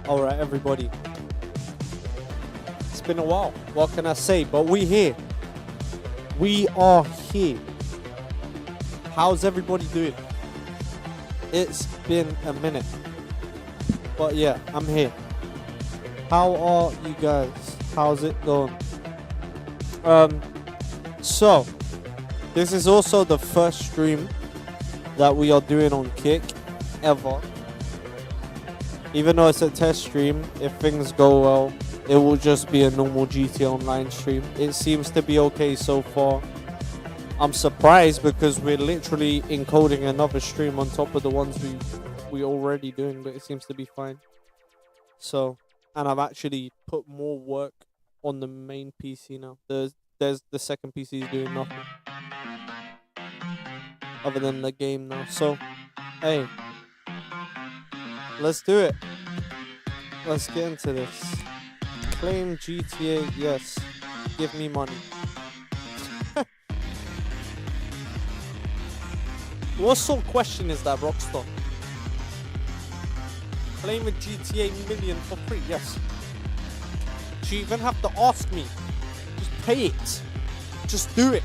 Alright, everybody. It's been a while. What can I say? But we here. We are here. How's everybody doing? It's been a minute. But yeah, I'm here. How are you guys? How's it going? So this is also the first stream that we are doing on Kick ever. Even though it's a test stream, if things go well, it will just be a normal GTA Online stream. It seems to be okay so far. I'm surprised because we're literally encoding another stream on top of the ones we already doing, but it seems to be fine. So, and I've actually put more work on the main PC now. There's the second PC is doing nothing other than the game now. So, hey, let's do it. Let's get into this. Claim GTA, yes. Give me money. What sort of question is that, Rockstar? Claim a GTA million for free, yes. You even have to ask me. Just pay it. Just do it.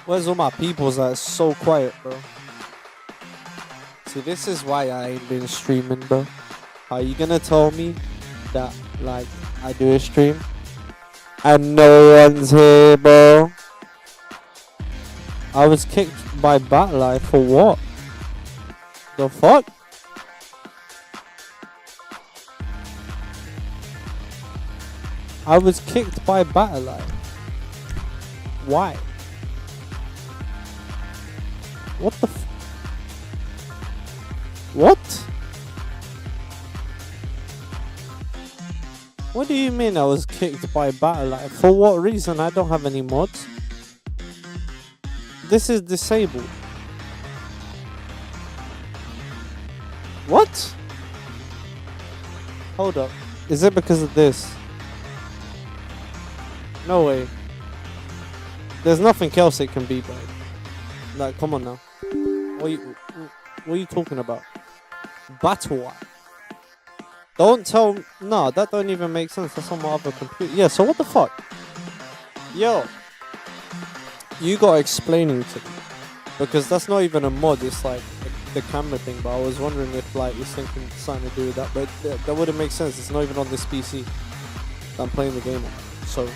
Where's all my peoples at? It's so quiet, bro. See, this is why I ain't been streaming, bro. How you gonna tell me that, like, I do a stream and no one's here, bro? I was kicked by Batlife for what? The fuck? I was kicked by Batlife. Why? What the what? What do you mean I was kicked by Battlelife? For what reason? I don't have any mods. This is disabled. What? Hold up. Is it because of this? No way. There's nothing else it can be, bro. Like, come on now. What are you talking about? Battle. Don't tell me. No, that don't even make sense. That's on my other computer. Yeah, so what the fuck? Yo. You got explaining to me. Because that's not even a mod. It's like the camera thing. But I was wondering if like this thing can something to do with that. But that wouldn't make sense. It's not even on this PC that I'm playing the game on. So.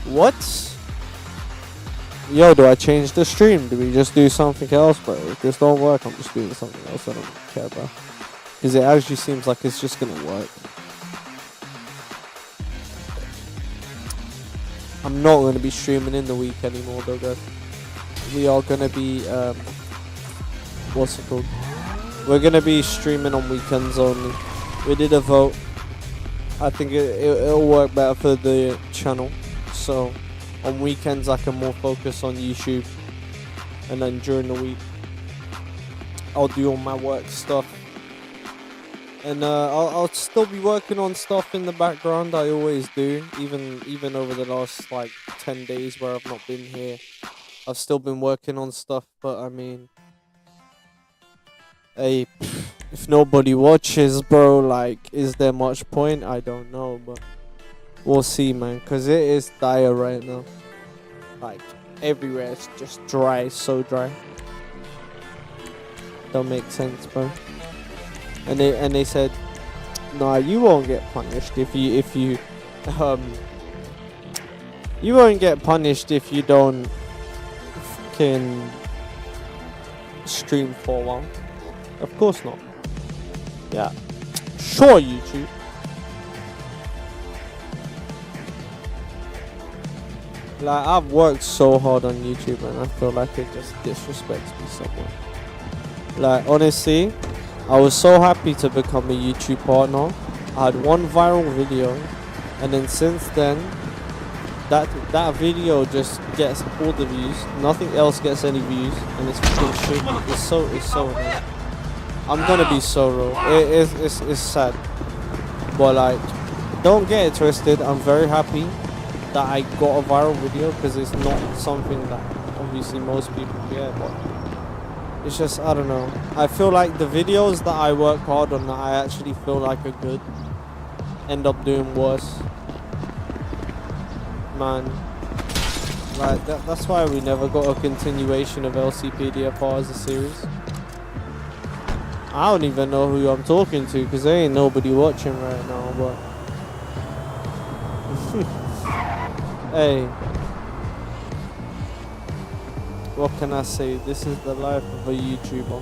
What? Yo, do I change the stream? Do we just do something else, bro? If this don't work, I'm just doing something else I don't care about. Because it actually seems like it's just gonna work. I'm not gonna be streaming in the week anymore though, guys. We are gonna be, what's it called? We're gonna be streaming on weekends only. We did a vote. I think it'll work better for the channel. So on weekends I can more focus on YouTube, and then during the week I'll do all my work stuff, and I'll still be working on stuff in the background. I always do, even over the last like 10 days where I've not been here. I've still been working on stuff, but I mean, hey, if nobody watches, bro, like, is there much point? I don't know, but we'll see, man, because it is dire right now. Like, everywhere it's just dry, so dry. Don't make sense, bro. And they said, nah, you won't get punished if you you won't get punished if you don't fucking stream for a while. Of course not. Yeah. Sure, YouTube. Like, I've worked so hard on YouTube and I feel like it just disrespects me somewhat. Like, honestly, I was so happy to become a YouTube partner. I had one viral video, and then since then, that video just gets all the views. Nothing else gets any views, and it's fucking shit. It's so annoying. I'm gonna be so real. It's sad, but like, don't get it twisted. I'm very happy that I got a viral video because it's not something that obviously most people get. But it's just, I don't know. I feel like the videos that I work hard on that I actually feel like are good end up doing worse. Man, like that's why we never got a continuation of LCPDFR as a series. I don't even know who I'm talking to because there ain't nobody watching right now, but hey, what can I say? This is the life of a YouTuber.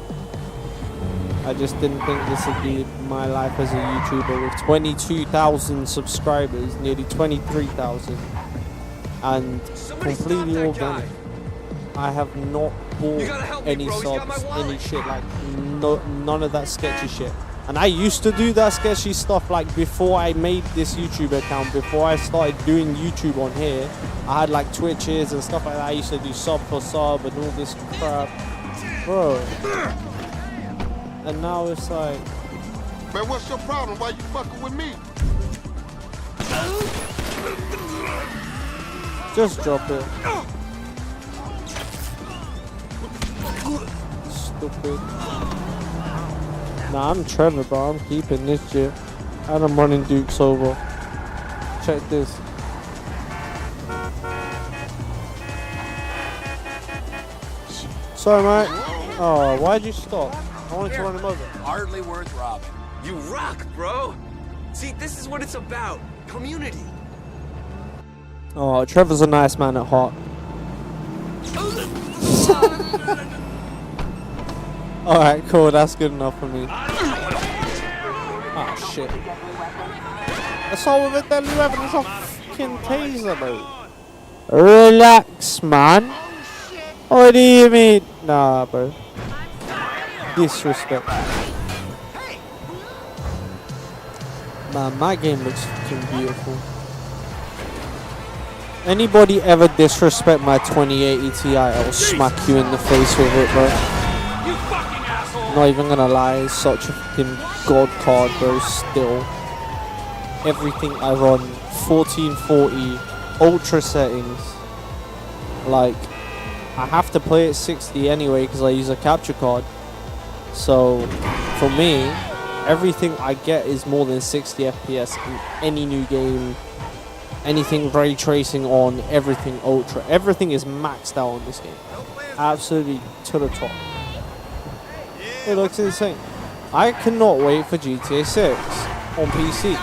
I just didn't think this would be my life as a YouTuber with 22,000 subscribers, nearly 23,000, and completely organic. I have not bought any subs, any shit, like none of that sketchy shit. And I used to do that sketchy stuff like before I made this YouTube account, before I started doing YouTube on here. I had like Twitches and stuff like that. I used to do sub for sub and all this crap, bro. And now it's like, man, what's your problem? Why you fucking with me? just drop it. Stupid. Nah, I'm Trevor, bro. I'm keeping this shit. And I'm running Dukes over. Check this. Sorry, mate. Oh, why'd you stop? I wanted to run him over. Hardly worth robbing. You rock, bro. See, this is what it's about. Community. Oh, Trevor's a nice man at heart. Alright, cool. That's good enough for me. Oh, shit. Assault with a deadly weapon is a fucking taser, bro. Relax, man. What do you mean? Nah, bro. Disrespect. Man, my game looks fucking beautiful. Anybody ever disrespect my 2080 Ti, I'll smack you in the face with it, bro. Not even gonna lie, it's such a fucking god card, bro. Still, everything I run 1440 ultra settings. Like, I have to play at 60 anyway because I use a capture card. So, for me, everything I get is more than 60 FPS in any new game. Anything ray tracing on, everything ultra. Everything is maxed out on this game. Absolutely to the top. It looks insane. I cannot wait for GTA 6 on PC.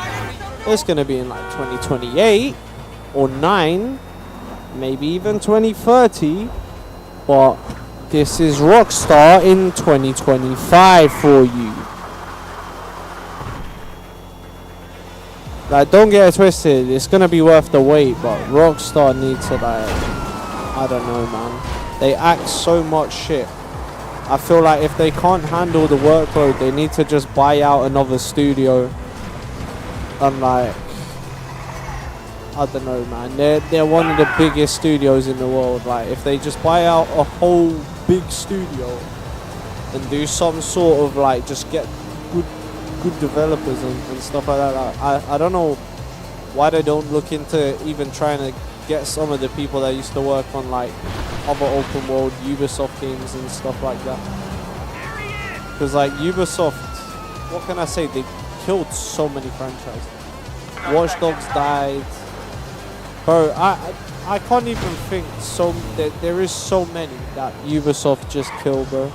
It's going to be in like 2028 or 9, maybe even 2030. But this is Rockstar in 2025 for you. Like, don't get it twisted, it's gonna be worth the wait, but Rockstar needs to, like, I don't know, man. They act so much shit. I feel like if they can't handle the workload, they need to just buy out another studio. And, like, I don't know, man. They're one of the biggest studios in the world. Like, if they just buy out a whole big studio and do some sort of, like, just get good developers and stuff like that. I don't know why they don't look into even trying to get some of the people that used to work on like other open world Ubisoft games and stuff like that. Because like Ubisoft, what can I say? They killed so many franchises. Watch Dogs died. Bro, I can't even think there is so many that Ubisoft just killed, bro.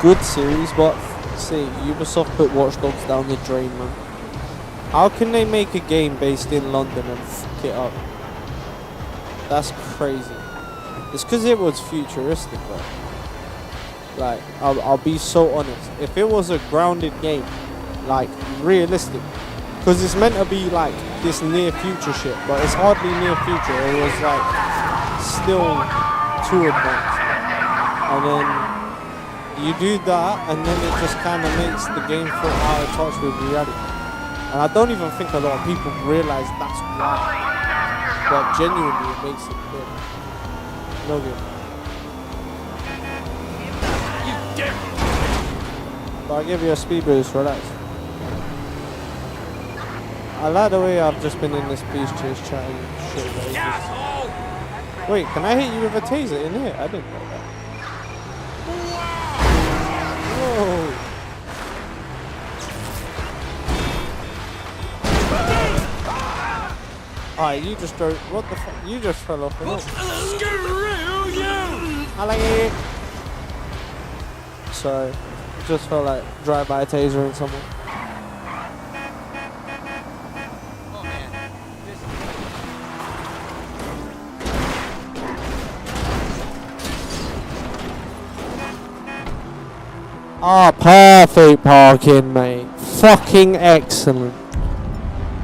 Good series, but see, Ubisoft put Watch Dogs down the drain, man. How can they make a game based in London and fuck it up? That's crazy. It's because it was futuristic, bro. Like, I'll be so honest. If it was a grounded game, like, realistic, because it's meant to be like this near future shit, but it's hardly near future. It was like still too advanced. And then you do that, and then it just kind of makes the game feel out of touch with reality. And I don't even think a lot of people realize that's why. But genuinely, it makes it clear. No good. You dare But I'll give you a speed boost, relax. I like the way I've just been in this peace chase chatting shit. Wait, can I hit you with a taser in here? I didn't know that. Whoa. Alright, you just drove. What the fuck? You just fell off. Screw you! I like it. Sorry. Just felt like drive-by tasering someone. Oh man. Ah, perfect parking, mate. Fucking excellent.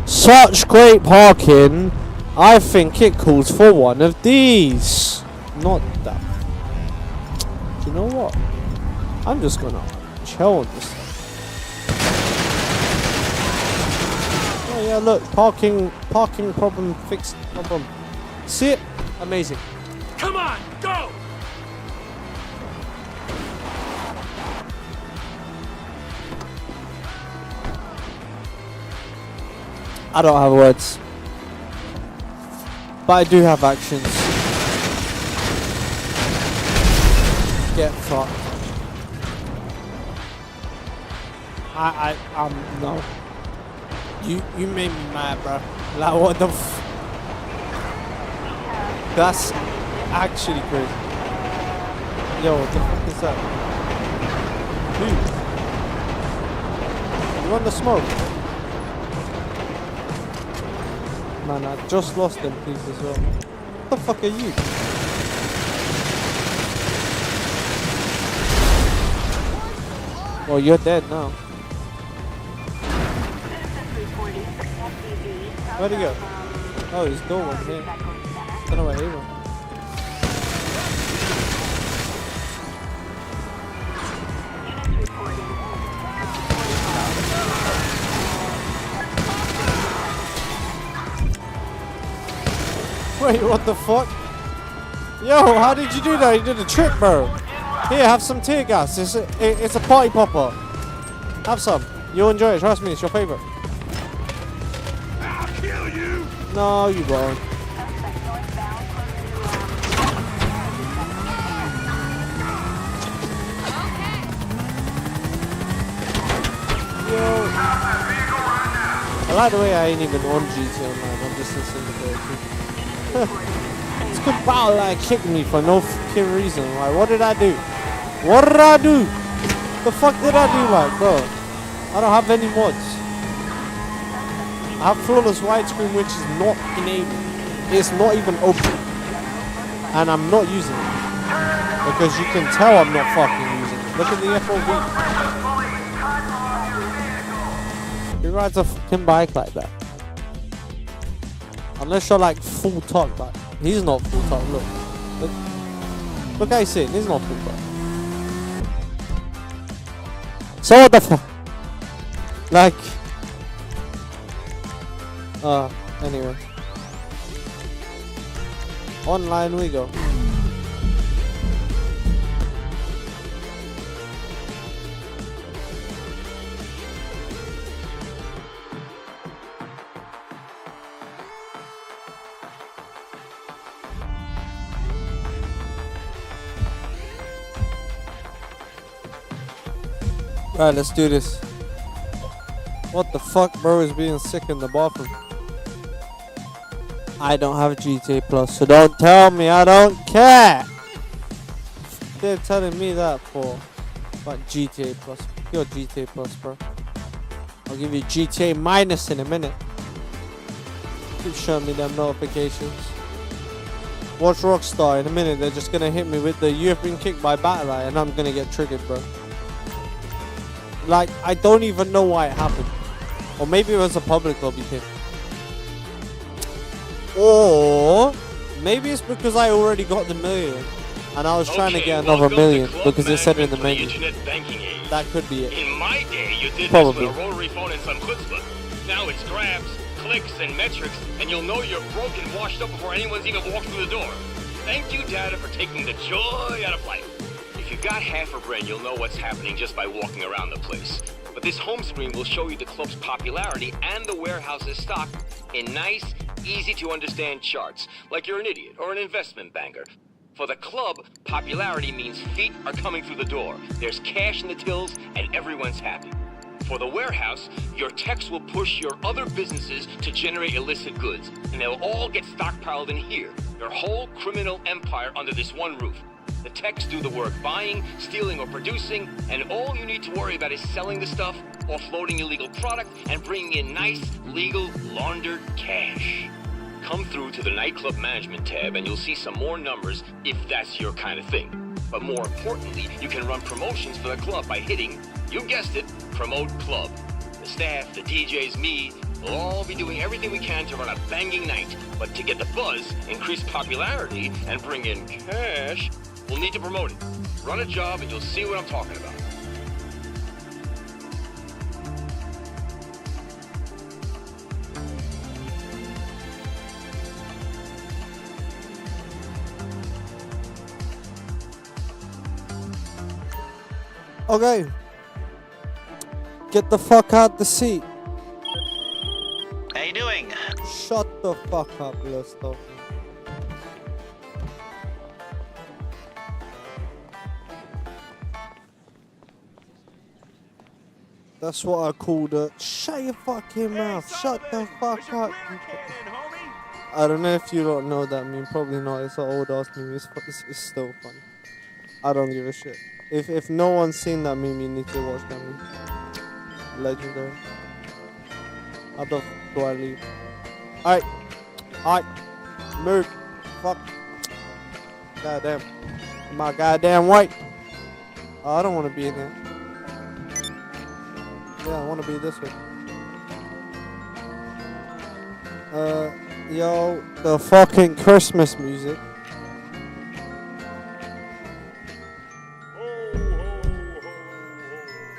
Such great parking. I think it calls for one of these. Not that. Do you know what? I'm just gonna chill on this thing. Oh yeah, look, parking problem fixed problem. See it? Amazing. Come on, go! I don't have words. But I do have actions. Get fucked. No. You made me mad, bro. Like, what the f... That's actually crazy. Yo, what the fuck is that? Dude. You want the smoke? Man, I just lost them piece as well. What the fuck are you? Well, you're dead now. Where'd he go? Oh, he's still one here. Don't know where he went. Wait, what the fuck? Yo, how did you do that? You did a trick, bro. Here, have some tear gas. It's a party popper. Have some. You'll enjoy it. Trust me, it's your favorite. I'll kill you. No, you won't. Yo. I like the way I ain't even on GTA Online. I'm just listening to it. This good battle like kicked me for no fucking reason. Like, what did I do? What did I do? The fuck did I do, like, bro? I don't have any mods. I have flawless widescreen, which is not enabled. It's not even open, and I'm not using it because you can tell I'm not fucking using it. Look at the FOV. Who rides a fucking bike like that? Unless you're like full talk, but he's not full talk. Look how he's sitting. He's not full talk. So what the fuck? Like, anyway. Online we go. Alright, let's do this. What the fuck, bro, is being sick in the bathroom? I don't have GTA Plus, so don't tell me I don't care. They're telling me that for like GTA Plus. You're GTA Plus, bro. I'll give you GTA Minus in a minute. Keep showing me them notifications. Watch Rockstar in a minute. They're just gonna hit me with the "you have been kicked by Battle Eye," and I'm gonna get triggered, bro. Like, I don't even know why it happened. Or maybe it was a public lobby thing. Or maybe it's because I already got the million and I was trying to get another million because it said in the menu. That could be it. In my day, you did Probably. this with a rotary phone and some chutzpah. Now it's grabs, clicks, and metrics, and you'll know you're broken, washed up before anyone's even walked through the door. Thank you, Data, for taking the joy out of life. If you got half a brain, you'll know what's happening just by walking around the place. But this home screen will show you the club's popularity and the warehouse's stock in nice, easy-to-understand charts, like you're an idiot or an investment banker. For the club, popularity means feet are coming through the door, there's cash in the tills, and everyone's happy. For the warehouse, your techs will push your other businesses to generate illicit goods, and they'll all get stockpiled in here, your whole criminal empire under this one roof. The techs do the work buying, stealing, or producing, and all you need to worry about is selling the stuff, offloading illegal product, and bringing in nice, legal, laundered cash. Come through to the nightclub management tab and you'll see some more numbers if that's your kind of thing. But more importantly, you can run promotions for the club by hitting, you guessed it, Promote Club. The staff, the DJs, me, we'll all be doing everything we can to run a banging night. But to get the buzz, increase popularity, and bring in cash, we'll need to promote it. Run a job and you'll see what I'm talking about. Okay. Get the fuck out the seat. How you doing? Shut the fuck up, let's talk. That's what I called it. Shut your fucking mouth. Shut the fuck up. I don't know if you don't know that meme. Probably not. It's an old ass meme. It's still funny. I don't give a shit. If no one's seen that meme, you need to watch that meme. Legendary. How the f do I leave? Alright. Move. Fuck. Goddamn. My goddamn white. Oh, I don't want to be in there. Yeah, I want to be this way. Yo, the fucking Christmas music.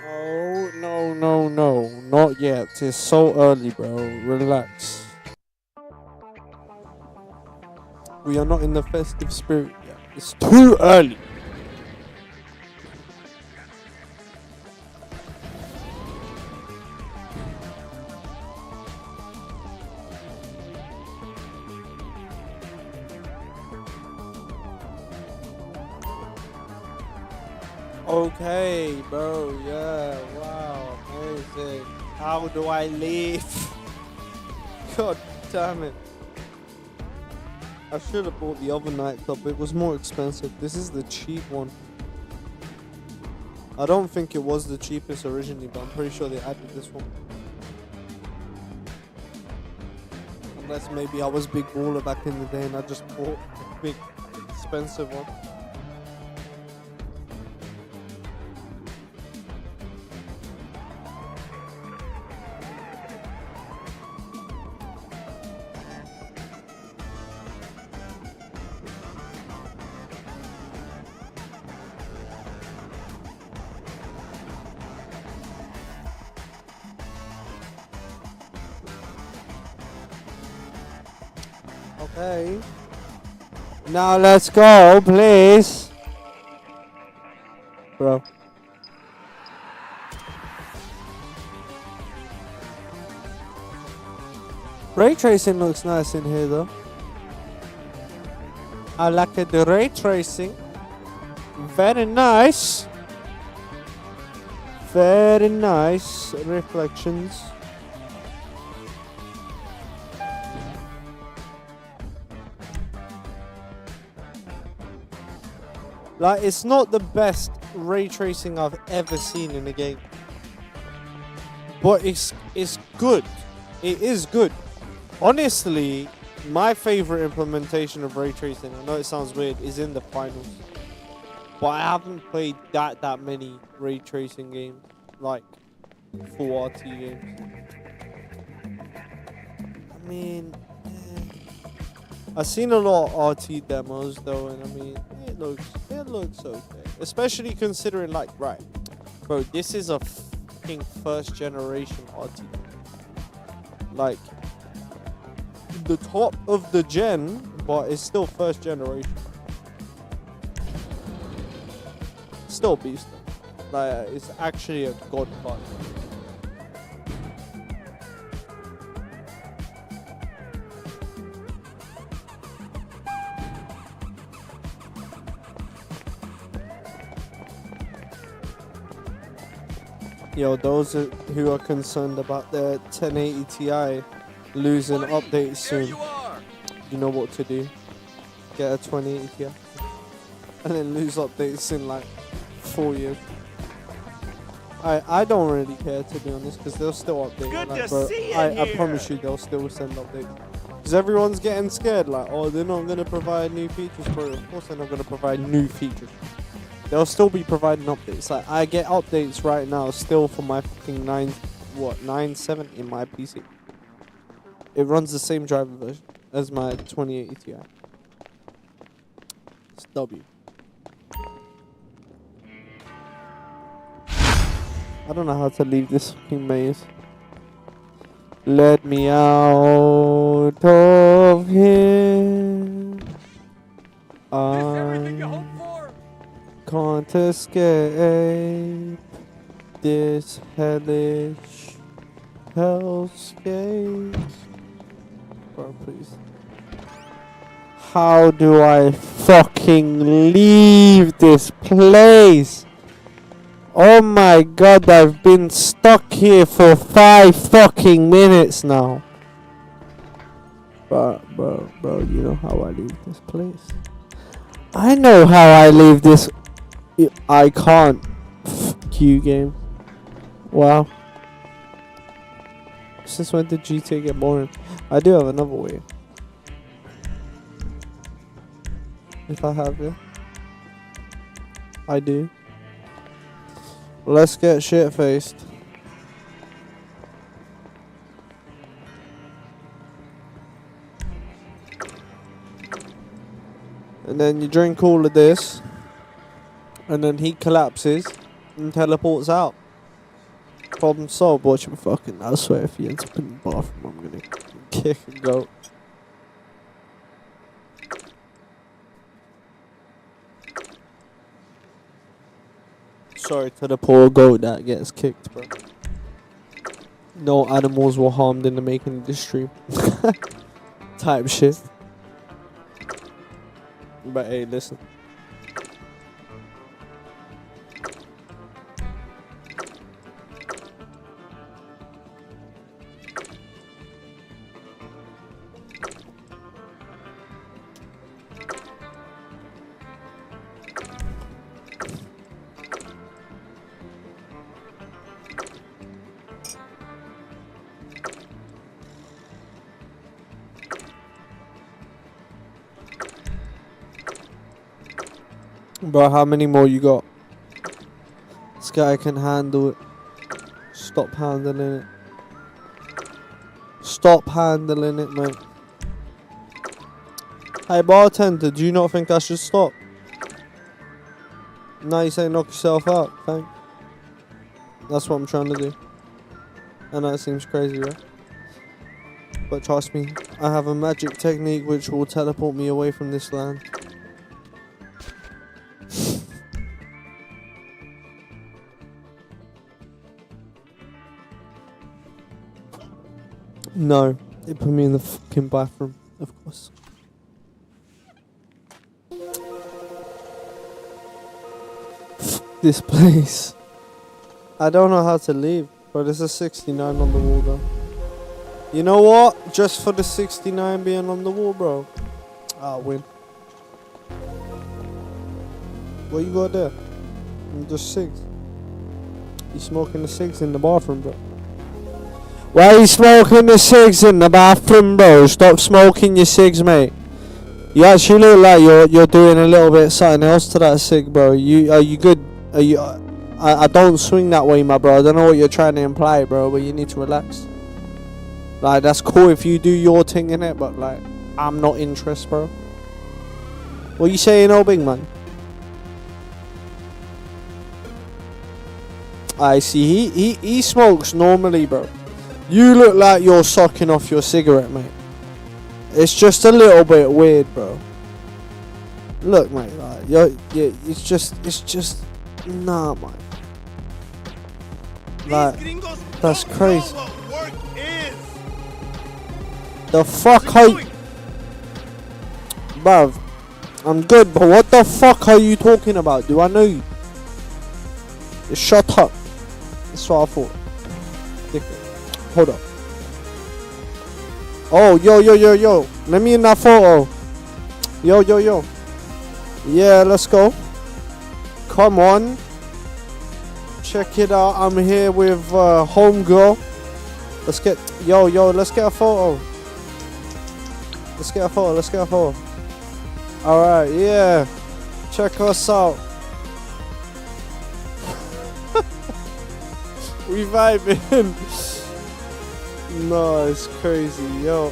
Oh, no, not yet. It's so early, bro. Relax. We are not in the festive spirit yet. It's too early. Okay, bro, yeah, wow, amazing. How do I leave? God damn it. I should have bought the other nightclub, it was more expensive. This is the cheap one. I don't think it was the cheapest originally, but I'm pretty sure they added this one. Unless maybe I was big baller back in the day and I just bought a big expensive one. Okay. Now let's go, please. Bro. Ray tracing looks nice in here though. I like it, the ray tracing. Very nice. Very nice reflections. Like, it's not the best ray tracing I've ever seen in a game, but it's good. It is good. Honestly, my favorite implementation of ray tracing, I know it sounds weird, is in the finals. But I haven't played that many ray tracing games, like full RT games. I mean, I've seen a lot of RT demos though, and I mean, it looks okay. Especially considering, like, right, bro, this is a fucking first generation RT. Like, the top of the gen, but it's still first generation. still beast. Like it's actually a god card. Yo, those who are concerned about their 1080 Ti losing updates soon, you know what to do. Get a 2080 Ti and then lose updates in like 4 years. I don't really care, to be honest, because they'll still update. Good like, to bro, see you I here. promise you they'll still send updates. Because everyone's getting scared, like, oh, they're not going to provide new features, bro. Of course they're not going to provide new features. They'll still be providing updates. Like, I get updates right now still for my fucking 9.7 in my PC. It runs the same driver version as my 2080 Ti. It's W. I don't know how to leave this fucking maze. Let me out of here. I can't escape this hellish hellscape. Bro, please. How do I fucking leave this place? Oh my god, I've been stuck here for 5 fucking minutes now. Bro, you know how I leave this place? I know how I leave this. I can't. Fuck you, game. Wow. Since when did GTA get boring? I do have another way. If I have it. I do. Let's get shit faced. And then you drink all of this. And then he collapses and teleports out. Problem solved. Watch him fucking. I swear if he ends up in the bathroom, I'm gonna kick and go. Sorry to the poor goat that gets kicked, bro. No animals were harmed in the making of this stream. Type shit. But hey, listen. Bro, how many more you got? This guy can handle it. Stop handling it. Stop handling it, mate. Hey, bartender, do you not think I should stop? No, you say knock yourself out. Thanks. That's what I'm trying to do. I know it seems crazy, right? But trust me, I have a magic technique which will teleport me away from this land. No, it put me in the fucking bathroom, of course. Fuck this place. I don't know how to leave, but there's a 69 on the wall though. You know what? Just for the 69 being on the wall, bro, I'll win. What you got there? Just cigs. You smoking the cigs in the bathroom, bro? Why are you smoking the cigs in the bathroom, bro? Stop smoking your cigs, mate. You actually look like you're doing a little bit something else to that cig, bro. Are you good? Are you? I don't swing that way, my bro. I don't know what you're trying to imply, bro, but you need to relax. Like, that's cool if you do your thing in it, but like, I'm not interested, bro. What you saying, old big man? I see. He smokes normally, bro. You look like you're sucking off your cigarette, mate. It's just a little bit weird, bro. Look, mate, like, it's just Nah, man. Like, that's crazy. The fuck are you? Bruv, I'm good, but what the fuck are you talking about? Do I know you? Just shut up. That's what I thought. Dickhead. Hold up. Oh, yo. Let me in that photo. Yo. Yeah, let's go. Come on. Check it out. I'm here with homegirl. Let's get let's get a photo. Let's get a photo. Alright, yeah. Check us out. We vibing. No, it's crazy. Yo.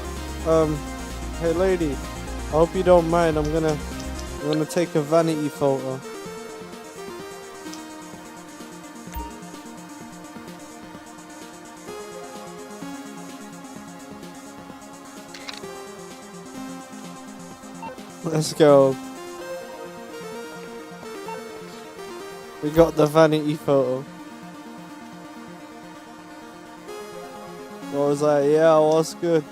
Hey lady. I hope you don't mind. I'm gonna take a vanity photo. Let's go. We got the vanity photo. I was like, yeah, what's good?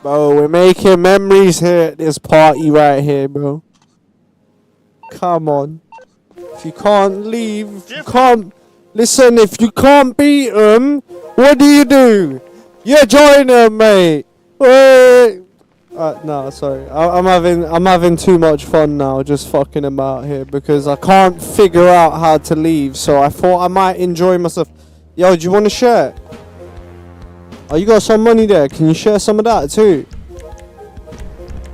Bro, we're making memories here at this party right here, bro. Come on. If you can't leave, if you can't... Listen, if you can't beat them, what do? You join them, mate. Wait. No, sorry. I'm having too much fun now, just fucking about here because I can't figure out how to leave. So I thought I might enjoy myself. Yo, do you want to share? Oh, you got some money there. Can you share some of that too?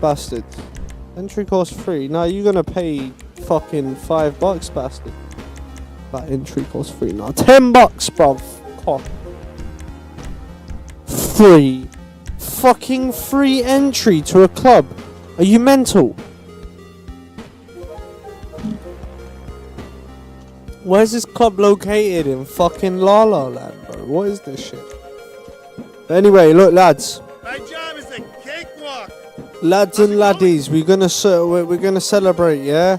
Bastard. Entry cost free. Now you're gonna pay fucking $5, bastard. That entry cost free. Now $10, bruv. Oh. Free. Fucking free entry to a club. Are you mental? Where's this club located in fucking La La Land, bro? What is this shit? Anyway, look, lads. My job is a cakewalk. Lads and laddies, we're gonna celebrate, yeah?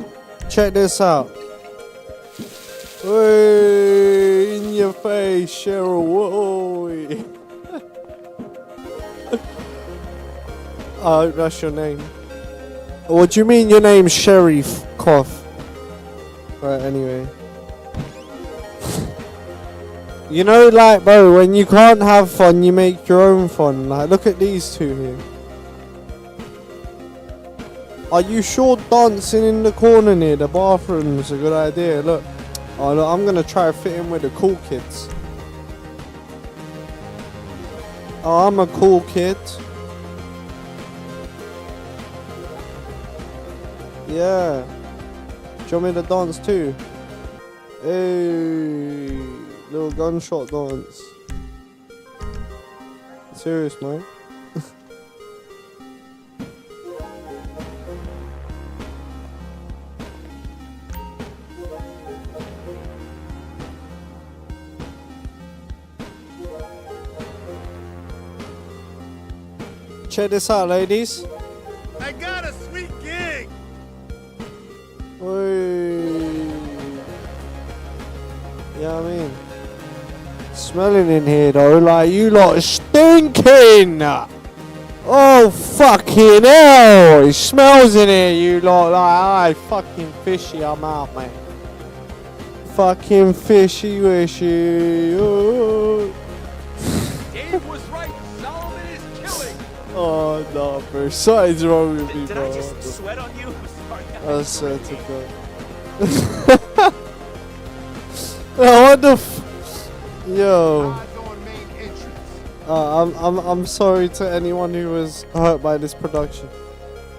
Check this out. Hey, in your face, Cheryl. Whoa. Oh, that's your name. What do you mean your name's Sheriff Cough? Right, anyway. You know, like, bro, when you can't have fun, you make your own fun. Like, look at these two here. Are you sure dancing in the corner near the bathroom is a good idea? Look. Oh, look, I'm gonna try to fit in with the cool kids. Oh, I'm a cool kid. Yeah. Do you want me to dance too? Hey, little gunshot dance. Serious, mate. Check this out, ladies. I got a sweet gig. Oi. Yeah, I mean, smelling in here though, like you lot stinking. Oh fucking hell! It smells in here, you lot. Like, fucking fishy. I'm out, man. Fucking fishy wishy. Oh. Dave was right. Solomon is killing. Oh no, bro. Something's wrong with me, Did bro. I just sweat on you? I'm sorry. I swear to God. Oh, what the Yo. I'm sorry to anyone who was hurt by this production.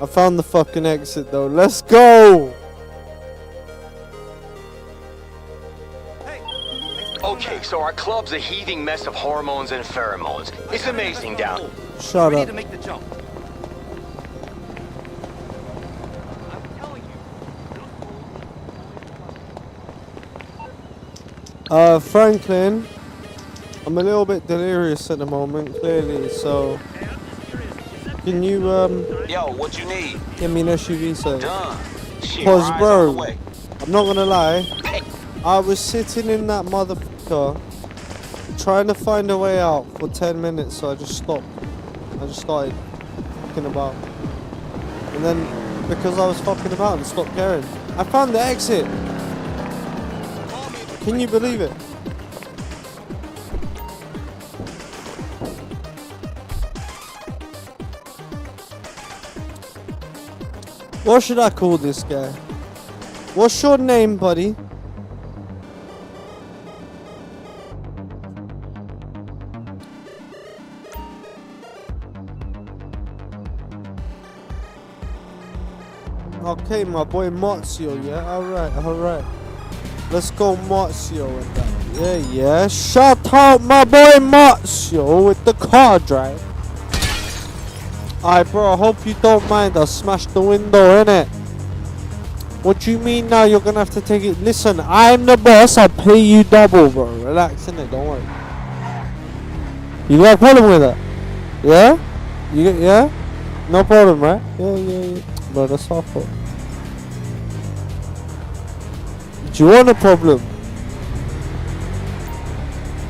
I found the fucking exit though. Let's go! Okay, so our club's a heaving mess of hormones and pheromones. It's amazing down. Shut Ready up. to make the jump. I'm telling you. Franklin, I'm a little bit delirious at the moment, clearly, so Can you Yo, what you need? give me an SUV, sir? Done. Shit, Cause ride's bro, on the way. I'm not gonna lie, I was sitting in that motherfucker trying to find a way out for 10 minutes, so I just stopped. I just started fucking about. And then, because I was fucking about and stopped caring, I found the exit. Can you believe it? What should I call this guy? What's your name, buddy? Okay, my boy Marzio, yeah? Alright. Let's go Marzio and that. Yeah. Shout out my boy Marzio with the car drive. Alright, bro, I hope you don't mind. I smashed the window, innit? What do you mean now you're gonna have to take it? Listen, I'm the boss. I'll pay you double, bro. Relax, innit? Don't worry. You got a problem with that? Yeah? Yeah? No problem, right? Yeah. Bro, that's our fault. Do you want a problem?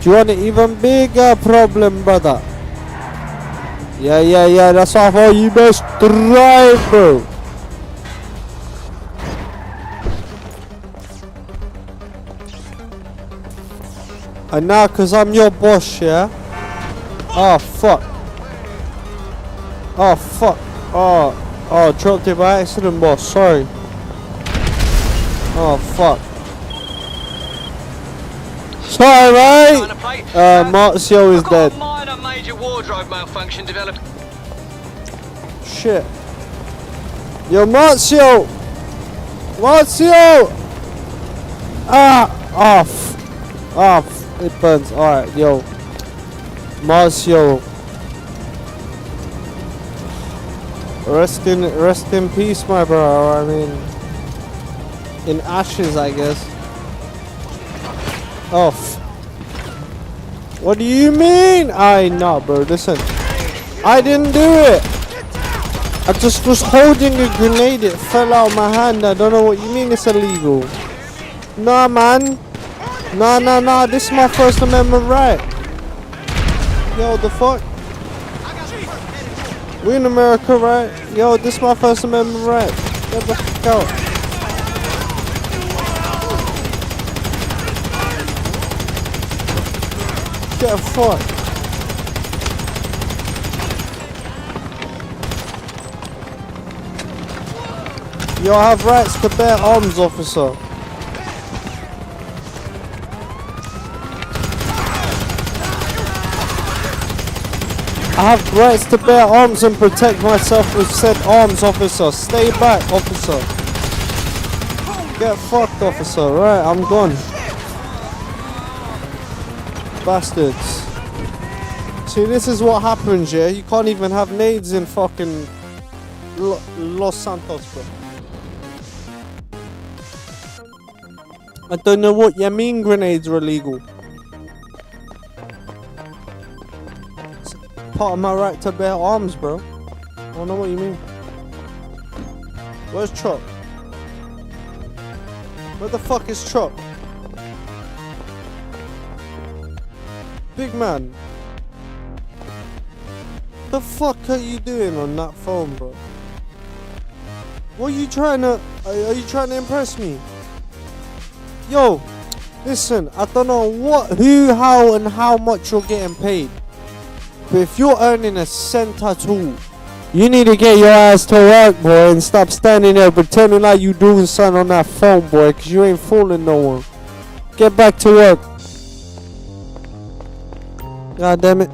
Do you want an even bigger problem, brother? Yeah, that's our fault. You best drive, bro. And now, cause I'm your boss, yeah? Oh, fuck. Oh, dropped it by accident, boss. Sorry. Oh, fuck. Sorry, mate. Marzio is dead. Minor major wardrobe malfunction developed. Shit. Yo, Marzio! It burns. Alright, yo. Marzio. Rest in peace, my bro. I mean, in ashes, I guess. Oh. What do you mean? No, bro. Listen, I didn't do it. I just was holding a grenade. It fell out of my hand. I don't know what you mean. It's illegal. Nah, man. Nah. This is my First Amendment right. Yo, the fuck? We in America, right? Yo, this is my First Amendment right. Get the fuck out. Get fucked. Yo, I have rights to bear arms, officer. I have rights to bear arms and protect myself with said arms, officer. Stay back, officer. Get fucked, officer. Right, I'm gone. Bastards. See, this is what happens, yeah? You can't even have nades in fucking Los Santos, bro. I don't know what you mean grenades are illegal. Part of my right to bear arms, bro. I don't know what you mean. Where's Chop? Where the fuck is Chop? Big man. The fuck are you doing on that phone, bro? What are you trying to... Are you trying to impress me? Yo, listen, I don't know what, who, how, and how much you're getting paid. But if you're earning a cent at all, you need to get your ass to work, boy, and stop standing there pretending like you doing something on that phone, boy, because you ain't fooling no one. Get back to work. God damn it.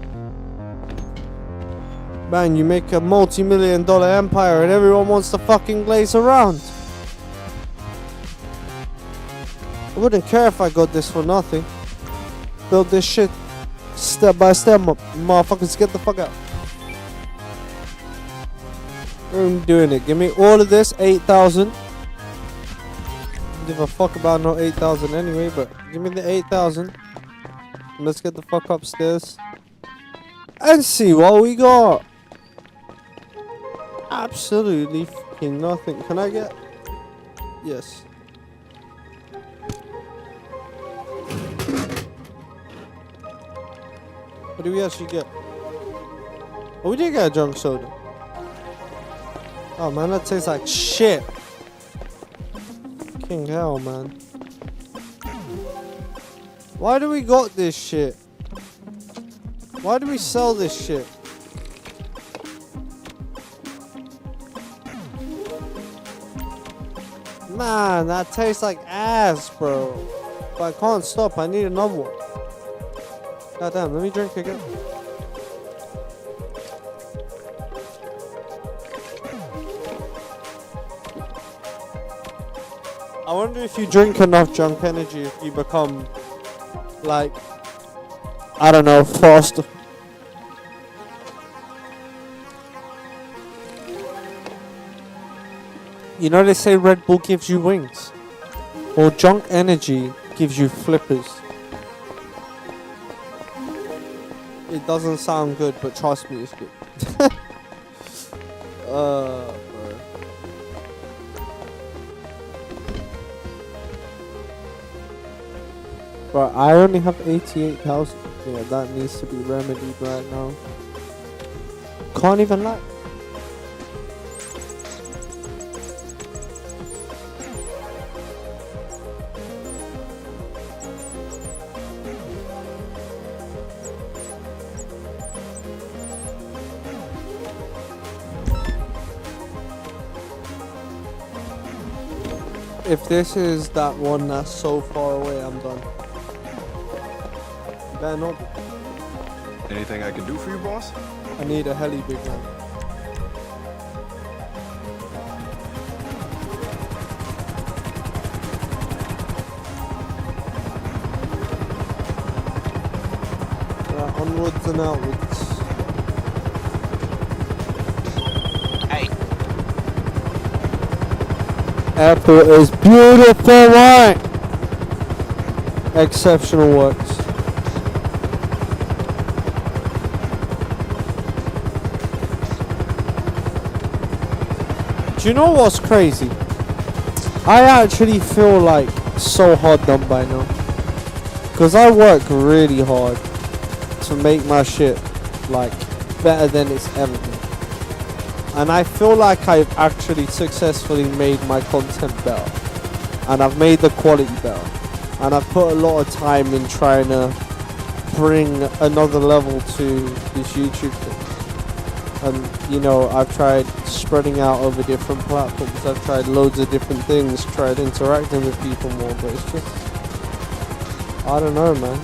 Man, you make a multi-million-dollar empire and everyone wants to fucking glaze around. I wouldn't care if I got this for nothing. Build this shit step by step, motherfuckers. Get the fuck out. I'm doing it. Give me all of this, 8,000. Don't give a fuck about no 8,000 anyway, but give me the 8,000. Let's get the fuck upstairs and see what we got. absolutely fucking nothing. Can I get? Yes. What do we actually get? Oh, we did get a junk soda. Oh man, that tastes like shit. Fucking hell, man. Why do we got this shit? Why do we sell this shit? Man, that tastes like ass, bro. But I can't stop. I need another one. God damn, let me drink again. I wonder if you drink enough junk energy, if you become, like, I don't know, faster. You know they say Red Bull gives you wings. Or junk energy gives you flippers. It doesn't sound good, but trust me, it's good. Bro. Bro, I only have 88,000. Yeah, that needs to be remedied right now. Can't even lie. If this is that one that's so far away, I'm done. Better not be. Anything I can do for you, boss? I need a heli, big man. Right, onwards and outwards. Hey, Airport is beautiful, right? Exceptional works. Do you know what's crazy? I actually feel like so hard done by now. Because I work really hard to make my shit like better than it's ever been. And I feel like I've actually successfully made my content better. And I've made the quality better. And I've put a lot of time in trying to bring another level to this YouTube thing. And, you know, I've tried spreading out over different platforms. I've tried loads of different things, tried interacting with people more, but it's just, I don't know, man.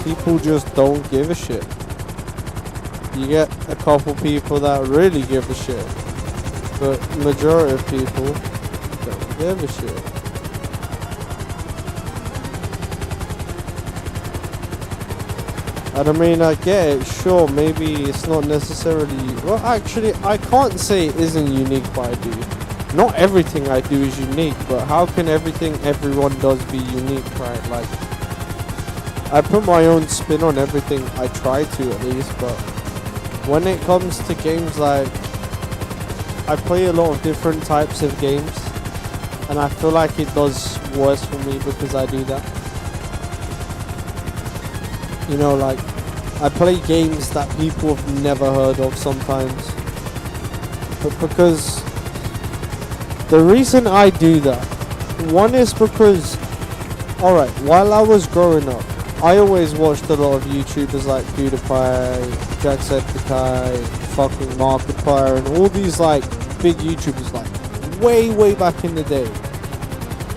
People just don't give a shit. You get a couple people that really give a shit, but majority of people don't give a shit. And I mean, I get it, sure, maybe it's not necessarily... Well, actually, I can't say it isn't unique what I do. Not everything I do is unique, but how can everything everyone does be unique, right? Like, I put my own spin on everything, I try to at least, but when it comes to games, like, I play a lot of different types of games, and I feel like it does worse for me because I do that. You know, like, I play games that people have never heard of sometimes. But because the reason I do that, one is because, alright, while I was growing up, I always watched a lot of YouTubers like PewDiePie, Jacksepticeye, fucking Markiplier, and all these like big YouTubers like way back in the day.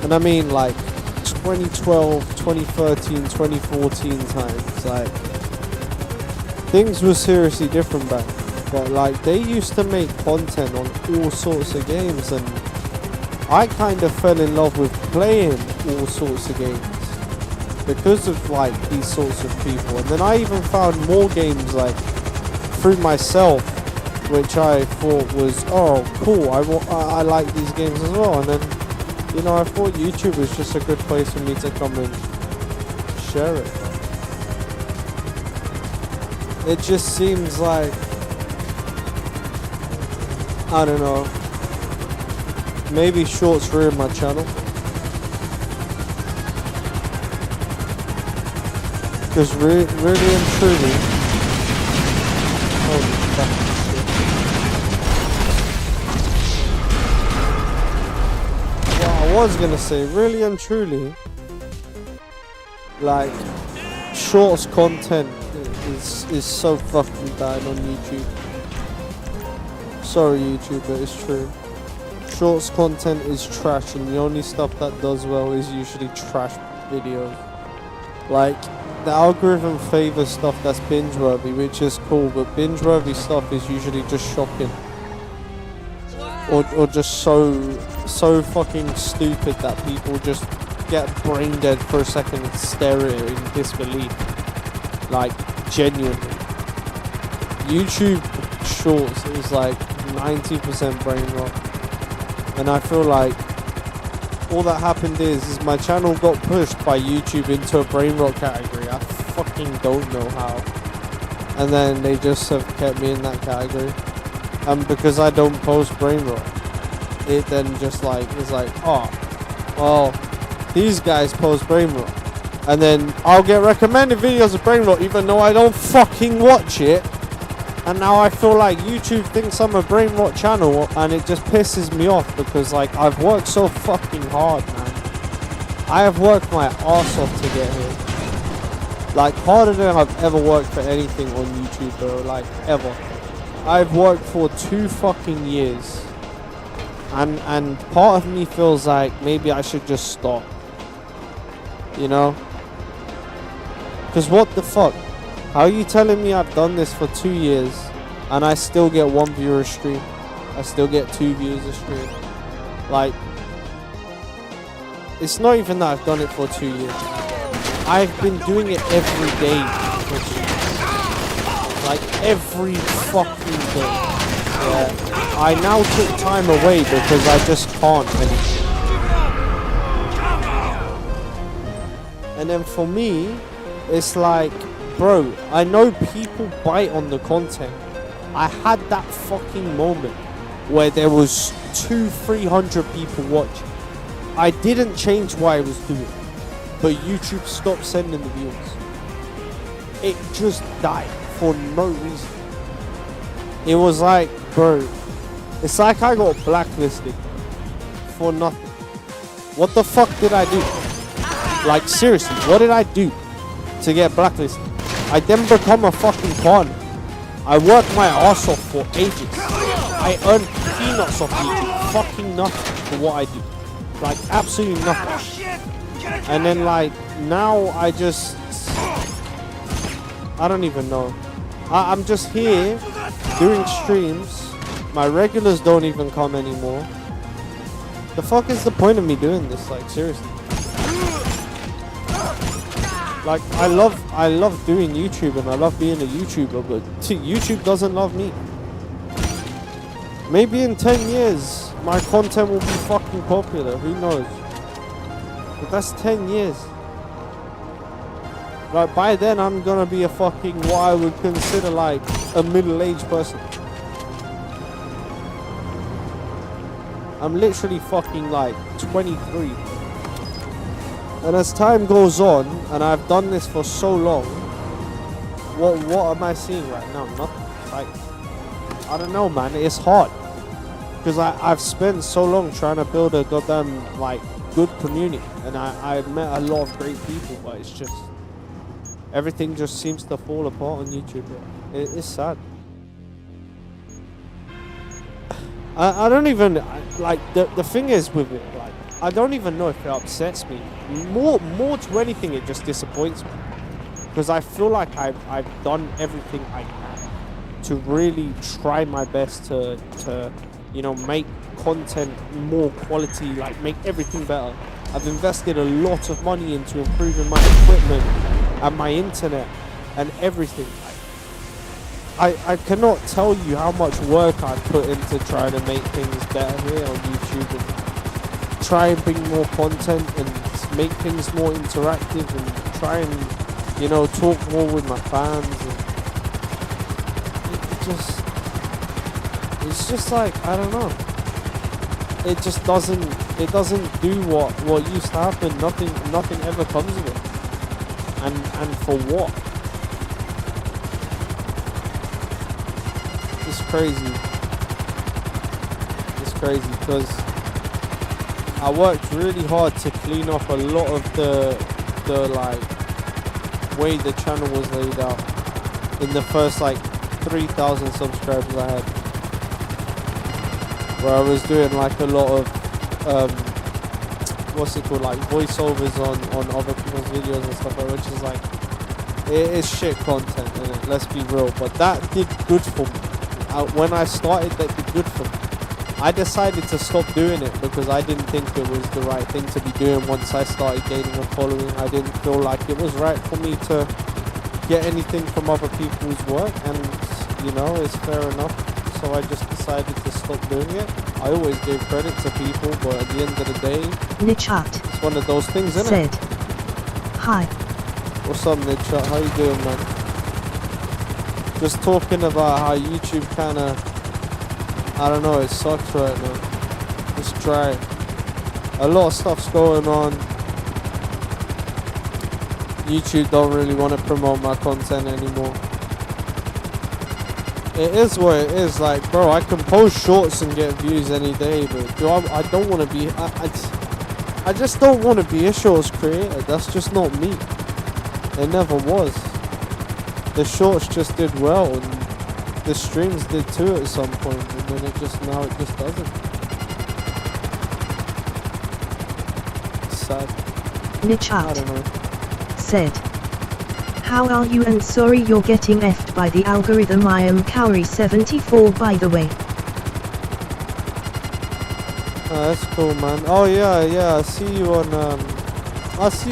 And I mean like 2012, 2013, 2014 times, like things were seriously different back then. But like they used to make content on all sorts of games, and I kind of fell in love with playing all sorts of games because of like these sorts of people. And then I even found more games like through myself, which I thought was, oh cool, I like these games as well. And then, you know, I thought YouTube was just a good place for me to come and share it. It just seems like I don't know. Maybe shorts ruin my channel. Because really and truly, holy fucking shit. What I was gonna say, really and truly, like, shorts content is so fucking bad on YouTube. Sorry YouTube, but it's true. Shorts content is trash, and the only stuff that does well is usually trash videos. Like, the algorithm favors stuff that's binge-worthy, which is cool, but binge-worthy stuff is usually just shocking. Or just so fucking stupid that people just get brain dead for a second and stare at it in disbelief. Like, genuinely. YouTube shorts is like 90% brain rot. And I feel like all that happened is my channel got pushed by YouTube into a brain rot category. I fucking don't know how. And then they just have kept me in that category. And because I don't post brain rot, it then just like is like, oh, well, these guys post brain rot. And then I'll get recommended videos of brain rot even though I don't fucking watch it. And now I feel like YouTube thinks I'm a brain rot channel, and it just pisses me off because, like, I've worked so fucking hard, man. I have worked my ass off to get here. Like, harder than I've ever worked for anything on YouTube, bro. Like, ever. I've worked for 2 fucking years. And part of me feels like maybe I should just stop. You know? Because what the fuck? How are you telling me I've done this for 2 years and I still get 1 viewer a stream? I still get 2 views a stream. Like, it's not even that I've done it for 2 years. I've been doing it every day for 2 years. Like, every fucking day. Yeah. I now took time away because I just can't anymore. And then for me, it's like, bro, I know people bite on the content. I had that fucking moment where there was 200-300 people watching. I didn't change what I was doing, but YouTube stopped sending the views. It just died for no reason. It was like, bro, it's like I got blacklisted for nothing. What the fuck did I do? Like, seriously, what did I do to get blacklisted? I then become a fucking partner. I worked my ass off for ages. I earned peanuts off YouTube. Fucking nothing for what I do. Like, absolutely nothing. And then, like, now I just... I don't even know. I'm just here doing streams. My regulars don't even come anymore. The fuck is the point of me doing this? Like, seriously. Like, I love doing YouTube and I love being a YouTuber, but YouTube doesn't love me. Maybe in 10 years, my content will be fucking popular, who knows? But that's 10 years. Like, by then I'm gonna be a fucking, what I would consider like, a middle-aged person. I'm literally fucking like, 23. And as time goes on, and I've done this for so long, what am I seeing right now? Nothing. Like, I don't know, man. It's hard. Because I've spent so long trying to build a goddamn, like, good community. And I've met a lot of great people, but it's just... everything just seems to fall apart on YouTube, bro. It's sad. I don't even... like, the thing is with it, like, I don't even know if it upsets me. More to anything, it just disappoints me. Because I feel like I've done everything I can to really try my best to you know, make content more quality, like make everything better. I've invested a lot of money into improving my equipment and my internet and everything. I cannot tell you how much work I've put into trying to make things better here on YouTube and try and bring more content and make things more interactive and try and, you know, talk more with my fans. And it just, it's just like, I don't know. It just doesn't do what used to happen. Nothing ever comes of it. And for what? It's crazy. It's crazy because I worked really hard to clean up a lot of the like way the channel was laid out in the first like 3,000 subscribers I had, where I was doing like a lot of what's it called, like voiceovers on other people's videos and stuff like that, which is like, it is shit content, innit? Let's be real. But that did good for me. When I started, that did good for me. I decided to stop doing it because I didn't think it was the right thing to be doing. Once I started gaining a following, I didn't feel like it was right for me to get anything from other people's work, and you know, it's fair enough. So I just decided to stop doing it. I always gave credit to people, but at the end of the day, Nichat it's one of those things, isn't said, it? Hi. What's up, Nichat? How you doing, man? Just talking about how YouTube kinda, I don't know, it sucks right now. It's dry. A lot of stuff's going on. YouTube don't really want to promote my content anymore. It is what it is. Like, bro, I can post shorts and get views any day, but I don't want to be, I just don't want to be a shorts creator. That's just not me. It never was. The shorts just did well, and the streams did too at some point, and then it just doesn't. It's sad. I Nichat don't know. said, how are you, and sorry you're getting effed by the algorithm. I am Cowrie74 by the way. Oh, that's cool, man. Oh yeah, I see you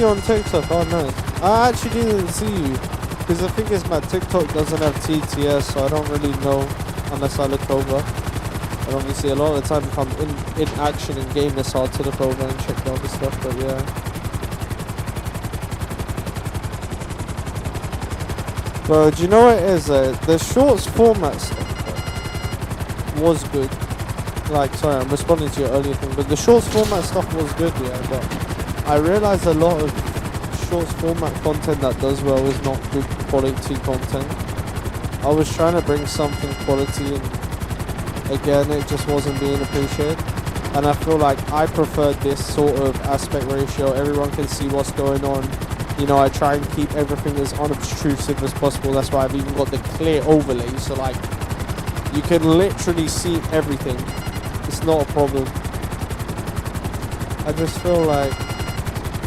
on TikTok. Oh nice. I actually didn't see you, because the thing is my TikTok doesn't have TTS, so I don't really know unless I look over. And obviously a lot of the time if I'm in action in game, it's hard to look over and check the other stuff, but yeah. Bro, do you know what it is? The shorts format stuff was good. Like, sorry, I'm responding to your earlier thing, but the shorts format stuff was good, yeah, but I realized a lot of shorts format content that does well is not good quality content. I was trying to bring something quality, and again, it just wasn't being appreciated. And I feel like I prefer this sort of aspect ratio. Everyone can see what's going on. You know, I try and keep everything as unobtrusive as possible. That's why I've even got the clear overlay, so like, you can literally see everything. It's not a problem. I just feel like,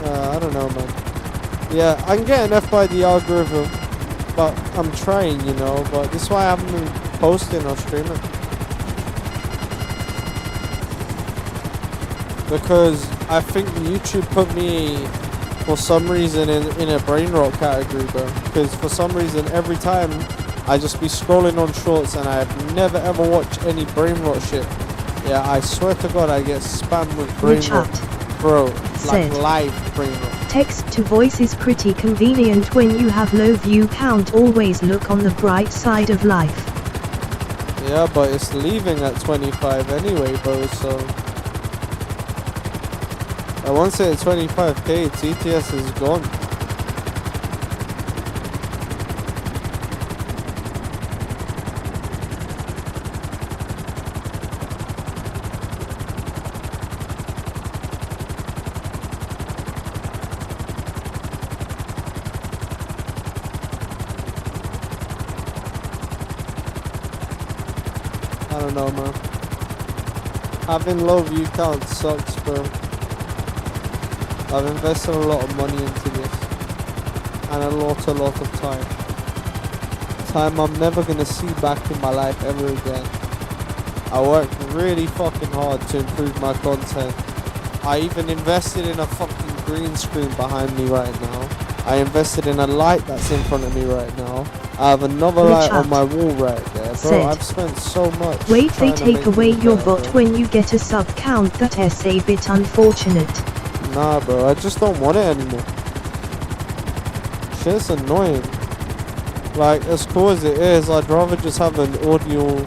I don't know, man. Yeah, I'm getting F by the algorithm, but I'm trying, you know, but this is why I haven't been posting or streaming. Because I think YouTube put me, for some reason, in a brain rot category, bro. Because for some reason, every time I just be scrolling on shorts and I've never ever watched any brain rot shit. Yeah, I swear to God, I get spammed with brain rot, bro. Like live brain rot. Text to voice is pretty convenient when you have low view count. Always look on the bright side of life. Yeah, but it's leaving at 25 anyway, bro, so I once it at 25k, TTS is gone. I don't know, man. Having low view count sucks, bro. I've invested a lot of money into this, and a lot of time. Time I'm never gonna see back in my life ever again. I worked really fucking hard to improve my content. I even invested in a fucking green screen behind me right now. I invested in a light that's in front of me right now. I have another light on my wall right there. Bro, I've spent so much. Wait, they take away your bot when you get a sub count. That's a bit unfortunate. Nah, bro, I just don't want it anymore. Shit's annoying. Like, as cool as it is, I'd rather just have an audio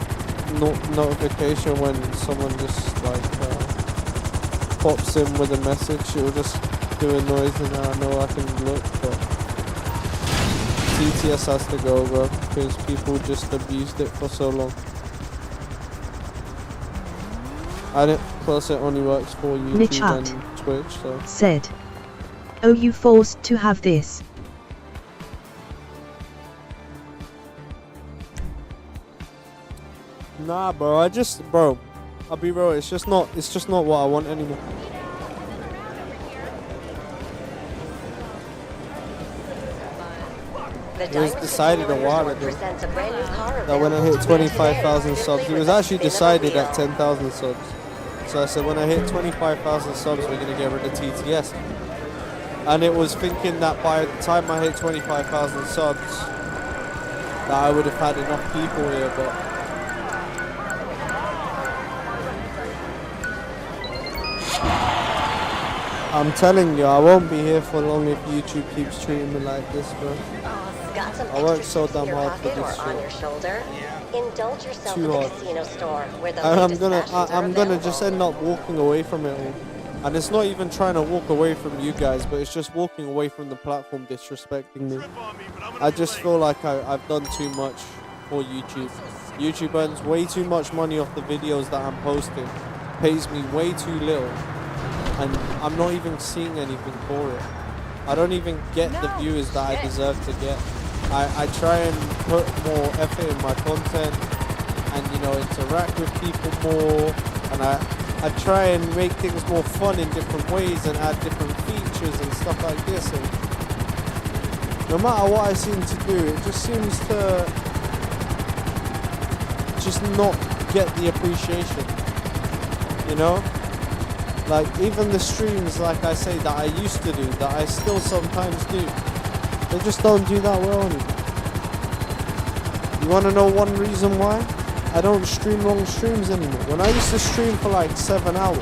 notification when someone just like pops in with a message. It'll just do a noise and I know I can look, but TTS has to go, bro, because people just abused it for so long. Plus it only works for YouTube and Twitch, so. Said, "Oh, you forced to have this." Nah, bro. I'll be real. It's just not what I want anymore. It was decided a while ago that when I hit 25,000 subs, it was actually decided at 10,000 subs. So I said, when I hit 25,000 subs, we're gonna get rid of TTS. And it was thinking that by the time I hit 25,000 subs, that I would have had enough people here, but. I'm telling you, I won't be here for long if YouTube keeps treating me like this, bro. I worked so damn hard for this shit. Indulge yourself Too at the hard. casino store where the And latest I'm gonna just end up walking away from it all. And it's not even trying to walk away from you guys, but it's just walking away from the platform disrespecting me. I just feel like I've done too much for YouTube. YouTube earns way too much money off the videos that I'm posting, pays me way too little, and I'm not even seeing anything for it. I don't even get the viewers that I deserve to get. I try and put more effort in my content and, you know, interact with people more, and I try and make things more fun in different ways and add different features and stuff like this, and no matter what I seem to do, it just seems to just not get the appreciation, you know? Like, even the streams, like I say, that I used to do, that I still sometimes do, they just don't do that well anymore. You want to know one reason why? I don't stream long streams anymore. When I used to stream for like 7 hours,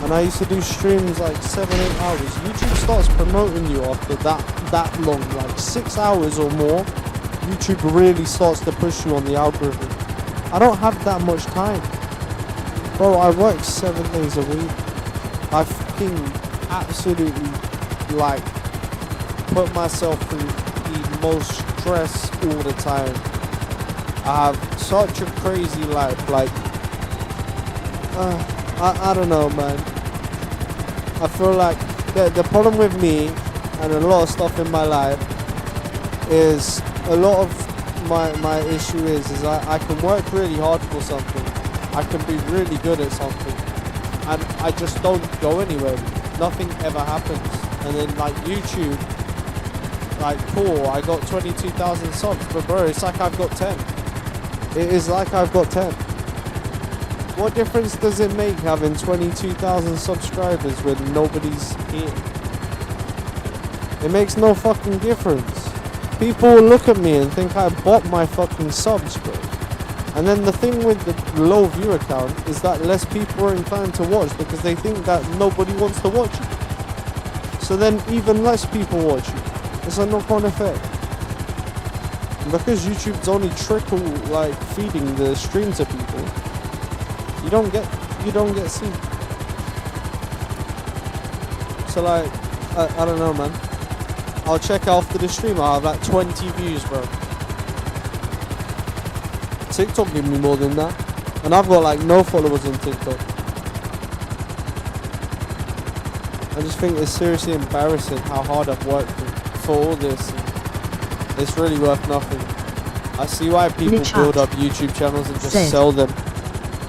and I used to do streams like 7-8 hours, YouTube starts promoting you after that long, like 6 hours or more. YouTube really starts to push you on the algorithm. I don't have that much time. Bro, I work 7 days a week. I fucking absolutely, like, put myself through the most stress all the time. I have such a crazy life, like, I don't know, man. I feel like the problem with me and a lot of stuff in my life is a lot of my issue is I can work really hard for something. I can be really good at something, and I just don't go anywhere. Nothing ever happens. And then like YouTube, like cool, I got 22,000 subs, but bro, it's like I've got 10. It is like I've got 10. What difference does it make having 22,000 subscribers when nobody's here? It makes no fucking difference. People will look at me and think I bought my fucking subs, bro. And then the thing with the low viewer count is that less people are inclined to watch because they think that nobody wants to watch you. So then even less people watch you. It's a knock-on effect. And because YouTube's only like feeding the stream to people, you don't get seen. So like, I don't know, man. I'll check after the stream, I'll have like 20 views, bro. TikTok give me more than that, and I've got like no followers on TikTok. I just think it's seriously embarrassing how hard I've worked for all this. It's really worth nothing. I see why people build up YouTube channels and just sell them.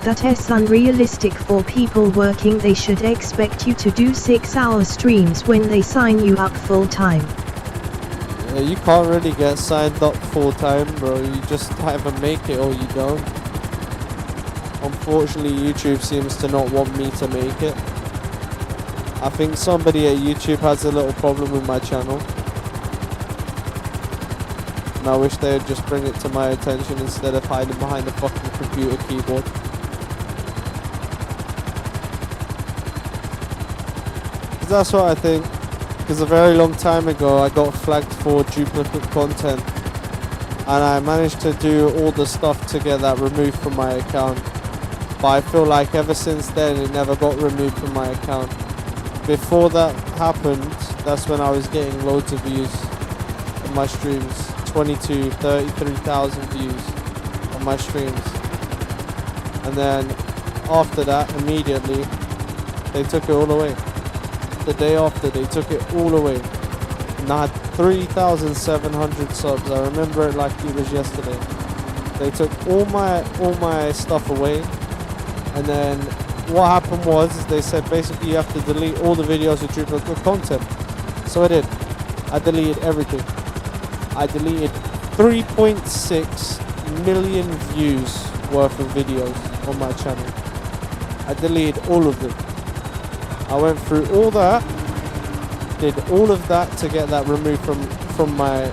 That is unrealistic for people working. They should expect you to do 6-hour streams when they sign you up full time. Yeah, you can't really get signed up full time, bro. You just either make it or you don't. Unfortunately, YouTube seems to not want me to make it. I think somebody at YouTube has a little problem with my channel. And I wish they would just bring it to my attention instead of hiding behind a fucking computer keyboard. That's what I think. Because a very long time ago I got flagged for duplicate content and I managed to do all the stuff to get that removed from my account. But I feel like ever since then it never got removed from my account. Before that happened, that's when I was getting loads of views on my streams. 22, 33,000 views on my streams. And then after that, immediately, they took it all away. The day after, they took it all away. And I had 3,700 subs. I remember it like it was yesterday. They took all my stuff away. And then what happened was they said basically you have to delete all the videos with duplicate content. So I did. I deleted everything. I deleted 3.6 million views worth of videos on my channel. I deleted all of them. I went through all that, did all of that to get that removed from my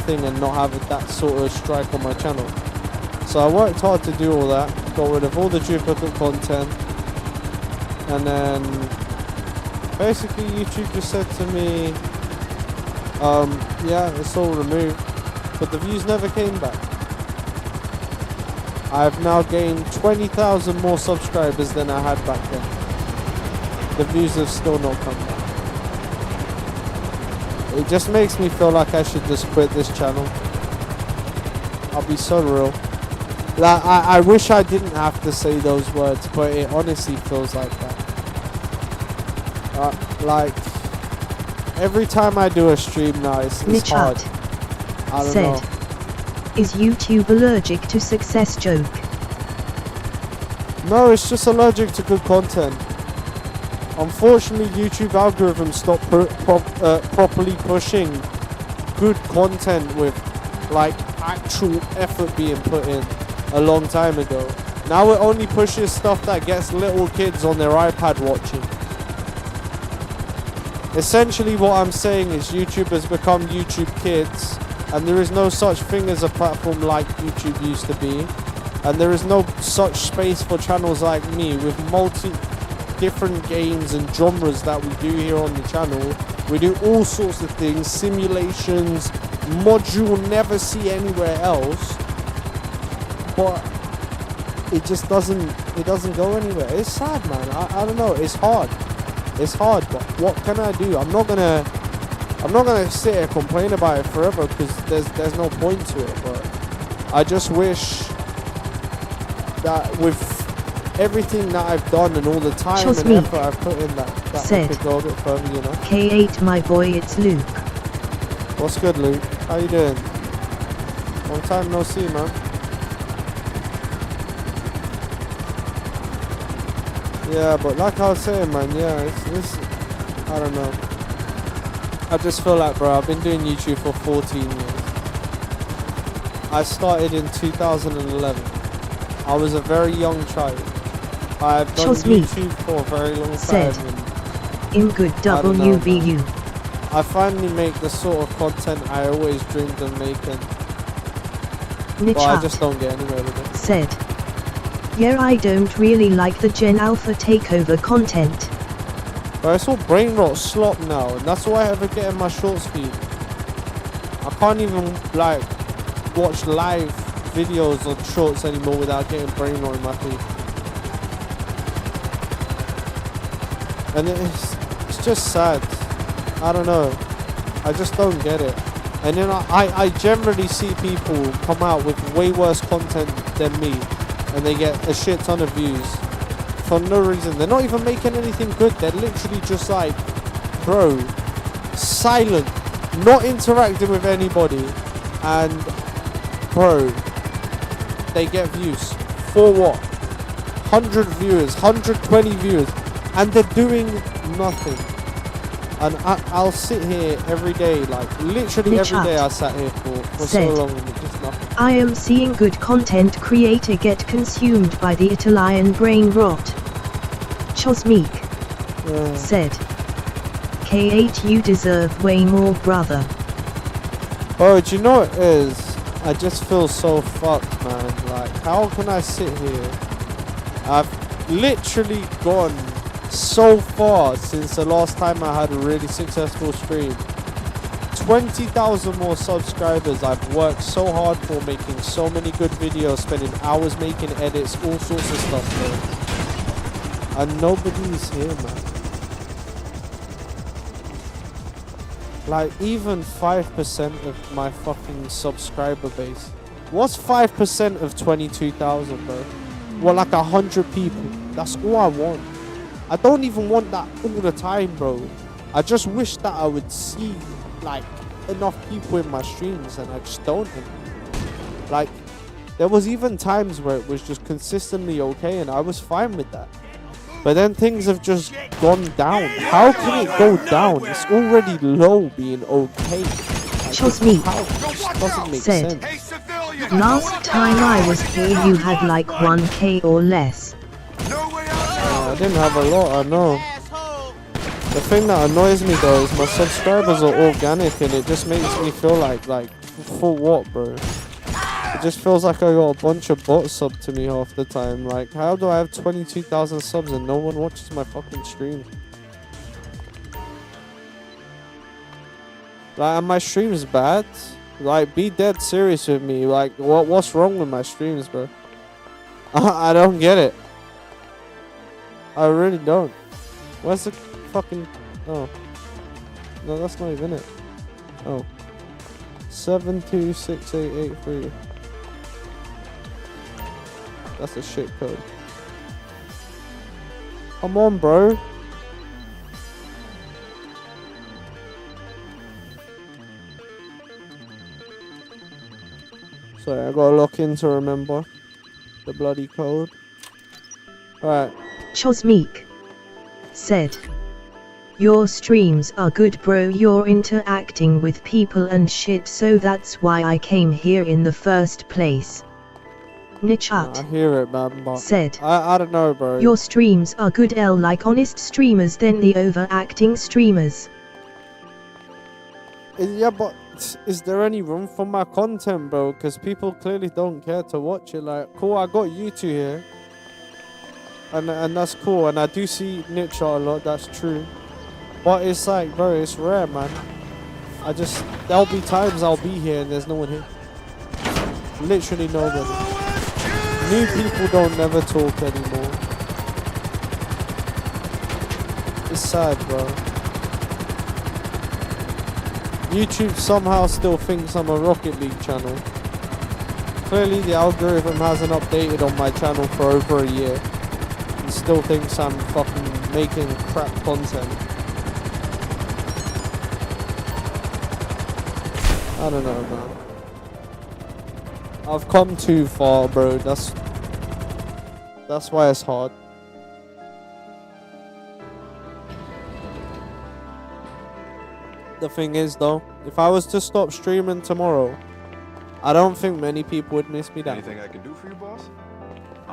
thing and not have that sort of strike on my channel. So I worked hard to do all that, got rid of all the duplicate content, and then basically YouTube just said to me, yeah, it's all removed, but the views never came back. I've now gained 20,000 more subscribers than I had back then. The views have still not come back. It just makes me feel like I should just quit this channel. I'll be so real. Like, I wish I didn't have to say those words, but it honestly feels like that. Like, every time I do a stream now, it's hard. I don't know. Is YouTube allergic to success joke? No, it's just allergic to good content. Unfortunately, YouTube algorithms stopped properly pushing good content with like actual effort being put in a long time ago. Now it only pushes stuff that gets little kids on their iPad watching. Essentially what I'm saying is YouTube has become YouTube Kids, and there is no such thing as a platform like YouTube used to be, and there is no such space for channels like me with multi different games and genres that we do here on the channel. We do all sorts of things, simulations, mods you'll never see anywhere else, but it just doesn't go anywhere. It's sad, man. I don't know, it's hard, but what can I do? I'm not gonna sit here and complain about it forever, because there's no point to it. But I just wish that with everything that I've done and all the time and effort I've put in, that we could go a bit further, you know. K8 my boy, it's Luke. What's good, Luke? How you doing? Long time no see, man. Yeah, but like I was saying, man, yeah, it's I don't know. I just feel like, bro, I've been doing YouTube for 14 years. I started in 2011. I was a very young child. I've done YouTube for a very long time. In good WBU. I finally make the sort of content I always dreamed of making. But I just don't get anywhere with it. Yeah, I don't really like the Gen Alpha takeover content. But it's all brain rot slop now, and that's why I ever get in my short speed. I can't even like watch live videos or shorts anymore without getting brain rot in my feed. And it's just sad. I don't know. I just don't get it. And then I generally see people come out with way worse content than me, and they get a shit ton of views for no reason. They're not even making anything good. They're literally just like, bro, silent, not interacting with anybody, and bro, they get views. For what? 100 viewers, 120 viewers, and they're doing nothing. And I'll sit here every day, like literally every day I sat here for so long, and it's just nothing. I am seeing good content creator get consumed by the Italian brain rot. Chosmeek said, K8 you deserve way more, brother. Oh, do you know what it is? I just feel so fucked, man. Like, how can I sit here? I've literally gone so far since the last time I had a really successful stream. 20,000 more subscribers. I've worked so hard for, making so many good videos, spending hours making edits, all sorts of stuff, bro. And nobody's here, man. Like, even 5% of my fucking subscriber base. What's 5% of 22,000, bro? Well, like 100 people. That's all I want. I don't even want that all the time, bro. I just wish that I would see, like, enough people in my streams, and I just don't. Like, there was even times where it was just consistently okay, and I was fine with that. But then things have just gone down. How can it go down? It's already low being okay. Chosmeek Doesn't make said, sense. last time I was here you had like 1k or less. I didn't have a lot, I know. The thing that annoys me though is my subscribers are organic, and it just makes me feel like for what, bro? It just feels like I got a bunch of bots sub to me half the time. Like, how do I have 22,000 subs and no one watches my fucking streams? Like, are my streams bad? Like, be dead serious with me. Like, what's wrong with my streams, bro? I don't get it. I really don't. Where's the fucking... Oh. No, that's not even it. Oh. 726883. That's a shit code. Come on, bro. Sorry, I gotta lock in to remember the bloody code. Alright. Chosmeek said, your streams are good, bro. You're interacting with people and shit, so that's why I came here in the first place. Nichat I hear it, man, but said, I don't know, bro. your streams are good, like honest streamers than the overacting streamers. Yeah, but is there any room for my content, bro? Because people clearly don't care to watch it. Like, cool, I got you two here. And that's cool. And I do see Niche a lot, that's true. But it's like, bro, it's rare, man. There'll be times I'll be here and there's no one here. Literally nobody. New people don't never talk anymore. It's sad, bro. YouTube somehow still thinks I'm a Rocket League channel. Clearly the algorithm hasn't updated on my channel for over a year. And still thinks I'm fucking making crap content. I don't know, man. I've come too far, bro. That's why it's hard. The thing is, though, if I was to stop streaming tomorrow, I don't think many people would miss me that. Anything I can do for you, boss?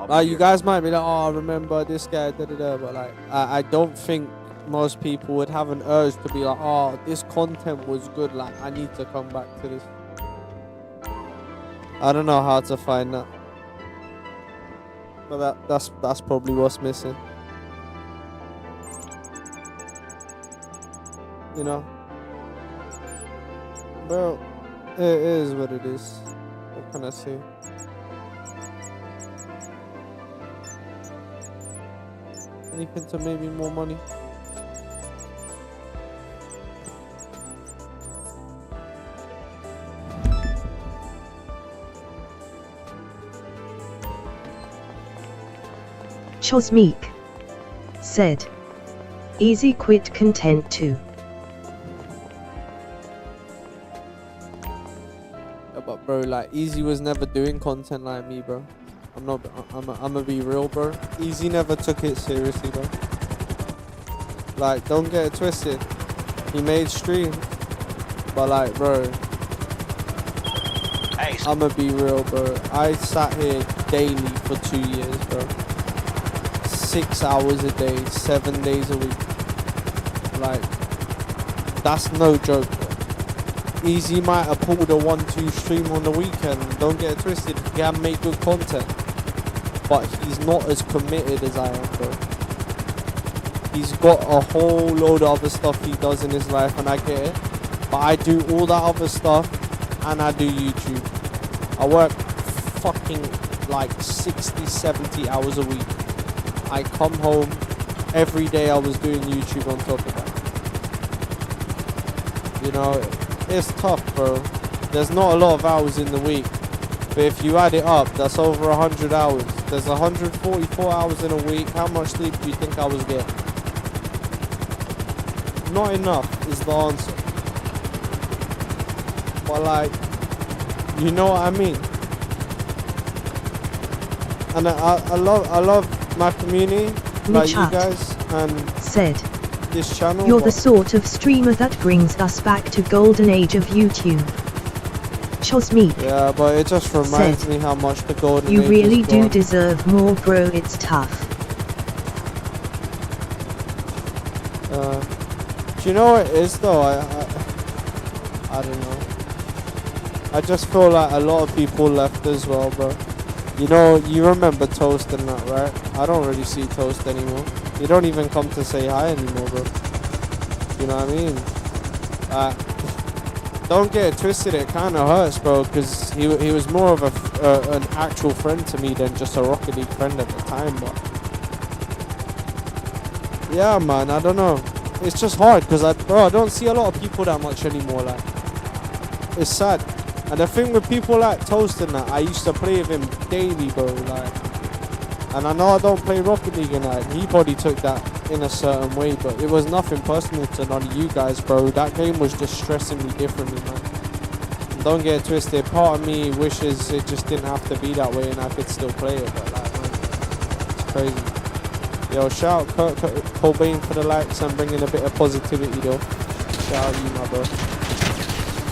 Like, you guys might be like, oh, remember this guy, da-da-da, but like, I don't think most people would have an urge to be like, oh, this content was good, like, I need to come back to this. I don't know how to find that. But that's probably what's missing. You know? Well, it is what it is. What can I say? Anything to make me more money? Chosmeek said, easy quit content too. Yeah, but bro, like, Easy was never doing content like me, bro. I'm gonna be real, bro. Easy never took it seriously, bro. Like, don't get it twisted. He made streams, but like, bro, Hey, I'ma be real, bro. I sat here daily for 2 years, bro. 6 hours a day, 7 days a week. Like, that's no joke, bro. Easy might have pulled a 1-2 stream on the weekend. Don't get it twisted. He can make good content, but he's not as committed as I am, bro. He's got a whole load of other stuff he does in his life, and I get it. But I do all that other stuff, and I do YouTube. I work fucking like 60, 70 hours a week. I come home every day. I was doing YouTube on top of that. You know, it's tough, bro. There's not a lot of hours in the week, but if you add it up, that's over 100 hours. There's 144 hours in a week. How much sleep do you think I was getting? Not enough is the answer. But like, you know what I mean? And I love my community, like you guys, and said, this channel. "You're the sort of streamer that brings us back to golden age of YouTube." Chosmeek. Yeah, but it just reminds me how much the golden You age really is do gone. deserve more, bro. It's tough. Do you know what it is though? I don't know. I just feel like a lot of people left as well, bro. You know, you remember Toast and that, right? I don't really see Toast anymore. He don't even come to say hi anymore, bro. You know what I mean? Don't get it twisted, it kind of hurts, bro, because he was more of an actual friend to me than just a Rocket League friend at the time, but yeah, man, I don't know. It's just hard, because I don't see a lot of people that much anymore, like, it's sad. And the thing with people like Toast and that, I used to play with him daily, bro, like, and I know I don't play Rocket League and that, and he probably took that in a certain way, but it was nothing personal to none of you guys, bro. That game was just stressing me differently, man. And don't get it twisted, part of me wishes it just didn't have to be that way and I could still play it, but like, man, it's crazy. Yo, shout out Kurt Cobain for the likes and bringing a bit of positivity though. Shout out you, my bro.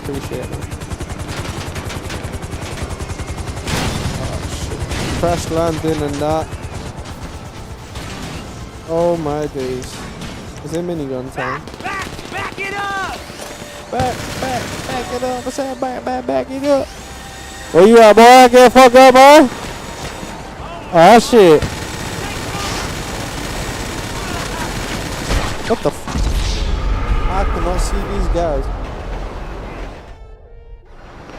Appreciate it, man. Oh shit. Crash landing and that. Oh my days. Is it minigun time? Back it up! Back it up. I said back it up. Where you at, boy? Get the fuck up, boy. Oh shit. What the f? I cannot see these guys.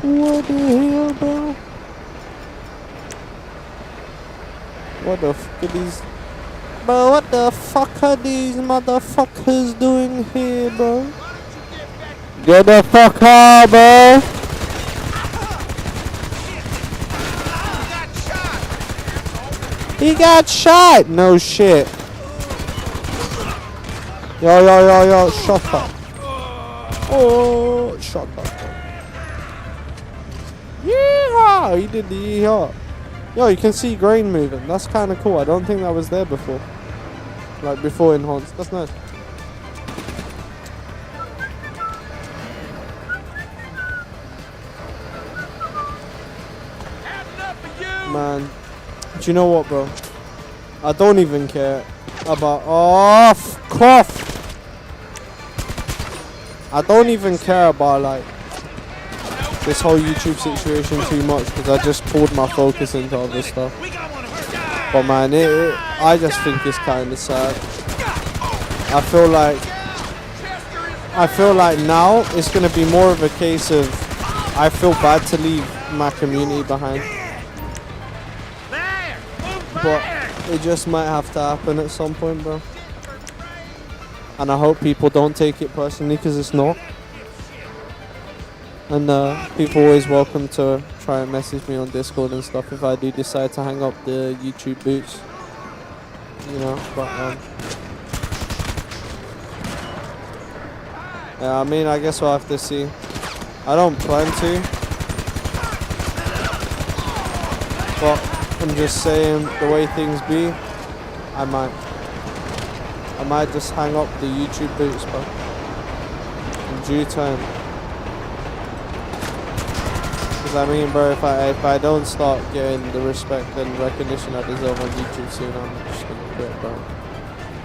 What the hell, bro? What the fuck are these? Bro, what the fuck are these motherfuckers doing here, bro? Get the fuck out, bro! He got shot! No shit. Yo, shut up. Oh, shut up. Yeehaw! He did the yeehaw. Yo, you can see grain moving. That's kind of cool. I don't think that was there before. Like before enhanced. That's nice. Man, do you know what, bro? I don't even care about. Oh, cough! I don't even care about like this whole YouTube situation too much because I just pulled my focus into other stuff. But man, I just think it's kind of sad. I feel like now it's gonna be more of a case of I feel bad to leave my community behind. But it just might have to happen at some point, bro. And I hope people don't take it personally because it's not. And people are always welcome to try and message me on Discord and stuff if I do decide to hang up the YouTube boots. You know, but yeah, I mean, I guess we'll have to see. I don't plan to. But I'm just saying, the way things be, I might just hang up the YouTube boots, but in due time. Because I mean, bro, if I don't start getting the respect and recognition I deserve on YouTube soon, I'm just gonna quit, bro.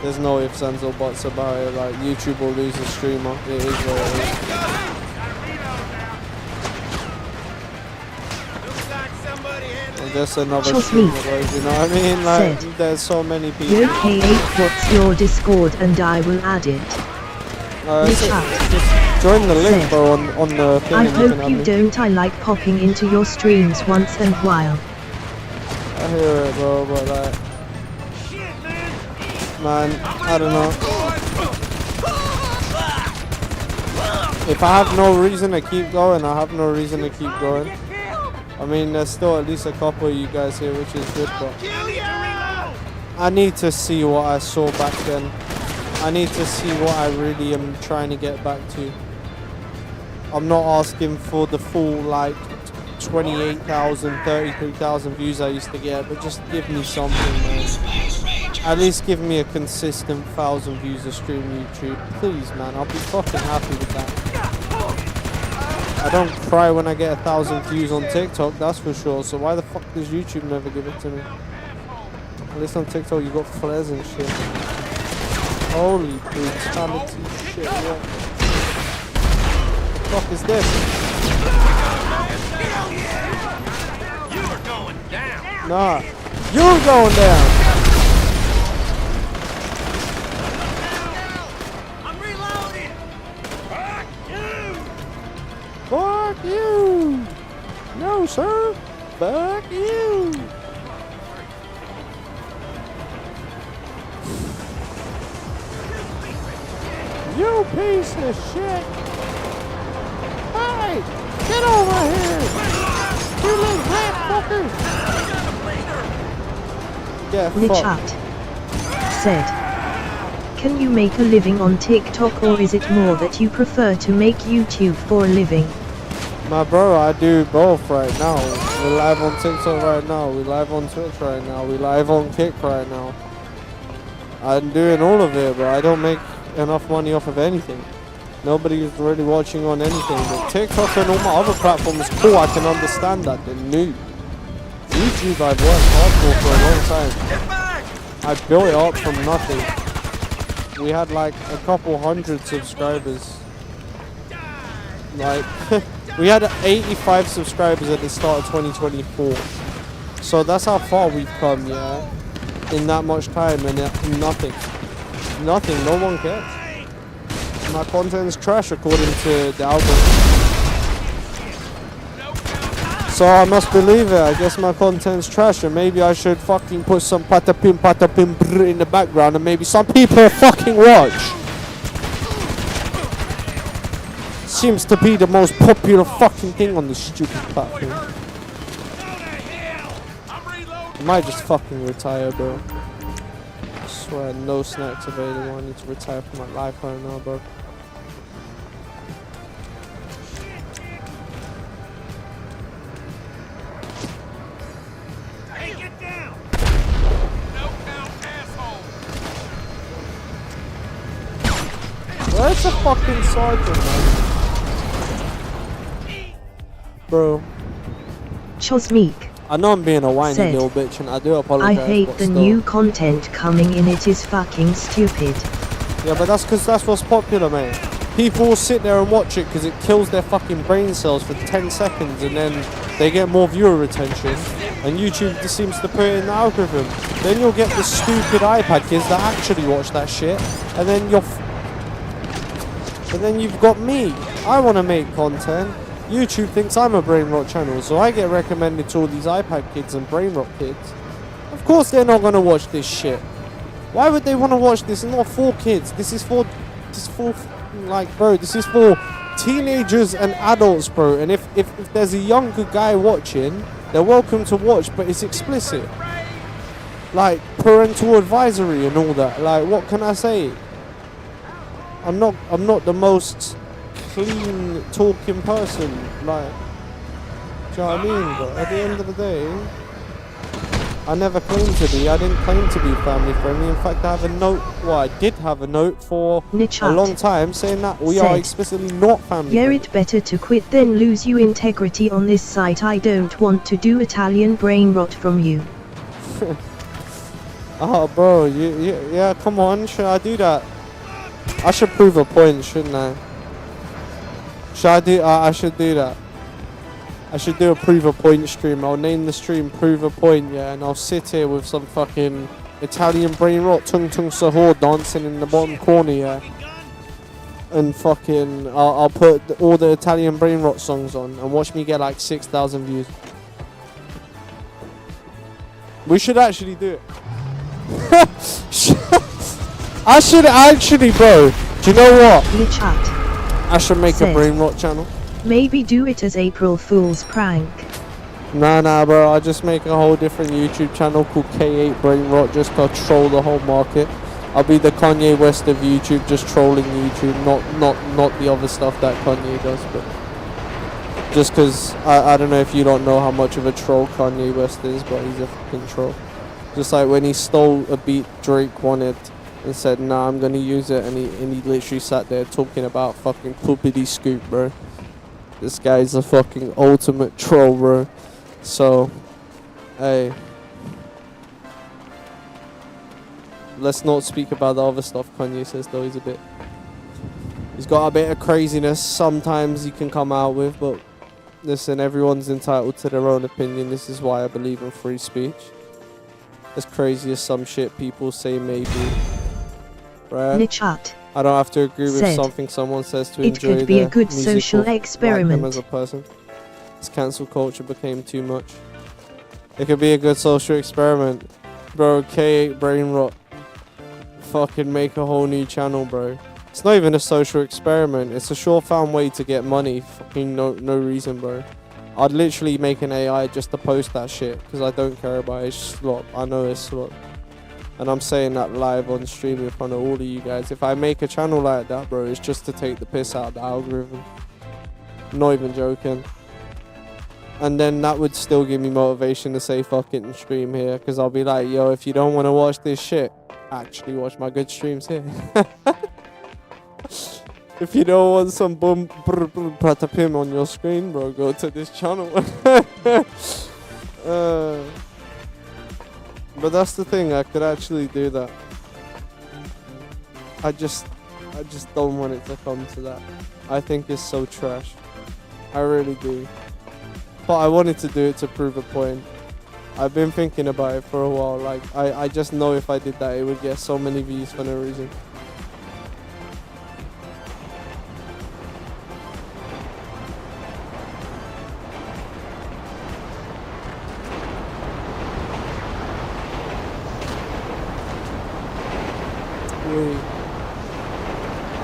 There's no ifs, ands, or buts about it. Like, YouTube will lose a streamer. It is what it is. Just another streamer, bro, you know what I mean? Like, there's so many people. Yo K8, what's your Discord and I will add it. Just join the link, bro, on the thing. I and you can hope have you me. don't. I like popping into your streams once in a while. I hear it, bro, but like, man, I don't know. If I have no reason to keep going, I have no reason to keep going. I mean, there's still at least a couple of you guys here, which is good, but I need to see what I saw back then. I need to see what I really am trying to get back to. I'm not asking for the full, like, 28,000, 33,000 views I used to get, but just give me something, man. At least give me a consistent 1,000 views a stream YouTube. Please, man, I'll be fucking happy with that. I don't cry when I get 1,000 views on TikTok, that's for sure, so why the fuck does YouTube never give it to me? At least on TikTok you got flares and shit. Holy brutality shit, what the fuck is this? You are going down. Nah, you're going down! I'm reloading. Fuck you. Fuck you! No, sir! Fuck you! You piece of shit! Hey! Get over here! You little rat fucker! Yeah, fuck. Nichat said, can you make a living on TikTok, or is it more that you prefer to make YouTube for a living? My bro, I do both right now. We're live on TikTok right now. We're live on Twitch right now. We're live on Kick right now. I'm doing all of it, but I don't make enough money off of anything. Nobody's really watching on anything. But TikTok and all my other platforms, cool, I can understand that. They're new. YouTube, I've worked hardcore for a long time. I built it up from nothing. We had like a couple hundred subscribers. Like, we had 85 subscribers at the start of 2024. So that's how far we've come, yeah? In that much time, and nothing. Nothing, no one cares. My content's trash according to the algorithm. So I must believe it. I guess my content's trash, and maybe I should fucking put some patapim brr in the background, and maybe some people will fucking watch. Seems to be the most popular fucking thing on this stupid platform. I might just fucking retire, bro. I swear, no snacks available. I need to retire from my life right now, bro. Hey, get down. No count, asshole. Where's the fucking sergeant, man? Bro. Chosmeek I know I'm being a whiny said, little bitch, and I do I apologize. hate but the still. new content coming in, it is fucking stupid. Yeah, but that's because that's what's popular, mate. People will sit there and watch it because it kills their fucking brain cells for 10 seconds, and then they get more viewer retention. And YouTube just seems to put it in the algorithm. Then you'll get the stupid iPad kids that actually watch that shit, and then you've got me. I want to make content. YouTube thinks I'm a brain rot channel, so I get recommended to all these iPad kids and brain rot kids. Of course they're not gonna watch this shit. Why would they want to watch this? It's not for kids. This is for like, bro, this is for teenagers and adults, bro. And if there's a younger guy watching, they're welcome to watch, but it's explicit. Like parental advisory and all that. Like, what can I say? I'm not the most clean talking person, like, do you know what I mean? But at the end of the day, I never claimed to be. I didn't claim to be family friendly. In fact, I have a note. Well, I did have a note for a long time saying that we are explicitly not family friendly. It better to quit than lose you integrity on this site. I don't want to do Italian brain rot from you. Oh, bro, yeah, come on, should I do that? I should prove a point, shouldn't I? I should do that. I should do a prove a point stream. I'll name the stream Prove a Point, yeah, and I'll sit here with some fucking Italian brain rot tung tung sahur dancing in the bottom corner, yeah. and fucking I'll put all the Italian brain rot songs on and watch me get like 6,000 views. We should actually do it. I should actually, bro. Do you know what? The chat. I should make a Said. brain rot channel. Maybe do it as April Fool's prank. Nah, bro. I'll just make a whole different YouTube channel called K8 Brain Rot just to troll the whole market. I'll be the Kanye West of YouTube, just trolling YouTube, not the other stuff that Kanye does, but just because I don't know if you don't know how much of a troll Kanye West is, but he's a fucking troll. Just like when he stole a beat Drake wanted and said, nah, I'm gonna use it, and he literally sat there talking about fucking poopity scoop, bro. This guy's a fucking ultimate troll, bro. So, hey. Let's not speak about the other stuff Kanye says, though. He's got a bit of craziness sometimes he can come out with, but listen, everyone's entitled to their own opinion. This is why I believe in free speech. As crazy as some shit people say may be, right? Nichat. I don't have to agree with Said. something someone says to It enjoy could be a their good music social or like experiment. him as a person. This cancel culture became too much. It could be a good social experiment. Bro, K8 Brain Rot. Fucking make a whole new channel, bro. It's not even a social experiment. It's a sure-found way to get money. Fucking no reason, bro. I'd literally make an AI just to post that shit because I don't care about it. It's slop. I know it's slop. And I'm saying that live on stream in front of all of you guys. If I make a channel like that, bro, it's just to take the piss out of the algorithm. I'm not even joking. And then that would still give me motivation to say fuck it and stream here. Because I'll be like, yo, if you don't want to watch this shit, actually watch my good streams here. If you don't want some boom pratapim on your screen, bro, go to this channel. But that's the thing, I could actually do that. I just don't want it to come to that. I think it's so trash. I really do. But I wanted to do it to prove a point. I've been thinking about it for a while. Like, I just know if I did that, it would get so many views for no reason.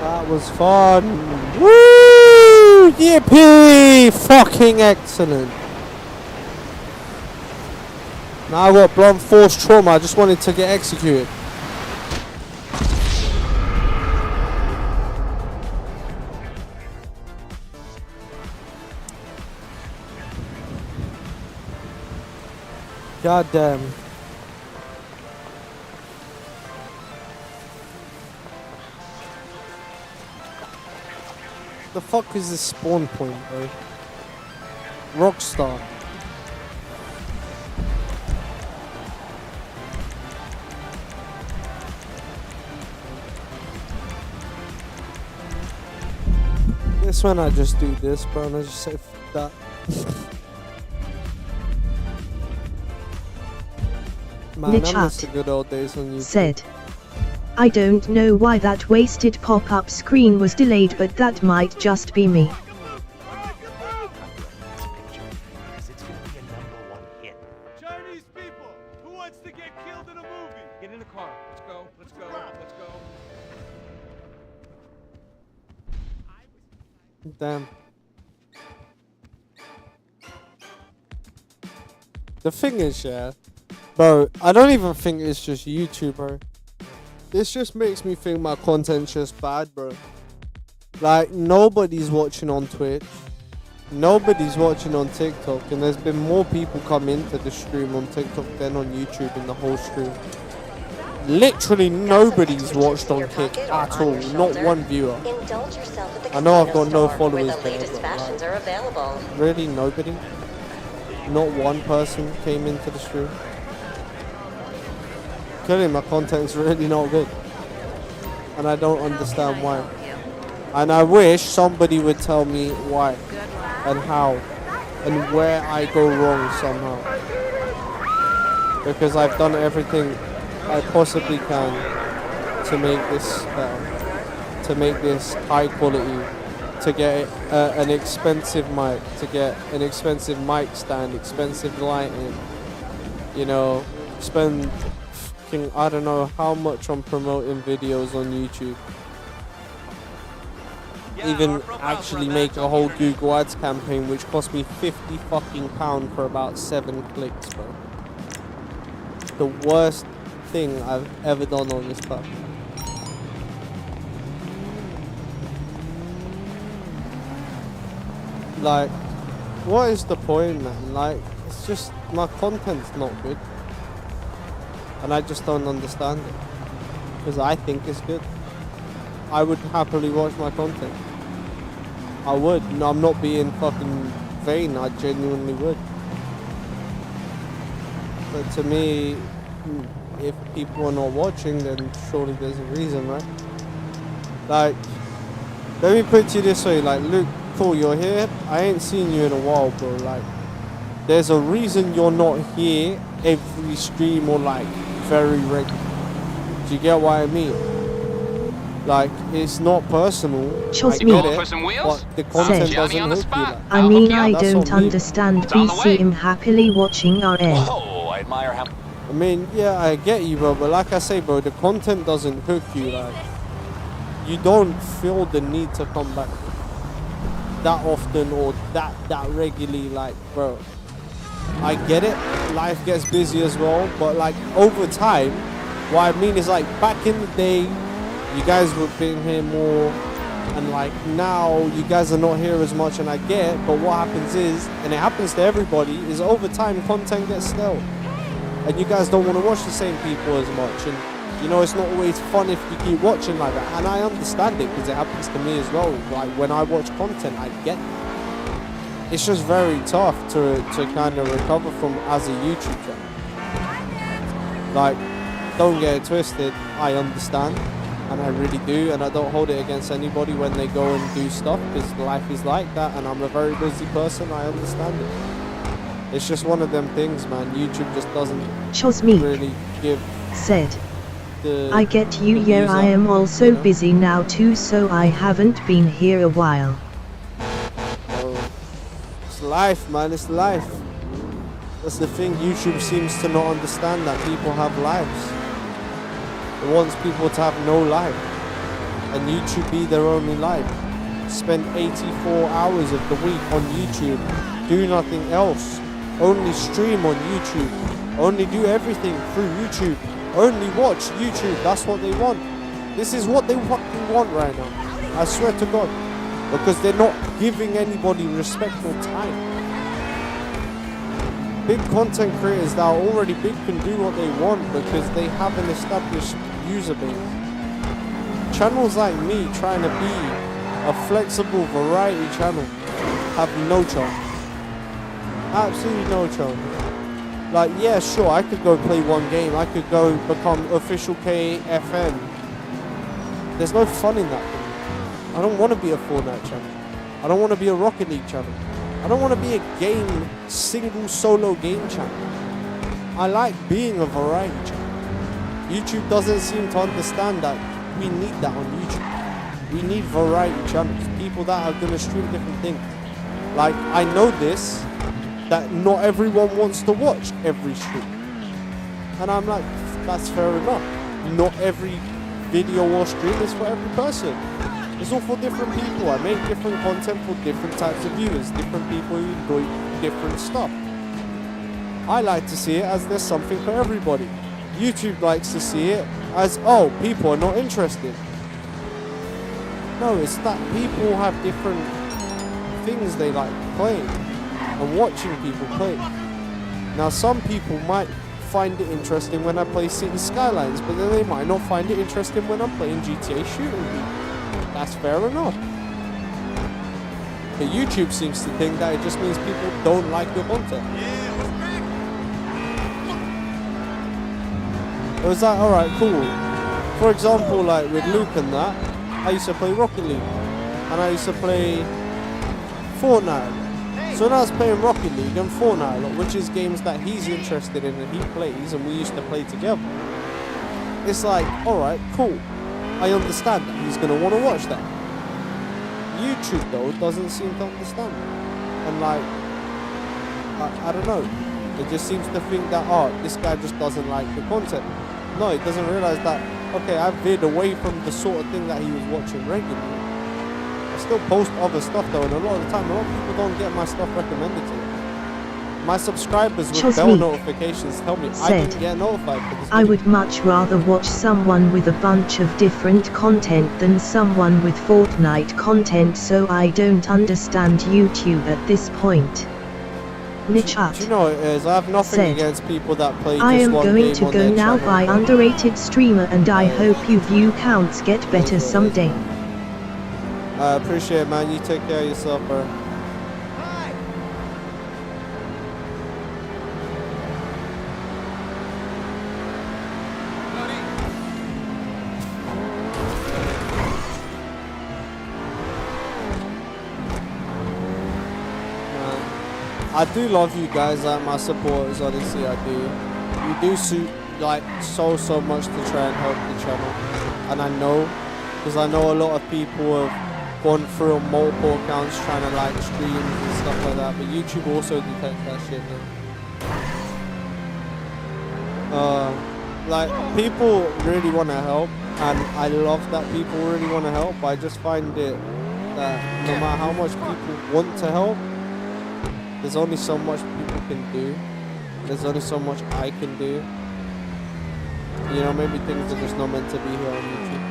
That was fun. Woo! Yippee! Fucking excellent. Now I got blunt force trauma. I just wanted to get executed. God damn. The fuck is this spawn point, bro? Rockstar. This when I just do this, bro, and I just say fuck that. Man, The I miss the chat good old days on YouTube. Said. I don't know why that wasted pop-up screen was delayed, but that might just be me. Chinese people! Who wants to get killed in a movie? Get in the car. Let's go. Let's go. Let's go. Damn. The thing is, yeah, bro, I don't even think it's just YouTube, bro. This just makes me think my content's just bad, bro. Like, nobody's watching on Twitch. Nobody's watching on TikTok. And there's been more people come into the stream on TikTok than on YouTube in the whole stream. Literally nobody's watched on Kick at all. Not one viewer. Indulge yourself at the I know I've got casino no store, where followers the there, latest but, fashions are available. Really, nobody? Not one person came into the stream? Clearly my content's really not good. And I don't understand why. And I wish somebody would tell me why. And how. And where I go wrong somehow. Because I've done everything I possibly can to make this better. to make this high quality, to get an expensive mic, to get an expensive mic stand, expensive lighting, you know, spend fucking, I don't know how much on promoting videos on YouTube. Even actually make a whole Google Ads campaign, which cost me £50 fucking for about 7 clicks, bro. The worst thing I've ever done on this platform. Like, what is the point, man? Like, it's just my content's not good, and I just don't understand it because I think it's good. I would happily watch my content. I would. No, I'm not being fucking vain. I genuinely would. But to me, if people are not watching, then surely there's a reason, right? Like, let me put it to you this way. Like, Luke, cool, you're here. I ain't seen you in a while, bro. Like, there's a reason you're not here every stream or like very regular. Do you get what I mean? Like, it's not personal. Trust I me. get it, but the content doesn't hook you. Like, I mean, I That's don't on me. understand. We see him happily watching our end. Oh, I admire how. I mean, yeah, I get you, bro. But like I say, bro, the content doesn't hook you. Like, you don't feel the need to come back that often or that regularly. Like, bro, I get it. Life gets busy as well, but like over time, what I mean is like back in the day, you guys were being here more, and like now you guys are not here as much, and I get it, but what happens is, and it happens to everybody, is over time content gets stale. And you guys don't want to watch the same people as much, and you know, it's not always fun if you keep watching like that, and I understand it because it happens to me as well. Like when I watch content, I get it. It's just very tough to kind of recover from as a YouTube channel. Like, don't get it twisted, I understand, and I really do, and I don't hold it against anybody when they go and do stuff, because life is like that, and I'm a very busy person, I understand it. It's just one of them things, man. YouTube just doesn't really give said. the I get you, the yeah, user, I am also you know? busy now too, so I haven't been here a while. Oh, it's life, man, it's life. That's the thing, YouTube seems to not understand that people have lives. It wants people to have no life, and YouTube be their only life. Spend 84 hours of the week on YouTube, do nothing else, only stream on YouTube, only do everything through YouTube, only watch YouTube. That's what they want. This is what they fucking want right now, I swear to God, because they're not giving anybody respect or time. Big content creators that are already big can do what they want because they have an established user base. Channels like me trying to be a flexible variety channel have no chance. Absolutely no chance. Like, yeah, sure, I could go play one game. I could go become official KFN. There's no fun in that for me. I don't want to be a Fortnite channel. I don't want to be a Rocket League channel. I don't want to be a single solo game channel. I like being a variety channel. YouTube doesn't seem to understand that we need that on YouTube. We need variety channels, people that are going to stream different things. Like, I know this, that not everyone wants to watch every stream. And I'm like, that's fair enough. Not every video or stream is for every person. It's all for different people. I make different content for different types of viewers, different people who enjoy different stuff. I like to see it as there's something for everybody. YouTube likes to see it as, oh, people are not interested. No, it's that people have different things they like playing and watching people play. Now, some people might find it interesting when I play City Skylines, but then they might not find it interesting when I'm playing GTA shooting people. That's fair enough. But YouTube seems to think that it just means people don't like your content. It was like, alright, cool. For example, like with Luke and that, I used to play Rocket League. And I used to play Fortnite. So when I was playing Rocket League and Fortnite a lot, which is games that he's interested in and he plays and we used to play together, it's like, alright, cool. I understand that he's gonna want to watch that. YouTube though doesn't seem to understand, and like I don't know, it just seems to think that this guy just doesn't like the content. No, it doesn't realize that okay, I've veered away from the sort of thing that he was watching regularly. I still post other stuff though, and a lot of the time, a lot of people don't get my stuff recommended to them. My subscribers with bell notifications tell me I didn't get notified for this video. I would much rather watch someone with a bunch of different content than someone with Fortnite content, so I don't understand YouTube at this point. Nichat Do you know what it is? I have nothing against people that play just I am one going game to on go their now channel. by underrated streamer, and I hope your view counts get better someday. I appreciate it, man. You take care of yourself, bro. I do love you guys, my supporters, honestly, I do. You do so much to try and help the channel. And I know, because I know a lot of people have gone through multiple accounts trying to like streams and stuff like that, but YouTube also detects that shit now. Like, people really want to help, and I love that people really want to help, but I just find it that no matter how much people want to help, there's only so much people can do. There's only so much I can do. You know, maybe things are just not meant to be here on YouTube.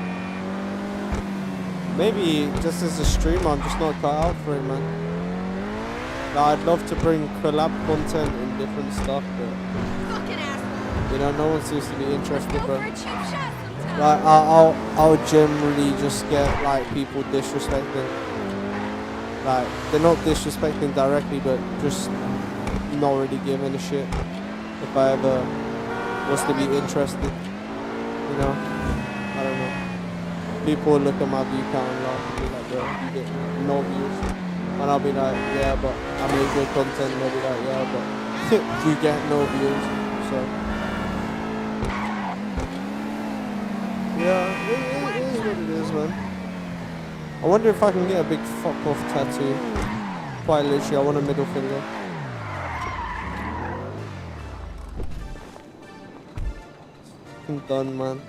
Maybe just as a streamer, I'm just not cut out for it, man. Now, I'd love to bring collab content and different stuff, but you know, no one seems to be interested, bro. Like, I'll generally just get like people disrespecting. Like, they're not disrespecting directly, but just not really giving a shit if I ever was to be interested. You know? I don't know. People will look at my view count and laugh and be like, bro, you get no views. And I'll be like, yeah, but I make good content. And they'll be like, yeah, but you get no views. So, yeah, it is what it is, man. I wonder if I can get a big fuck off tattoo. Quite literally, I want a middle finger. I'm done, man.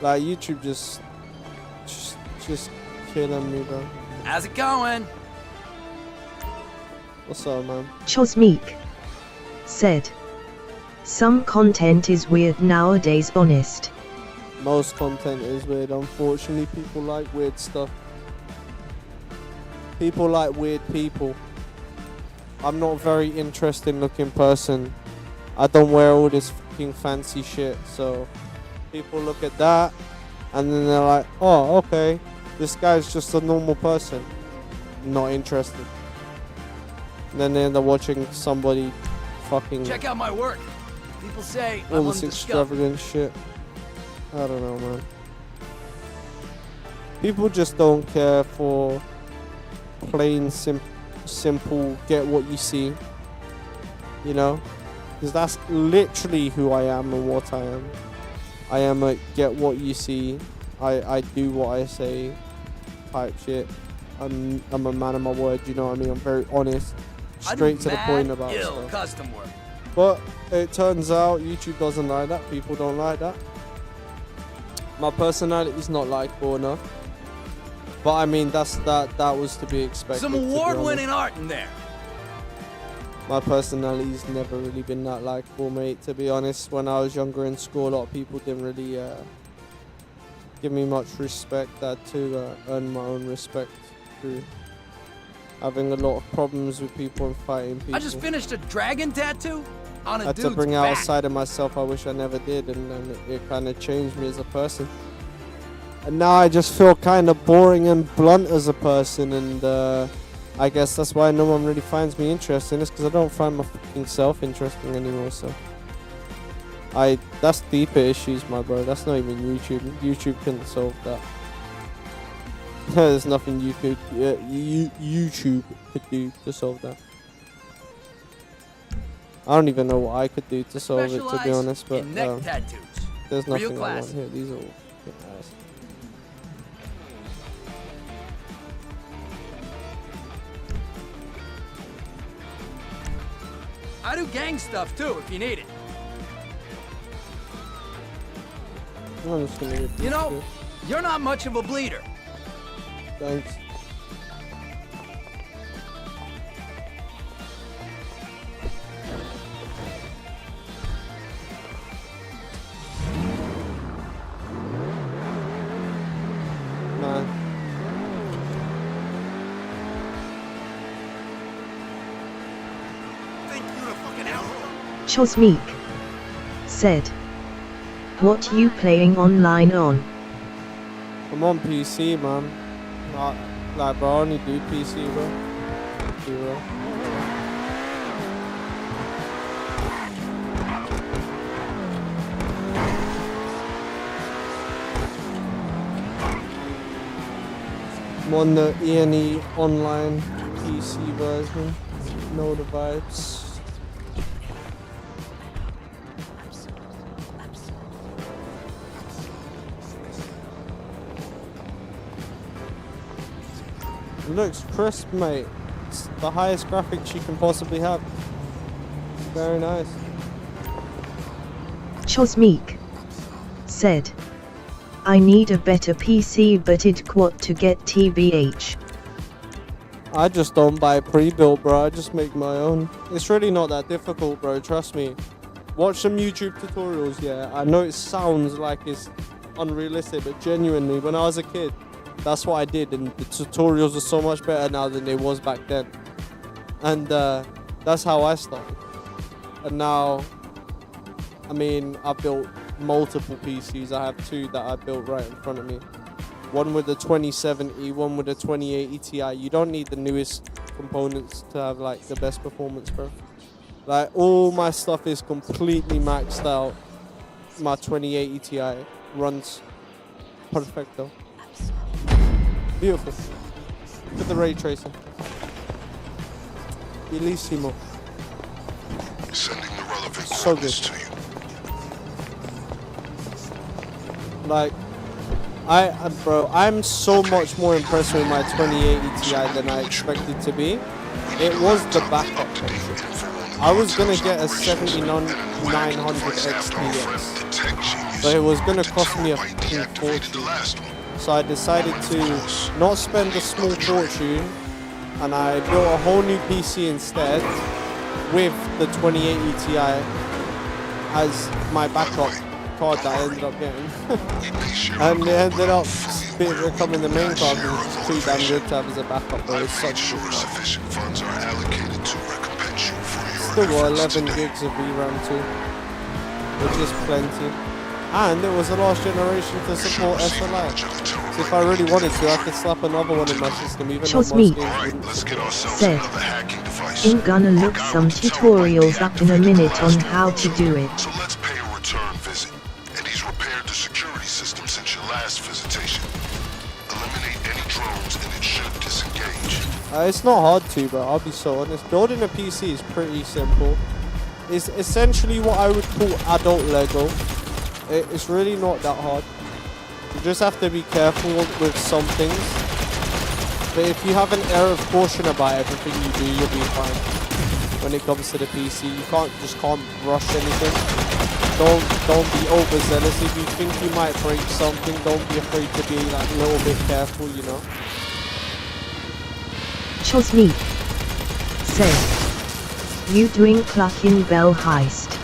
Like, YouTube just killing me, bro. How's it going? What's up, man? Chosmeek said, some content is weird nowadays, honest. Most content is weird. Unfortunately, people like weird stuff. People like weird people. I'm not a very interesting looking person. I don't wear all this fucking fancy shit. So people look at that and then they're like, oh, okay, this guy's just a normal person. Not interested. And then they end up watching somebody fucking Check out my work. People say all I'm this extravagant shit. I don't know, man. People just don't care for plain simple get what you see. You know? Because that's literally who I am and what I am. I am a get what you see. I do what I say type shit. I'm a man of my word, you know what I mean? I'm very honest. Straight to the point about stuff. Custom work. But it turns out YouTube doesn't like that. People don't like that. My personality is not likable enough, but I mean that was to be expected. Some award-winning art in there. My personality's never really been that likable, mate. To be honest, when I was younger in school, a lot of people didn't really give me much respect. I had to earn my own respect through having a lot of problems with people and fighting people. I just finished a dragon tattoo on a I had dude's to bring out a back. side of myself I wish I never did, and then it kind of changed me as a person. And now I just feel kind of boring and blunt as a person, and I guess that's why no one really finds me interesting. It's because I don't find my fucking self interesting anymore. So that's deeper issues, my bro. That's not even YouTube. YouTube couldn't solve that. There's nothing YouTube could do to solve that. I don't even know what I could do to solve it, to be honest. But in neck tattoos. There's Real nothing I want class. here. These are all nice. I do gang stuff too, if you need it. I'm just gonna get You these know, two. you're not much of a bleeder. Thanks. Man. Think you're a fucking asshole? Chosmeek said, "What you playing online on?" I'm on PC, man. Like, bro, I only do PC, bro. Be real. I'm on the E&E online PC version. Know the vibes. It looks crisp, mate. It's the highest graphics you can possibly have. Very nice. Chosmeek said, "I need a better PC but it quat to get TBH." I just don't buy pre-built, bro. I just make my own. It's really not that difficult, bro. Trust me. Watch some YouTube tutorials, yeah. I know it sounds like it's unrealistic, but genuinely, when I was a kid, that's what I did, and the tutorials are so much better now than they was back then. And that's how I started. And now, I mean, I built multiple PCs. I have two that I built right in front of me. One with the 2070, one with the 2080 Ti. You don't need the newest components to have like the best performance, bro. Like, all my stuff is completely maxed out. My 2080 Ti runs perfecto. Beautiful. Look at the ray tracing. Bellissimo. Sending the relevant So coordinates good. to you. Like, bro, I'm so much more impressed with my 2080 Ti than I expected to be. It was the backup. I was gonna get a 7900 XTX, but it was gonna cost me a fucking fortune. So I decided to not spend a small fortune, and I built a whole new PC instead with the 2080 Ti as my backup card that I ended up getting. And it ended up becoming the main card, because it's too damn good to have as a backup, but it's such a good card. Sufficient funds are allocated to recompense you for your Still got efforts 11 today. gigs of VRAM too, which is plenty. And it was the last generation to support SLI. So if I really wanted to, I could slap another one in my system, even though most Chosmeek games Alright, wouldn't let's get support it. ourselves Said, another hacking device. "I'm gonna look Mark out some the terabyte tutorials up in a deactivated minute the on last how to one. do it." So let's pay a return visit. Eddie's repaired the security system since your last visitation. Eliminate any drones and it should disengage. It's not hard to, but I'll be so honest. Building a PC is pretty simple. It's essentially what I would call adult Lego. It's really not that hard. You just have to be careful with some things. But if you have an air of caution about everything you do, you'll be fine. When it comes to the PC, you can't rush anything. Don't be overzealous. If you think you might break something, don't be afraid to be like a little bit careful, you know. Chosmeek said, "You doing Cluckin' Bell heist?"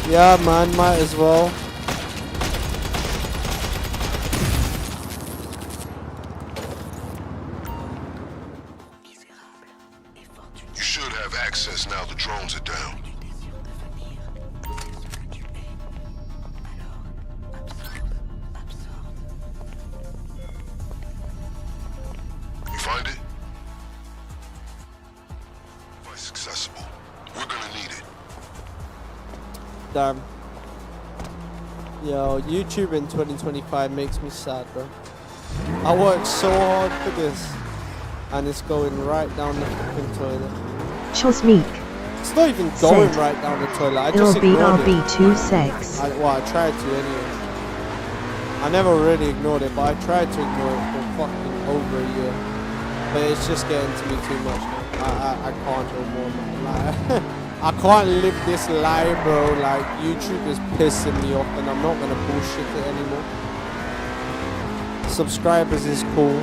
Yeah, man, might as well. You should have access now the drones are down. You find it? Device accessible. We're gonna need it. Damn. Yo, YouTube in 2025 makes me sad, bro. I worked so hard for this, and it's going right down the fucking toilet. Chosmeek It's not even going right down the toilet. I just ignored it. LBRB2 sex. I tried to anyway. I never really ignored it, but I tried to ignore it for fucking over a year. But it's just getting to me too much now. I can't no more, man. Like, I can't live this lie, bro. Like, YouTube is pissing me off, and I'm not gonna bullshit it anymore. Subscribers is cool,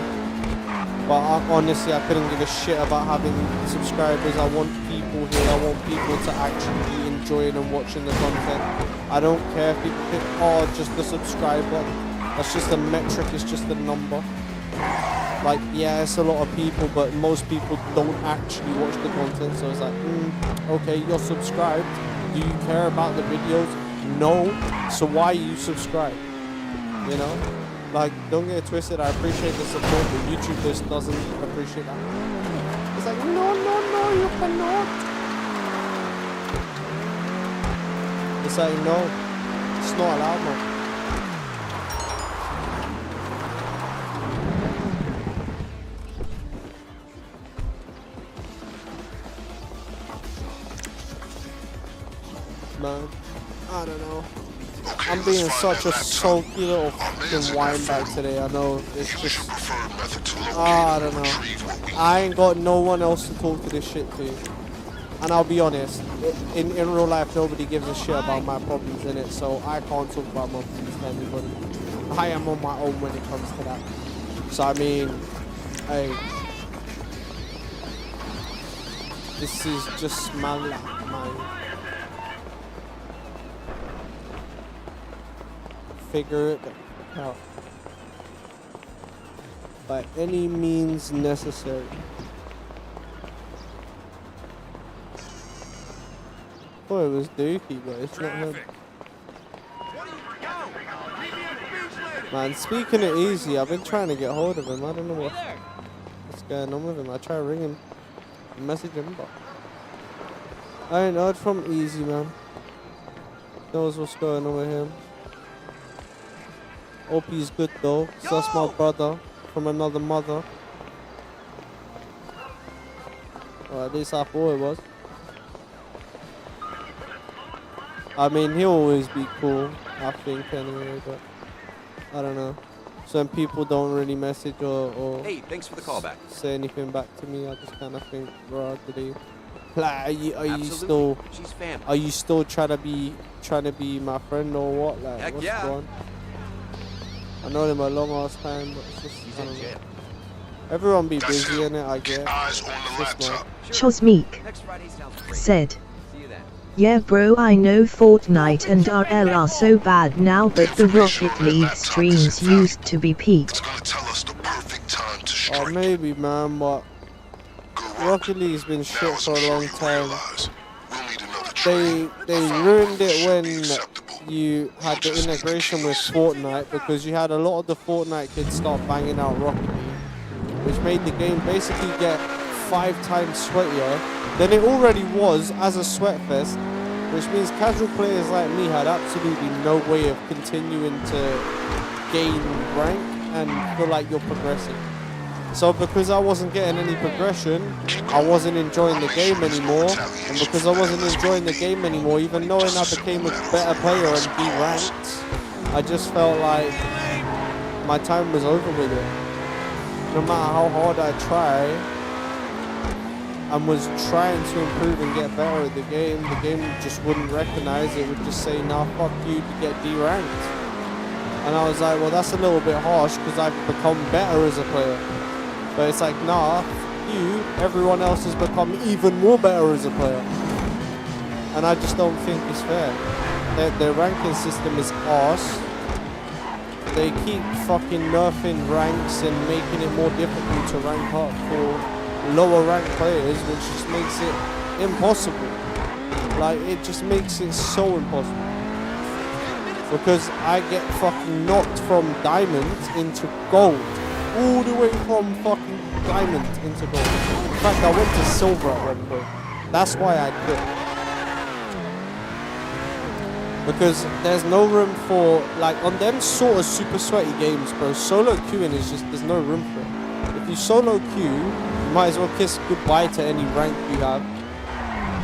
but honestly, I couldn't give a shit about having subscribers. I want people here. I want people to actually be enjoying and watching the content. I don't care if people think, oh, just the subscribe button. That's just a metric. It's just a number. Like, yeah, it's a lot of people, but most people don't actually watch the content. So it's like, okay, you're subscribed. Do you care about the videos? No. So why you subscribe? You know? Like, don't get it twisted. I appreciate the support, but YouTube just doesn't appreciate that. It's like, no, you cannot. It's like, no, it's not allowed, man. Man, I don't know. I'm being such a sulky little fucking windbag today. I know it's just. I don't know. I ain't got no one else to talk to this shit to. And I'll be honest, in real life, nobody gives a shit about my problems in it, so I can't talk about my problems to anybody. I am on my own when it comes to that. So I mean, hey, this is just my life, man. Figure it out by any means necessary. Oh, it was Dookie, but it's not him. Man, speaking it easy, I've been trying to get hold of him. I don't know what's going on with him. I try to ring him, message him, but I ain't heard from Easy, man. Knows what's going on with him. Hope he's good though, 'cause that's my brother from another mother. Or at least I thought it was. I mean, he'll always be cool, I think, anyway, but I don't know. Some people don't really message or Hey, thanks for the call back. say anything back to me. I just kind of think, bro, like, are you still? She's family. Are you still trying to be my friend or what? Like, Heck what's yeah. going on? I know them a long ass time, but it's just, I don't know. Everyone be busy in it, I guess. Eyes on the laptop. Chosmeek Next Friday sounds great. said, See you then. yeah bro, I know Fortnite and RL are so bad now, but the Rocket League streams used to be peak. It's gonna tell us the perfect time to Oh, strike. maybe, man, but Rocket League's been shit Now for a I'm sure long you time. realize we'll need another train. They ruined it when you had the integration with Fortnite, because you had a lot of the Fortnite kids start banging out Rocket League, which made the game basically get 5 times sweatier than it already was as a sweat fest, which means casual players like me had absolutely no way of continuing to gain rank and feel like you're progressing. So because I wasn't getting any progression, I wasn't enjoying the game anymore, and because I wasn't enjoying the game anymore, even knowing I became a better player and be ranked, I just felt like my time was over with it. No matter how hard I try and was trying to improve and get better at the game just wouldn't recognize it. It would just say, nah, fuck you, to get D-ranked. And I was like, well, that's a little bit harsh because I've become better as a player. But it's like, nah, you, everyone else has become even more better as a player. And I just don't think it's fair. Their ranking system is arse. They keep fucking nerfing ranks and making it more difficult to rank up for lower ranked players, which just makes it impossible. Like, it just makes it so impossible. Because I get fucking knocked from diamond into gold. All the way from fucking diamond into gold. In fact, I went to silver at one point. That's why I quit. Because there's no room for, like, on them sort of super sweaty games, bro, solo queuing is just, there's no room for it. If you solo queue, you might as well kiss goodbye to any rank you have.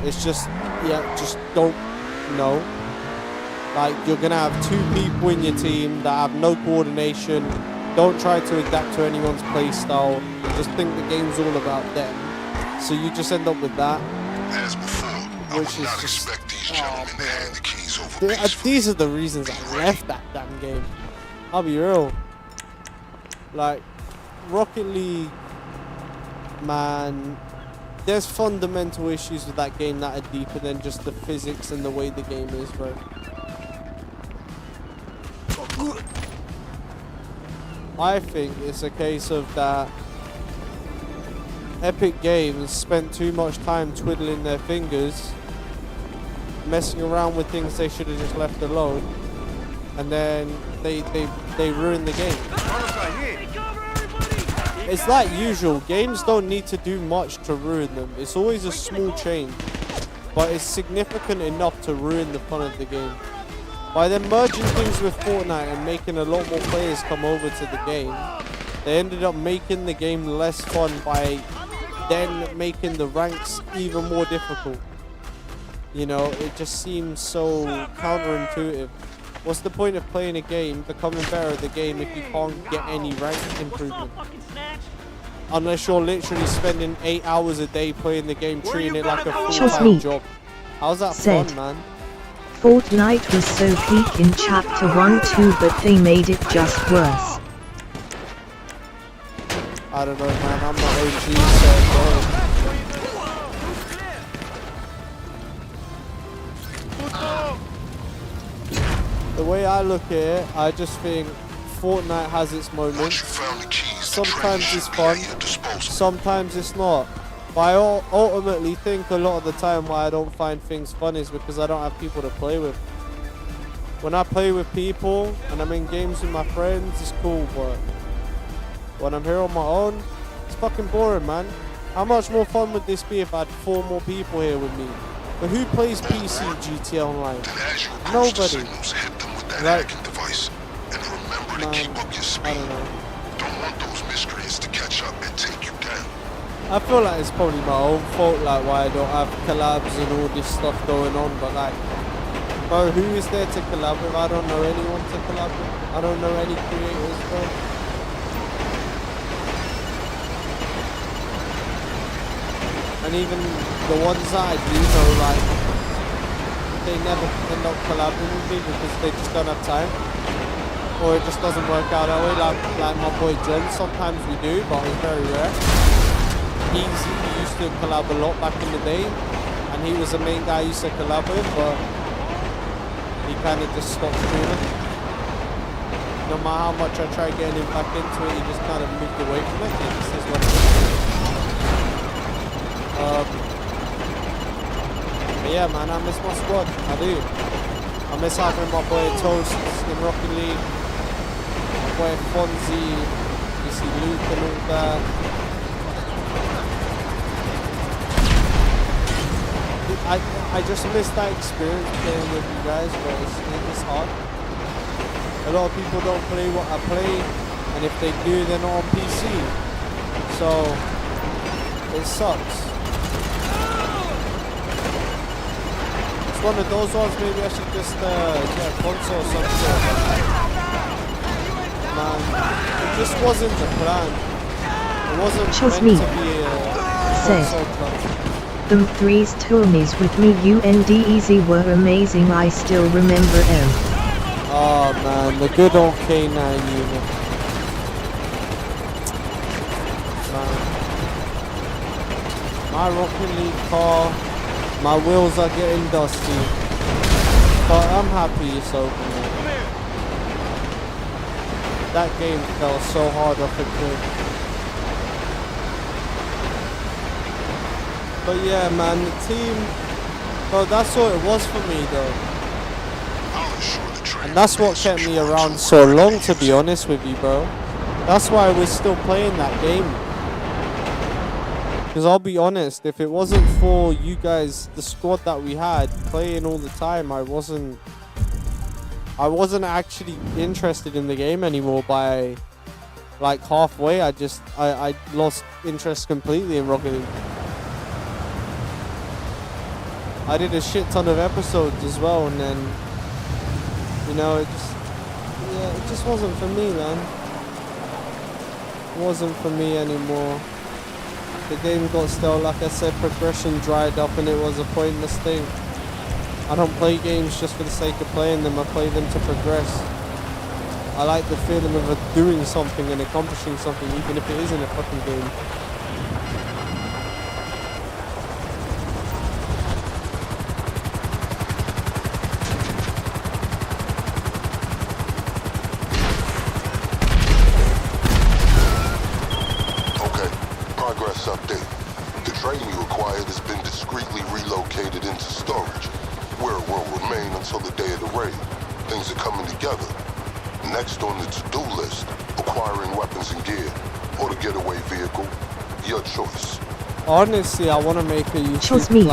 It's just, yeah, just don't know. Like, you're gonna have two people in your team that have no coordination, don't try to adapt to anyone's play style, just think the game's all about them. So you just end up with that. As before, I Which would is not just- expect these gentlemen to hand the keys over peacefully. These are the reasons I left that damn game. I'll be real. Like, Rocket League, man, there's fundamental issues with that game that are deeper than just the physics and the way the game is, bro. I think it's a case of that Epic Games spent too much time twiddling their fingers, messing around with things they should have just left alone, and then they ruined the game. It's like usual, games don't need to do much to ruin them. It's always a small change, but it's significant enough to ruin the fun of the game. By them merging things with Fortnite and making a lot more players come over to the game, they ended up making the game less fun by then making the ranks even more difficult. You know, it just seems so counterintuitive. What's the point of playing a game, becoming better at the game, if you can't get any rank improvement? Unless you're literally spending 8 hours a day playing the game, treating it like a full-time job. How's that fun, man? Fortnite was so peak in Chapter 1-2, but they made it just worse. I don't know, man. I'm not OG, so the way I look at it, I just think Fortnite has its moments. Once you found the keys, the Sometimes train it's should be fun, at your disposal. sometimes it's not. But I ultimately think a lot of the time why I don't find things fun is because I don't have people to play with. When I play with people and I'm in games with my friends, it's cool, but when I'm here on my own, it's fucking boring, man. How much more fun would this be if I had 4 more people here with me? But who plays PC GTA Online? Then as you approach the Nobody. signals, hit them with that Right. hacking device. And remember to Man, keep up your I speed. don't know. Don't want those miscreants to catch up and take you down. I feel like it's probably my own fault, like why I don't have collabs and all this stuff going on, but like, bro, who is there to collab with? I don't know anyone to collab with. I don't know any creators, bro. And even the ones that I do know, like, they never end up collabing with me because they just don't have time. Or it just doesn't work out that way, like my boy John, sometimes we do, but it's very rare. He used to collab a lot back in the day, and he was the main guy I used to collab with, but he kind of just stopped doing it. No matter how much I try getting him back into it, he just kind of moved away from it. It just is what it is. But yeah, man, I miss my squad. I do. I miss having my boy Toast in Rocket League, my boy Fonzie, you see Luke and all that. I just miss that experience playing with you guys, but it's hard. A lot of people don't play what I play, and if they do, they're not on PC. So it sucks. It's one of those ones. Maybe I should just get a console or something. Man, it just wasn't the plan. It wasn't Trust meant me. to be a Said. console plan. Them threes tourneys with me UNDEZ were amazing. I still remember them. Oh man, the good old K9 unit. Man. My Rocket League car, my wheels are getting dusty. But I'm happy it's over now. That game fell so hard off the cliff. But yeah, man, the team, bro, that's what it was for me though. I'll ensure the train And that's what remains kept me secure around until so further long, to be notice. honest with you, bro. That's why we're still playing that game. Because I'll be honest, if it wasn't for you guys, the squad that we had playing all the time, I wasn't actually interested in the game anymore by like halfway. I lost interest completely in Rocket League. I did a shit ton of episodes as well, and then, you know, it just wasn't for me, man. It wasn't for me anymore. The game got stale, like I said, progression dried up, and it was a pointless thing. I don't play games just for the sake of playing them, I play them to progress. I like the feeling of doing something and accomplishing something, even if it isn't a fucking game. Okay, progress update. The train you acquired has been discreetly relocated into storage, where it will remain until the day of the raid. Things are coming together. Next on the to-do list, acquiring weapons and gear, or the getaway vehicle. Your choice. Honestly, I want to make a YouTube,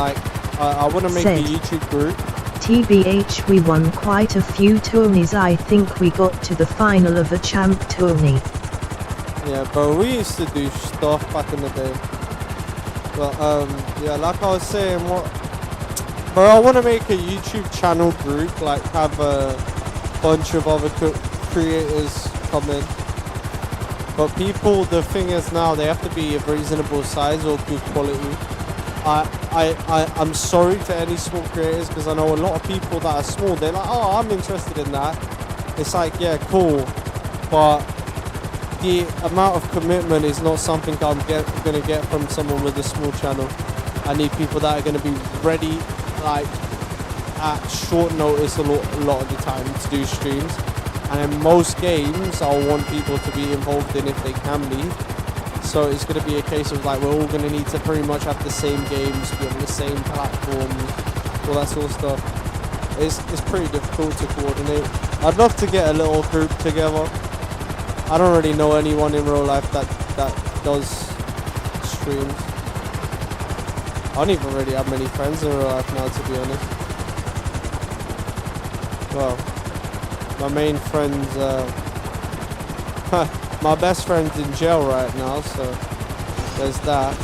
I want to make a YouTube group. TBH, we won quite a few tourneys. I think we got to the final of a champ tourney. Yeah, but we used to do stuff back in the day. But yeah, like I was saying, but I want to make a YouTube channel group, like have a bunch of other creators come in. But people, the thing is now, they have to be of reasonable size or good quality. I'm sorry to any small creators, because I know a lot of people that are small, they're like, oh, I'm interested in that. It's like, yeah, cool. But the amount of commitment is not something I'm going to get from someone with a small channel. I need people that are going to be ready, like, at short notice a lot of the time to do streams. And in most games, I'll want people to be involved in if they can be. So it's going to be a case of like, we're all going to need to pretty much have the same games, be on the same platforms, all that sort of stuff. It's pretty difficult to coordinate. I'd love to get a little group together. I don't really know anyone in real life that does streams. I don't even really have many friends in real life now, to be honest. Well, my main friend's, my best friend's in jail right now, so there's that.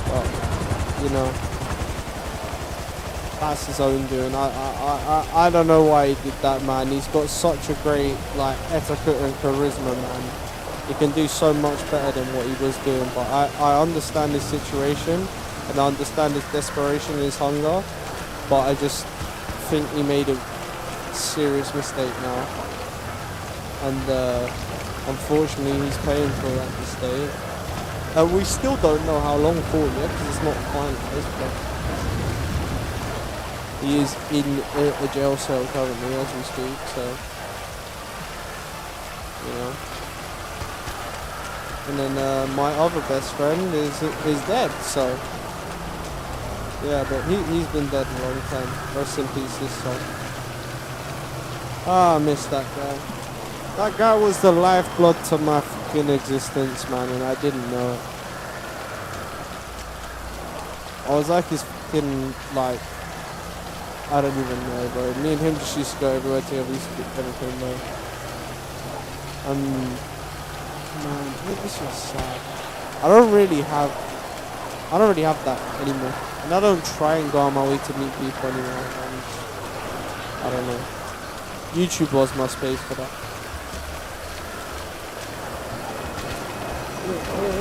But, you know, that's his own doing. I don't know why he did that, man. He's got such a great, like, etiquette and charisma, man. He can do so much better than what he was doing. But I understand his situation, and I understand his desperation and his hunger. But I just think he made a serious mistake now. And, unfortunately, he's paying for that mistake. And we still don't know how long for yet, because it's not finalized, but he is in a jail cell currently as we speak, so, you know. And then my other best friend is dead, so, yeah, but he's been dead a long time. Rest in peace, his son. Ah, I miss that guy. That guy was the lifeblood to my fucking existence, man, and I didn't know it. I was like his fucking, like, I don't even know, bro. Me and him just used to go everywhere together. We used to do everything, bro. Man, it's just sad. I don't really have that anymore. And I don't try and go on my way to meet people anymore. And I don't know. YouTube was my space for that.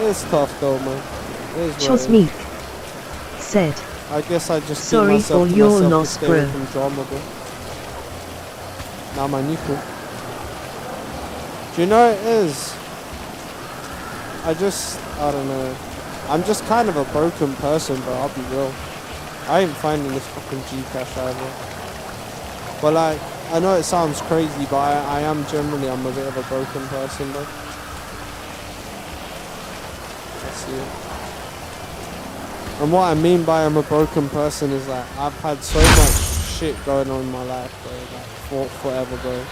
It's tough though, man. Chosmeek said, I guess I just sorry for your loss, bro. From drama, bro. Nah, man, you cool. Do you know what it is? I don't know. I'm just kind of a broken person, bro, I'll be real. I ain't finding this fucking Gcash either. But like, I know it sounds crazy, but I'm a bit of a broken person, bro. And what I mean by I'm a broken person is that I've had so much shit going on in my life, bro, like forever, bro.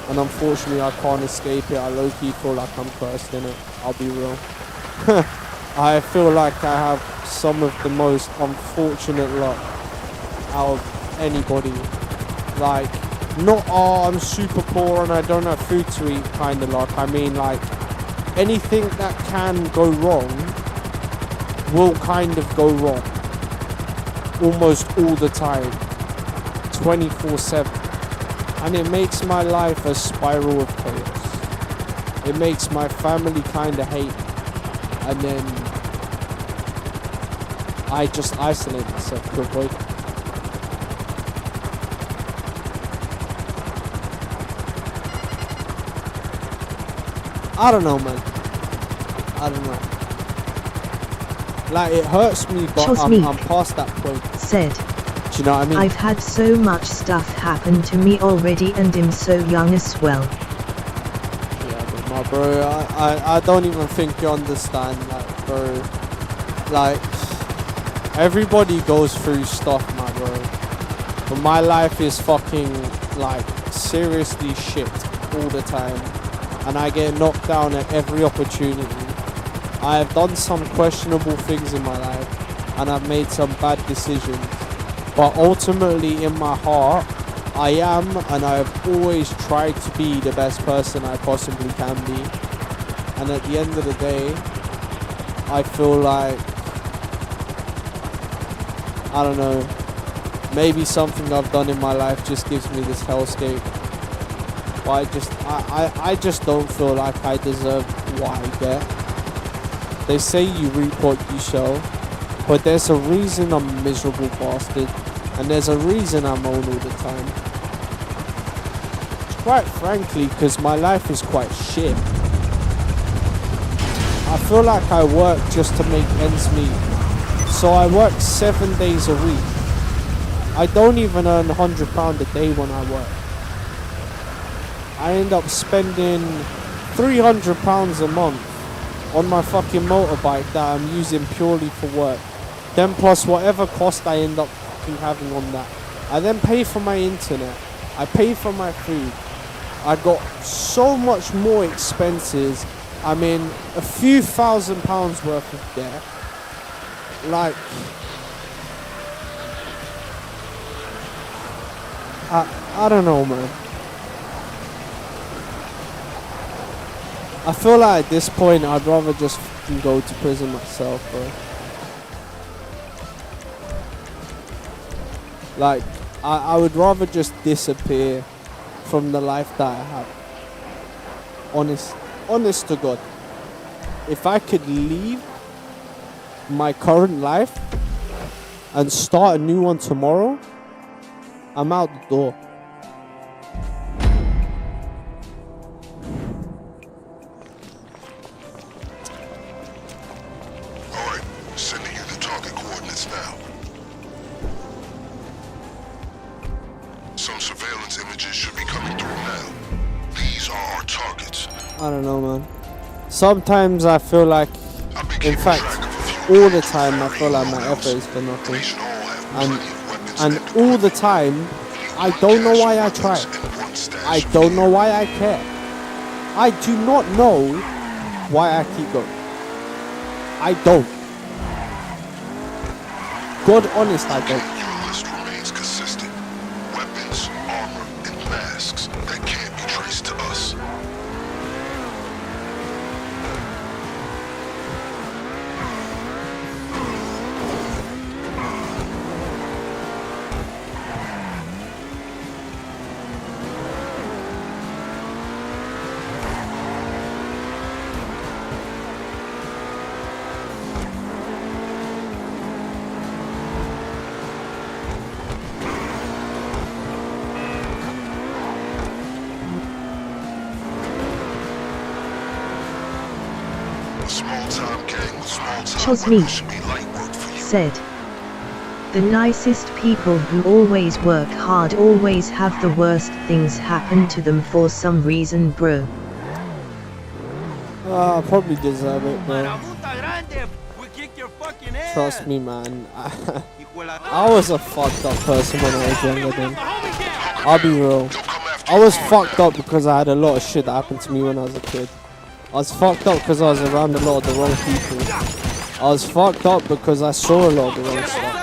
And unfortunately I can't escape it. I low-key feel like I'm cursed in it. I'll be real. I feel like I have some of the most unfortunate luck out of anybody. Like, not, oh, I'm super poor and I don't have food to eat kind of luck. I mean, like, anything that can go wrong will kind of go wrong. almost all the time, 24/7, and it makes my life a spiral of chaos. It makes my family kind of hate, and then I just isolate myself to avoid it. I don't know, man. I don't know. Like, it hurts me, but I'm past that point. Said, Do you know what I mean? I've had so much stuff happen to me already and I'm so young as well. Yeah, but my bro, I don't even think you understand, like, bro. Like, everybody goes through stuff, my bro. But my life is fucking, like, seriously shit all the time. And I get knocked down at every opportunity. I have done some questionable things in my life, and I've made some bad decisions. But ultimately, in my heart, I am, and I've always tried to be the best person I possibly can be. And at the end of the day, I feel like, I don't know, maybe something I've done in my life just gives me this hellscape. But I just don't feel like I deserve what I get. They say you reap what you sow, but there's a reason I'm a miserable bastard, and there's a reason I moan all the time. Quite frankly, because my life is quite shit. I feel like I work just to make ends meet. So I work 7 days a week. I don't even earn £100 a day when I work. I end up spending £300 a month on my fucking motorbike that I'm using purely for work. Then plus whatever cost I end up fucking having on that. I then pay for my internet. I pay for my food. I got so much more expenses. I mean, a few £1,000s worth of debt. Like, I don't know, man. I feel like at this point I'd rather just fucking go to prison myself, bro. Like, I would rather just disappear from the life that I have. Honest to God. If I could leave my current life and start a new one tomorrow, I'm out the door. Alright, sending you the target coordinates now. Some surveillance images should be coming through now. These are our targets. I don't know, man. Sometimes I feel like, in fact, all the time I feel like my effort is for nothing. And all the time, I don't know why I try. I don't know why I care. I do not know why I keep going. I don't. God honest, I don't. Your list remains consistent. Weapons, armor, and masks that can't be traced to us. Chosmeek said, the nicest people who always work hard always have the worst things happen to them for some reason, bro. I probably deserve it, bro. Trust me, man. I was a fucked up person when I was younger, then. I'll be real. I was fucked up because I had a lot of shit that happened to me when I was a kid. I was fucked up because I was around a lot of the wrong people. I was fucked up because I saw a lot of the wrong stuff.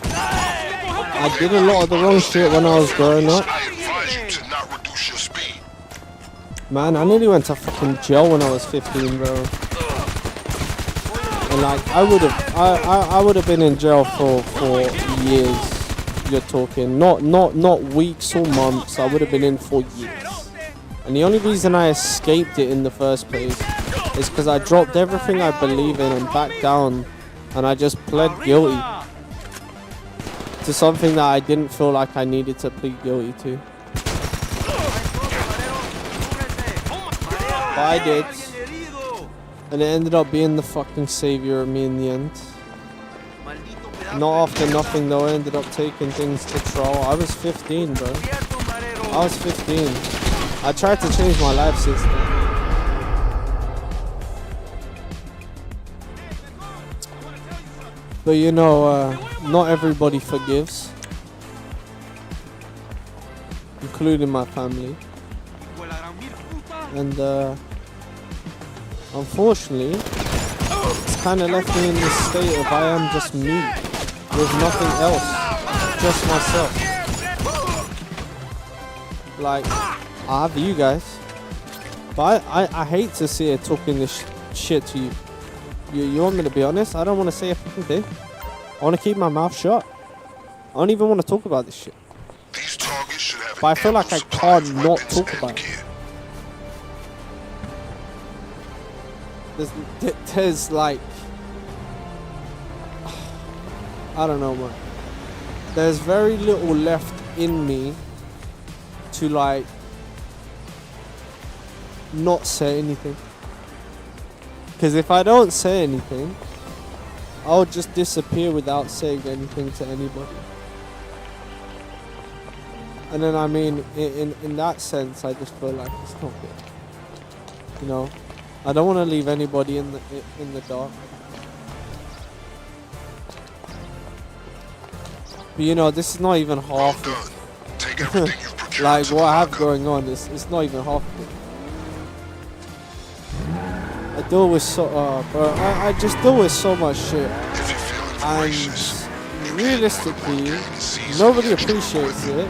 I did a lot of the wrong shit when I was growing up. Man, I nearly went to fucking jail when I was 15, bro. And like I would have been in jail for years. You're talking not weeks or months. I would have been in for years. And the only reason I escaped it in the first place is because I dropped everything I believe in and backed down, and I just pled guilty to something that I didn't feel like I needed to plead guilty to. But I did. And it ended up being the fucking savior of me in the end. Not after nothing though, I ended up taking things to trial. I was 15, bro. I was 15. I tried to change my life since then. But you know, not everybody forgives. Including my family. And unfortunately, it's kind of left me in this state of I am just me, with nothing else, just myself. Like, I have you guys, but I hate to see it talking this shit to you. You want me to be honest? I don't want to say a fucking thing. I want to keep my mouth shut. I don't even want to talk about this shit. But I feel like I can't not talk about it. There's like, I don't know, man. There's very little left in me to like not say anything. Because if I don't say anything, I'll just disappear without saying anything to anybody. And then I mean, in that sense, I just feel like it's not good. You know? I don't want to leave anybody in the dark. But you know, this is not even half of like what I have going on. It's not even half of it. I deal with bro, I just deal with so much shit, and realistically, nobody appreciates it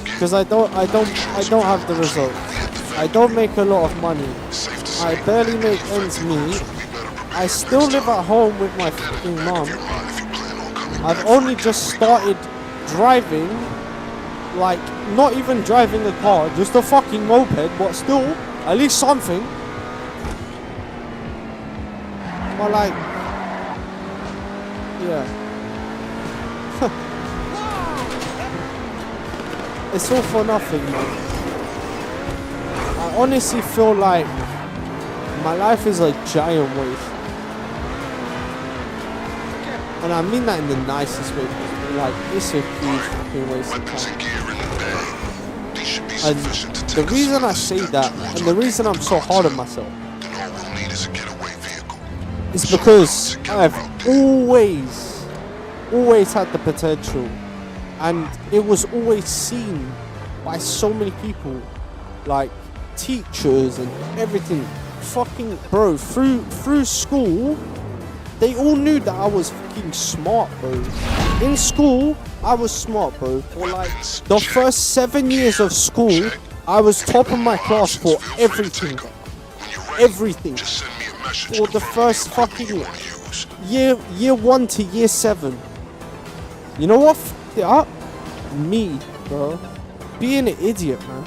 because I don't have the result. I don't make a lot of money. I barely make ends meet. I still live at home with my fucking mom. I've only just started driving, like not even driving a car, just a fucking moped, but still, at least something. But like, yeah. It's all for nothing, man. I honestly feel like my life is a giant waste. And I mean that in the nicest way. Like, it's a huge fucking waste of time. And the reason I say that, and the reason I'm so hard on myself, is because I've always had the potential. And it was always seen by so many people. Like, teachers and everything. Fucking bro, through school, they all knew that I was fucking smart, bro. In school, I was smart, bro. For like the first 7 years of school, I was top of my class for everything. Everything. For the first fucking year 1 to year 7. You know what fucked it up? Me, bro. Being an idiot, man.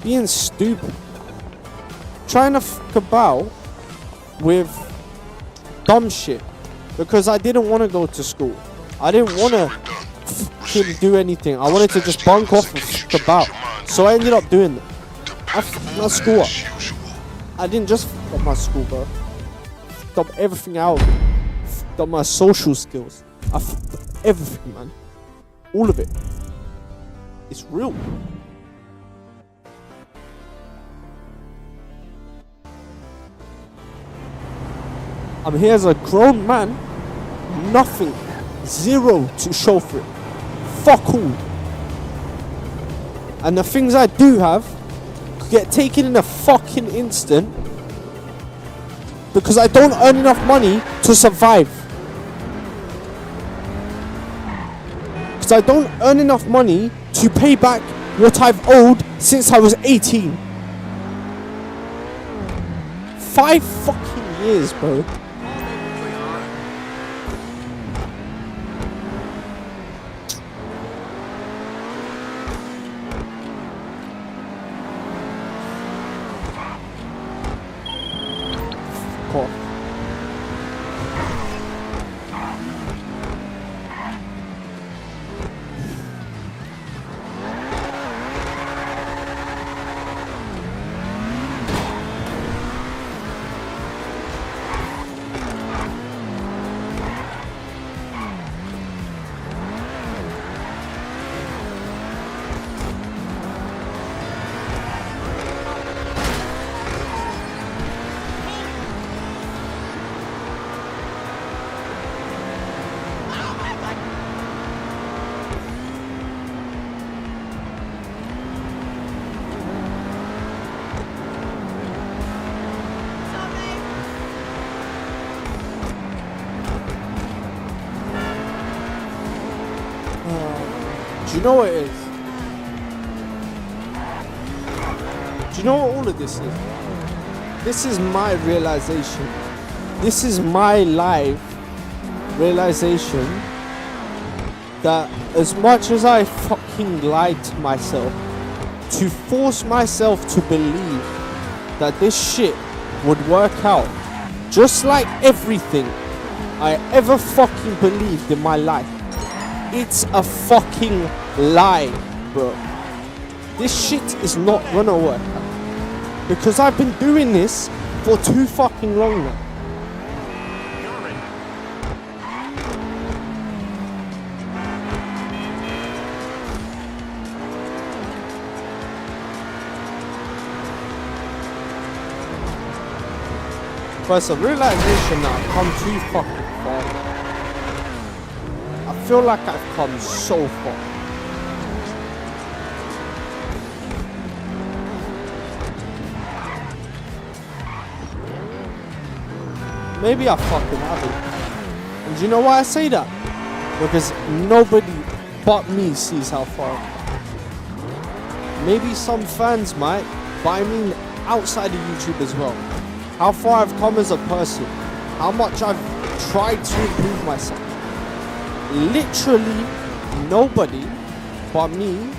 Being stupid. Trying to fuck about with dumb shit because I didn't want to go to school. I didn't want to fucking do anything. I wanted to just bunk off and fuck about. So I ended up doing that. I fucked my school up. I didn't just fuck up my school, bro. I fucked up everything out of it. I fucked up my social skills. I fucked up everything, man. All of it. It's real. I'm here as a grown man, nothing, zero to show for it. Fuck all. And the things I do have could get taken in a fucking instant because I don't earn enough money to survive. Because I don't earn enough money to pay back what I've owed since I was 18. 5 fucking years, bro. Do you know what it is? Do you know what all of this is? This is my realization. This is my life realization that as much as I fucking lied to myself to force myself to believe that this shit would work out, just like everything I ever fucking believed in my life, it's a fucking lie, bro. This shit is not gonna work out because I've been doing this for too fucking long now. But it's a realization that I've come too fucking far. I feel like I've come so far. Maybe I fucking haven't. And do you know why I say that? Because nobody but me sees how far I've come. Maybe some fans might, but I mean outside of YouTube as well. How far I've come as a person, how much I've tried to improve myself. Literally nobody but me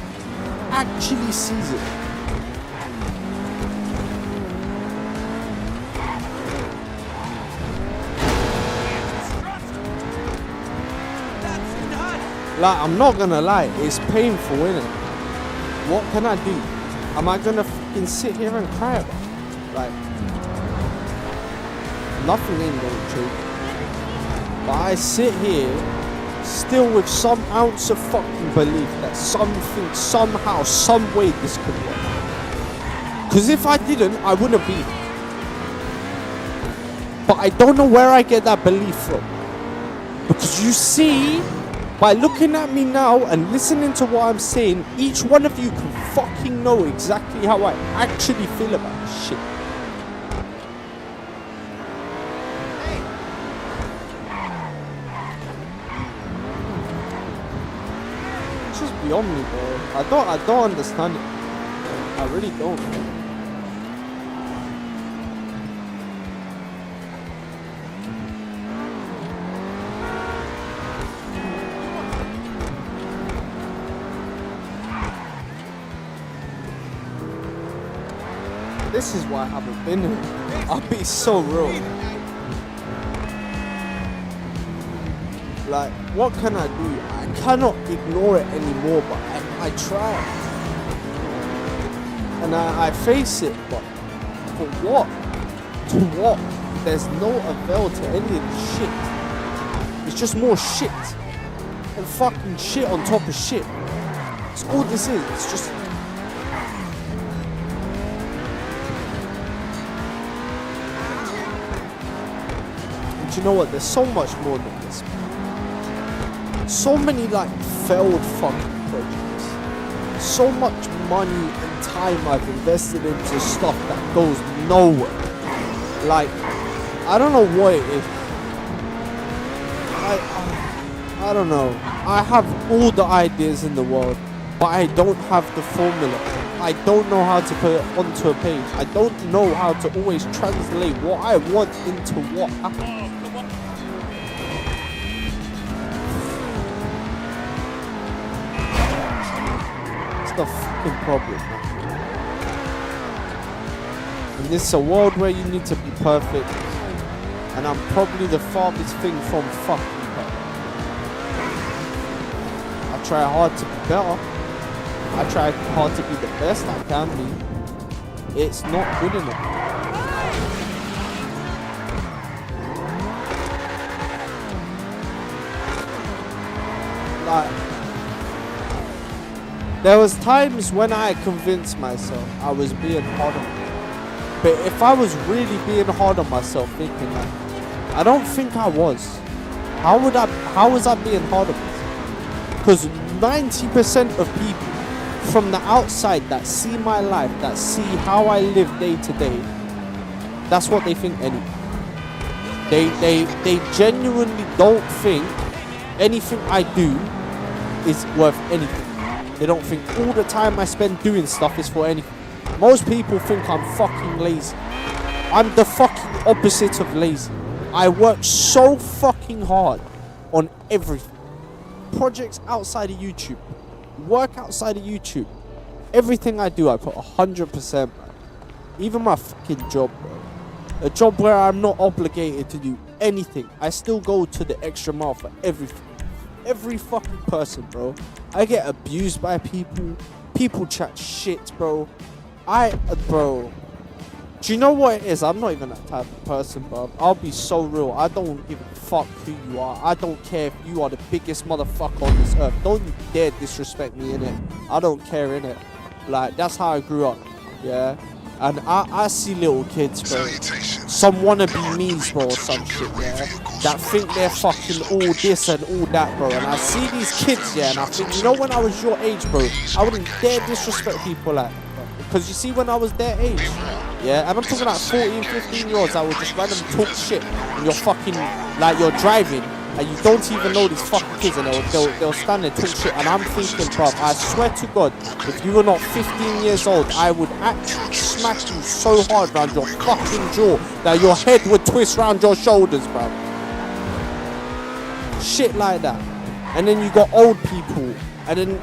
actually sees it. Like, I'm not gonna lie, it's painful, innit? What can I do? Am I gonna fucking sit here and cry about it? Like, nothing ain't gonna change. But I sit here still with some ounce of fucking belief that something, somehow, some way this could work. Because if I didn't, I wouldn't be here. But I don't know where I get that belief from. Because you see, by looking at me now and listening to what I'm saying, each one of you can fucking know exactly how I actually feel about this shit. It's just beyond me, bro. I don't understand it. I really don't. This is why I haven't been here. I'll be so real. Like, what can I do? I cannot ignore it anymore, but I try. And I face it, but for what? To what? There's no avail to any of this shit. It's just more shit. And fucking shit on top of shit. It's all this is. It's just... you know what, there's so much more than this. So many like failed fucking projects. So much money and time I've invested into stuff that goes nowhere. Like, I don't know what it is. I don't know. I have all the ideas in the world, but I don't have the formula. I don't know how to put it onto a page. I don't know how to always translate what I want into what happens. The fucking problem. And this is a world where you need to be perfect, and I'm probably the farthest thing from fucking perfect. I try hard to be better. I try hard to be the best I can be. It's not good enough. Like, there was times when I convinced myself I was being hard on myself. But if I was really being hard on myself, thinking like, I don't think I was. How was I being hard on myself? Because 90% of people from the outside that see my life, that see how I live day to day, that's what they think anyway. They genuinely don't think anything I do is worth anything. They don't think all the time I spend doing stuff is for anything. Most people think I'm fucking lazy. I'm the fucking opposite of lazy. I work so fucking hard on everything. Projects outside of YouTube. Work outside of YouTube. Everything I do, I put 100%, man. Even my fucking job, bro. A job where I'm not obligated to do anything. I still go to the extra mile for everything. Every fucking person, bro. I get abused by people. People chat shit, bro. Bro. Do you know what it is? I'm not even that type of person, bro. I'll be so real. I don't give a fuck who you are. I don't care if you are the biggest motherfucker on this earth. Don't you dare disrespect me, innit? I don't care, innit? Like, that's how I grew up, yeah? And I see little kids, bro. Some wannabe me's, bro, or some shit, yeah? That think they're fucking all this and all that, bro. And I see these kids, yeah, and I think, you know, when I was your age, bro, I wouldn't dare disrespect people like that. Because you see, when I was their age, yeah, and I'm talking like 14, 15-year-olds that would just randomly talk shit and you're fucking, like, you're driving and you don't even know these fucking kids and they'll stand there and talk shit. And I'm thinking, bro, I swear to God, if you were not 15 years old, I would actually smack you so hard around your fucking jaw that your head would twist around your shoulders, bro. Shit like that. And then you got old people, and then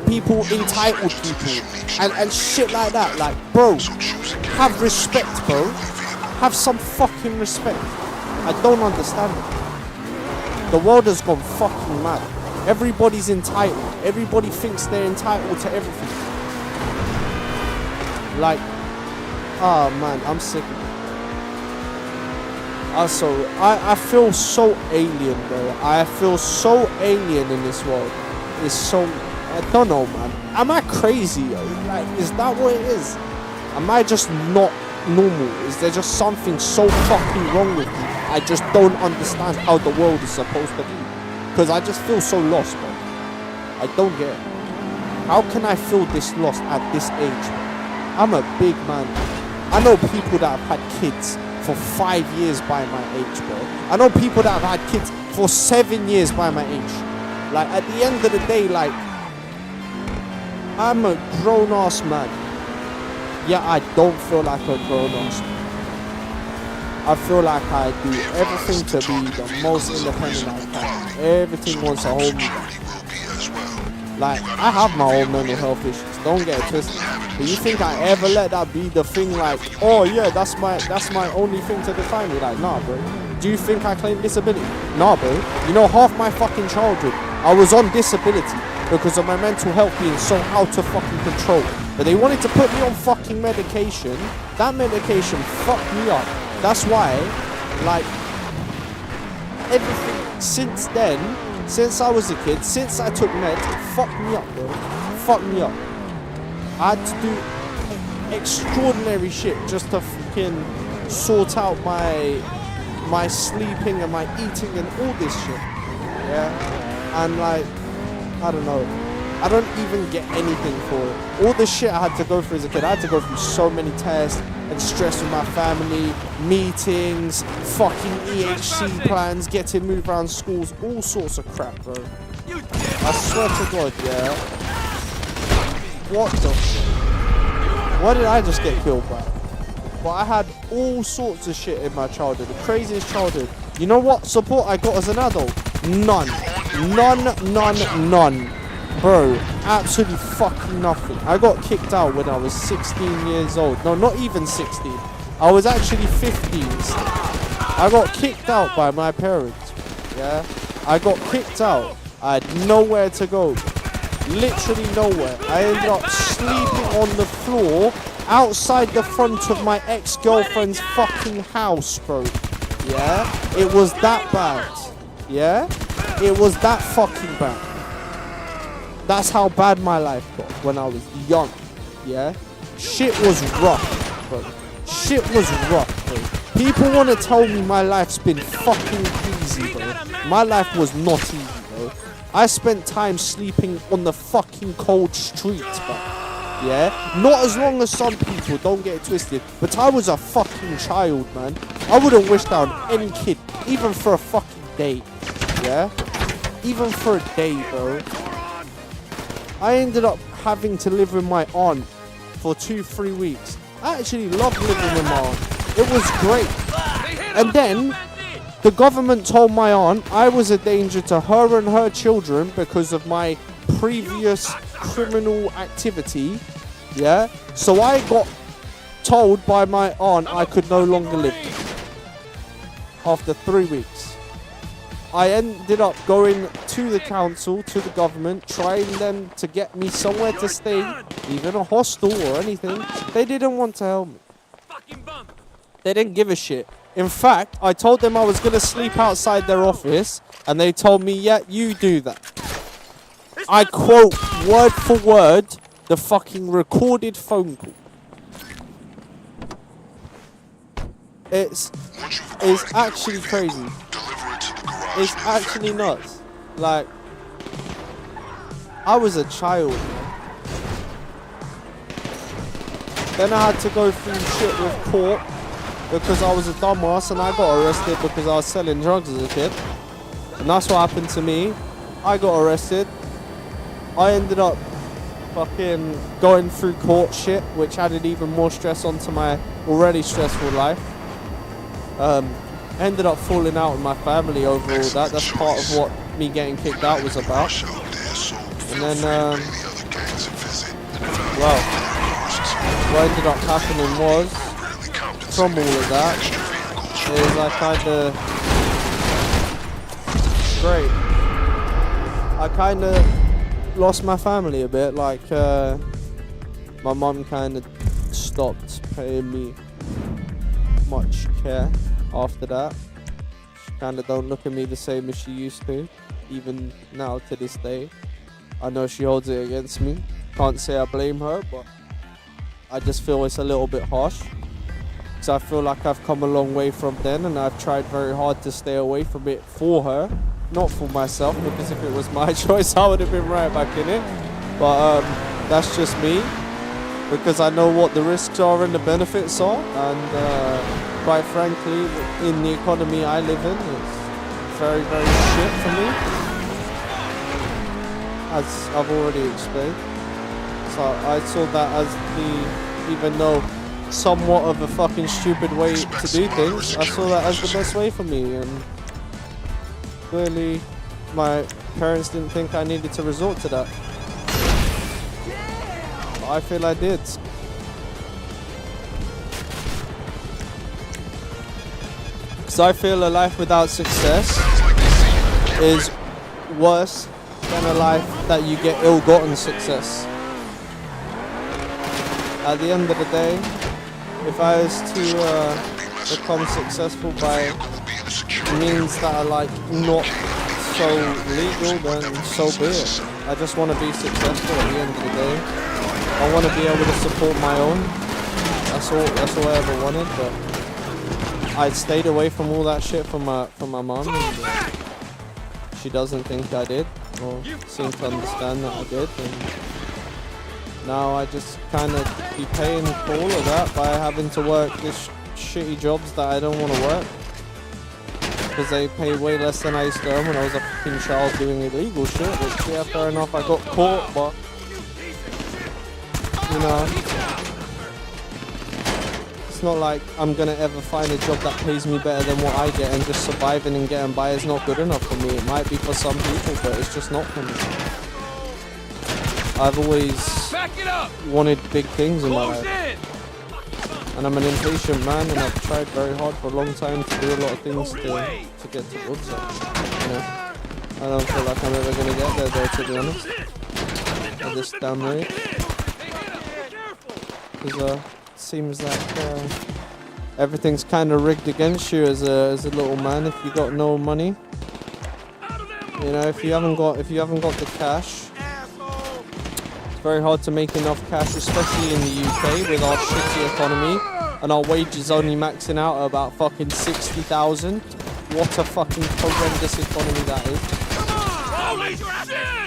people, entitled people, and shit like that. Like, bro, have respect, bro. Have some fucking respect. I don't understand it. The world has gone fucking mad. Everybody's entitled. Everybody thinks they're entitled to everything. Like, oh man, I'm sick of it. Also, I feel so alien, bro. I feel so alien in this world. It's so, I don't know, man. Am I crazy? Like, is that what it is? Am I just not normal? Is there just something so fucking wrong with me? I just don't understand how the world is supposed to be. Because I just feel so lost, bro. I don't get it. How can I feel this lost at this age? I'm a big man. I know people that have had kids for 5 years by my age, bro. I know people that have had kids for 7 years by my age. Like, at the end of the day, like, I'm a grown-ass man. Yeah, I don't feel like a grown-ass man. I feel like I do everything to be the most independent I can. Everything wants to hold me back. Like, I have my own mental health issues, don't get it twisted. But you think I ever let that be the thing, like, oh yeah, that's my only thing to define me? Like, nah, bro. Do you think I claim disability? Nah, bro. You know, half my fucking childhood, I was on disability because of my mental health being so out of fucking control. But they wanted to put me on fucking medication. That medication fucked me up. That's why, like, everything since then, since I was a kid, since I took meds, it fucked me up, bro. Fucked me up. I had to do extraordinary shit just to fucking sort out my sleeping and my eating and all this shit. Yeah? And, like, I don't know. I don't even get anything for it. All the shit I had to go through as a kid, I had to go through so many tests and stress with my family, meetings, fucking EHC plans, getting moved around schools, all sorts of crap, bro. I swear to God, yeah. What the fuck? Why did I just get killed by? But I had all sorts of shit in my childhood, the craziest childhood. You know what support I got as an adult? None. None. Bro, absolutely fucking nothing. I got kicked out when I was 16 years old. No, not even 16. I was actually 15. I got kicked out by my parents. Yeah? I got kicked out. I had nowhere to go. Literally nowhere. I ended up sleeping on the floor outside the front of my ex-girlfriend's fucking house, bro. Yeah? It was that bad. Yeah? It was that fucking bad. That's how bad my life got when I was young, yeah? Shit was rough, bro. Shit was rough, bro. People want to tell me my life's been fucking easy, bro. My life was not easy, bro. I spent time sleeping on the fucking cold streets, bro. Yeah? Not as long as some people, don't get it twisted, but I was a fucking child, man. I wouldn't wish that on any kid, even for a fucking day, yeah? Even for a day, bro. I ended up having to live with my aunt for 2-3 weeks. I actually loved living with my aunt. It was great. And then the government told my aunt I was a danger to her and her children because of my previous criminal activity. Yeah. So I got told by my aunt I could no longer live. After 3 weeks. I ended up going to the council, to the government, trying them to get me somewhere to stay, even a hostel or anything. They didn't want to help me. They didn't give a shit. In fact, I told them I was going to sleep outside their office, and they told me, yeah, you do that. I quote word for word the fucking recorded phone call. It's actually crazy. It's actually nuts. Like, I was a child. Then I had to go through shit with court because I was a dumbass and I got arrested because I was selling drugs as a kid. And that's what happened to me. I got arrested. I ended up fucking going through court shit, which added even more stress onto my already stressful life. Ended up falling out with my family over all that. That's part of what me getting kicked out was about. And then, well, what ended up happening was, from all of that, is I kind of lost my family a bit. Like, my mum kind of stopped paying me much care after that. She kind of don't look at me the same as she used to, even now to this day. I know she holds it against me. Can't say I blame her, but I just feel it's a little bit harsh. Because I feel like I've come a long way from then, and I've tried very hard to stay away from it for her, not for myself, because if it was my choice, I would have been right back in it. But that's just me, because I know what the risks are and the benefits are, and quite frankly, in the economy I live in, it's very, very shit for me, as I've already explained. So I saw that as even though somewhat of a fucking stupid way to do things, I saw that as the best way for me, and clearly my parents didn't think I needed to resort to that. But I feel I did. Because I feel a life without success is worse than a life that you get ill-gotten success. At the end of the day, if I was to become successful by means that are like not so legal, then so be it. I just want to be successful at the end of the day. I want to be able to support my own. That's all I ever wanted, but I stayed away from all that shit from my mom, and she doesn't think I did, or seem to understand that I did, and now I just kind of be paying for all of that by having to work this shitty jobs that I don't want to work, because they pay way less than I used to earn when I was a fucking child doing illegal shit, which, yeah, fair enough, I got caught, but, you know, it's not like I'm going to ever find a job that pays me better than what I get, and just surviving and getting by is not good enough for me. It might be for some people, but it's just not for me. I've always wanted big things in my life, and I'm an impatient man, and I've tried very hard for a long time to do a lot of things to get towards it. You know? I don't feel like I'm ever going to get there, though, to be honest, at this damn rate. Because it seems like everything's kind of rigged against you as a little man. If you got no money, you know, if you haven't got the cash, very hard to make enough cash, especially in the UK with our shitty economy and our wages only maxing out at about fucking 60,000. What a fucking horrendous economy that is.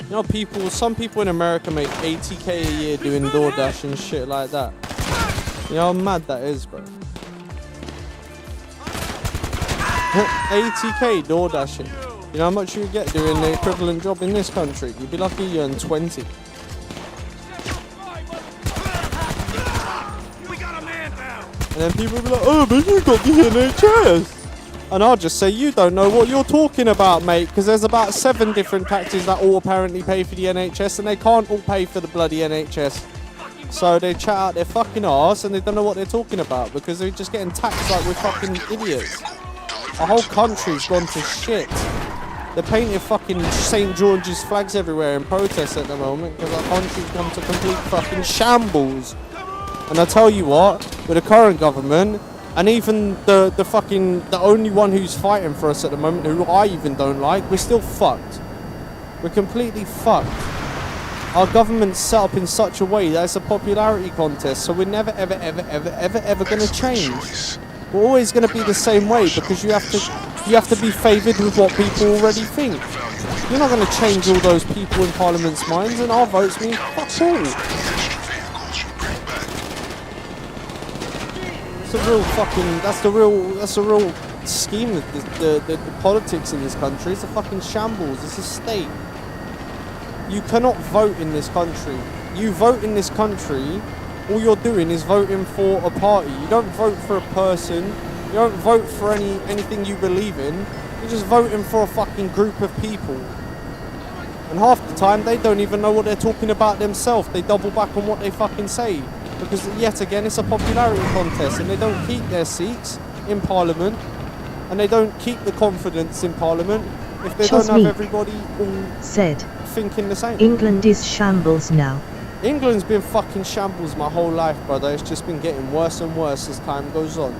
You know, some people in America make 80k a year doing DoorDash and shit like that. You know how mad that is, bro. 80k DoorDashing. You know how much you get doing the equivalent job in this country? You'd be lucky you earn 20. then people will be like, oh, but you got the NHS. And I'll just say, you don't know what you're talking about, mate, because there's about 7 different taxes that all apparently pay for the NHS, and they can't all pay for the bloody NHS. So they chat out their fucking arse, and they don't know what they're talking about, because they're just getting taxed like we're fucking idiots. Our whole country's gone to shit. They're painting fucking St. George's flags everywhere in protest at the moment, because our country's gone to complete fucking shambles. And I tell you what, with the current government, and even the only one who's fighting for us at the moment, who I even don't like, we're still fucked. We're completely fucked. Our government's set up in such a way that it's a popularity contest, so we're never ever going to change. We're always going to be the same way, because you have to be favoured with what people already think. You're not going to change all those people in Parliament's minds, and our votes mean fuck all. That's the real scheme of the politics in this country. It's a fucking shambles. It's a state. You cannot vote in this country. You vote in this country, all you're doing is voting for a party. You don't vote for a person. You don't vote for anything you believe in. You're just voting for a fucking group of people. And half the time, they don't even know what they're talking about themselves. They double back on what they fucking say. Because yet again, it's a popularity contest, and they don't keep their seats in Parliament, and they don't keep the confidence in Parliament if they don't have everybody all said thinking the same. England is shambles now. England's been fucking shambles my whole life, brother. It's just been getting worse and worse as time goes on.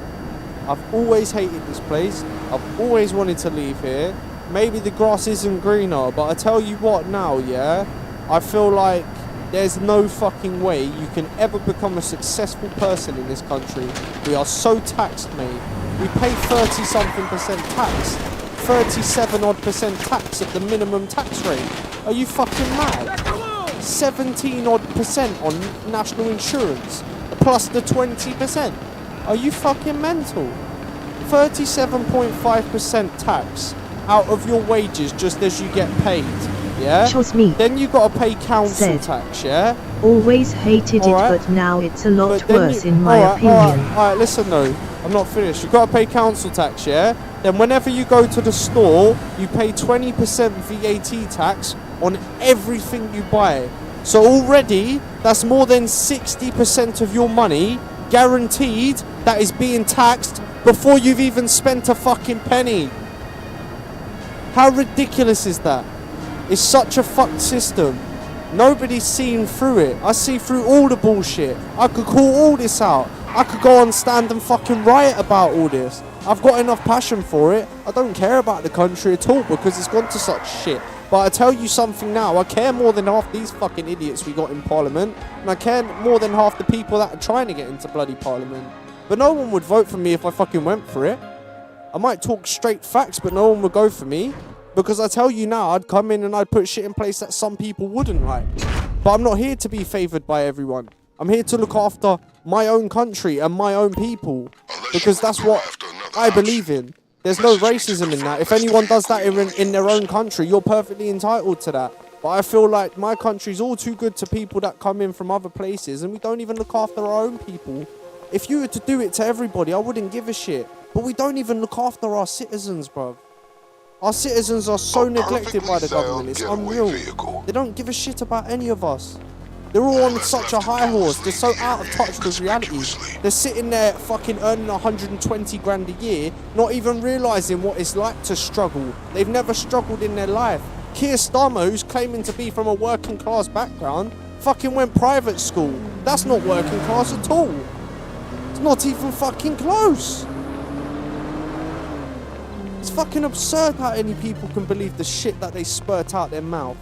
I've always hated this place. I've always wanted to leave here. Maybe the grass isn't greener, but I tell you what now, yeah? I feel like there's no fucking way you can ever become a successful person in this country. We are so taxed, mate. We pay 30-something% tax. 37 odd % tax at the minimum tax rate. Are you fucking mad? 17 odd % on national insurance, plus the 20%. Are you fucking mental? 37.5% tax out of your wages just as you get paid. Yeah? Then you got to pay council tax, yeah? Always hated it, but now it's a lot worse in my opinion. Alright, listen though, I'm not finished. You've got to pay council tax, yeah? Then whenever you go to the store, you pay 20% VAT tax on everything you buy. So already, that's more than 60% of your money guaranteed that is being taxed before you've even spent a fucking penny. How ridiculous is that? It's such a fucked system. Nobody's seeing through it. I see through all the bullshit. I could call all this out. I could go on stand and fucking riot about all this. I've got enough passion for it. I don't care about the country at all because it's gone to such shit. But I tell you something now, I care more than half these fucking idiots we got in Parliament. And I care more than half the people that are trying to get into bloody Parliament. But no one would vote for me if I fucking went for it. I might talk straight facts, but no one would go for me. Because I tell you now, I'd come in and I'd put shit in place that some people wouldn't like. But I'm not here to be favoured by everyone. I'm here to look after my own country and my own people. Because that's what I believe in. There's no racism in that. If anyone does that in their own country, you're perfectly entitled to that. But I feel like my country's all too good to people that come in from other places, and we don't even look after our own people. If you were to do it to everybody, I wouldn't give a shit. But we don't even look after our citizens, bruv. Our citizens are so neglected by the government, it's unreal. They don't give a shit about any of us. They're all on such a high horse, they're so out of touch with reality. They're sitting there fucking earning 120 grand a year, not even realising what it's like to struggle. They've never struggled in their life. Keir Starmer, who's claiming to be from a working class background, fucking went private school. That's not working class at all. It's not even fucking close. It's fucking absurd how any people can believe the shit that they spurt out their mouth.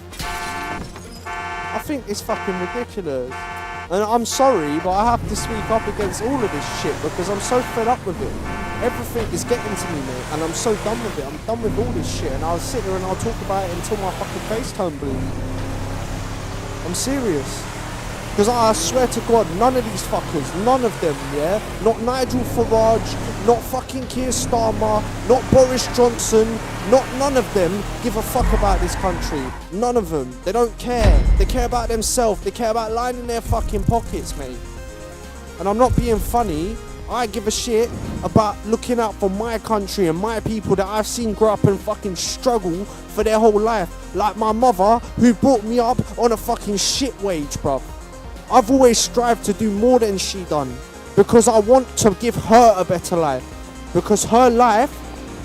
I think it's fucking ridiculous. And I'm sorry, but I have to speak up against all of this shit because I'm so fed up with it. Everything is getting to me, mate, and I'm so done with it. I'm done with all this shit, and I'll sit there and I'll talk about it until my fucking face turns blue. I'm serious. Because I swear to God, none of these fuckers, none of them, yeah? Not Nigel Farage, not fucking Keir Starmer, not Boris Johnson, none of them give a fuck about this country. None of them. They don't care. They care about themselves. They care about lining their fucking pockets, mate. And I'm not being funny. I give a shit about looking out for my country and my people that I've seen grow up and fucking struggle for their whole life. Like my mother, who brought me up on a fucking shit wage, bruv. I've always strived to do more than she done because I want to give her a better life. Because her life,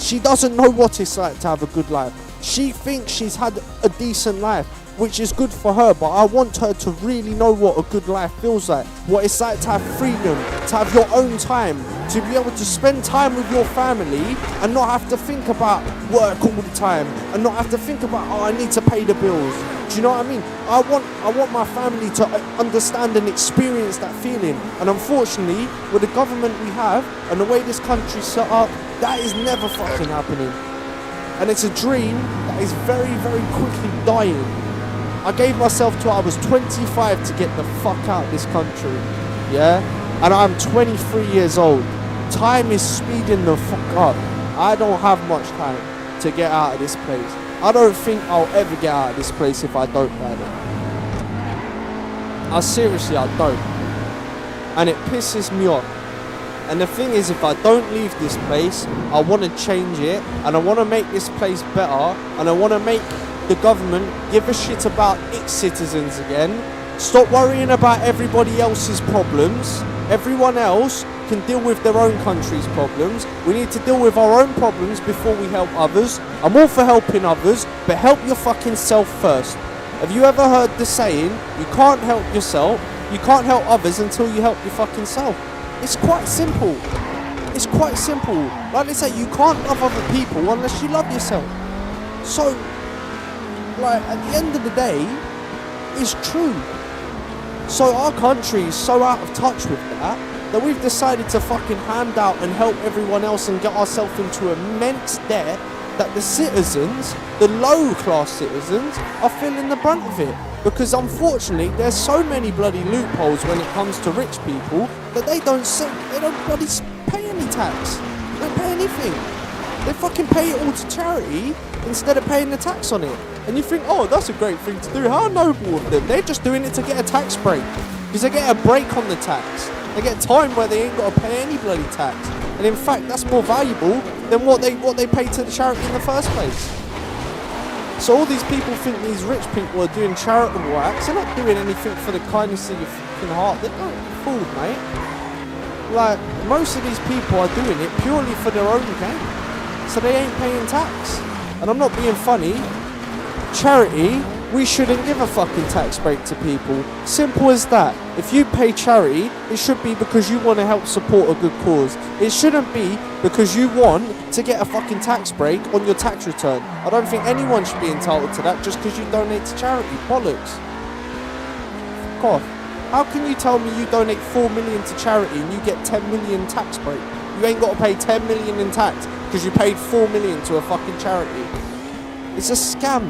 she doesn't know what it's like to have a good life. She thinks she's had a decent life, which is good for her, but I want her to really know what a good life feels like, what it's like to have freedom, to have your own time, to be able to spend time with your family and not have to think about work all the time and not have to think about, oh, I need to pay the bills. Do you know what I mean? I want my family to understand and experience that feeling, and unfortunately with the government we have and the way this country's set up, that is never fucking happening. And it's a dream that is very, very quickly dying. I gave myself till I was 25 to get the fuck out of this country, yeah? And I'm 23 years old. Time is speeding the fuck up. I don't have much time to get out of this place. I don't think I'll ever get out of this place if I don't die there. Seriously, I don't. And it pisses me off. And the thing is, if I don't leave this place, I want to change it, and I want to make this place better, and I want to make the government give a shit about its citizens again. Stop worrying about everybody else's problems. Everyone else can deal with their own country's problems. We need to deal with our own problems before we help others. I'm all for helping others, but help your fucking self first. Have you ever heard the saying, you can't help yourself, you can't help others until you help your fucking self? It's quite simple. It's quite simple. Like they say, you can't love other people unless you love yourself. So, like, at the end of the day, it's true. So our country is so out of touch with that we've decided to fucking hand out and help everyone else and get ourselves into immense debt that the citizens, the low-class citizens, are feeling the brunt of it. Because unfortunately, there's so many bloody loopholes when it comes to rich people that they don't bloody pay any tax. They don't pay anything. They fucking pay it all to charity instead of paying the tax on it. And you think, oh, that's a great thing to do. How noble of them. They're just doing it to get a tax break. Because they get a break on the tax. They get time where they ain't got to pay any bloody tax. And in fact, that's more valuable than what they pay to the charity in the first place. So all these people think these rich people are doing charitable acts. They're not doing anything for the kindness of your fucking heart. They're not fooled, mate. Like, most of these people are doing it purely for their own gain. So they ain't paying tax. And I'm not being funny. Charity, we shouldn't give a fucking tax break to people. Simple as that. If you pay charity, it should be because you want to help support a good cause. It shouldn't be because you want to get a fucking tax break on your tax return. I don't think anyone should be entitled to that just because you donate to charity. Bollocks. Fuck off. How can you tell me you donate 4 million to charity and you get 10 million tax break? You ain't got to pay 10 million in tax because you paid 4 million to a fucking charity. It's a scam.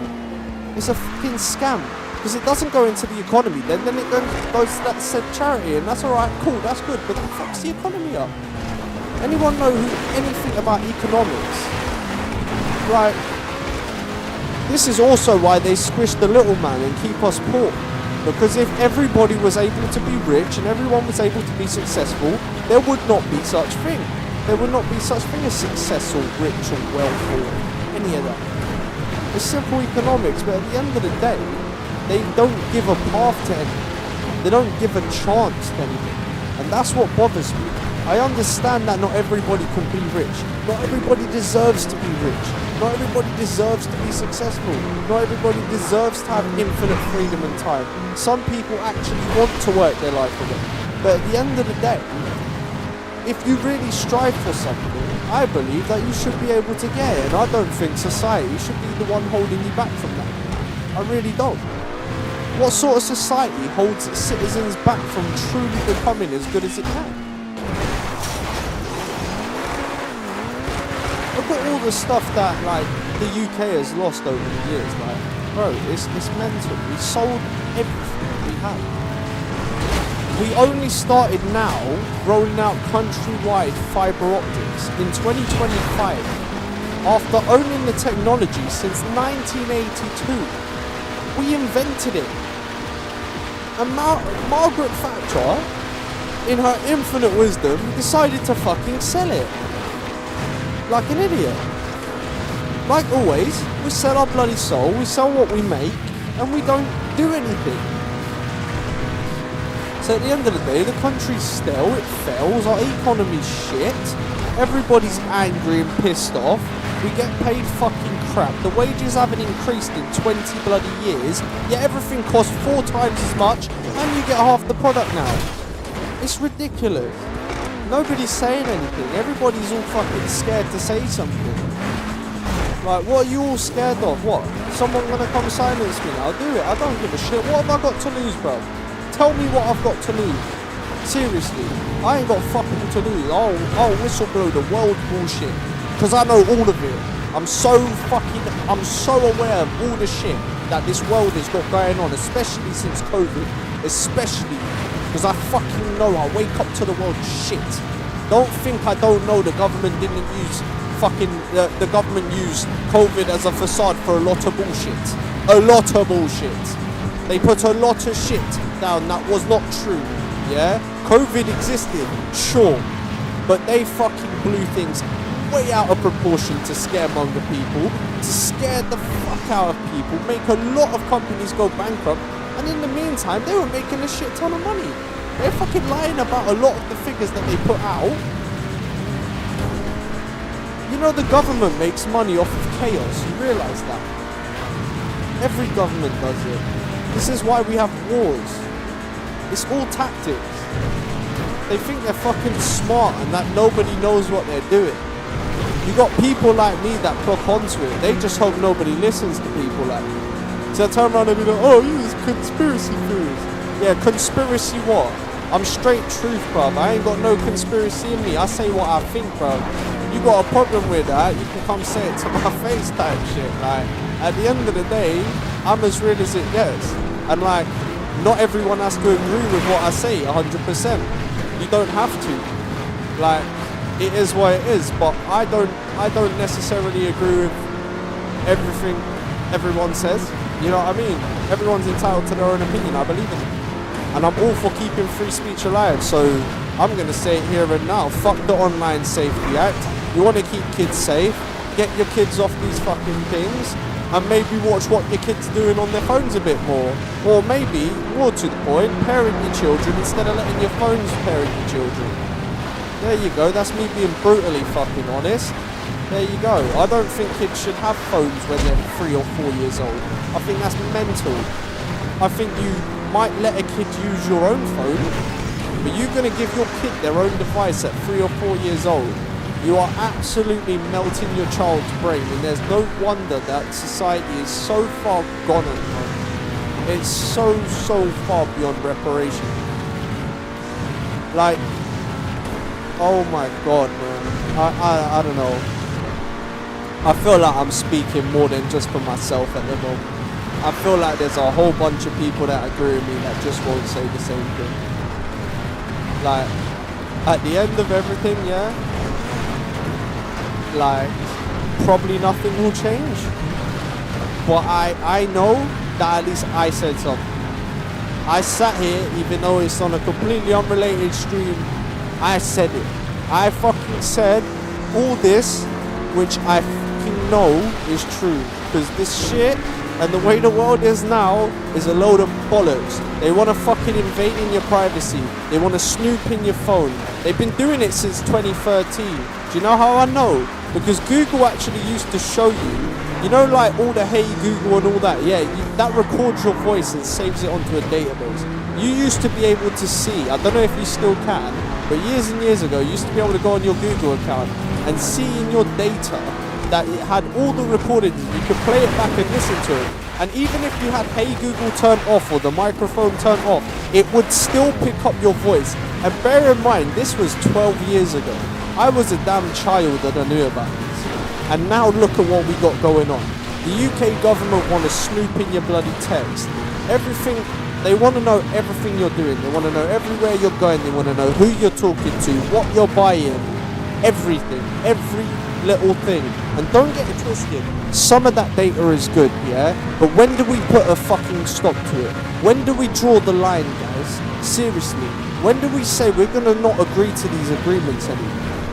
It's a fucking scam. Because it doesn't go into the economy then it goes to that said charity, and that's alright, cool, that's good, but it fucks the economy up. Anyone know anything about economics? Right. This is also why they squish the little man and keep us poor. Because if everybody was able to be rich and everyone was able to be successful, there would not be such thing. There would not be such thing as success or rich or wealth or any of that. It's simple economics, but at the end of the day, they don't give a path to anything. They don't give a chance to anything. And that's what bothers me. I understand that not everybody can be rich. Not everybody deserves to be rich. Not everybody deserves to be successful. Not everybody deserves to have infinite freedom and time. Some people actually want to work their life away. But at the end of the day, if you really strive for something, I believe that you should be able to get it. And I don't think society should be the one holding you back from that. I really don't. What sort of society holds its citizens back from truly becoming as good as it can? Look at all the stuff that, like, the UK has lost over the years. Like, bro, it's mental. We sold everything we had. We only started now rolling out countrywide fibre optics in 2025 after owning the technology since 1982. We invented it. And Margaret Thatcher in her infinite wisdom, decided to fucking sell it. Like an idiot. Like always, we sell our bloody soul, we sell what we make, and we don't do anything. So at the end of the day, the country's stale, it fails, our economy's shit, everybody's angry and pissed off, we get paid fucking crap, the wages haven't increased in 20 bloody years, yet everything costs 4 times as much, and you get half the product now. It's ridiculous. Nobody's saying anything, everybody's all fucking scared to say something. Like, what are you all scared of? What? Someone gonna come silence me? I'll do it, I don't give a shit. What have I got to lose, bro? Tell me what I've got to lose. Seriously, I ain't got fucking to lose. I'll whistleblow the world bullshit. Because I know all of it. I'm so aware of all the shit that this world has got going on, especially since COVID. Especially because I fucking know I wake up to the world shit. Don't think I don't know the government didn't use the government used COVID as a facade for a lot of bullshit. A lot of bullshit. They put a lot of shit down that was not true, yeah? COVID existed, sure, but they fucking blew things way out of proportion to scaremonger people, to scare the fuck out of people, make a lot of companies go bankrupt, and in the meantime, they were making a shit ton of money. They're fucking lying about a lot of the figures that they put out. You know the government makes money off of chaos, you realise that? Every government does it. This is why we have wars. It's all tactics. They think they're fucking smart and that nobody knows what they're doing. You got people like me that clock onto it. They just hope nobody listens to people like me. So I turn around and be like, oh, you is conspiracy theories. Yeah, conspiracy what? I'm straight truth, bruv. I ain't got no conspiracy in me. I say what I think, bruv. You got a problem with that, you can come say it to my face type shit. Like, at the end of the day, I'm as real as it gets. And like, not everyone has to agree with what I say 100%. You don't have to. Like, it is what it is, but I don't necessarily agree with everything everyone says. You know what I mean? Everyone's entitled to their own opinion, I believe in it. And I'm all for keeping free speech alive, so I'm gonna say it here and now. Fuck the Online Safety Act. You wanna keep kids safe, get your kids off these fucking things, and maybe watch what your kids are doing on their phones a bit more. Or maybe, more to the point, parent your children instead of letting your phones parent your children. There you go, that's me being brutally fucking honest. There you go. I don't think kids should have phones when they're 3 or 4 years old. I think that's mental. I think you might let a kid use your own phone, but you're going to give your kid their own device at 3 or 4 years old. You are absolutely melting your child's brain, and there's no wonder that society is so far gone at the moment. It's so far beyond reparation. Like, oh my god, man. I don't know. I feel like I'm speaking more than just for myself at the moment. I feel like there's a whole bunch of people that agree with me that just won't say the same thing. Like, at the end of everything, yeah, like, probably nothing will change. But I know that at least I said something. I sat here, even though it's on a completely unrelated stream, I said it. I fucking said all this, which I fucking know is true. Because this shit, and the way the world is now, is a load of bollocks. They want to fucking invade in your privacy. They want to snoop in your phone. They've been doing it since 2013. Do you know how I know? Because Google actually used to show you know, like all the Hey Google and all that, yeah, that records your voice and saves it onto a database. You used to be able to see, I don't know if you still can, but years and years ago, you used to be able to go on your Google account and see in your data that it had all the recordings. You could play it back and listen to it. And even if you had Hey Google turned off or the microphone turned off, it would still pick up your voice. And bear in mind, this was 12 years ago. I was a damn child that I knew about this. And now look at what we got going on. The UK government want to snoop in your bloody text. Everything, they want to know everything you're doing. They want to know everywhere you're going. They want to know who you're talking to, what you're buying, everything, every little thing. And don't get it twisted. Some of that data is good, yeah? But when do we put a fucking stop to it? When do we draw the line, guys? Seriously, when do we say we're gonna not agree to these agreements anymore?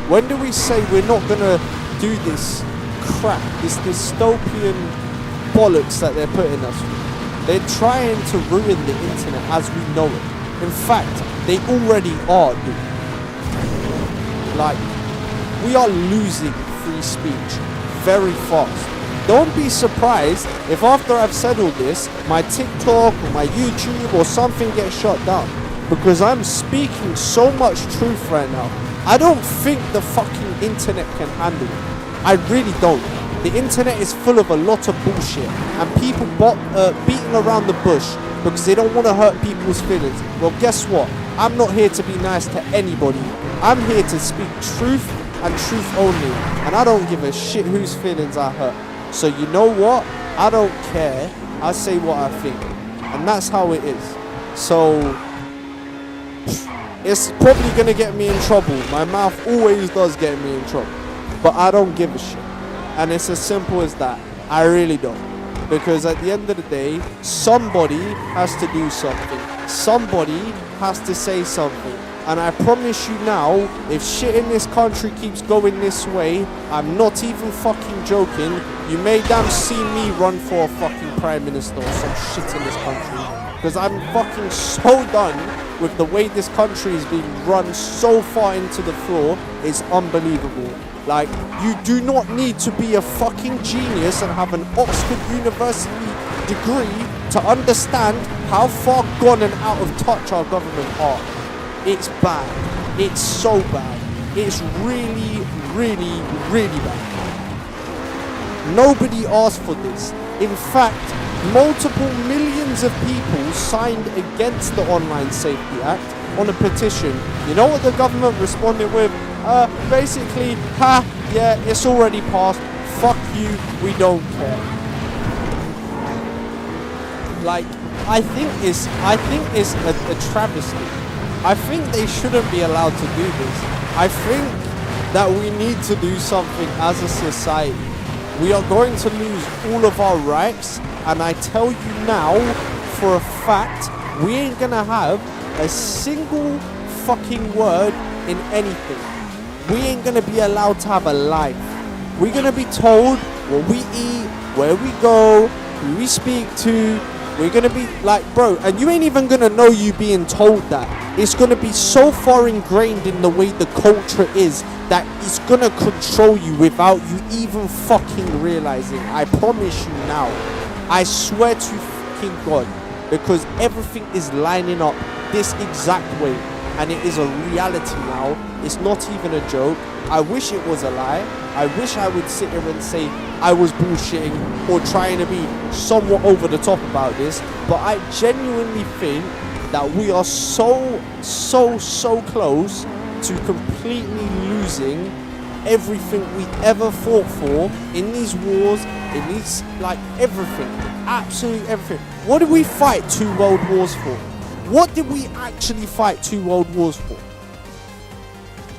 When do we say we're not gonna do this crap, this dystopian bollocks that they're putting us through? They're trying to ruin the internet as we know it. In fact, they already are doing. Like, we are losing free speech very fast. Don't be surprised if after I've said all this, my TikTok or my YouTube or something gets shut down. Because I'm speaking so much truth right now. I don't think the fucking internet can handle it. I really don't. The internet is full of a lot of bullshit. And people beating around the bush because they don't want to hurt people's feelings. Well, guess what? I'm not here to be nice to anybody. I'm here to speak truth and truth only. And I don't give a shit whose feelings I hurt. So you know what? I don't care. I say what I think. And that's how it is. So it's probably going to get me in trouble. My mouth always does get me in trouble. But I don't give a shit. And it's as simple as that. I really don't. Because at the end of the day, somebody has to do something. Somebody has to say something. And I promise you now, if shit in this country keeps going this way, I'm not even fucking joking, you may damn see me run for a fucking prime minister or some shit in this country. Because I'm fucking so done with the way this country is being run so far into the floor. It's unbelievable. Like, you do not need to be a fucking genius and have an Oxford University degree to understand how far gone and out of touch our government are. It's bad. It's so bad. It's really, really, really bad. Nobody asked for this. In fact, multiple millions of people signed against the Online Safety Act on a petition. You know what the government responded with? Basically, yeah, it's already passed. Fuck you, we don't care. Like, I think it's a travesty. I think they shouldn't be allowed to do this. I think that we need to do something as a society. We are going to lose all of our rights, and I tell you now, for a fact, we ain't gonna have a single fucking word in anything. We ain't gonna be allowed to have a life. We're gonna be told what we eat, where we go, who we speak to. We're gonna be like, bro, and you ain't even gonna know you being told that. It's gonna be so far ingrained in the way the culture is that it's gonna control you without you even fucking realizing. I promise you now. I swear to fucking God, because everything is lining up this exact way, and it is a reality now. It's not even a joke. I wish it was a lie. I wish I would sit here and say I was bullshitting or trying to be somewhat over the top about this, but I genuinely think that we are so close to completely losing everything we ever fought for in these wars, in these, like, everything, absolutely everything. What did we fight 2 world wars for? What did we actually fight 2 world wars for?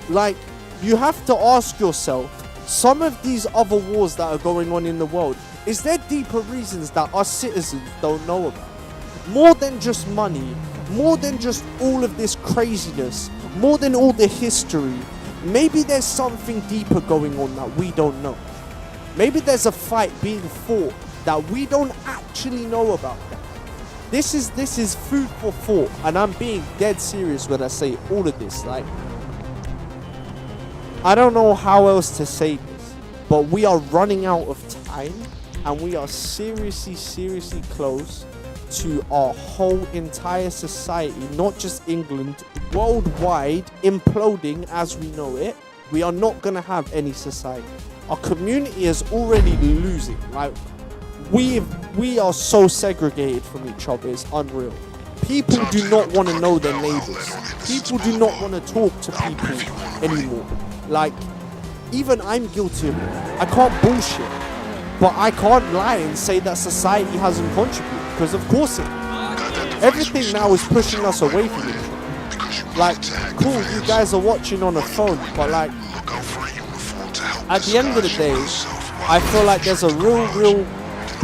Like, you have to ask yourself, some of these other wars that are going on in the world, is there deeper reasons that our citizens don't know about? More than just money, more than just all of this craziness, more than all the history. Maybe there's something deeper going on that we don't know. Maybe there's a fight being fought that we don't actually know about. This is food for thought, and I'm being dead serious when I say all of this. Like, I don't know how else to say this, but we are running out of time, and we are seriously close to our whole entire society, not just England, worldwide, imploding as we know it. We are not going to have any society. Our community is already losing. Like, we are so segregated from each other, it's unreal. People do not want to know their neighbors. People do not want to talk to people anymore. Like, even I'm guilty of it. I can't bullshit, but I can't lie and say that society hasn't contributed, because of course it. Everything now is pushing us away from each other. Like, cool, you guys are watching on a phone, but like, at the end of the day, I feel like there's a real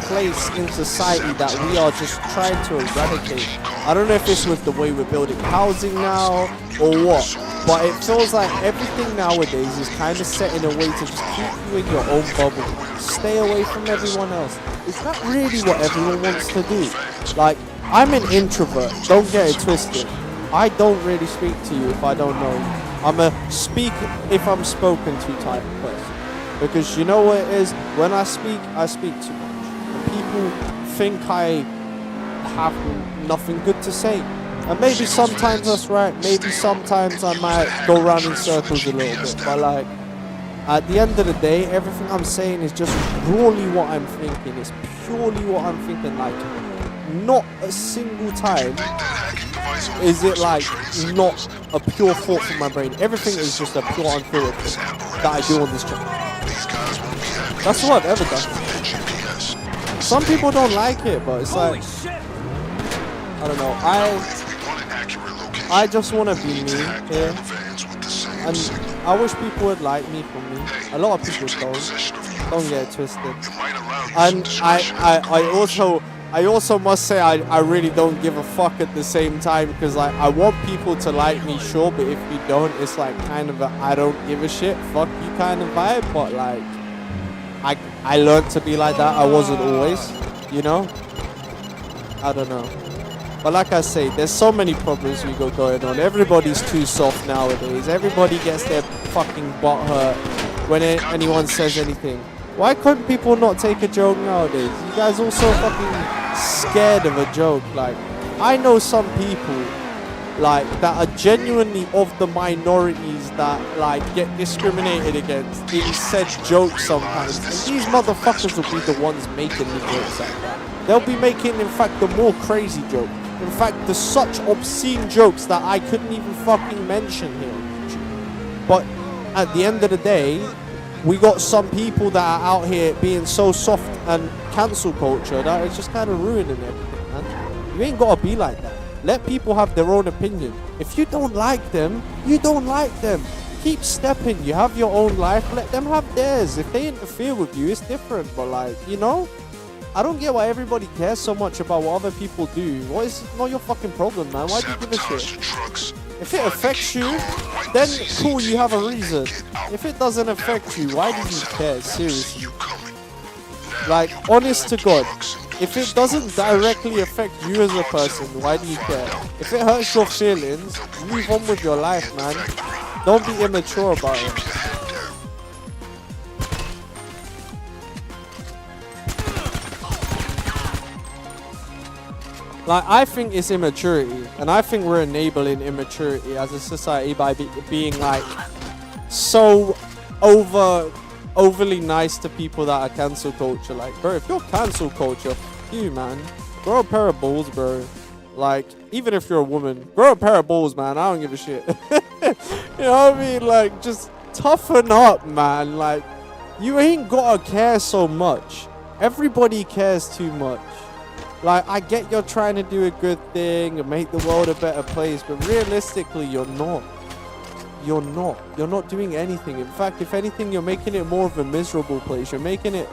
place in society that we are just trying to eradicate. I don't know if it's with the way we're building housing now or what, but it feels like everything nowadays is kind of set in a way to just keep you in your own bubble. Stay away from everyone else. Is that really what everyone wants to do? Like, I'm an introvert, don't get it twisted. I don't really speak to you if I don't know you. I'm a speak if I'm spoken to type of person. Because you know what it is? When I speak too much. And people think I have nothing good to say. And maybe sometimes that's right. Maybe sometimes I might go around in circles a little bit. But like, at the end of the day, everything I'm saying is just rawly what I'm thinking. It's purely what I'm thinking. Like, not a single time is it like not a pure thought from my brain. Everything is just a pure unfiltered thing that I do on this channel. That's all I've ever done. Some people don't like it, but it's like, I don't know. I just want to be me here, and I wish people would like me for me. A lot of people don't get it twisted. And I also must say I really don't give a fuck at the same time, because like, I want people to like me, sure, but if you don't, it's like kind of a I don't give a shit, fuck you kind of vibe. But like, I learned to be like that. I wasn't always, you know. I don't know. But like I say, there's so many problems we got going on. Everybody's too soft nowadays. Everybody gets their fucking butt hurt when anyone says anything. Why couldn't people not take a joke nowadays? You guys all so fucking scared of a joke. Like, I know some people like that are genuinely of the minorities that like get discriminated against in said jokes sometimes. And these motherfuckers will be the ones making the jokes like that. They'll be making, in fact, the more crazy joke. In fact, there's such obscene jokes that I couldn't even fucking mention here. But at the end of the day, we got some people that are out here being so soft and cancel culture that it's just kind of ruining everything, man. You ain't got to be like that. Let people have their own opinion. If you don't like them, you don't like them. Keep stepping. You have your own life. Let them have theirs. If they interfere with you, it's different. But like, you know, I don't get why everybody cares so much about what other people do. What is not your fucking problem, man? Why do you give a shit? If it affects you, then cool, you have a reason. If it doesn't affect you, why do you care? Seriously. Like, honest to God, if it doesn't directly affect you as a person, why do you care? If it hurts your feelings, move on with your life, man. Don't be immature about it. Like, I think it's immaturity, and I think we're enabling immaturity as a society by being like so overly nice to people that are cancel culture. Like, bro, if you're cancel culture, you, man, grow a pair of balls, bro. Like, even if you're a woman, grow a pair of balls, man. I don't give a shit. You know what I mean? Like, just toughen up, man. Like, you ain't gotta care so much. Everybody cares too much. Like, I get you're trying to do a good thing and make the world a better place, but realistically, you're not. You're not doing anything. In fact, if anything, you're making it more of a miserable place. You're making it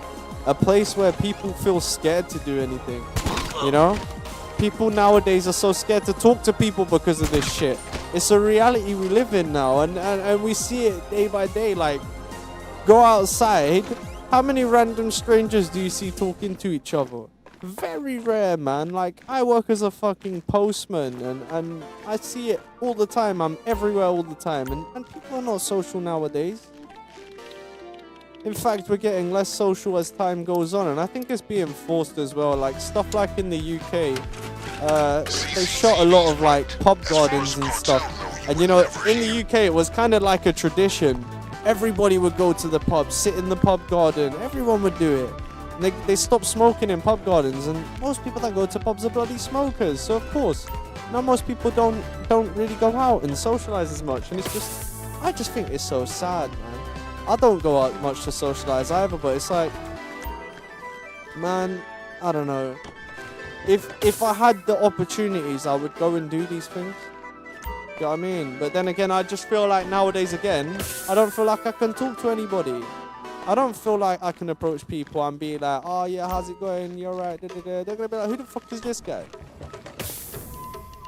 a place where people feel scared to do anything. You know? People nowadays are so scared to talk to people because of this shit. It's a reality we live in now, and we see it day by day. Like, go outside, how many random strangers do you see talking to each other? Very rare, man. Like, I work as a fucking postman, and I see it all the time. I'm everywhere all the time, and people are not social nowadays. In fact, we're getting less social as time goes on, and I think it's being forced as well. Like, stuff like in the UK, they shot a lot of like pub gardens and stuff, and you know, in the UK it was kind of like a tradition. Everybody would go to the pub, sit in the pub garden, everyone would do it. They stopped smoking in pub gardens, and most people that go to pubs are bloody smokers. So of course, now most people don't really go out and socialize as much, and it's just, I just think it's so sad, man. I don't go out much to socialize either, but it's like, man, I don't know. If I had the opportunities, I would go and do these things. You know what I mean? But then again, I just feel like nowadays again, I don't feel like I can talk to anybody. I don't feel like I can approach people and be like, oh yeah, how's it going? You're right. Da, da, da. They're gonna be like, who the fuck is this guy?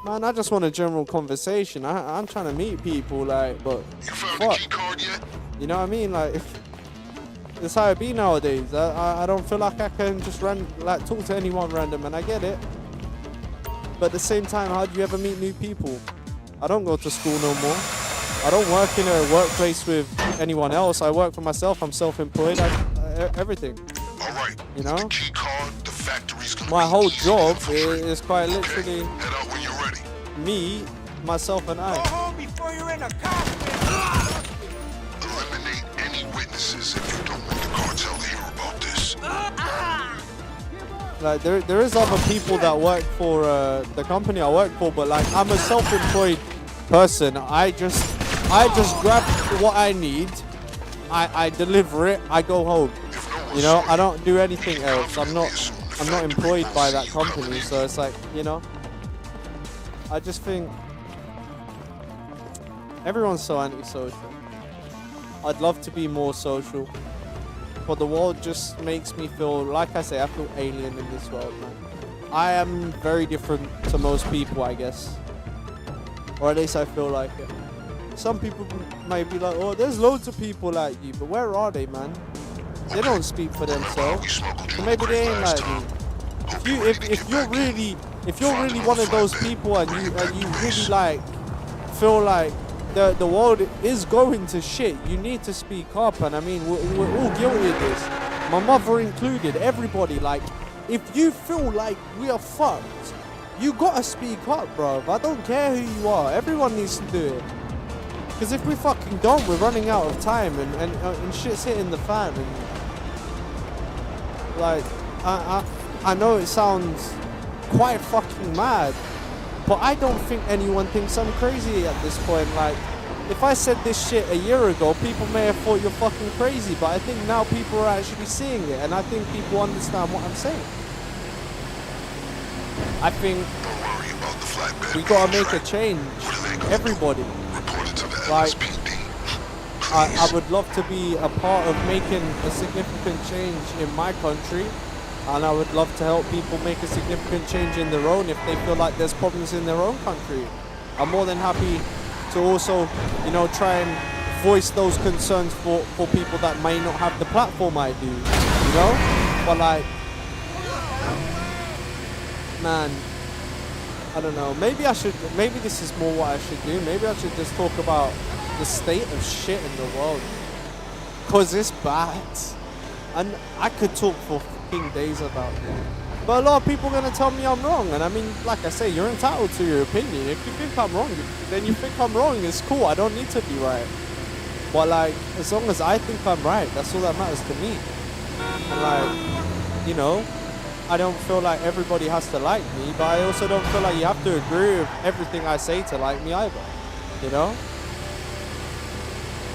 Man, I just want a general conversation. I'm trying to meet people, like, but You found fuck. the key card yet? You know what I mean? Like, that's how it be nowadays. I don't feel like I can just talk to anyone random, and I get it. But at the same time, how do you ever meet new people? I don't go to school no more. I don't work in a workplace with anyone else. I work for myself. I'm self-employed. Everything. All right. You know? The key card, the factory's gonna My be whole easy to job infiltrate. is quite Okay? literally Head out when you're ready. me, myself, and Go I. home before you're in a cockpit. Eliminate any witnesses if you don't want the cartel to hear about this. Like there is other people that work for the company I work for, but like I'm a self-employed person. I just grab what I need, I deliver it, I go home. If no one You know, saw I don't do anything else. I'm not confidently assume the employed factory by will that see you coming company, in. so it's like, you know, I just think everyone's so antisocial. I'd love to be more social, but the world just makes me feel, like I say, I feel alien in this world, man. I am very different to most people, I guess. Or at least I feel like it. Some people might be like, oh, there's loads of people like you, but where are they, man? They don't speak for themselves. So maybe they ain't like me. If you're really one of those people and you really like feel like the world is going to shit, you need to speak up. And I mean, we're all guilty of this, my mother included. Everybody, like, if you feel like we are fucked, you gotta speak up, bro. I don't care who you are, everyone needs to do it. Because if we fucking don't, we're running out of time and shit's hitting the fan. And like, I know it sounds quite fucking mad, but I don't think anyone thinks I'm crazy at this point. Like, if I said this shit a year ago, people may have thought you're fucking crazy, but I think now people are actually seeing it, and I think people understand what I'm saying. I think Don't worry about the flatbed we gotta make a contract. change. What are they gonna Everybody. do? Report it to the Like, LSPD. I would love to be a part of making a significant change in my country, and I would love to help people make a significant change in their own if they feel like there's problems in their own country. I'm more than happy to also, you know, try and voice those concerns for people that may not have the platform I do, you know? But like, man, I don't know, maybe this is more what I should do. Maybe I should just talk about the state of shit in the world, cause it's bad, and I could talk for fucking days about it. But a lot of people are gonna tell me I'm wrong, and I mean, like I say, you're entitled to your opinion. If you think I'm wrong, then you think I'm wrong. It's cool. I don't need to be right. But like, as long as I think I'm right, that's all that matters to me. And like, you know, I don't feel like everybody has to like me, but I also don't feel like you have to agree with everything I say to like me either. You know?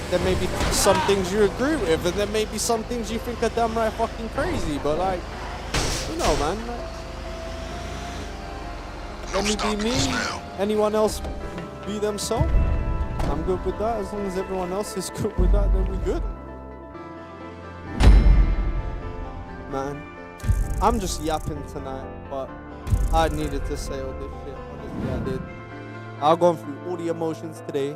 There may be some things you agree with, and there may be some things you think are damn right fucking crazy, but like, you know, man. Like, let me be me, anyone else be themselves. I'm good with that. As long as everyone else is good with that, then we good. Man, I'm just yapping tonight, but I needed to say all this shit. Honestly, I did. I've gone through all the emotions today,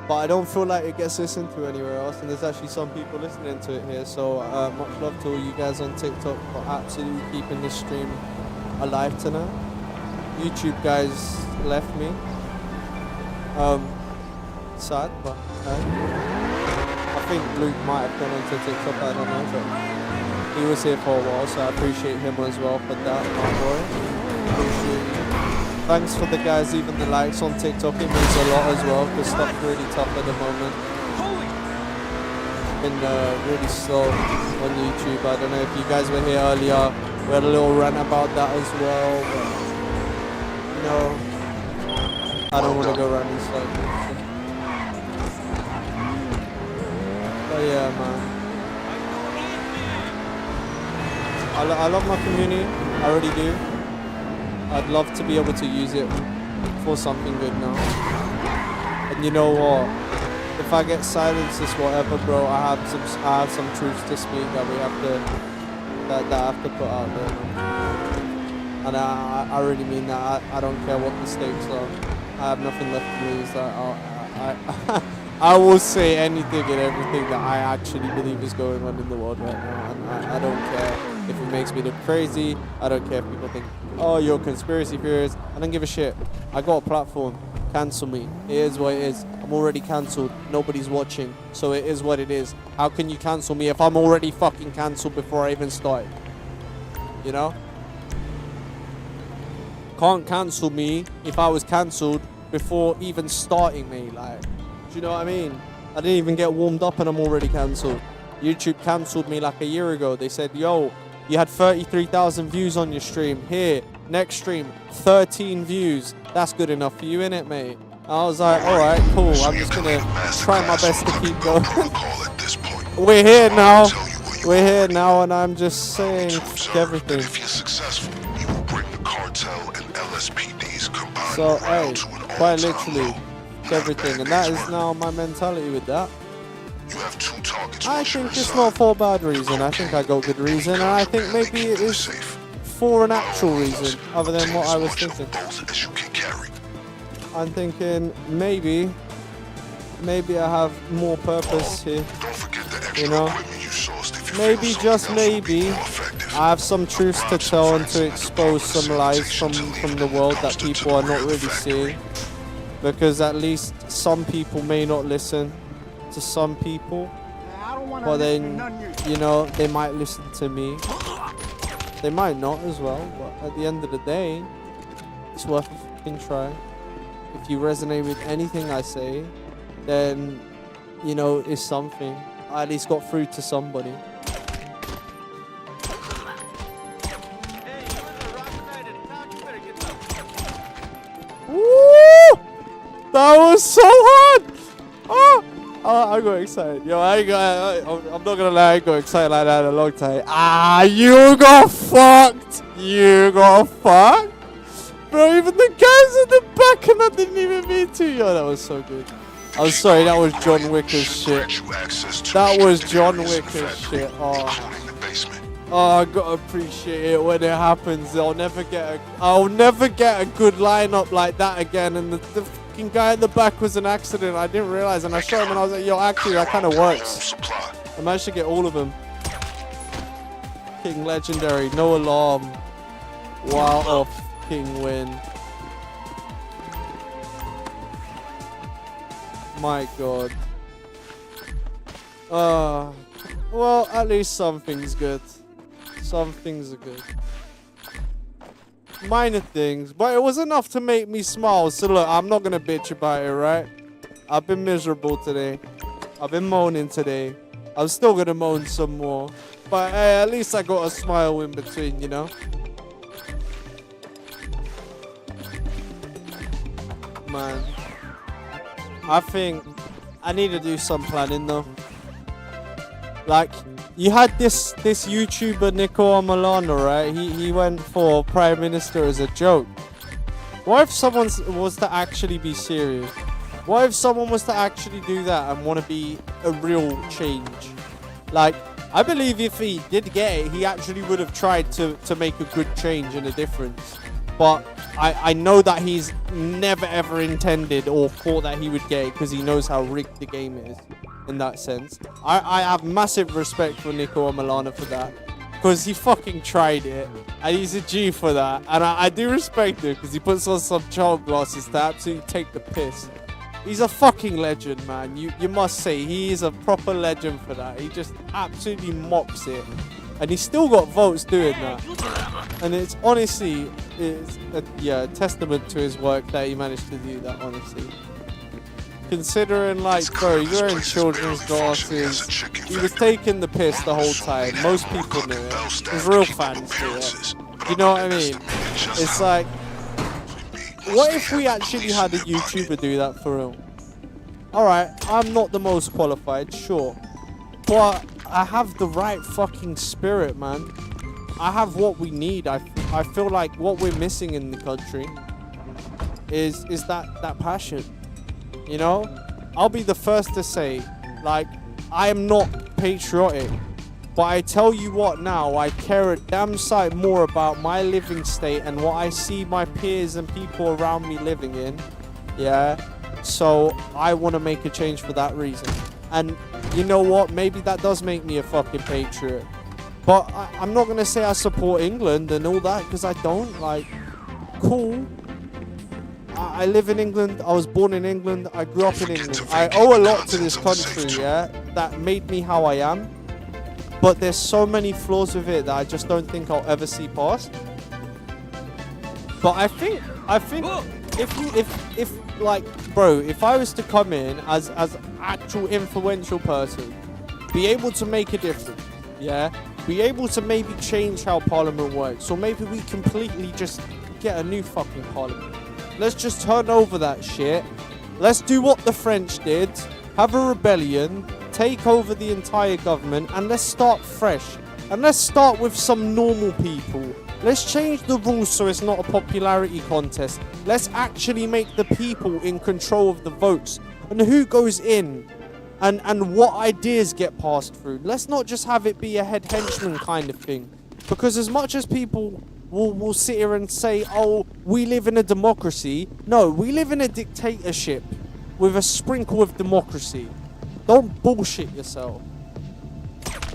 but I don't feel like it gets listened to anywhere else, and there's actually some people listening to it here. So much love to all you guys on TikTok for absolutely keeping this stream alive tonight. YouTube guys left me. Sad, but I think Luke might have gone onto TikTok, I don't know, but he was here for a while, so I appreciate him as well for that, my boy. Appreciate you. Thanks for the guys, even the likes on TikTok, it means a lot as well, because stuff's really tough at the moment. Been really slow on YouTube. I don't know if you guys were here earlier, we had a little rant about that as well, but, you know, I don't want to go around in circles. But yeah, man. I love my community. I already do. I'd love to be able to use it for something good now. And you know what? if I get silenced, it's whatever, bro. I have some truths to speak that we have to that I have to put out there, man. And I really mean that. I don't care what the stakes are. I have nothing left to lose. I will say anything and everything that I actually believe is going on in the world right now, and I don't care if it makes me look crazy. I don't care if people think, oh, you're a conspiracy theorist. I don't give a shit. I got a platform. Cancel me. It is what it is. I'm already cancelled. Nobody's watching, so it is what it is. How can you cancel me if I'm already fucking cancelled before I even started? You know? Can't cancel me if I was cancelled before even starting me. Like, do you know what I mean? I didn't even get warmed up and I'm already cancelled. YouTube cancelled me like a year ago. They said, yo, you had 33,000 views on your stream. Here, next stream, 13 views. That's good enough for you, innit, mate? I was like, all right, cool. I'm just gonna try my best to keep going. We're here now. We're here now, and I'm just saying everything. If you're successful, you will bring the cartel and LSPD's combined So, morale hey, to an quite all-time literally, low. everything, and that is now my mentality with that. You have 2 targets. I think it's not for a bad reason. I think I got good reason, and I think maybe it is for an actual reason, other than what I was thinking. I'm thinking maybe I have more purpose here. You know, maybe just maybe I have some truths to tell and to expose some lies from the world that people are not really seeing, because at least some people may not listen to some people, but then, you know, they might listen to me. They might not as well, but at the end of the day, it's worth a fucking try. If you resonate with anything I say, then, you know, it's something. I at least got through to somebody. Woo! That was so hard! Oh! I got excited. Yo, I'm not gonna lie, I got excited like that in a long time. Ah, you got fucked! You got fucked! Bro, even the guys in the back and I didn't even mean to. Yo, that was so good. I'm sorry, that was John Wicker's shit. That was John Wicker's shit. Oh, I gotta appreciate it when it happens. I'll never get a good lineup like that again. And the fucking guy in the back was an accident. I didn't realize, and I shot him and I was like, yo, actually that kind of works. I managed to get all of them. King Legendary, no alarm. Wow, off. King win. My god. Well, at least something's good. Some things are good. Minor things, but it was enough to make me smile. So look, I'm not gonna bitch about it, right? I've been miserable today. I've been moaning today. I'm still gonna moan some more. But hey, at least I got a smile in between, you know? Man, I think I need to do some planning though. Like, you had this YouTuber Nicola Milano, right? He went for Prime Minister as a joke. What if someone was to actually be serious? What if someone was to actually do that and want to be a real change? Like, I believe if he did get it, he actually would have tried to make a good change and a difference. But I know that he's never ever intended or thought that he would get it, because he knows how rigged the game is in that sense. I have massive respect for Nicola Milano for that, because he fucking tried it and he's a G for that. And I do respect him, because he puts on some child glasses to absolutely take the piss. He's a fucking legend, man. You must say, he is a proper legend for that. He just absolutely mops it. And he's still got votes doing that. And it's honestly, it's a testament to his work that he managed to do that, honestly. Considering, like, bro, you're wearing children's glasses. He was taking the piss the whole time. Most people knew it. There's real fans to it. You know what I mean? It's like, what if we actually had a YouTuber do that for real? Alright, I'm not the most qualified, sure. But I have the right fucking spirit, man. I have what we need. I feel like what we're missing in the country is that passion. You know? I'll be the first to say, like, I am not patriotic. But I tell you what now, I care a damn sight more about my living state and what I see my peers and people around me living in. Yeah. So I want to make a change for that reason. And you know what? Maybe that does make me a fucking patriot. But I'm not going to say I support England and all that, because I don't. Like, cool. I live in England. I was born in England. I grew up in England. I owe a lot to this country, yeah, that made me how I am. But there's so many flaws with it that I just don't think I'll ever see past. But I think if like, bro, if I was to come in as actual influential person, be able to make a difference, yeah, be able to maybe change how Parliament works, or maybe we completely just get a new fucking Parliament. Let's just turn over that shit. Let's do what the French did, have a rebellion, take over the entire government, and let's start fresh. And let's start with some normal people. Let's change the rules so it's not a popularity contest. Let's actually make the people in control of the votes and who goes in and what ideas get passed through. Let's not just have it be a head henchman kind of thing. Because as much as people will sit here and say, oh, we live in a democracy. No, we live in a dictatorship with a sprinkle of democracy. Don't bullshit yourself.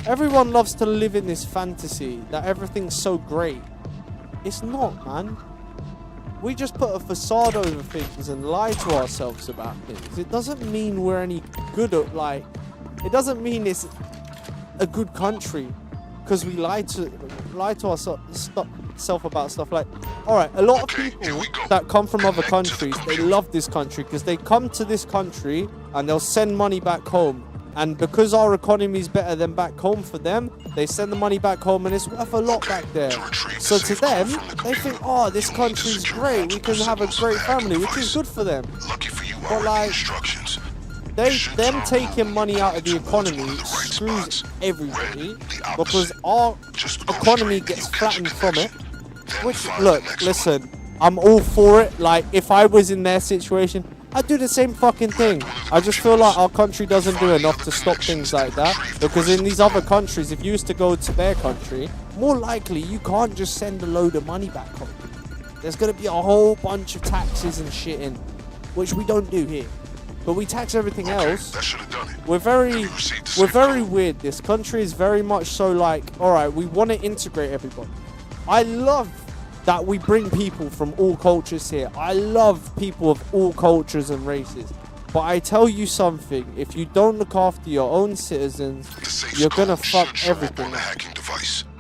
Everyone loves to live in this fantasy that everything's so great. It's not, man. We just put a facade over things and lie to ourselves about things. It doesn't mean we're any good at, like, it doesn't mean it's a good country because we lie to ourselves about stuff like, all right, a lot of people that come from other countries, they love this country because they come to this country and they'll send money back home. And because our economy is better than back home for them, they send the money back home and it's worth a lot back there. So to them, they think, oh, this country's great. We can have a great family, which is good for them. But like, them taking money out of the economy screws everybody because our economy gets flattened from it. Which, look, listen, I'm all for it. Like, if I was in their situation, I'd do the same fucking thing. I just feel like our country doesn't do enough to stop things like that. Because in these other countries, if you used to go to their country, more likely you can't just send a load of money back home. There's going to be a whole bunch of taxes and shit in, which we don't do here. But we tax everything else. We're very weird. This country is very much so like, alright, we want to integrate everybody. I love that we bring people from all cultures here. I love people of all cultures and races. But I tell you something, if you don't look after your own citizens, you're gonna fuck everything up.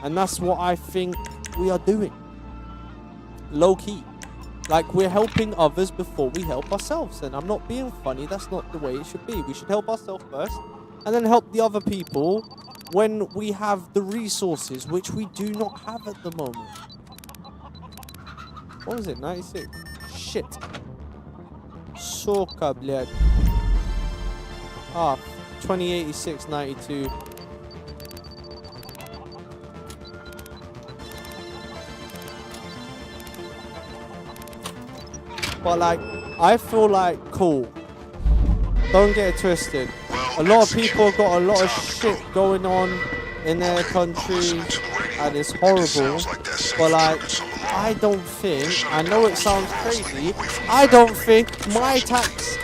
And that's what I think we are doing. Low key. Like, we're helping others before we help ourselves. And I'm not being funny, that's not the way it should be. We should help ourselves first, and then help the other people when we have the resources, which we do not have at the moment. What was it? 96? Shit. Soka, bled. 2086, 92. But like, I feel like, cool. Don't get it twisted. A lot of people have got a lot of shit going on in their country, and it's horrible. But like, I don't think, I know it sounds crazy, I don't think my tax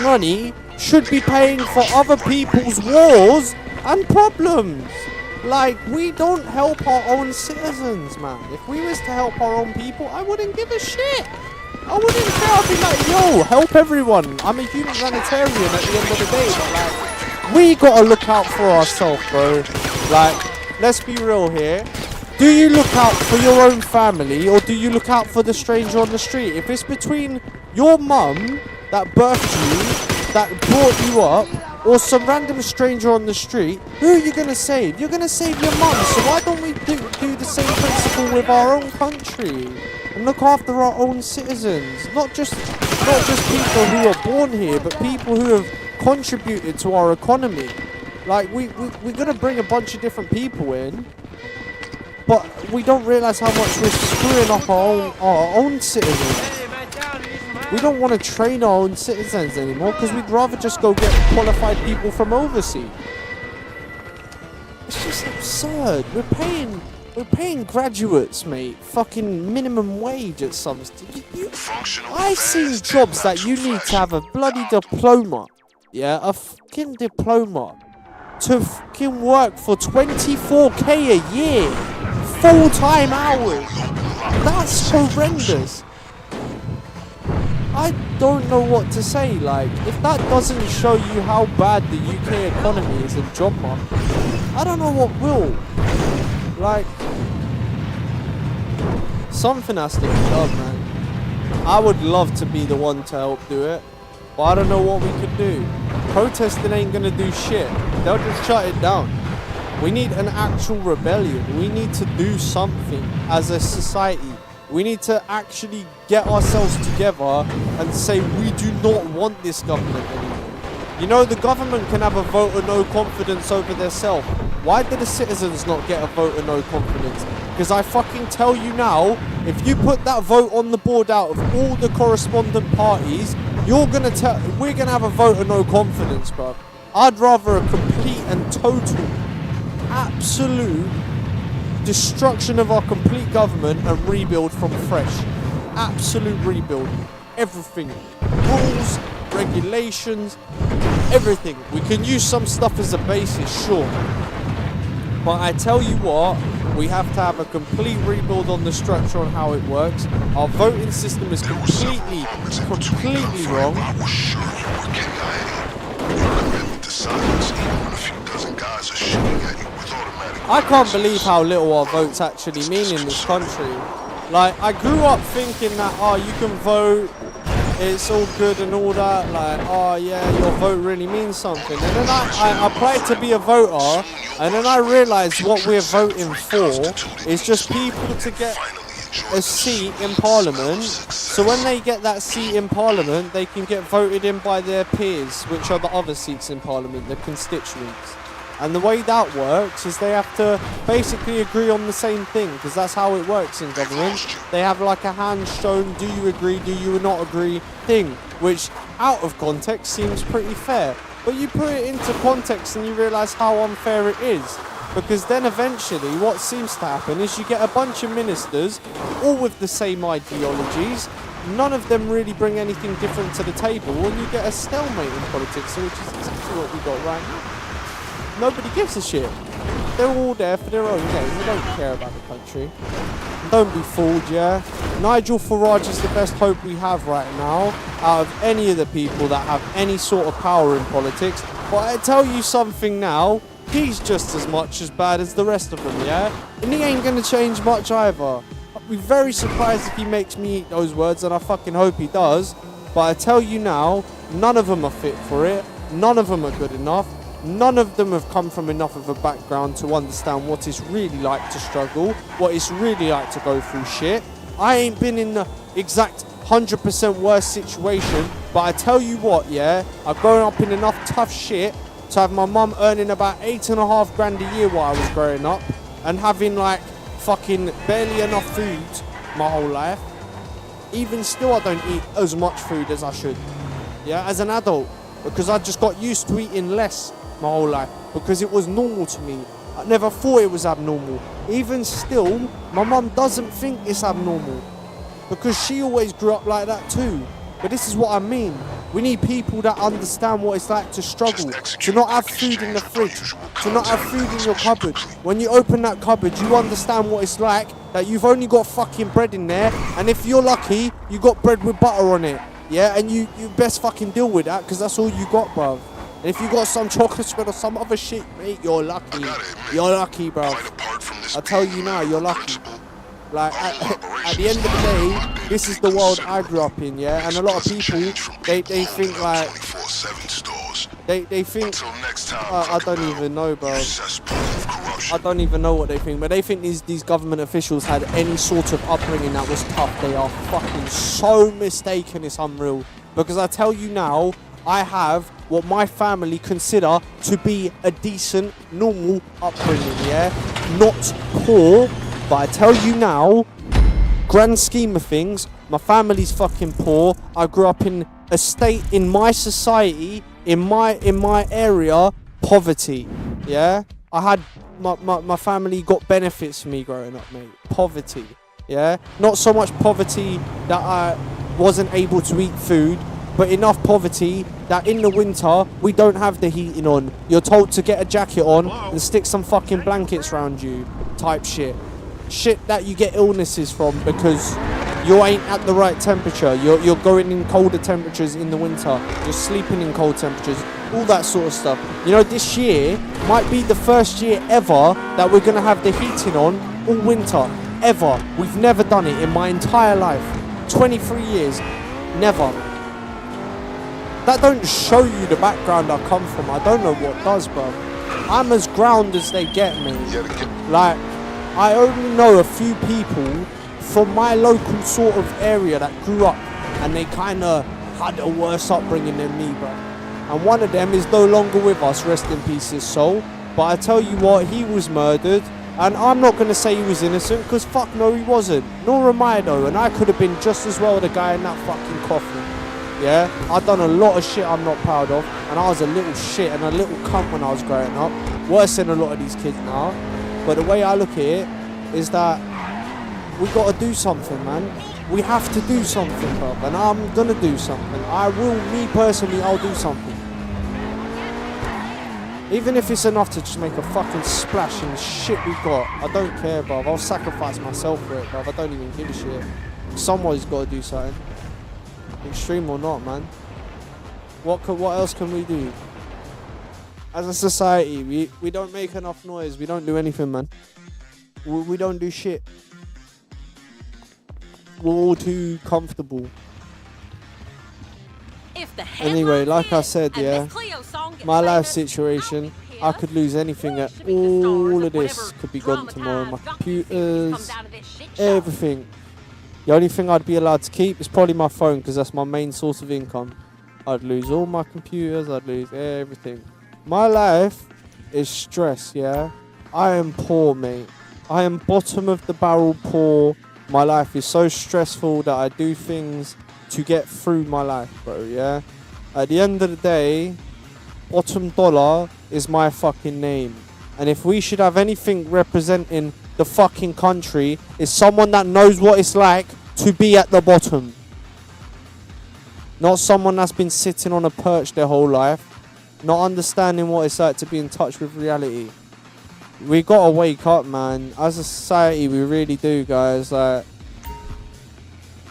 money should be paying for other people's wars and problems. Like, we don't help our own citizens, man. If we was to help our own people, I wouldn't give a shit. I wouldn't care. I'd be like, yo, help everyone. I'm a humanitarian at the end of the day, but like, we gotta look out for ourselves, bro. Like, let's be real here. Do you look out for your own family, or do you look out for the stranger on the street? If it's between your mum that birthed you, that brought you up, or some random stranger on the street, who are you going to save? You're going to save your mum, so why don't we do the same principle with our own country? And look after our own citizens. Not just people who are born here, but people who have contributed to our economy. Like, we're going to bring a bunch of different people in, but we don't realise how much we're screwing up our own citizens. We don't want to train our own citizens anymore because we'd rather just go get qualified people from overseas. It's just absurd. We're paying graduates, mate, fucking minimum wage at some I've seen jobs that you need to have a bloody diploma. Yeah, a fucking diploma to fucking work for 24k a year. Full-time hours. That's horrendous. I don't know what to say. Like, if that doesn't show you how bad the UK economy is in job market, I don't know what will. Like, something has to be done, man. I would love to be the one to help do it, but I don't know what we could do. Protesting ain't gonna do shit. They'll just shut it down. We need an actual rebellion. We need to do something as a society. We need to actually get ourselves together and say we do not want this government anymore. You know, the government can have a vote of no confidence over themselves. Why do the citizens not get a vote of no confidence? Because I fucking tell you now, if you put that vote on the board out of all the correspondent parties, we're gonna have a vote of no confidence, bro. I'd rather a complete and total, absolute destruction of our complete government and rebuild from fresh. Absolute rebuild. Everything. Rules, regulations, everything. We can use some stuff as a basis, sure. But I tell you what, we have to have a complete rebuild on the structure on how it works. Our voting system is completely wrong. I was sure you were KIA. Your commitment to silence, even when a few dozen guys are shooting at you with automatic I can't believe how little our votes actually mean in this country. Like, I grew up thinking that, oh, you can vote, it's all good and all that, like, oh yeah, your vote really means something. And then I applied to be a voter, and then I realised what we're voting for is just people to get a seat in Parliament, so when they get that seat in Parliament, they can get voted in by their peers, which are the other seats in Parliament, the constituents. And the way that works is they have to basically agree on the same thing, because that's how it works in government. They have like a hand shown, do you agree, do you not agree thing, which out of context seems pretty fair. But you put it into context and you realise how unfair it is. Because then eventually what seems to happen is you get a bunch of ministers, all with the same ideologies. None of them really bring anything different to the table, and you get a stalemate in politics, which is exactly what we got right now. Nobody gives a shit. They're all there for their own game. They don't care about the country. Don't be fooled, yeah? Nigel Farage is the best hope we have right now out of any of the people that have any sort of power in politics. But I tell you something now, he's just as much as bad as the rest of them, yeah? And he ain't gonna change much either. I'd be very surprised if he makes me eat those words, and I fucking hope he does. But I tell you now, none of them are fit for it. None of them are good enough. None of them have come from enough of a background to understand what it's really like to struggle, what it's really like to go through shit. I ain't been in the exact 100% worst situation, but I tell you what, yeah, I've grown up in enough tough shit to have my mum earning about $8.5 grand a year while I was growing up, and having like fucking barely enough food my whole life. Even still, I don't eat as much food as I should, yeah, as an adult, because I just got used to eating less my whole life, because it was normal to me. I never thought it was abnormal. Even still, my mum doesn't think it's abnormal, because she always grew up like that too. But this is what I mean. We need people that understand what it's like to struggle, to not have food in the fridge, to not have food in your cupboard. When you open that cupboard, you understand what it's like, that you've only got fucking bread in there, and if you're lucky, you got bread with butter on it. Yeah, and you best fucking deal with that, because that's all you got, bruv. And if you got some chocolate spread or some other shit, mate, you're lucky. You're lucky, bruv. I tell you now, you're lucky. Like, at the end of the day, this is the world I grew up in, yeah? And a lot of people, they think like, they think, I don't even know, bro. I don't even know what they think, but they think these government officials had any sort of upbringing that was tough. They are fucking so mistaken, it's unreal. Because I tell you now, I have what my family consider to be a decent, normal upbringing, yeah? Not poor, but I tell you now, grand scheme of things, My family's fucking poor. I grew up in a state, in my society, in my area, poverty. Yeah? I had, my family got benefits for me growing up, mate. Poverty. Yeah? Not so much poverty that I wasn't able to eat food, but enough poverty that in the winter, we don't have the heating on. You're told to get a jacket on and stick some fucking blankets around you, type shit. Shit that you get illnesses from because you ain't at the right temperature. You're going in colder temperatures in the winter. You're sleeping in cold temperatures. All that sort of stuff. You know, this year might be the first year ever that we're going to have the heating on all winter. Ever. We've never done it in my entire life. 23 years. Never. That don't show you the background I come from. I don't know what does, bro. I'm as ground as they get me. Like, I only know a few people from my local sort of area that grew up and they kind of had a worse upbringing than me, bro. And one of them is no longer with us, rest in peace his soul. But I tell you what, he was murdered. And I'm not going to say he was innocent, because fuck no, he wasn't. Nor am I, though. And I could have been just as well the guy in that fucking coffin. Yeah? I've done a lot of shit I'm not proud of. And I was a little shit and a little cunt when I was growing up. Worse than a lot of these kids now. But the way I look at it is that we got to do something, man. We have to do something, bro. And I'm going to do something. Me personally, I'll do something. Even if it's enough to just make a fucking splash in the shit we've got. I don't care, bruv. I'll sacrifice myself for it, bruv. I don't even give a shit. Somebody's got to do something. Extreme or not, man. What else can we do? As a society, we don't make enough noise. We don't do anything, man. We don't do shit. We're all too comfortable. Anyway, like I said, yeah, my life situation, I could lose anything. All of this could be gone tomorrow. My computers, everything. The only thing I'd be allowed to keep is probably my phone, because that's my main source of income. I'd lose all my computers, I'd lose everything. My life is stress, yeah? I am poor, mate. I am bottom of the barrel poor. My life is so stressful that I do things to get through my life, bro, yeah? At the end of the day, bottom dollar is my fucking name. And if we should have anything representing the fucking country, it's someone that knows what it's like to be at the bottom. Not someone that's been sitting on a perch their whole life, not understanding what it's like to be in touch with reality. We gotta wake up, man. As a society, we really do, guys. Like,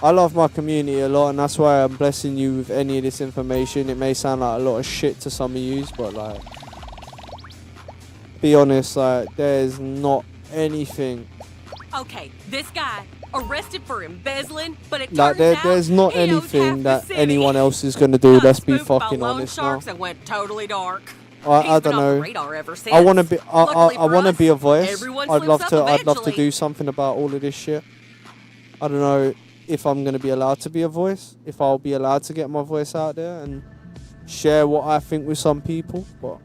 I love my community a lot, and that's why I'm blessing you with any of this information. It may sound like a lot of shit to some of you, but like, be honest, like, there's not anything. Okay, this guy arrested for embezzling, but it like turns there's out not he owns anything half the that city. anyone else is gonna do. Got Let's be spooked by fucking loan honest now. sharks and went totally dark. I He's been don't on the know. radar ever since. I want to be. Luckily I for want to us, be a voice. everyone I'd slips love up to. I'd love to eventually. do something about all of this shit. I don't know if I'm gonna be allowed to be a voice. If I'll be allowed to get my voice out there and share what I think with some people. But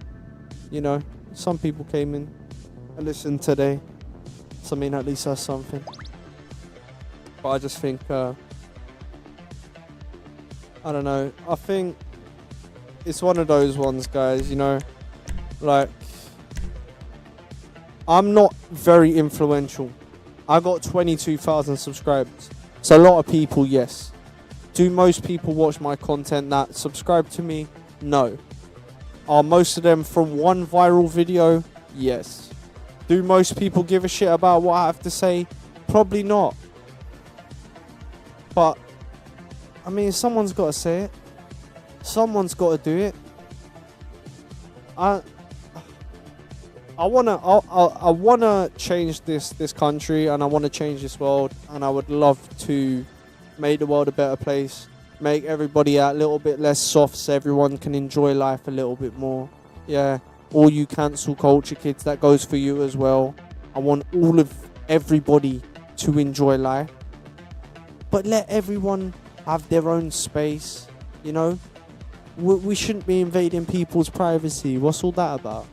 you know, some people came in and listened today. So I mean, at least that's something. But I just think. I don't know. I think it's one of those ones, guys. You know. Like, I'm not very influential. I got 22,000 subscribers. It's a lot of people, yes. Do most people watch my content that subscribe to me? No. Are most of them from one viral video? Yes. Do most people give a shit about what I have to say? Probably not. But, I mean, someone's got to say it. Someone's got to do it. I wanna change this country, and I wanna change this world, and I would love to make the world a better place, make everybody a little bit less soft, so everyone can enjoy life a little bit more. Yeah, all you cancel culture kids, that goes for you as well. I want everybody to enjoy life, but let everyone have their own space. You know, we shouldn't be invading people's privacy. What's all that about?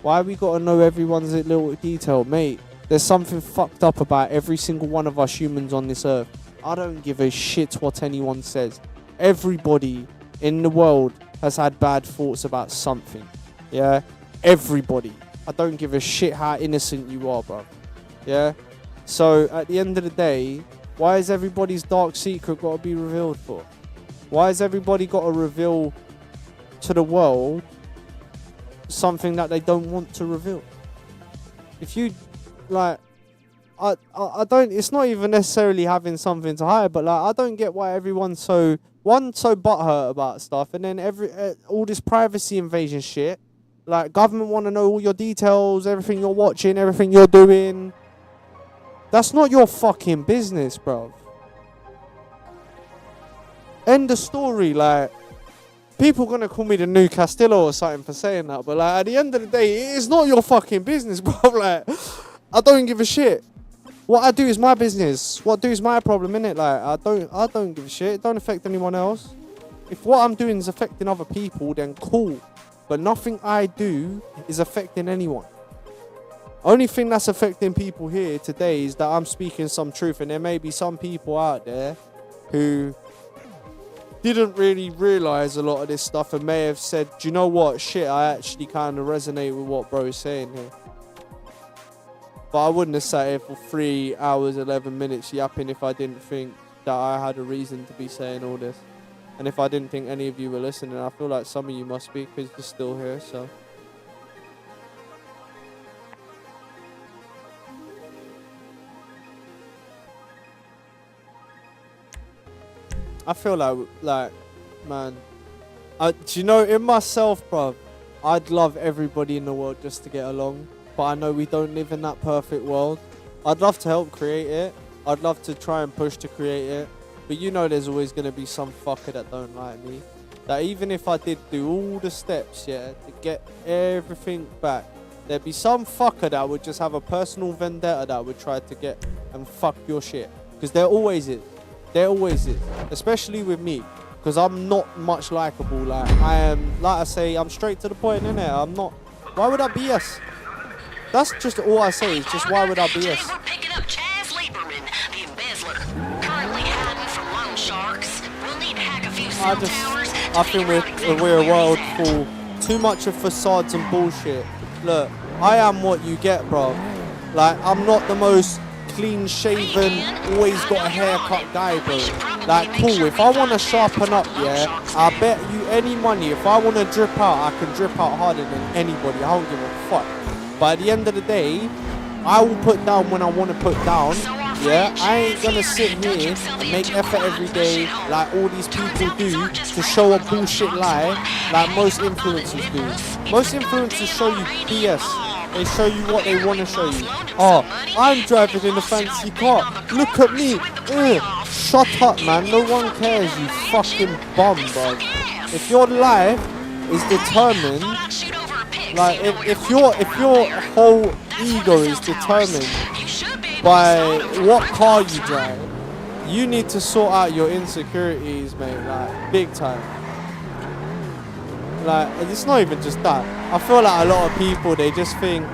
Why we gotta know everyone's little detail, mate? There's something fucked up about every single one of us humans on this earth. I don't give a shit what anyone says. Everybody in the world has had bad thoughts about something. Yeah? Everybody. I don't give a shit how innocent you are, bro. Yeah? So, at the end of the day, why is everybody's dark secret got to be revealed for? Why has everybody got to reveal to the world something that they don't want to reveal? If you, like, I don't, it's not even necessarily having something to hide, but, like, I don't get why everyone's so butthurt about stuff, and then all this privacy invasion shit. Like, government want to know all your details, everything you're watching, everything you're doing. That's not your fucking business, bro. End of story. Like, people gonna call me the new Castillo or something for saying that, but like, at the end of the day, it's not your fucking business, bro. Like, I don't give a shit. What I do is my business. What I do is my problem, innit? Like, I don't give a shit. It don't affect anyone else. If what I'm doing is affecting other people, then cool. But nothing I do is affecting anyone. Only thing that's affecting people here today is that I'm speaking some truth, and there may be some people out there who didn't really realize a lot of this stuff and may have said, do you know what, shit, I actually kind of resonate with what bro's saying here. But I wouldn't have sat here for 3 hours 11 minutes yapping if I didn't think that I had a reason to be saying all this, and if I didn't think any of you were listening. I feel like some of you must be, because you're still here. So I feel like, man, do you know, in myself, bro, I'd love everybody in the world just to get along, but I know we don't live in that perfect world. I'd love to help create it. I'd love to try and push to create it, but you know there's always going to be some fucker that don't like me. That even if I did do all the steps, yeah, to get everything back, there'd be some fucker that would just have a personal vendetta that would try to get and fuck your shit. Because there always is. There always is, especially with me, because I'm not much likable. Like, I am, like I say, I'm straight to the point, innit? I'm not. Why would I BS? That's just all I say, is just why would I BS? We're picking up Chaz Lieberman, the embezzler, currently hiding from loan sharks. We'll need to hack a few cell towers. I think we're a world full too much of facades and bullshit. Look, I am what you get, bro. Like, I'm not the most clean shaven, always got a haircut guy, bro. Like, cool, if I want to sharpen up, yeah, I bet you any money, if I want to drip out, I can drip out harder than anybody. I don't give a fuck. But at the end of the day, I will put down when I want to put down. Yeah, I ain't gonna sit here and make effort every day like all these people do to show a bullshit lie like most influencers do. Most influencers show you BS. They show you what they want to show you. Oh, I'm driving in a fancy car. Look at me. Shut up, man. No one cares, you fucking bum, bro. If your life is determined, like if your whole ego is determined by what car you drive, you need to sort out your insecurities, mate. Like, big time. Like, it's not even just that. I feel like a lot of people, they just think,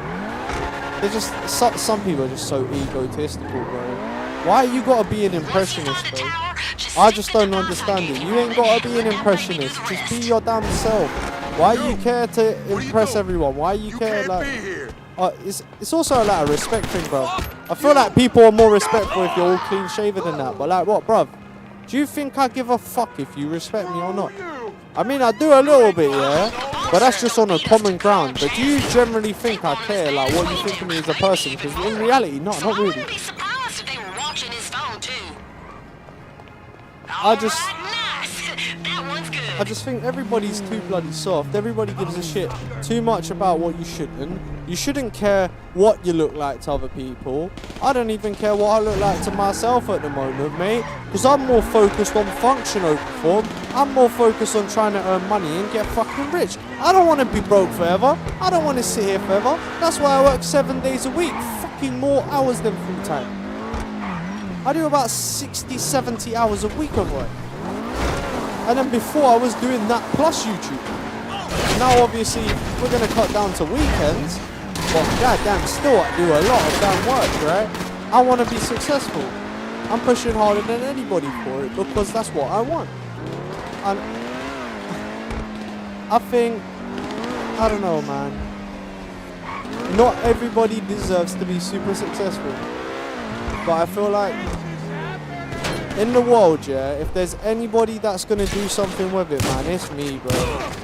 some people are just so egotistical, bro. Why you gotta be an impressionist, bro? I just don't understand it. You ain't gotta be an impressionist. Just be your damn self. Why you care to impress everyone? Why you care, like... it's also like a respect thing, bro. I feel like people are more respectful if you're all clean shaven than that. But like, what, bro? Do you think I give a fuck if you respect me or not? I mean, I do a little bit, yeah, but that's just on a common ground. But do you generally think I care, like, what you think of me as a person? Because in reality, not really. I just think everybody's too bloody soft. Everybody gives a shit too much about what you shouldn't. You shouldn't care what you look like to other people. I don't even care what I look like to myself at the moment, mate. Because I'm more focused on function over form. I'm more focused on trying to earn money and get fucking rich. I don't want to be broke forever. I don't want to sit here forever. That's why I work 7 days a week. Fucking more hours than full time. I do about 60, 70 hours a week of work. And then before I was doing that plus YouTube. Now obviously we're going to cut down to weekends. But goddamn, still I do a lot of damn work, right? I want to be successful. I'm pushing harder than anybody for it because that's what I want. And I think, I don't know, man. Not everybody deserves to be super successful. But I feel like in the world, yeah, if there's anybody that's going to do something with it, man, it's me, bro.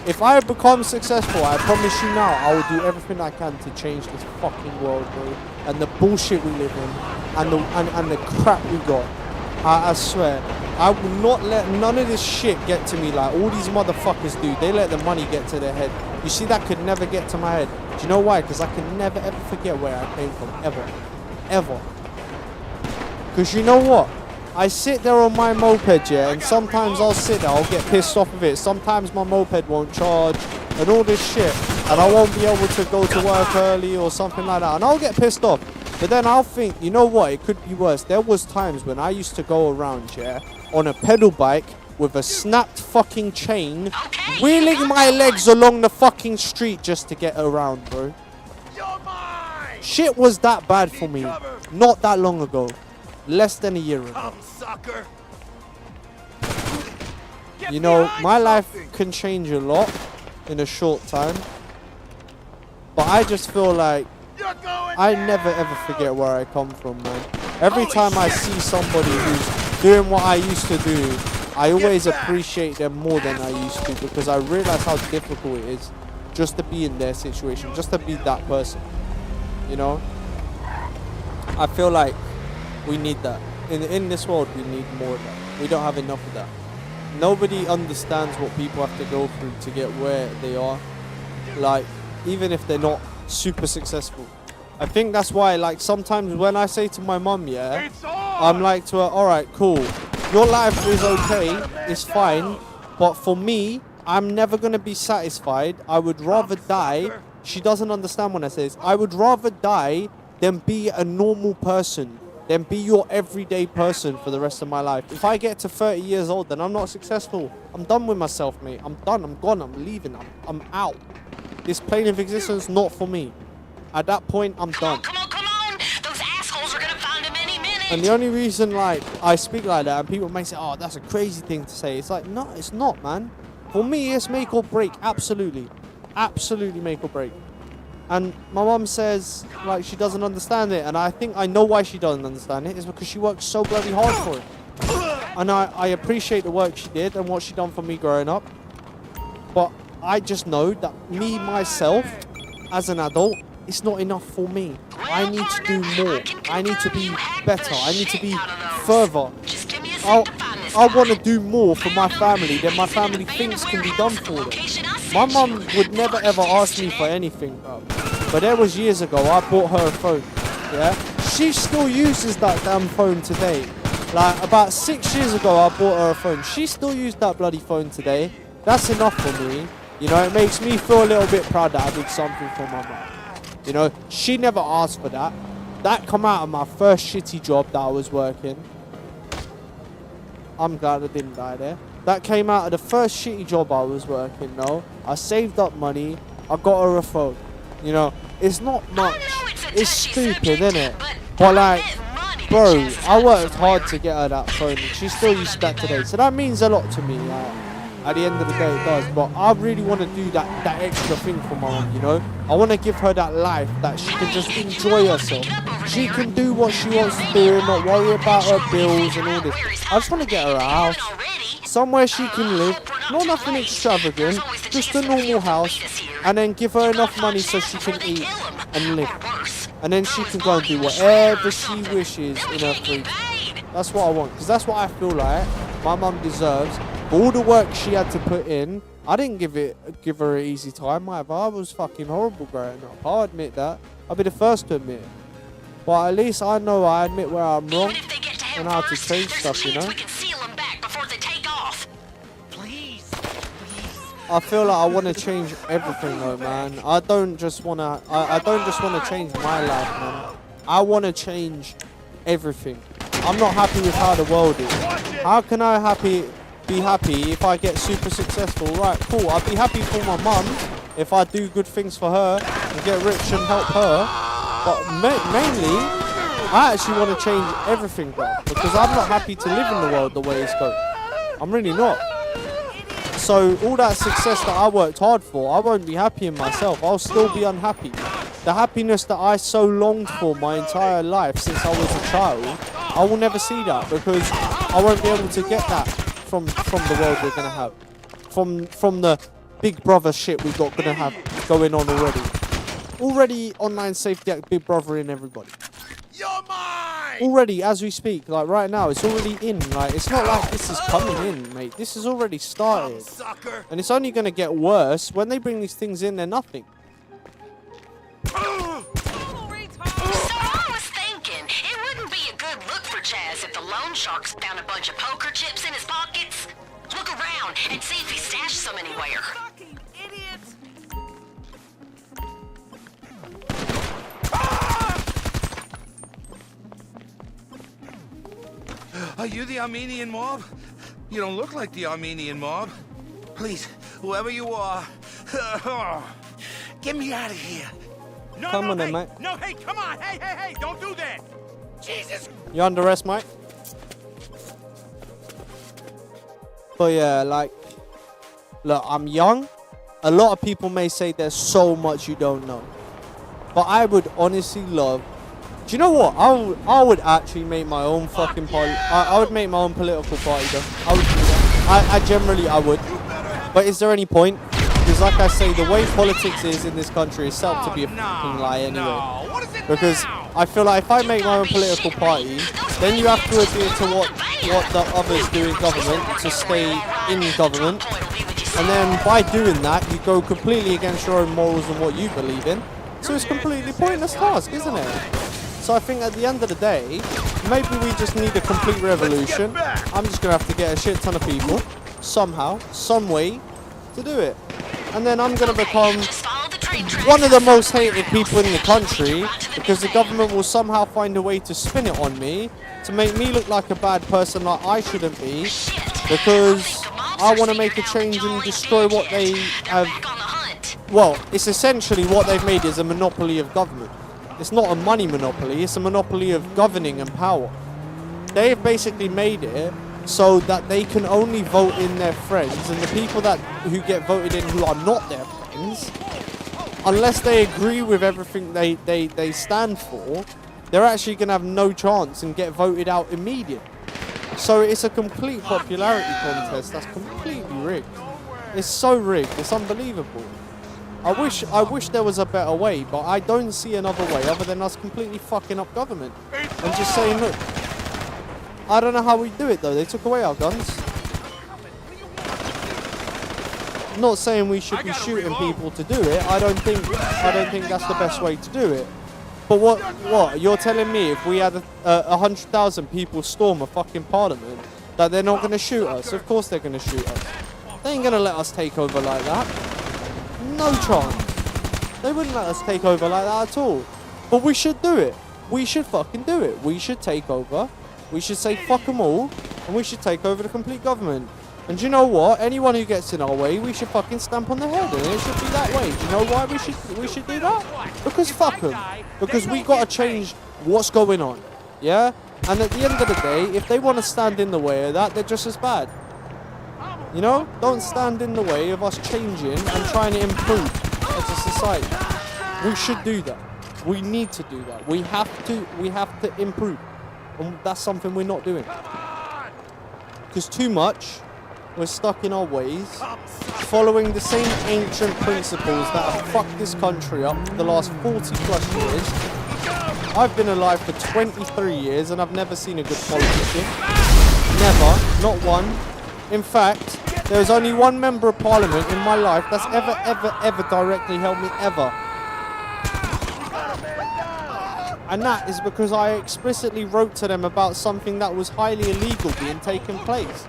If I become successful, I promise you now, I will do everything I can to change this fucking world, bro. And the bullshit we live in, and the crap we got. I swear, I will not let none of this shit get to me like all these motherfuckers do. They let the money get to their head. You see, that could never get to my head. Do you know why? Because I can never ever forget where I came from, ever. Because you know what? I sit there on my moped, yeah, and sometimes I'll sit there, I'll get pissed off of it. Sometimes my moped won't charge and all this shit, and I won't be able to go to work early or something like that, and I'll get pissed off. But then I'll think, you know what, it could be worse. There was times when I used to go around, yeah, on a pedal bike with a snapped fucking chain, wheeling my legs along the fucking street just to get around, bro. Shit was that bad for me not that long ago. Less than a year ago. You know, my life can change a lot in a short time. But I just feel like I never ever forget where I come from, man. Every time I see somebody who's doing what I used to do, I always appreciate them more than I used to, because I realize how difficult it is just to be in their situation, just to be that person. You know? I feel like we need that. In this world, we need more of that. We don't have enough of that. Nobody understands what people have to go through to get where they are. Like, even if they're not super successful. I think that's why, like, sometimes when I say to my mum, yeah, I'm like to her, alright, cool. Your life is okay, it's fine. But for me, I'm never going to be satisfied. I would rather die. She doesn't understand when I say this. I would rather die than be a normal person. Then be your everyday person for the rest of my life. If I get to 30 years old, then I'm not successful. I'm done with myself, mate. I'm done. I'm gone. I'm leaving. I'm out. This plane of existence, not for me. At that point, I'm done. Come on. Those assholes are gonna find him any minute. And the only reason, like, I speak like that, and people may say, oh, that's a crazy thing to say. It's like, no, it's not, man. For me, it's make or break. Absolutely. Absolutely make or break. And my mum says, like, she doesn't understand it. And I think I know why she doesn't understand it. It's because she works so bloody hard for it. And I appreciate the work she did and what she done for me growing up. But I just know that me, myself, as an adult, it's not enough for me. I need to do more. I need to be better. I need to be further. I want to do more for my family than my family thinks can be done for them. My mum would never ever ask me for anything, bro. But there was years ago, I bought her a phone, yeah? She still uses that damn phone today. Like, about 6 years ago, I bought her a phone. She still used that bloody phone today. That's enough for me. You know, it makes me feel a little bit proud that I did something for my mum. You know, she never asked for that. That come out of my first shitty job that I was working. I'm glad I didn't die there. That came out of the first shitty job I was working, no? I saved up money. I got her a phone. You know, it's not much. It's stupid, isn't it? But like, bro, I worked hard to get her that phone, and she still uses that today. So that means a lot to me. Like, at the end of the day, it does. But I really want to do that extra thing for my mum, you know? I want to give her that life that she can just enjoy herself. She can do what she wants to do and not worry about her bills and all this. I just want to get her a house. Somewhere she can live. Not nothing extravagant. Just a normal house. And then give her enough money so she can eat and live. And then she can go and do whatever she wishes in her free time. That's what I want. Because that's what I feel like my mum deserves. All the work she had to put in, I didn't give her an easy time either. I was fucking horrible growing up. I'll admit that. I'll be the first to admit it. But at least I know I admit where I'm wrong and how to change stuff, you know? I feel like I want to change everything though, man. I don't just want to change my life, man. I want to change everything. I'm not happy with how the world is. How can I be happy if I get super successful? Right, cool. I'll be happy for my mum if I do good things for her and get rich and help her. But mainly, I actually want to change everything, bro, because I'm not happy to live in the world the way it's going. I'm really not. So all that success that I worked hard for, I won't be happy in myself. I'll still be unhappy. The happiness that I so longed for my entire life since I was a child, I will never see that because I won't be able to get that from the world we're gonna have, from the Big Brother shit we've got gonna have going on already. Already Online Safety Act Big Brother in everybody. You're mine! Already, as we speak, like right now, it's already in. Like, it's not like this is coming in, mate. This has already started. Sucker! And it's only going to get worse. When they bring these things in, they're nothing. So I was thinking, it wouldn't be a good look for Chaz if the loan sharks found a bunch of poker chips in his pockets. Look around and see if he stashed some anywhere. Fucking idiots! Are you the Armenian mob? You don't look like the Armenian mob. Please, whoever you are, get me out of here. No, Come on hey, then, mate. No, hey, come on. Hey, don't do that. Jesus. You under arrest, mate? But yeah, like, look, I'm young. A lot of people may say there's so much you don't know. But I would honestly love... Do you know what? I would actually make my own fucking party. I would make my own political party, though. I would do that. I generally, I would. But is there any point? Because like I say, the way politics is in this country is set up to be a fucking lie anyway. Because I feel like if I make my own political party, then you have to adhere to what the others do in government to stay in government. And then by doing that, you go completely against your own morals and what you believe in. So it's a completely pointless task, isn't it? So I think at the end of the day, maybe we just need a complete revolution. I'm just going to have to get a shit ton of people, somehow, some way, to do it. And then I'm going to become one of the most hated people in the country because the government will somehow find a way to spin it on me to make me look like a bad person like I shouldn't be because I want to make a change and destroy what they have. Well, it's essentially what they've made is a monopoly of government. It's not a money monopoly, it's a monopoly of governing and power. They've basically made it so that they can only vote in their friends, and the people who get voted in who are not their friends, unless they agree with everything they stand for, they're actually going to have no chance and get voted out immediately. So it's a complete popularity contest that's completely rigged. It's so rigged, it's unbelievable. I wish there was a better way, but I don't see another way other than us completely fucking up government and just saying, look, I don't know how we do it though. They took away our guns. I'm not saying we should be shooting people to do it. I don't think that's the best way to do it. But what? You're telling me if we had 100,000 people storm a fucking parliament that they're not going to shoot us? Of course they're going to shoot us. They ain't going to let us take over like that. No chance. They wouldn't let us take over like that at all. But we should do it. We should fucking do it. We should take over. We should say fuck them all. And we should take over the complete government. And do you know what? Anyone who gets in our way, we should fucking stamp on the head. And it should be that way. Do you know why we should do that? Because fuck them. Because we got to change what's going on. Yeah? And at the end of the day, if they want to stand in the way of that, they're just as bad. You know, don't stand in the way of us changing and trying to improve as a society. We should do that. We need to do that. We have to improve. And that's something we're not doing. Because too much, we're stuck in our ways, following the same ancient principles that have fucked this country up for the last 40 plus years. I've been alive for 23 years and I've never seen a good politician. Never. Not one. In fact, there's only one member of parliament in my life that's ever directly helped me, ever. And that is because I explicitly wrote to them about something that was highly illegal being taken place.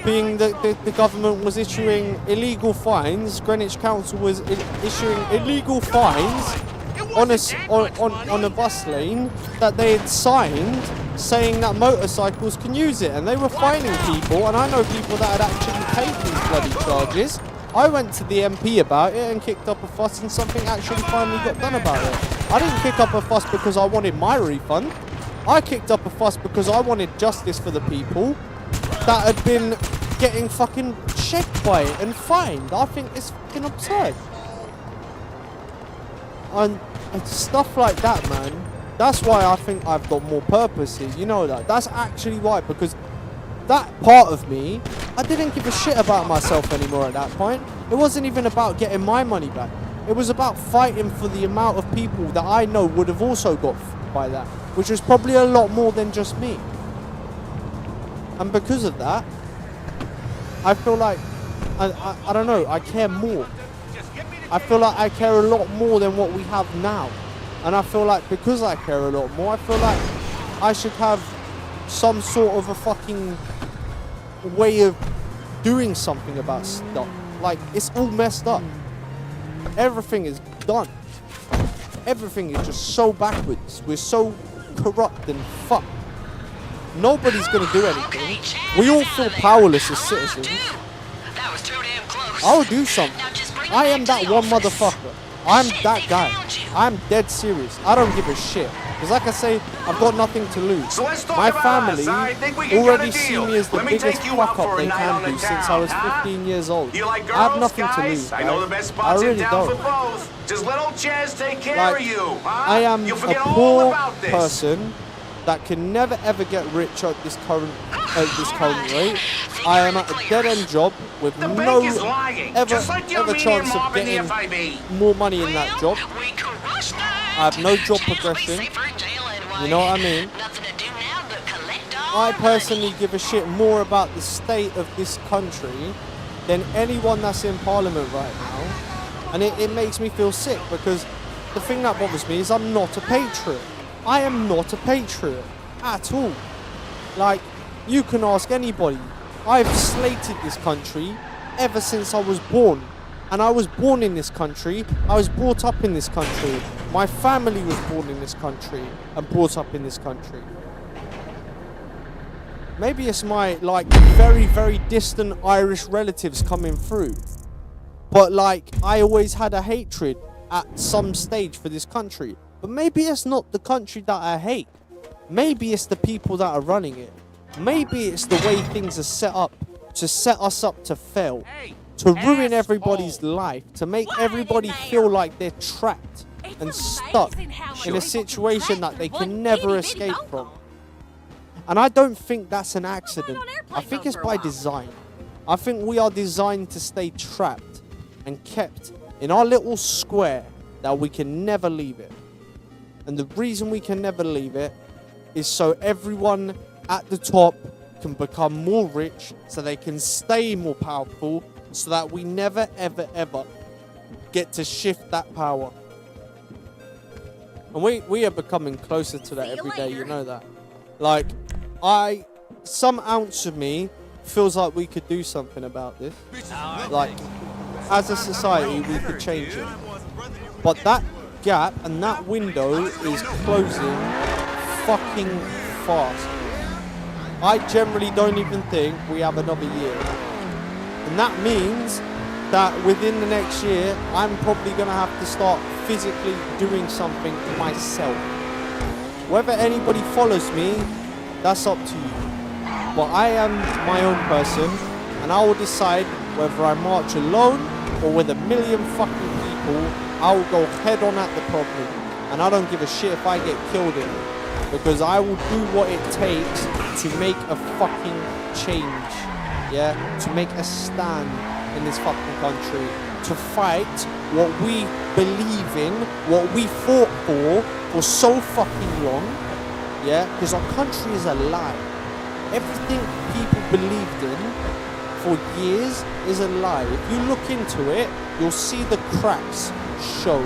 Being that the government was issuing illegal fines, Greenwich Council was issuing illegal fines on a bus lane that they had signed, saying that motorcycles can use it, and they were fining people, and I know people that had actually paid these bloody charges I went to the MP about it and kicked up a fuss, and something actually finally got done about it. I didn't kick up a fuss because I wanted my refund. I kicked up a fuss because I wanted justice for the people that had been getting fucking checked by it and fined. I think it's fucking absurd. And stuff like that, man. That's why I think I've got more purpose here. You know that. That's actually why, because that part of me, I didn't give a shit about myself anymore at that point. It wasn't even about getting my money back. It was about fighting for the amount of people that I know would have also got f***ed by that, which was probably a lot more than just me. And because of that, I feel like, I don't know, I care more. I feel like I care a lot more than what we have now. And I feel like because I care a lot more, I feel like I should have some sort of a fucking way of doing something about stuff. Like, it's all messed up. Everything is done. Everything is just so backwards. We're so corrupt and fucked. Nobody's gonna do anything. We all feel powerless as citizens. I'll do something. I am that one motherfucker. I'm that guy. I'm dead serious. I don't give a shit. Because like I say, I've got nothing to lose. My family already see me as the biggest fuck up they can do since I was 15 years old. I have nothing to lose. I really don't. Just let old Chaz take care of you. I am a poor person that can never ever get rich at this current rate. I am at a dead-end job with no ever chance of getting more money in that job. I have no job progression. You know what I mean? I personally give a shit more about the state of this country than anyone that's in Parliament right now. And it makes me feel sick, because the thing that bothers me is I'm not a patriot. I am not a patriot at all. Like, you can ask anybody. I've slated this country ever since I was born. And I was born in this country. I was brought up in this country. My family was born in this country and brought up in this country. Maybe it's my, like, very, very distant Irish relatives coming through. But, like, I always had a hatred at some stage for this country. But maybe it's not the country that I hate. Maybe it's the people that are running it. Maybe it's the way things are set up to set us up to fail. To ruin everybody's life. To make everybody feel like they're trapped and stuck in a situation that they can never escape from. And I don't think that's an accident. I think it's by design. I think we are designed to stay trapped and kept in our little square that we can never leave it. And the reason we can never leave it is so everyone at the top can become more rich, so they can stay more powerful, so that we never, ever, ever get to shift that power. And we are becoming closer to that every day, you know that. Like, some ounce of me feels like we could do something about this. Like, as a society, we could change it. But that gap and that window is closing fucking fast. I generally don't even think we have another year. And that means that within the next year, I'm probably going to have to start physically doing something myself. Whether anybody follows me, that's up to you. But I am my own person, and I will decide whether I march alone or with a million fucking people. I will go head on at the problem. And I don't give a shit if I get killed in it. Because I will do what it takes to make a fucking change. Yeah? To make a stand in this fucking country. To fight what we believe in, what we fought for so fucking long. Yeah? Because our country is a lie. Everything people believed in for years is a lie. If you look into it, you'll see the cracks show.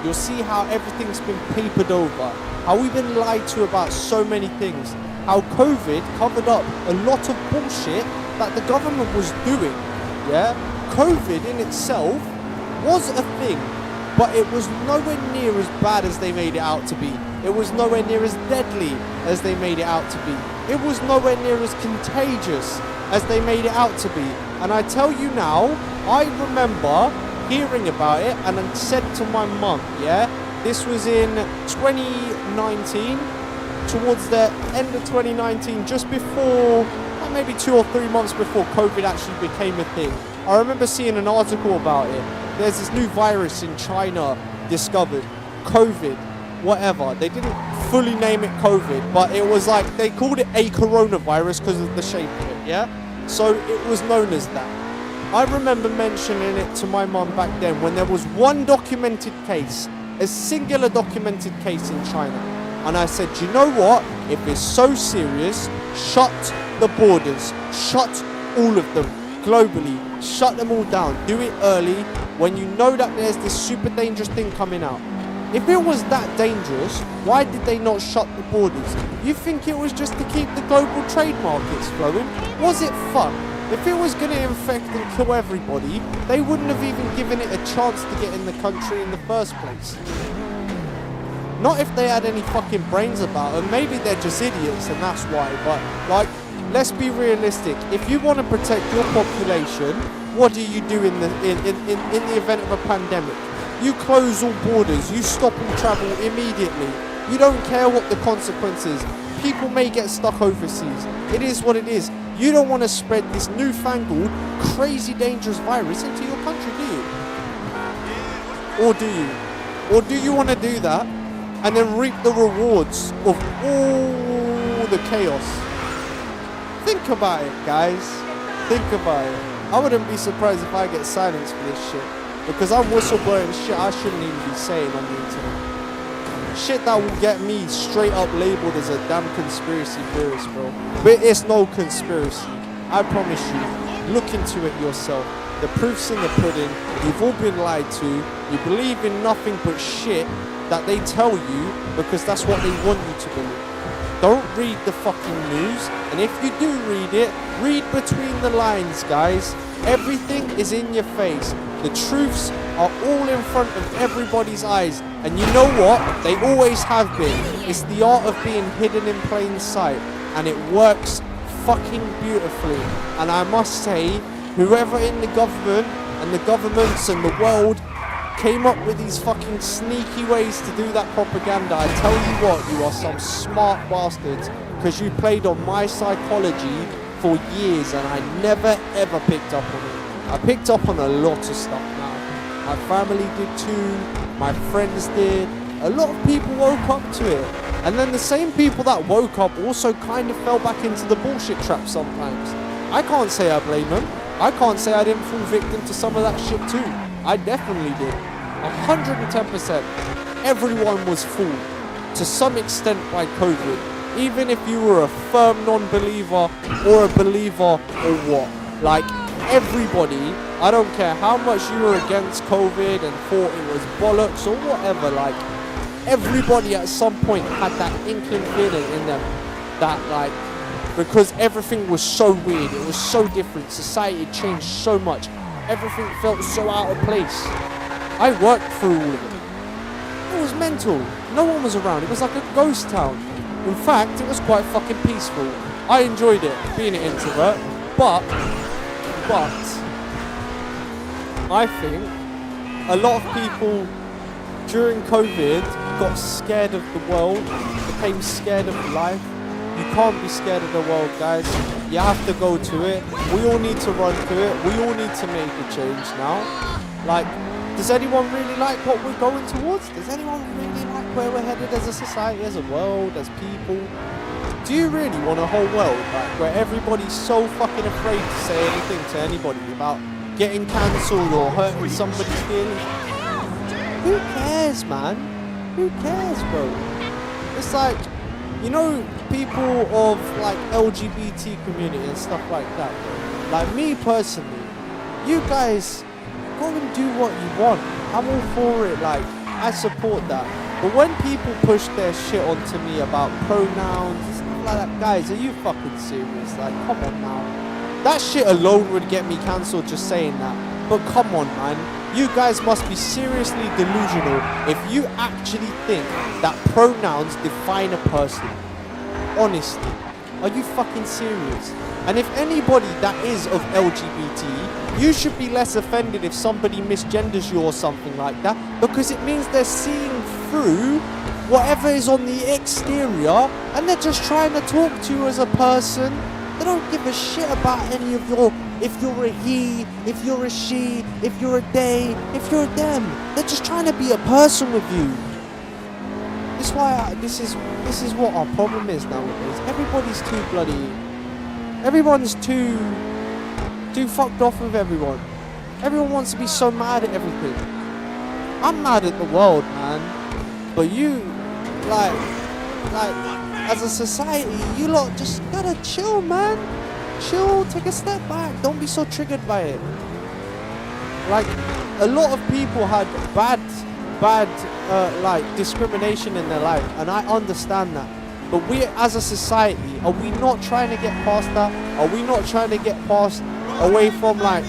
You'll see how everything's been papered over. How we've been lied to about so many things. How COVID covered up a lot of bullshit that the government was doing. Yeah? COVID in itself was a thing, but it was nowhere near as bad as they made it out to be. It was nowhere near as deadly as they made it out to be. It was nowhere near as contagious as they made it out to be. And I tell you now, I remember hearing about it and I said to my mum, yeah, this was in 2019, towards the end of 2019, just before, maybe 2 or 3 months before COVID actually became a thing. I remember seeing an article about it. There's this new virus in China discovered, COVID, whatever. They didn't fully name it COVID, but it was like, they called it a coronavirus because of the shape of it, yeah? So it was known as that. I remember mentioning it to my mum back then when there was one documented case, a singular documented case in China. And I said, you know what? If it's so serious, shut the borders. Shut all of them globally. Shut them all down. Do it early when you know that there's this super dangerous thing coming out. If it was that dangerous, why did they not shut the borders? You think it was just to keep the global trade markets flowing? Was it fun? If it was going to infect and kill everybody, they wouldn't have even given it a chance to get in the country in the first place. Not if they had any fucking brains about them. Maybe they're just idiots and that's why. But, like, let's be realistic. If you want to protect your population, what do you do in the event of a pandemic? You close all borders. You stop all travel immediately. You don't care what the consequences. People may get stuck overseas. It is what it is. You don't want to spread this newfangled, crazy, dangerous virus into your country, do you? Or do you? Or do you want to do that and then reap the rewards of all the chaos? Think about it, guys. Think about it. I wouldn't be surprised if I get silenced for this shit. Because I'm whistleblowing shit I shouldn't even be saying on the internet. Shit that will get me straight up labeled as a damn conspiracy theorist, bro. But it's no conspiracy. I promise you. Look into it yourself. The proof's in the pudding. You've all been lied to. You believe in nothing but shit that they tell you because that's what they want you to believe. Don't read the fucking news. And if you do read it, read between the lines, guys. Everything is in your face. The truths are all in front of everybody's eyes. And you know what? They always have been. It's the art of being hidden in plain sight. And it works fucking beautifully. And I must say, whoever in the government and the governments and the world came up with these fucking sneaky ways to do that propaganda, I tell you what, you are some smart bastards. Because you played on my psychology for years and I never ever picked up on it. I picked up on a lot of stuff now. My family did too. My friends did. A lot of people woke up to it. And then the same people that woke up also kind of fell back into the bullshit trap sometimes. I can't say I blame them. I can't say I didn't fall victim to some of that shit too. I definitely did. 110%. Everyone was fooled to some extent by COVID. Even if you were a firm non-believer or a believer or what. Like, everybody, I don't care how much you were against COVID and thought it was bollocks or whatever, like, everybody at some point had that inkling feeling in them that, like, because everything was so weird, it was so different, society had changed so much, everything felt so out of place. I worked through all of it. It was mental. No one was around. It was like a ghost town. In fact, it was quite fucking peaceful. I enjoyed it, being an introvert, but I think a lot of people during COVID got scared of the world, became scared of life. You can't be scared of the world, guys. You have to go to it. We all need to run to it. We all need to make a change now. Like, does anyone really like what we're going towards? Does anyone really like where we're headed as a society, as a world, as people? Do you really want a whole world like where everybody's so fucking afraid to say anything to anybody about getting cancelled or hurting somebody's feelings? Who cares, man? Who cares, bro? It's like, you know, people of like LGBT community and stuff like that, bro. Like me personally, you guys go and do what you want. I'm all for it, like, I support that. But when people push their shit onto me about pronouns and stuff like that, guys, are you fucking serious? Like, come on now. That shit alone would get me cancelled just saying that. But come on, man. You guys must be seriously delusional if you actually think that pronouns define a person. Honestly. Are you fucking serious? And if anybody that is of LGBT, you should be less offended if somebody misgenders you or something like that, because it means they're seeing through whatever is on the exterior and they're just trying to talk to you as a person. They don't give a shit about any of your, if you're a he, if you're a she, if you're a they, if you're a them. They're just trying to be a person with you. This is why this is what our problem is nowadays. Everybody's too bloody. Everyone's too fucked off with everyone. Everyone wants to be so mad at everything. I'm mad at the world, man. But you, like, as a society, you lot just gotta chill, man. Chill, take a step back. Don't be so triggered by it. Like, a lot of people had bad, like, discrimination in their life, and I understand that. But we, as a society, are we not trying to get past that? Are we not trying to get past, away from, like,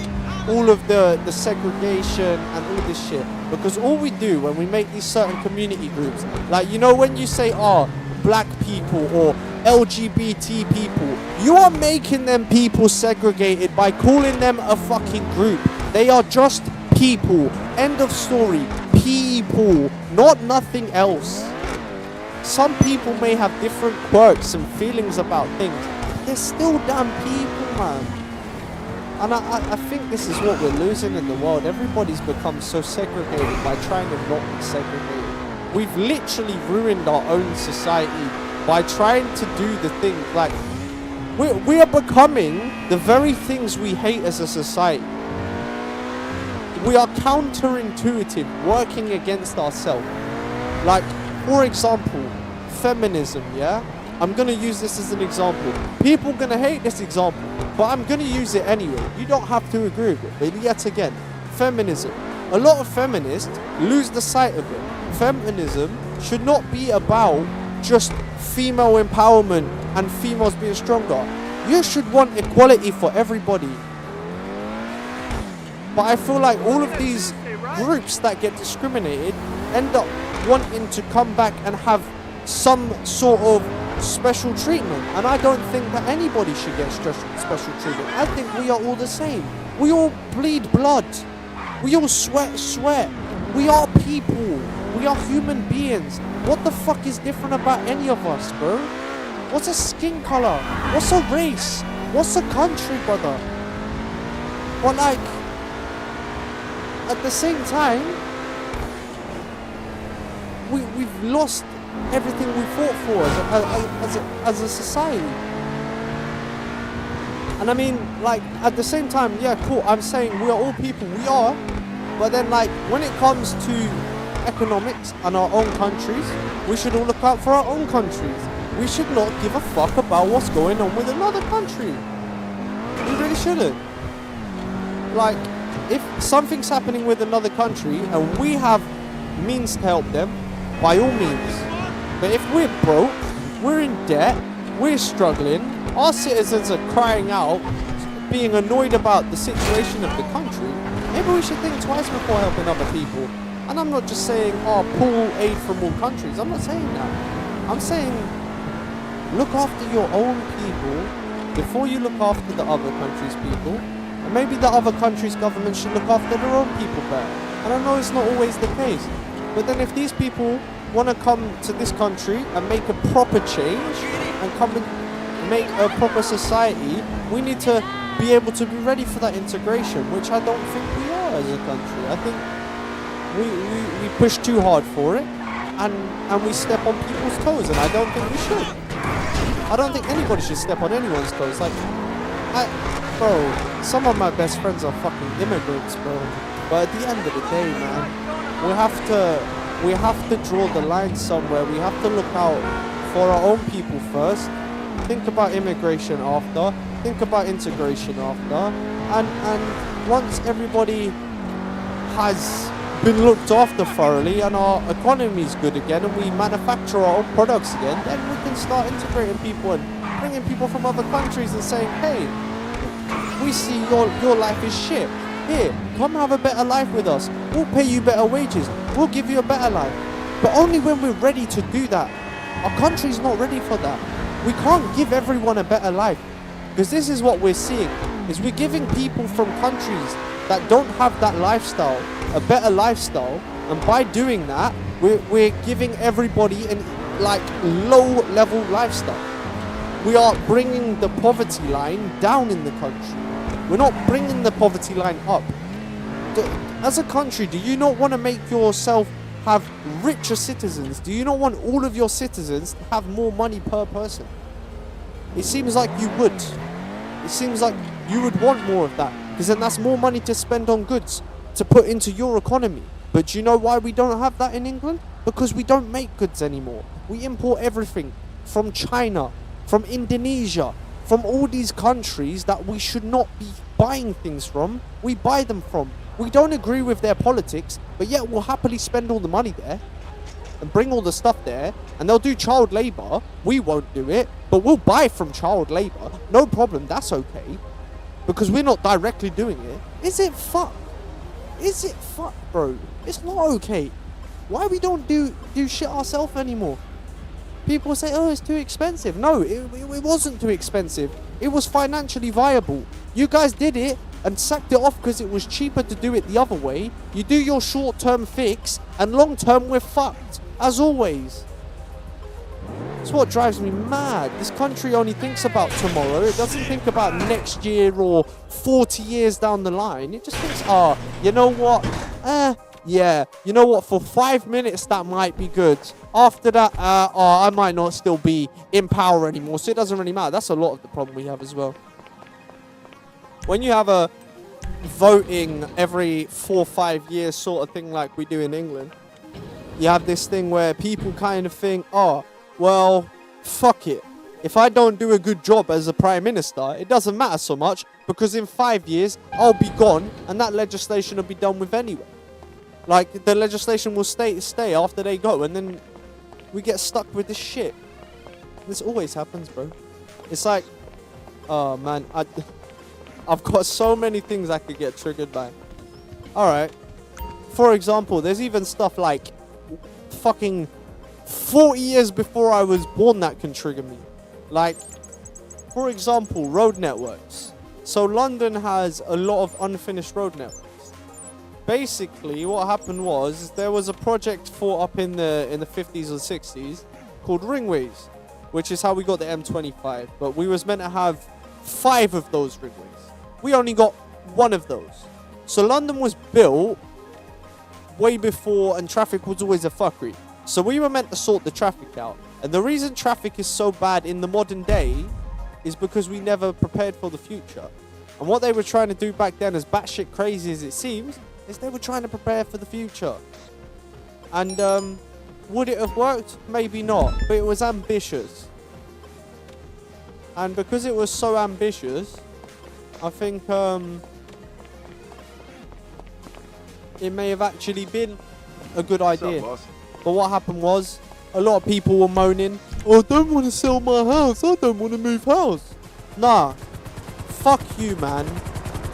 all of the segregation and all this shit? Because all we do when we make these certain community groups, like, you know, when you say, oh, black people or LGBT people, you are making them people segregated by calling them a fucking group. They are just people. End of story. People, not nothing else. Some people may have different quirks and feelings about things. They're still damn people, man. And I think this is what we're losing in the world. Everybody's become so segregated by trying to not be segregated. We've literally ruined our own society by trying to do the things like we are becoming the very things we hate as a society. We are counterintuitive, working against ourselves. Like, for example, feminism, yeah? I'm gonna use this as an example. People gonna hate this example, but I'm gonna use it anyway. You don't have to agree with it, but yet again, feminism. A lot of feminists lose the sight of it. Feminism should not be about just female empowerment and females being stronger. You should want equality for everybody. But I feel like all of these groups that get discriminated end up wanting to come back and have some sort of special treatment. And I don't think that anybody should get special treatment. I think we are all the same. We all bleed blood. We all sweat. We are people. We are human beings. What the fuck is different about any of us, bro? What's a skin color? What's a race? What's a country, brother? But like, at the same time, we've lost everything we fought for as a society. And I mean, like, at the same time, yeah, cool, I'm saying we are all people, we are, but then, like, when it comes to economics and our own countries, we should all look out for our own countries. We should not give a fuck about what's going on with another country. We really shouldn't. Like, if something's happening with another country and we have means to help them, by all means. But if we're broke, we're in debt, we're struggling, our citizens are crying out, being annoyed about the situation of the country, maybe we should think twice before helping other people. And I'm not just saying, oh, pull aid from all countries. I'm not saying that. I'm saying, look after your own people before you look after the other country's people. And maybe the other country's government should look after their own people better. And I know it's not always the case. But then if these people want to come to this country and make a proper change and come and make a proper society, we need to be able to be ready for that integration, which I don't think we are as a country. I think we push too hard for it and we step on people's toes, and I don't think we should. I don't think anybody should step on anyone's toes. Like, bro, some of my best friends are fucking immigrants, bro. But at the end of the day, man, we have to draw the line somewhere. We have to look out for our own people first. Think about immigration after. Think about integration after. And once everybody has been looked after thoroughly and our economy is good again and we manufacture our own products again, then we can start integrating people and bringing people from other countries and saying, hey, we see your life is shit. Here, come have a better life with us. We'll pay you better wages. We'll give you a better life. But only when we're ready to do that. Our country's not ready for that. We can't give everyone a better life. Because this is what we're seeing, is we're giving people from countries that don't have that lifestyle a better lifestyle, and by doing that, we're giving everybody an like low-level lifestyle. We are bringing the poverty line down in the country. We're not bringing the poverty line up. As a country, do you not want to make yourself have richer citizens? Do you not want all of your citizens to have more money per person? It seems like you would. It seems like you would want more of that, because then that's more money to spend on goods to put into your economy. But do you know why we don't have that in England? Because we don't make goods anymore. We import everything from China, from Indonesia, from all these countries that we should not be buying things from. We buy them from. We don't agree with their politics, but yet we'll happily spend all the money there and bring all the stuff there, and they'll do child labor. We won't do it, but we'll buy from child labor. No problem, that's okay, because we're not directly doing it. Is it fuck? Is it fuck, bro? It's not okay. Why we don't do shit ourselves anymore? People say, oh, it's too expensive. No, it wasn't too expensive. It was financially viable. You guys did it and sacked it off because it was cheaper to do it the other way. You do your short-term fix, and long-term we're fucked, as always. It's what drives me mad. This country only thinks about tomorrow. It doesn't think about next year or 40 years down the line. It just thinks, oh, you know what? Yeah, you know what? For 5 minutes, that might be good. After that, I might not still be in power anymore, so it doesn't really matter. That's a lot of the problem we have as well. When you have a voting every 4 or 5 years sort of thing like we do in England, you have this thing where people kind of think, oh, well, fuck it. If I don't do a good job as a Prime Minister, it doesn't matter so much, because in 5 years, I'll be gone, and that legislation will be done with anyway. Like, the legislation will stay after they go, and then we get stuck with this shit. This always happens, bro. It's like, oh, man, I've got so many things I could get triggered by. Alright. For example, there's even stuff like fucking 40 years before I was born that can trigger me. Like, for example, road networks. So London has a lot of unfinished road networks. Basically, what happened was there was a project for up in the 50s or 60s called ringways, which is how we got the M25. But we was meant to have 5 of those ringways. We only got 1 of those. So London was built way before, and traffic was always a fuckery. So we were meant to sort the traffic out. And the reason traffic is so bad in the modern day is because we never prepared for the future. And what they were trying to do back then, as batshit crazy as it seems, is they were trying to prepare for the future. And would it have worked? Maybe not. But it was ambitious. And because it was so ambitious, I think it may have actually been a good idea. But what happened was, a lot of people were moaning, oh, I don't want to sell my house, I don't want to move house. Nah, fuck you, man.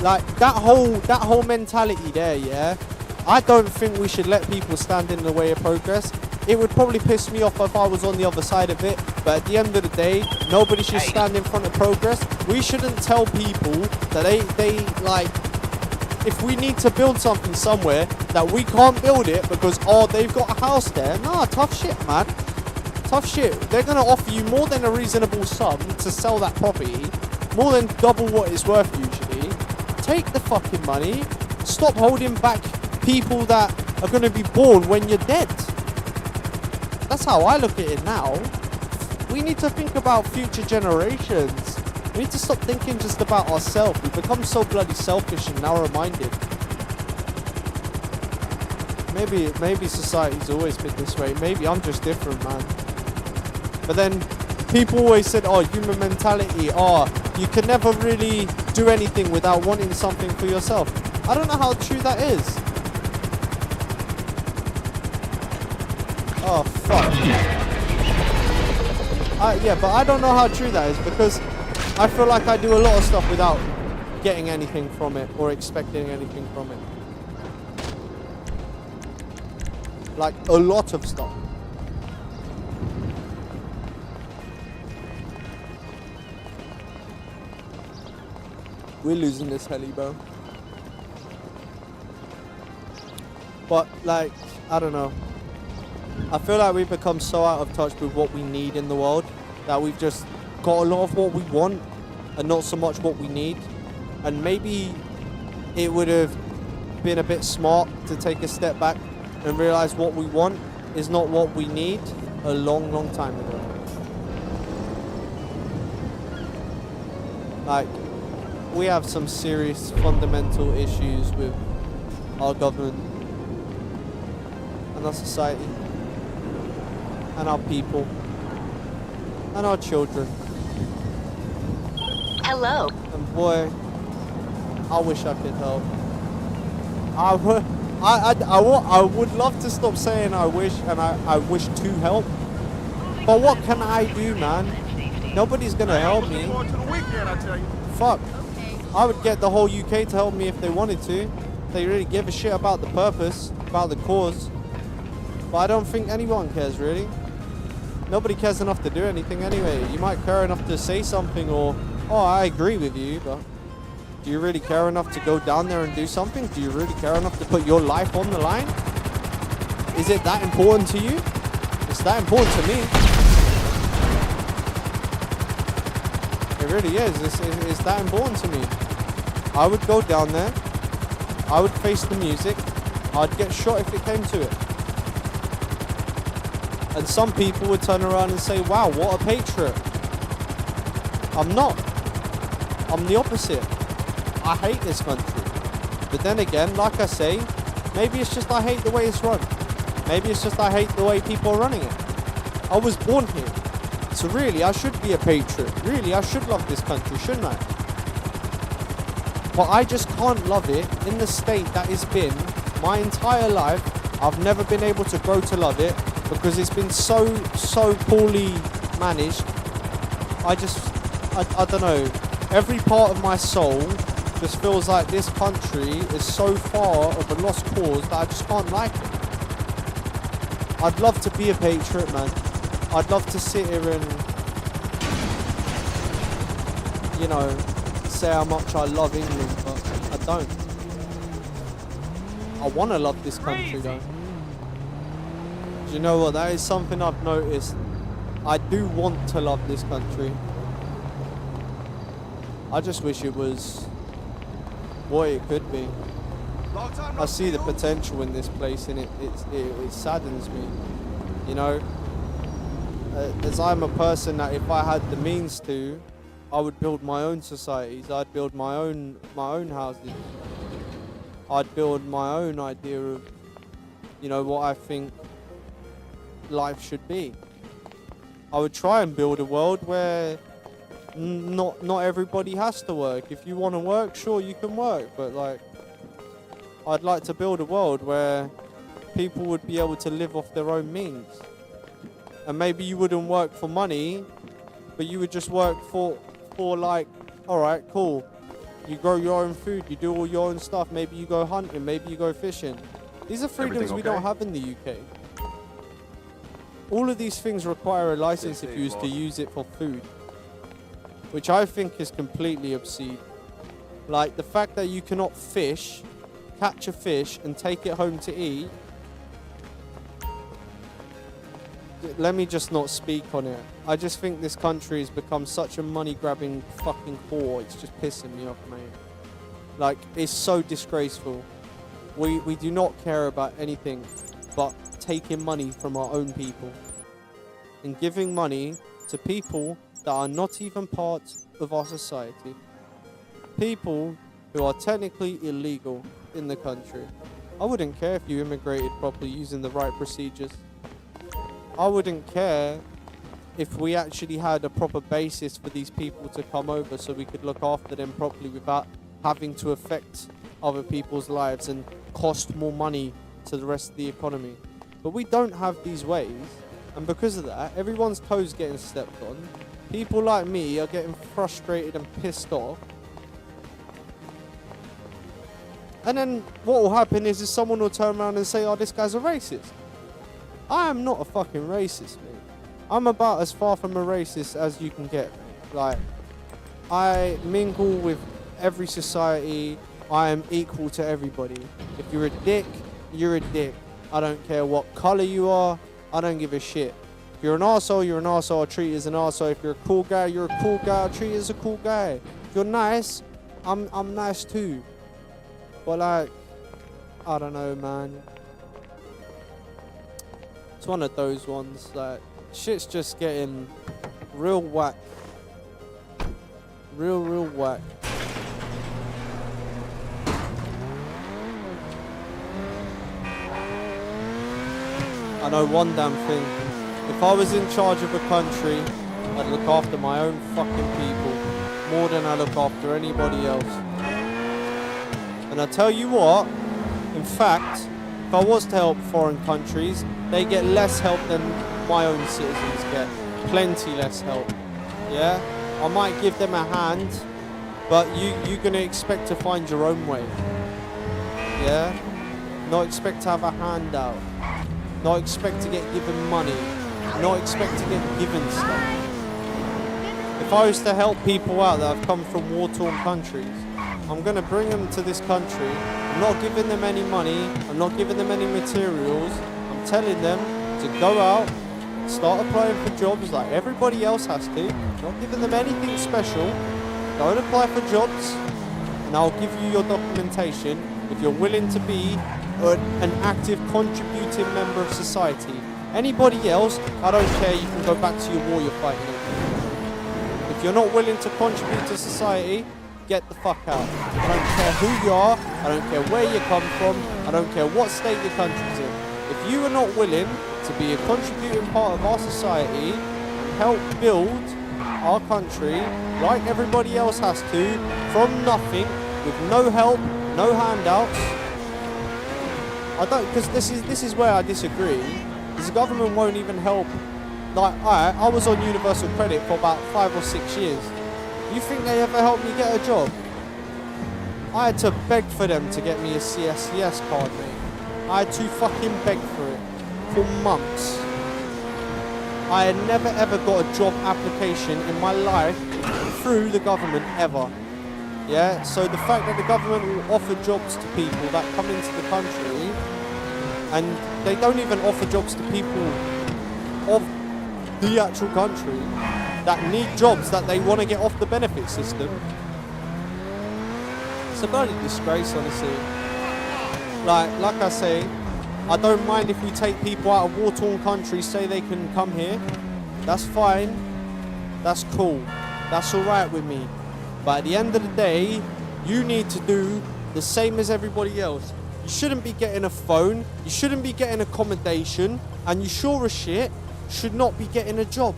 Like, that whole mentality there, yeah, I don't think we should let people stand in the way of progress. It would probably piss me off if I was on the other side of it, but at the end of the day, nobody should stand in front of progress. We shouldn't tell people that they like, if we need to build something somewhere, that we can't build it because, oh, they've got a house there. Nah, tough shit, man. Tough shit. They're going to offer you more than a reasonable sum to sell that property, more than double what it's worth usually. Take the fucking money. Stop holding back people that are going to be born when you're dead. That's how I look at it now. We need to think about future generations. We need to stop thinking just about ourselves. We've become so bloody selfish and narrow-minded. Maybe society's always been this way. Maybe I'm just different, man. But then people always said, oh, human mentality, oh, you can never really do anything without wanting something for yourself. I don't know how true that is. Oh, fuck. Yeah, but I don't know how true that is, because I feel like I do a lot of stuff without getting anything from it or expecting anything from it. Like, a lot of stuff. We're losing this heli, bro. But, like, I don't know. I feel like we've become so out of touch with what we need in the world that we've just got a lot of what we want and not so much what we need. And maybe it would have been a bit smart to take a step back and realize what we want is not what we need a long, long time ago. Like, we have some serious fundamental issues with our government and our society and our people and our children. Hello. And boy, I wish I could help. I would love to stop saying I wish, and I wish to help. But what can I do, man? Nobody's gonna help me. Fuck. I would get the whole UK to help me if they wanted to. They really give a shit about the purpose, about the cause. But I don't think anyone cares, really. Nobody cares enough to do anything anyway. You might care enough to say something or, oh, I agree with you, but do you really care enough to go down there and do something? Do you really care enough to put your life on the line? Is it that important to you? It's that important to me. It really is. It's that important to me. I would go down there. I would face the music. I'd get shot if it came to it. And some people would turn around and say, wow, what a patriot. I'm not. I'm the opposite. I hate this country. But then again, like I say, maybe it's just I hate the way it's run. Maybe it's just I hate the way people are running it. I was born here. So really, I should be a patriot. Really, I should love this country, shouldn't I? But I just can't love it in the state that it's been my entire life. I've never been able to grow to love it because it's been so poorly managed. I don't know. Every part of my soul just feels like this country is so far of a lost cause that I just can't like it. I'd love to be a patriot, man. I'd love to sit here and, you know, say how much I love England, but I don't. I want to love this country, though. Do you know what? That is something I've noticed. I do want to love this country. I just wish it was what it could be. I see the potential in this place, and it saddens me. You know, as I'm a person that if I had the means to, I would build my own societies. I'd build my own houses. I'd build my own idea of, you know, what I think life should be. I would try and build a world where not everybody has to work. If you want to work, sure, you can work, but like, I'd like to build a world where people would be able to live off their own means. And maybe you wouldn't work for money, but you would just work for like, all right, cool. You grow your own food, you do all your own stuff. Maybe you go hunting, maybe you go fishing. These are freedoms we don't have in the UK. All of these things require a license if you was to use it for food, which I think is completely obscene. Like the fact that you cannot catch a fish and take it home to eat. Let me just not speak on it. I just think this country has become such a money-grabbing fucking whore. It's just pissing me off, mate. Like, it's so disgraceful. We do not care about anything but taking money from our own people and giving money to people that are not even part of our society. People who are technically illegal in the country. I wouldn't care if you immigrated properly using the right procedures. I wouldn't care if we actually had a proper basis for these people to come over so we could look after them properly without having to affect other people's lives and cost more money to the rest of the economy. But we don't have these ways, and because of that, everyone's toes getting stepped on. People like me are getting frustrated and pissed off. And then what will happen is someone will turn around and say, oh, this guy's a racist. I am not a fucking racist, mate. I'm about as far from a racist as you can get, mate. Like, I mingle with every society, I am equal to everybody. If you're a dick, you're a dick. I don't care what color you are. I don't give a shit. If you're an arsehole, you're an arsehole. I'll treat you as an arsehole. If you're a cool guy, you're a cool guy. I'll treat you as a cool guy. If you're nice, I'm nice too. But like, I don't know, man. It's one of those ones like shit's just getting real whack. Real whack. I know one damn thing. If I was in charge of a country, I'd look after my own fucking people more than I look after anybody else. And I tell you what, in fact, if I was to help foreign countries, they get less help than my own citizens get. Plenty less help. Yeah? I might give them a hand, but you're gonna expect to find your own way. Yeah? Not expect to have a handout. Not expect to get given money. Not expect to get given stuff. If I was to help people out that have come from war-torn countries, I'm going to bring them to this country. I'm not giving them any money. I'm not giving them any materials. I'm telling them to go out, start applying for jobs like everybody else has to. Not giving them anything special. Go and apply for jobs, and I'll give you your documentation if you're willing to be an active contributing member of society. Anybody else, I don't care, you can go back to your war you're fighting in. If you're not willing to contribute to society, get the fuck out. I don't care who you are, I don't care where you come from, I don't care what state your country's in. If you are not willing to be a contributing part of our society and help build our country like everybody else has to, from nothing, with no help, no handouts, I don't, because this is where I disagree. Because the government won't even help. Like I was on universal credit for about 5 or 6 years. You think they ever helped me get a job? I had to beg for them to get me a CSCS card, mate. I had to fucking beg for it for months. I had never ever got a job application in my life through the government ever. Yeah, so the fact that the government will offer jobs to people that come into the country, and they don't even offer jobs to people of the actual country that need jobs that they want to get off the benefit system. It's a bloody disgrace, honestly. Like I say, I don't mind if we take people out of war-torn countries, say they can come here. That's fine. That's cool. That's alright with me. But at the end of the day, you need to do the same as everybody else. You shouldn't be getting a phone, you shouldn't be getting accommodation, and you sure as shit should not be getting a job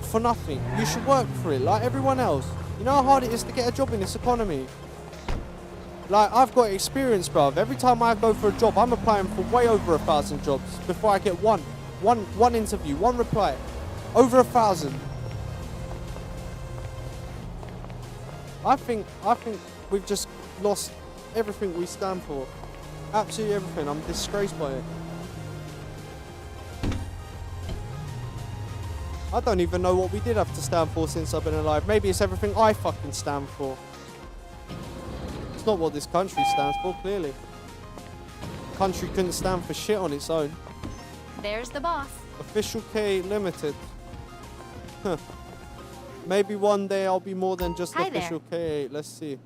for nothing. You should work for it like everyone else. You know how hard it is to get a job in this economy? Like, I've got experience, bruv. Every time I go for a job, I'm applying for way over 1,000 jobs before I get one interview, one reply. Over 1,000. I think we've just lost everything we stand for. Absolutely everything. I'm disgraced by it. I don't even know what we did have to stand for since I've been alive. Maybe it's everything I fucking stand for. It's not what this country stands for, clearly. The country couldn't stand for shit on its own. There's the boss. Official K Limited. Huh. Maybe one day I'll be more than just Hi official there. K8. Let's see.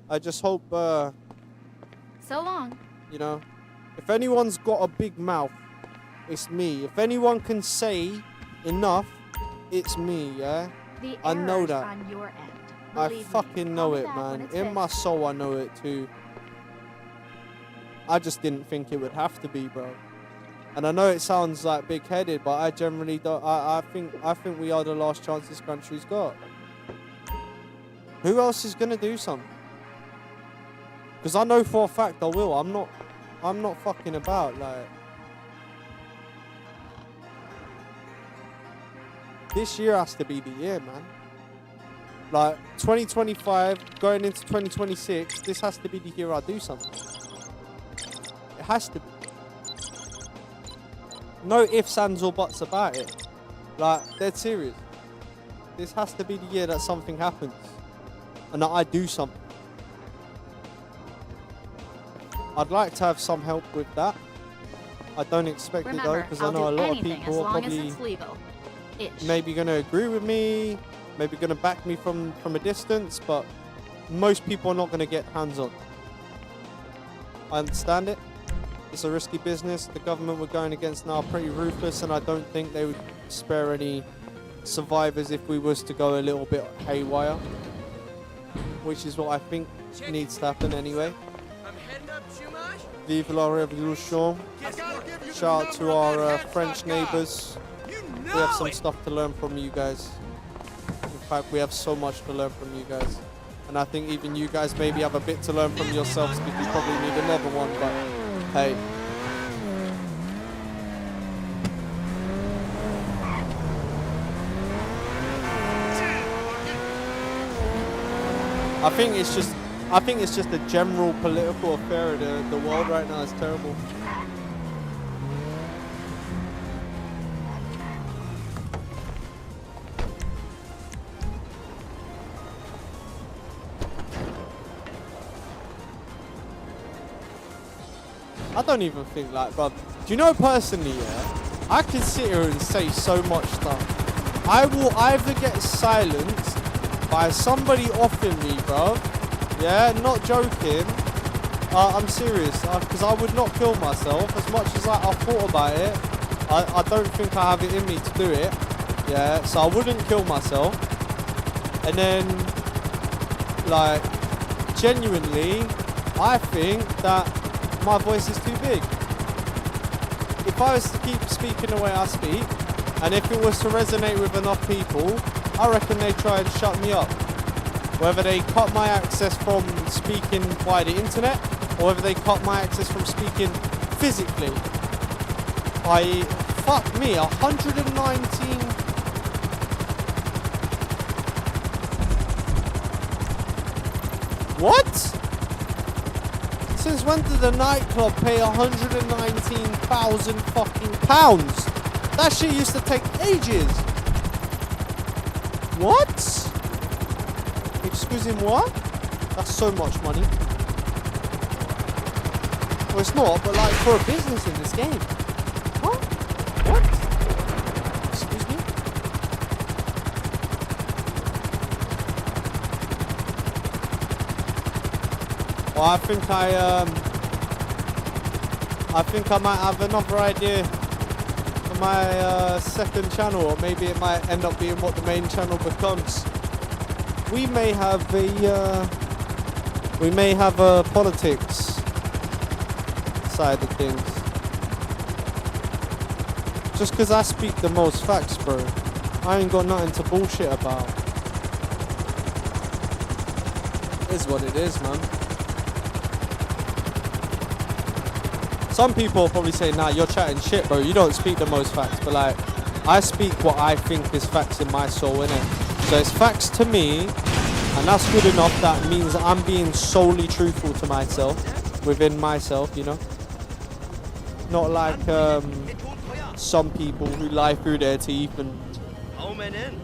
I just hope, So long. you know, if anyone's got a big mouth, it's me. If anyone can say enough, it's me, yeah? The I know error's that. on your end. I Believe me. fucking Call know me it, back when man. it's In my fixed. soul, I know it too. I just didn't think it would have to be, bro. And I know it sounds like big-headed, but I generally don't. I think we are the last chance this country's got. Who else is gonna do something? Because I know for a fact I will. I'm not fucking about. Like, this year has to be the year, man. Like 2025 going into 2026, this has to be the year I do something. It has to be. No ifs, ands, or buts about it. Like, dead serious. This has to be the year that something happens. and that I do something. I'd like to have some help with that. I don't expect it though, because I know a lot of people are probably maybe going to agree with me, maybe going to back me from a distance, but most people are not going to get hands-on. I understand it. It's a risky business. The government we're going against now are pretty ruthless, and I don't think they would spare any survivors if we was to go a little bit haywire, which is what I think needs to happen anyway. Vive la Revolution. Shout out to our French neighbors. We have some stuff to learn from you guys. In fact, we have so much to learn from you guys. And I think even you guys maybe have a bit to learn from yourselves, because you probably need another one, but hey. I think it's just a general political affair of the world right now. It's terrible. I don't even think like, but do you know personally, yeah, I can sit here and say so much stuff. I will either get silenced by somebody offing me, bro. Yeah, not joking. I'm serious, because I would not kill myself. As much as I thought about it, I don't think I have it in me to do it. Yeah, so I wouldn't kill myself. And then, like, genuinely, I think that my voice is too big. If I was to keep speaking the way I speak, and if it was to resonate with enough people, I reckon they'd try and shut me up. Whether they cut my access from speaking via the internet, or whether they cut my access from speaking physically. Fuck me, 119... What? Since when did the nightclub pay 119,000 fucking pounds? That shit used to take ages. What? Excusez-moi? That's so much money. Well, it's not, but like for a business in this game. Huh? What? Excuse me? Well, I think I might have another idea for my second channel, or maybe it might end up being what the main channel becomes. We may have a politics side of things. Just because I speak the most facts, bro. I ain't got nothing to bullshit about. It is what it is, man. Some people probably say, nah, you're chatting shit, bro. You don't speak the most facts. But like, I speak what I think is facts in my soul, innit? So it's facts to me, and that's good enough. That means I'm being solely truthful to myself, within myself, you know? Not like some people who lie through their teeth and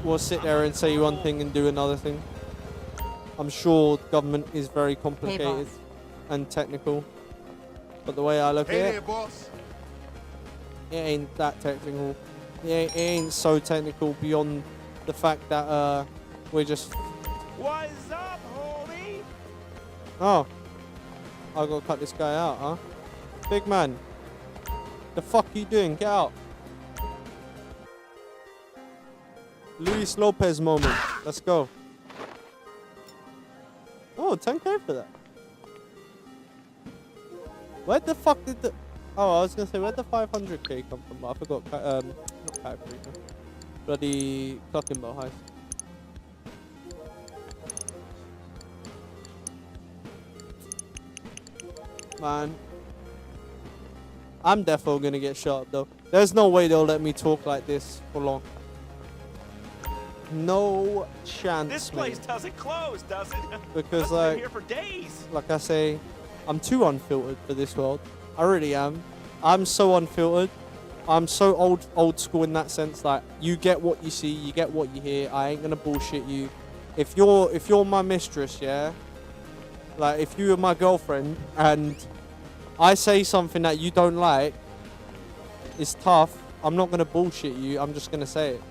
will sit there and say one thing and do another thing. I'm sure government is very complicated and technical. But the way I look at it, it ain't that technical. It ain't so technical beyond the fact that we're just... What's up, homie? Oh. I gotta cut this guy out, huh? Big man. The fuck you doing? Get out. Luis Lopez moment. Let's go. Oh, 10k for that. Where the fuck did the... Oh, I was gonna say, where'd the 500k come from? I forgot. Not Paprika. Bloody Clockenbow Heist. Man. I'm definitely gonna get shot though. There's no way they'll let me talk like this for long. No chance. This place doesn't close, does it? Because like, been here for days. Like I say, I'm too unfiltered for this world. I really am. I'm so unfiltered. I'm so old school in that sense. Like, you get what you see, you get what you hear. I ain't gonna bullshit you. if you're my mistress, yeah, like if you were my girlfriend and I say something that you don't like, it's tough. I'm not gonna bullshit you. I'm just gonna say it,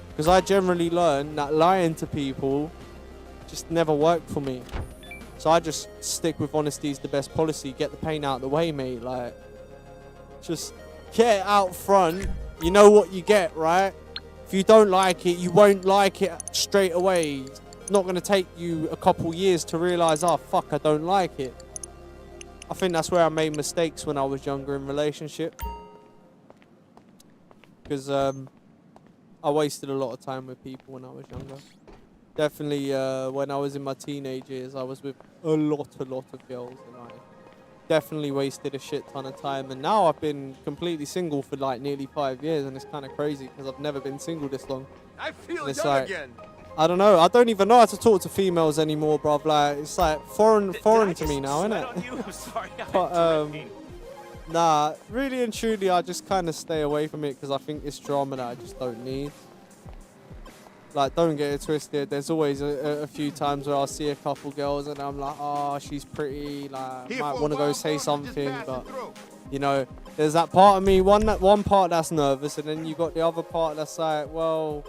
because I generally learn that lying to people just never worked for me. So I just stick with honesty is the best policy. Get the pain out of the way, mate. Like, just get it out front. You know what you get, right? If you don't like it, you won't like it straight away. It's not going to take you a couple years to realise, oh, fuck, I don't like it. I think that's where I made mistakes when I was younger in relationship. Because I wasted a lot of time with people when I was younger. Definitely when I was in my teenage years, I was with a lot of girls. And I definitely wasted a shit ton of time. And now I've been completely single for like nearly 5 years. And it's kind of crazy because I've never been single this long. I feel it's young like, again. I don't know. I don't even know how to talk to females anymore, bruv. Like, it's like foreign to me now, innit? Sorry, But nah, really and truly, I just kind of stay away from it because I think it's drama that I just don't need. Like, don't get it twisted. There's always a few times where I'll see a couple girls and I'm like, oh, she's pretty. Like, might want to go say something, but you know, there's that part of me, one part that's nervous, and then you got the other part that's like, well,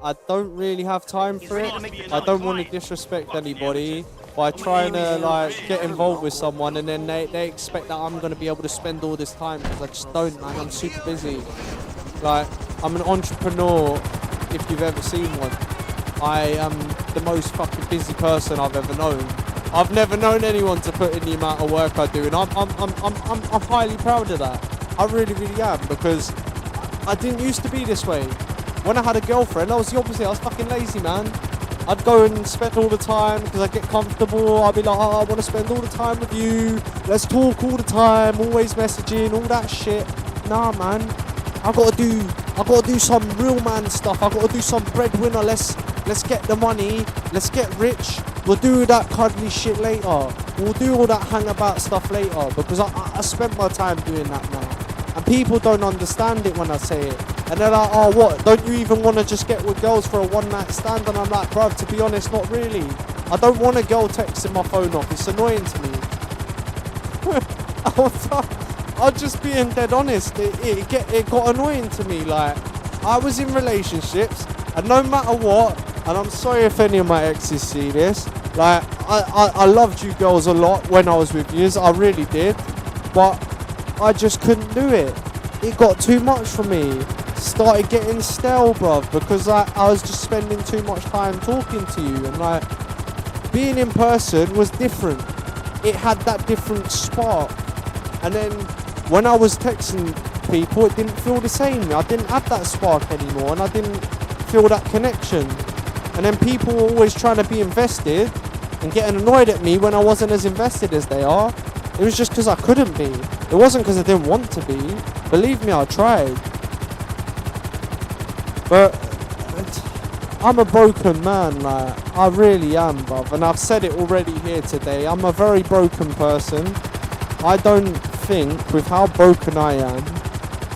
I don't really have time for it. I don't want to disrespect anybody by trying to like get involved with someone, and then they expect that I'm going to be able to spend all this time, because I just don't, man. I'm super busy. Like, I'm an entrepreneur, if you've ever seen one. I am the most fucking busy person I've ever known. I've never known anyone to put in the amount of work I do, and I'm highly proud of that. I really, really am, because I didn't used to be this way. When I had a girlfriend, I was the opposite. I was fucking lazy, man. I'd go and spend all the time because I get comfortable. I'd be like, oh, I want to spend all the time with you. Let's talk all the time, always messaging, all that shit. Nah, man. I gotta do some real man stuff. I gotta do some breadwinner. Let's get the money. Let's get rich. We'll do that cuddly shit later. We'll do all that hang about stuff later, because I spent my time doing that now. And people don't understand it when I say it. And they're like, oh, what? Don't you even want to just get with girls for a one-night stand? And I'm like, bruv, to be honest, not really. I don't want a girl texting my phone off. It's annoying to me. I'm just being dead honest. It got annoying to me. Like, I was in relationships, and no matter what, and I'm sorry if any of my exes see this, like, I loved you girls a lot when I was with yous. I really did. But I just couldn't do it. It got too much for me. Started getting stale, bruv, because I was just spending too much time talking to you, and like, being in person was different. It had that different spark. And then when I was texting people, it didn't feel the same. I didn't have that spark anymore, and I didn't feel that connection. And then people were always trying to be invested and getting annoyed at me when I wasn't as invested as they are. It was just because I couldn't be. It wasn't because I didn't want to be. Believe me, I tried. But I'm a broken man, like, I really am, bruv. And I've said it already here today. I'm a very broken person. I don't think, with how broken I am,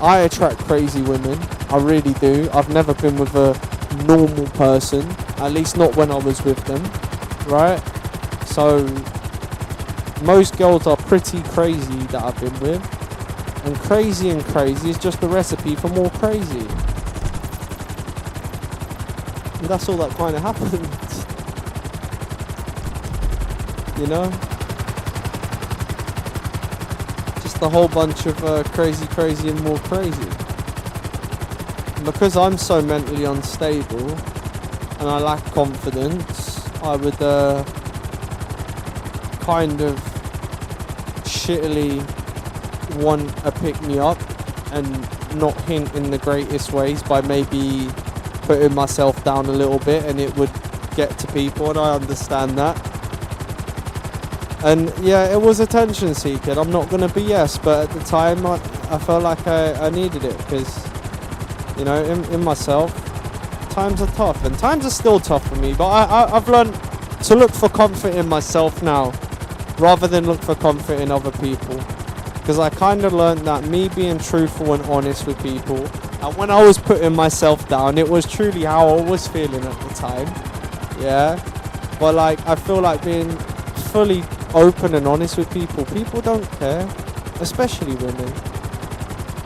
I attract crazy women. I really do. I've never been with a normal person, at least not when I was with them, right? So most girls are pretty crazy that I've been with, and crazy is just a recipe for more crazy. And that's all that kind of happened. You know? Just a whole bunch of crazy and more crazy. And because I'm so mentally unstable and I lack confidence, I would kind of shittily want a pick-me-up and not hint in the greatest ways by maybe putting myself down a little bit, and it would get to people, and I understand that. And yeah, it was attention seeking, I'm not going to BS, but at the time I felt like I needed it, because, you know, in myself, times are tough, and times are still tough for me, but I've learned to look for comfort in myself now, rather than look for comfort in other people. Because I kind of learned that me being truthful and honest with people, and when I was putting myself down, it was truly how I was feeling at the time. yeah? But like, I feel like being fully open and honest with people don't care, especially women.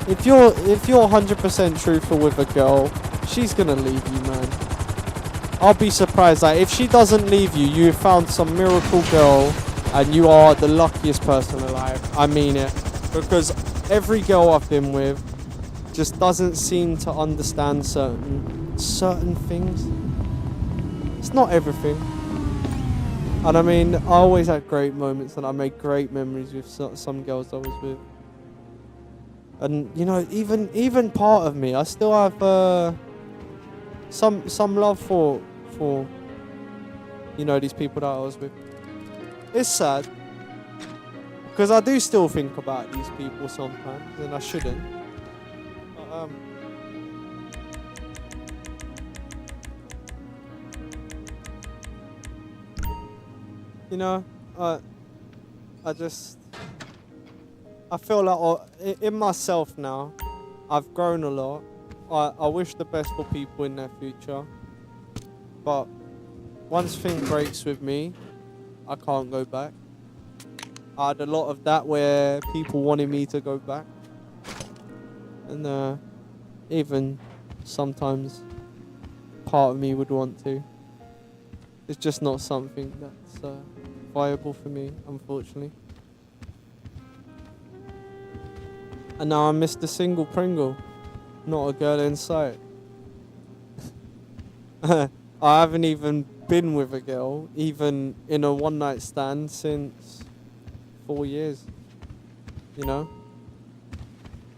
If you're 100% truthful with a girl, she's gonna leave you, man. I'll be surprised. Like, if she doesn't leave you, you found some miracle girl, and you are the luckiest person alive. I mean it, because every girl I've been with just doesn't seem to understand certain things. It's not everything. And I mean, I always had great moments, and I made great memories with some girls I was with. And you know, even part of me, I still have some love for you know, these people that I was with. It's sad, because I do still think about these people sometimes, and I shouldn't. But, you know, I feel like in myself now, I've grown a lot. I wish the best for people in their future. But once thing breaks with me, I can't go back. I had a lot of that where people wanted me to go back. And even sometimes part of me would want to. It's just not something that's viable for me, unfortunately. And now I'm Mr. Single Pringle, not a girl in sight. I haven't even been with a girl, even in a one-night stand, since 4 years. You know?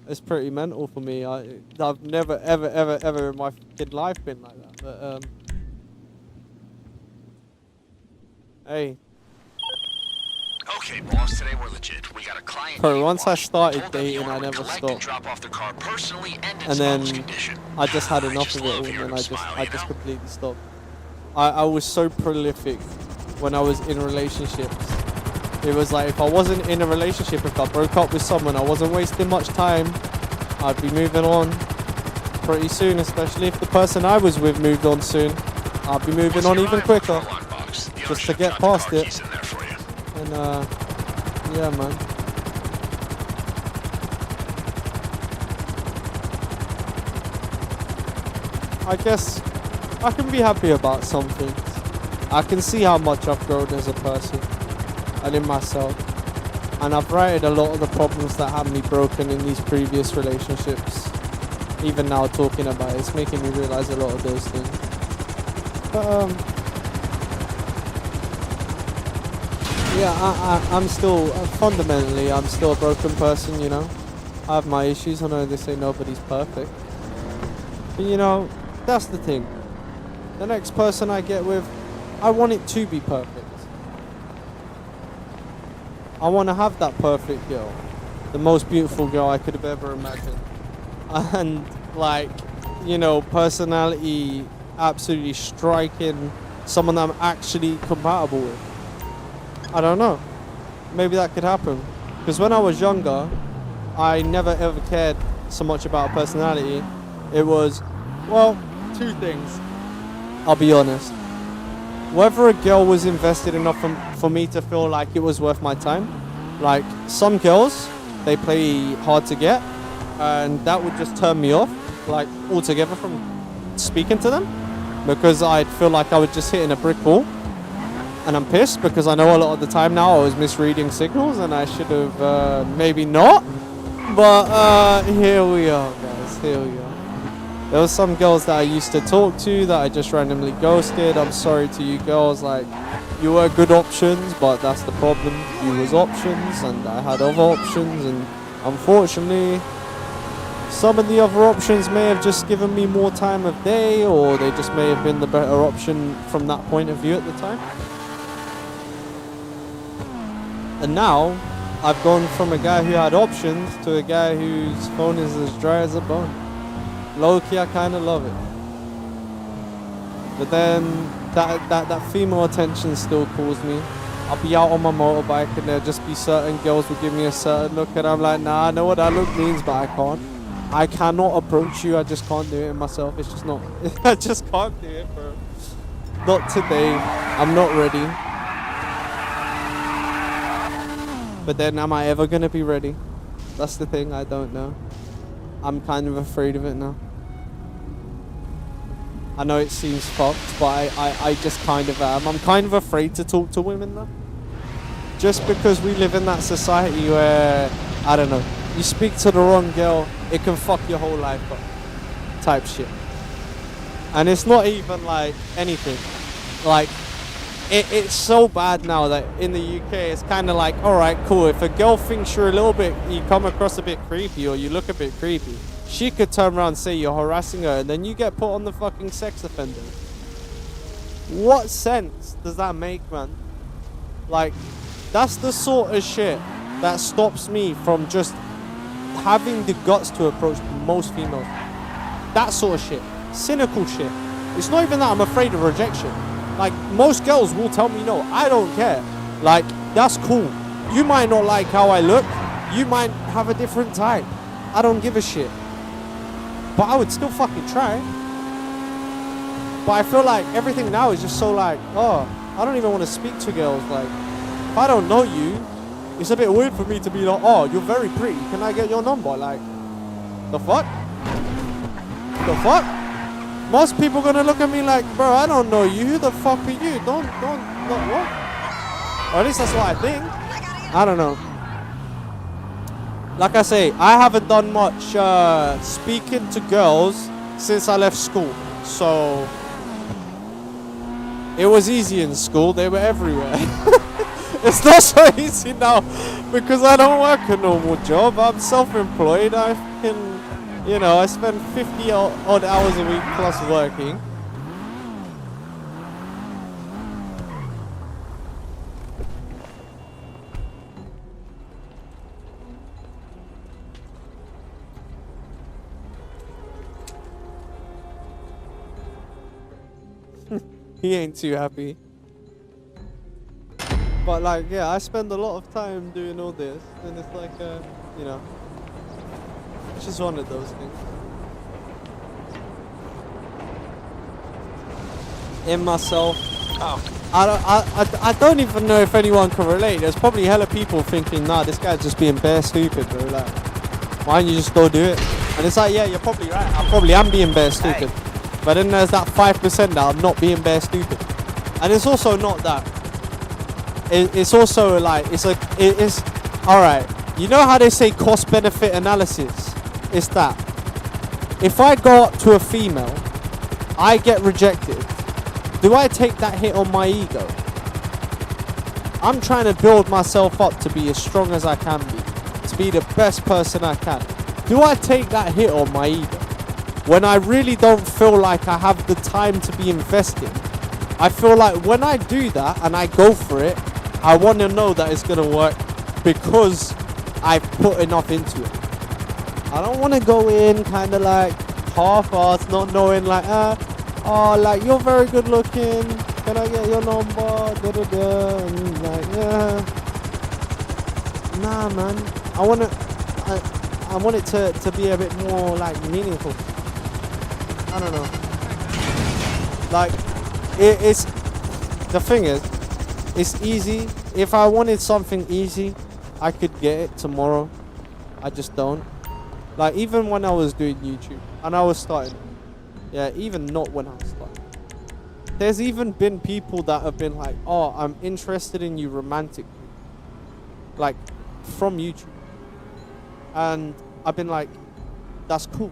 It's pretty mental for me. I've never, ever in my fucking life been like that. But, hey. Okay, boss, today we're legit. We got a client. Bro, once I started dating, I never stopped. And then I just had enough of it all, and then I just completely stopped. I was so prolific when I was in relationships. It was like, if I wasn't in a relationship, if I broke up with someone, I wasn't wasting much time. I'd be moving on pretty soon, especially if the person I was with moved on soon. I'd be moving on even quicker, just to get past it. And yeah, man. I guess I can be happy about some things. I can see how much I've grown as a person and in myself. And I've righted a lot of the problems that had me broken in these previous relationships. Even now talking about it, it's making me realize a lot of those things. But yeah, I'm still, fundamentally, I'm still a broken person, you know. I have my issues. I know they say nobody's perfect. But you know, that's the thing. The next person I get with, I want it to be perfect. I want to have that perfect girl. The most beautiful girl I could have ever imagined. And, like, you know, personality absolutely striking, someone that I'm actually compatible with. I don't know. Maybe that could happen. Because when I was younger, I never ever cared so much about personality. It was, well, two things. I'll be honest. Whether a girl was invested enough for me to feel like it was worth my time. Like, some girls, they play hard to get. And that would just turn me off, like, altogether from speaking to them. Because I'd feel like I was just hitting a brick wall. And I'm pissed because I know a lot of the time now I was misreading signals and I should have maybe not. But here we are, guys. Here we are. There were some girls that I used to talk to that I just randomly ghosted. I'm sorry to you girls. Like, you were good options, but that's the problem. You was options and I had other options. And unfortunately, some of the other options may have just given me more time of day, or they just may have been the better option from that point of view at the time. And now, I've gone from a guy who had options to a guy whose phone is as dry as a bone. Low-key, I kind of love it. But then, that female attention still calls me. I'll be out on my motorbike and there'll just be certain girls will give me a certain look and I'm like, nah, I know what that look means, but I can't. I cannot approach you, I just can't do it in myself. It's just not, I just can't do it, bro. Not today. I'm not ready. But then am I ever gonna be ready? That's the thing, I don't know. I'm kind of afraid of it now. I know it seems fucked, but I just kind of am. I'm kind of afraid to talk to women now. Just because we live in that society where, I don't know, you speak to the wrong girl, it can fuck your whole life up. Type shit. And it's not even like anything. Like, it's so bad now that in the UK it's kind of like, alright, cool, if a girl thinks you're a little bit, you come across a bit creepy or you look a bit creepy, she could turn around and say you're harassing her and then you get put on the fucking sex offender. What sense does that make, man? Like, that's the sort of shit that stops me from just having the guts to approach most females. That sort of shit. Cynical shit. It's not even that I'm afraid of rejection. Like, most girls will tell me no. I don't care. Like, that's cool. You might not like how I look. You might have a different type. I don't give a shit. But I would still fucking try. But I feel like everything now is just so like, oh, I don't even want to speak to girls. Like, if I don't know you, it's a bit weird for me to be like, oh, you're very pretty. Can I get your number? Like, the fuck? The fuck? Most people gonna look at me like, bro, I don't know you. Who the fuck are you? Don't, what? Or at least that's what I think. I don't know. Like I say, I haven't done much speaking to girls since I left school. So, it was easy in school. They were everywhere. It's not so easy now because I don't work a normal job. I'm self-employed. I can... You know, I spend 50 odd hours a week plus working. He ain't too happy. But like, yeah, I spend a lot of time doing all this, and it's like, you know, it's just one of those things. In myself, I don't even know if anyone can relate. There's probably hella people thinking, nah, this guy's just being bare stupid, bro. Like, why don't you just go do it? And it's like, yeah, you're probably right. I probably am being bare stupid. But then there's that 5% that I'm not being bare stupid. And it's also not that. It's also like, it's alright. You know how they say cost-benefit analysis? It's that. If I go up to a female, I get rejected. Do I take that hit on my ego? I'm trying to build myself up to be as strong as I can be. To be the best person I can. Do I take that hit on my ego? When I really don't feel like I have the time to be investing. I feel like when I do that and I go for it, I want to know that it's going to work because I've put enough into it. I don't want to go in kind of like half-assed, not knowing like, oh, like, you're very good looking. Can I get your number? Da-da-da. And like, yeah. Nah, man. I want it to be a bit more like meaningful. I don't know. Like, it's the thing is, it's easy. If I wanted something easy, I could get it tomorrow. I just don't. Like, even when I was doing YouTube and I was starting, yeah, even not when I was starting. There's even been people that have been like, oh, I'm interested in you romantically. Like, from YouTube. And I've been like, that's cool.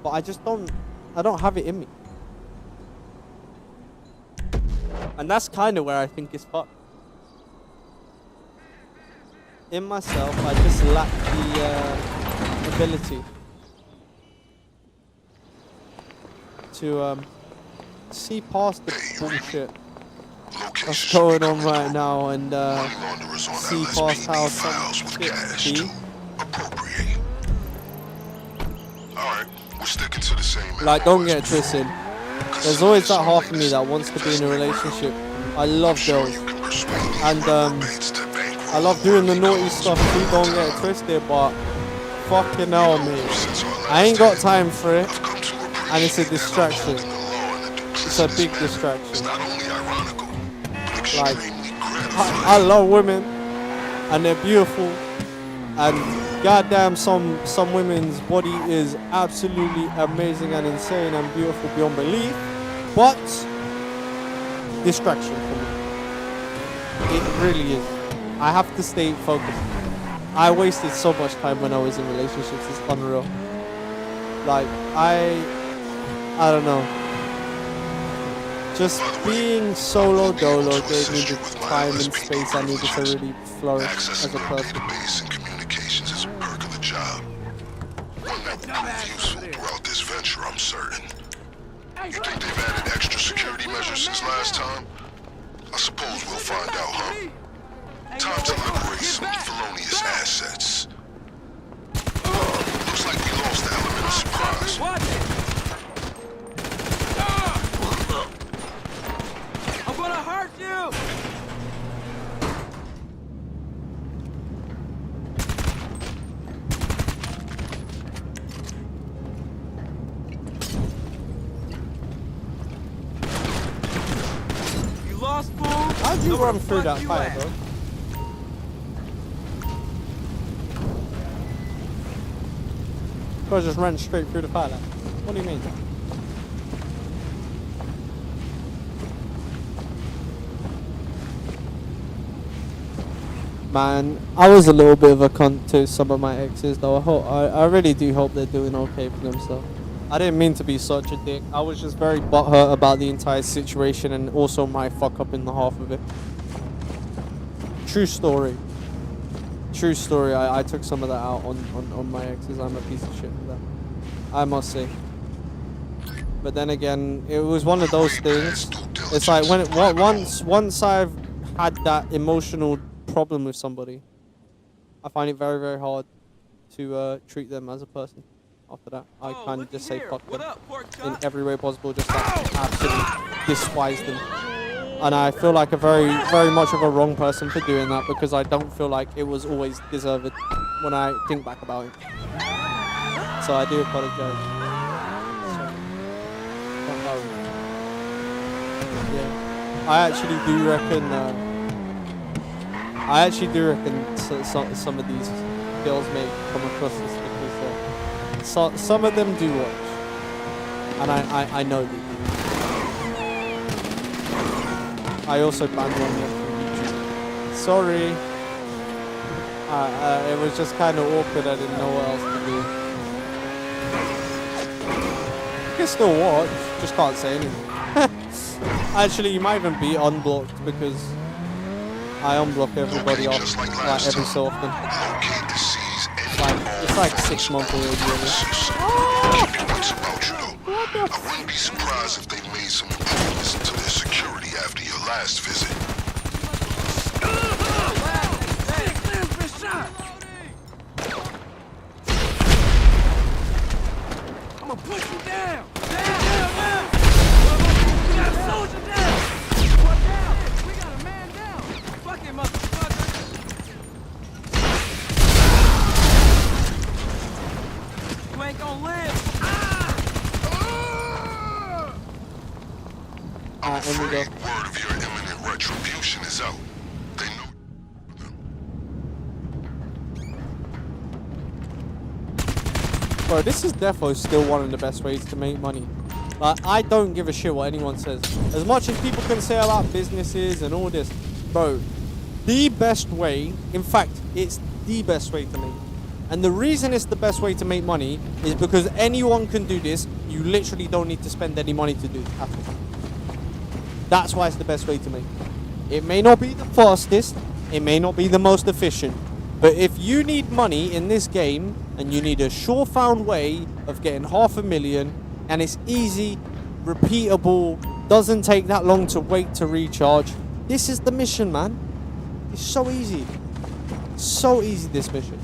But I don't have it in me. And that's kind of where I think it's fucked. In myself, I just lack the ability to see past the bullshit that's going on right now and see past how some shit be. Like, don't get it twisted. There's always that half of me that wants to be in a relationship. I love girls. And I love doing the naughty stuff too, don't get it twisted, but fucking hell, mate. I ain't got time for it. And it's a distraction. it's a big distraction. It's not only ironical, but Like, extremely gratifying. I love women, and they're beautiful, and goddamn, some women's body is absolutely amazing and insane and beautiful beyond belief, but distraction for me. It really is. I have to stay focused. I wasted so much time when I was in relationships. It's unreal. Like, I don't know. Just being solo dolo gave me the time and space I needed to really flourish as a person. Database and communications is a perk of the job. One that will prove useful throughout this venture, I'm certain. You think they've added extra security measures since last time? I suppose we'll find out, huh? Time to liberate some felonious assets. Looks like we lost the element of surprise. I'm gonna hurt you! You lost, fool? How'd you run through that fire, bro? I just ran straight through the fire. What do you mean? Man, I was a little bit of a cunt to some of my exes, though. I really do hope they're doing okay for themselves. I didn't mean to be such a dick. I was just very butthurt about the entire situation and also my fuck up in the half of it. True story. True story. I took some of that out on my exes. I'm a piece of shit for that, I must say. But then again, it was one of those things. It's like when once I've had that emotional problem with somebody, I find it very, very hard to treat them as a person. After that, I kind of just say fuck them in every way possible, just like absolutely despise them. And I feel like a very, very much of a wrong person for doing that, because I don't feel like it was always deserved when I think back about it. So I do apologize. Yeah, I actually do reckon some of these girls may come across this, because some of them do watch, and I know they do. I also banned one from YouTube. Sorry. It was just kind of awkward. I didn't know what else to do. You can still watch, just can't say anything. Actually, you might even be unblocked, because I unblock everybody off like every so often. It's like 6 months away, really. I wouldn't be surprised if they made some improvements to their security after your last visit. I'm gonna push you down! Down! We got a soldier down! What down? We got a man down! Fuck him, motherfucker! You ain't gonna live! I'm afraid word of your imminent retribution is out. They know. Bro, this is defo still one of the best ways to make money. Like, I don't give a shit what anyone says. As much as people can say about businesses and all this, bro, the best way, in fact, it's the best way to make money. And the reason it's the best way to make money is because anyone can do this. You literally don't need to spend any money to do it. That's why it's the best way to make money. It may not be the fastest, it may not be the most efficient, but if you need money in this game and you need a sure-found way of getting $500,000, and it's easy, repeatable, doesn't take that long to wait to recharge, this is the mission, man. It's so easy. So easy, this mission.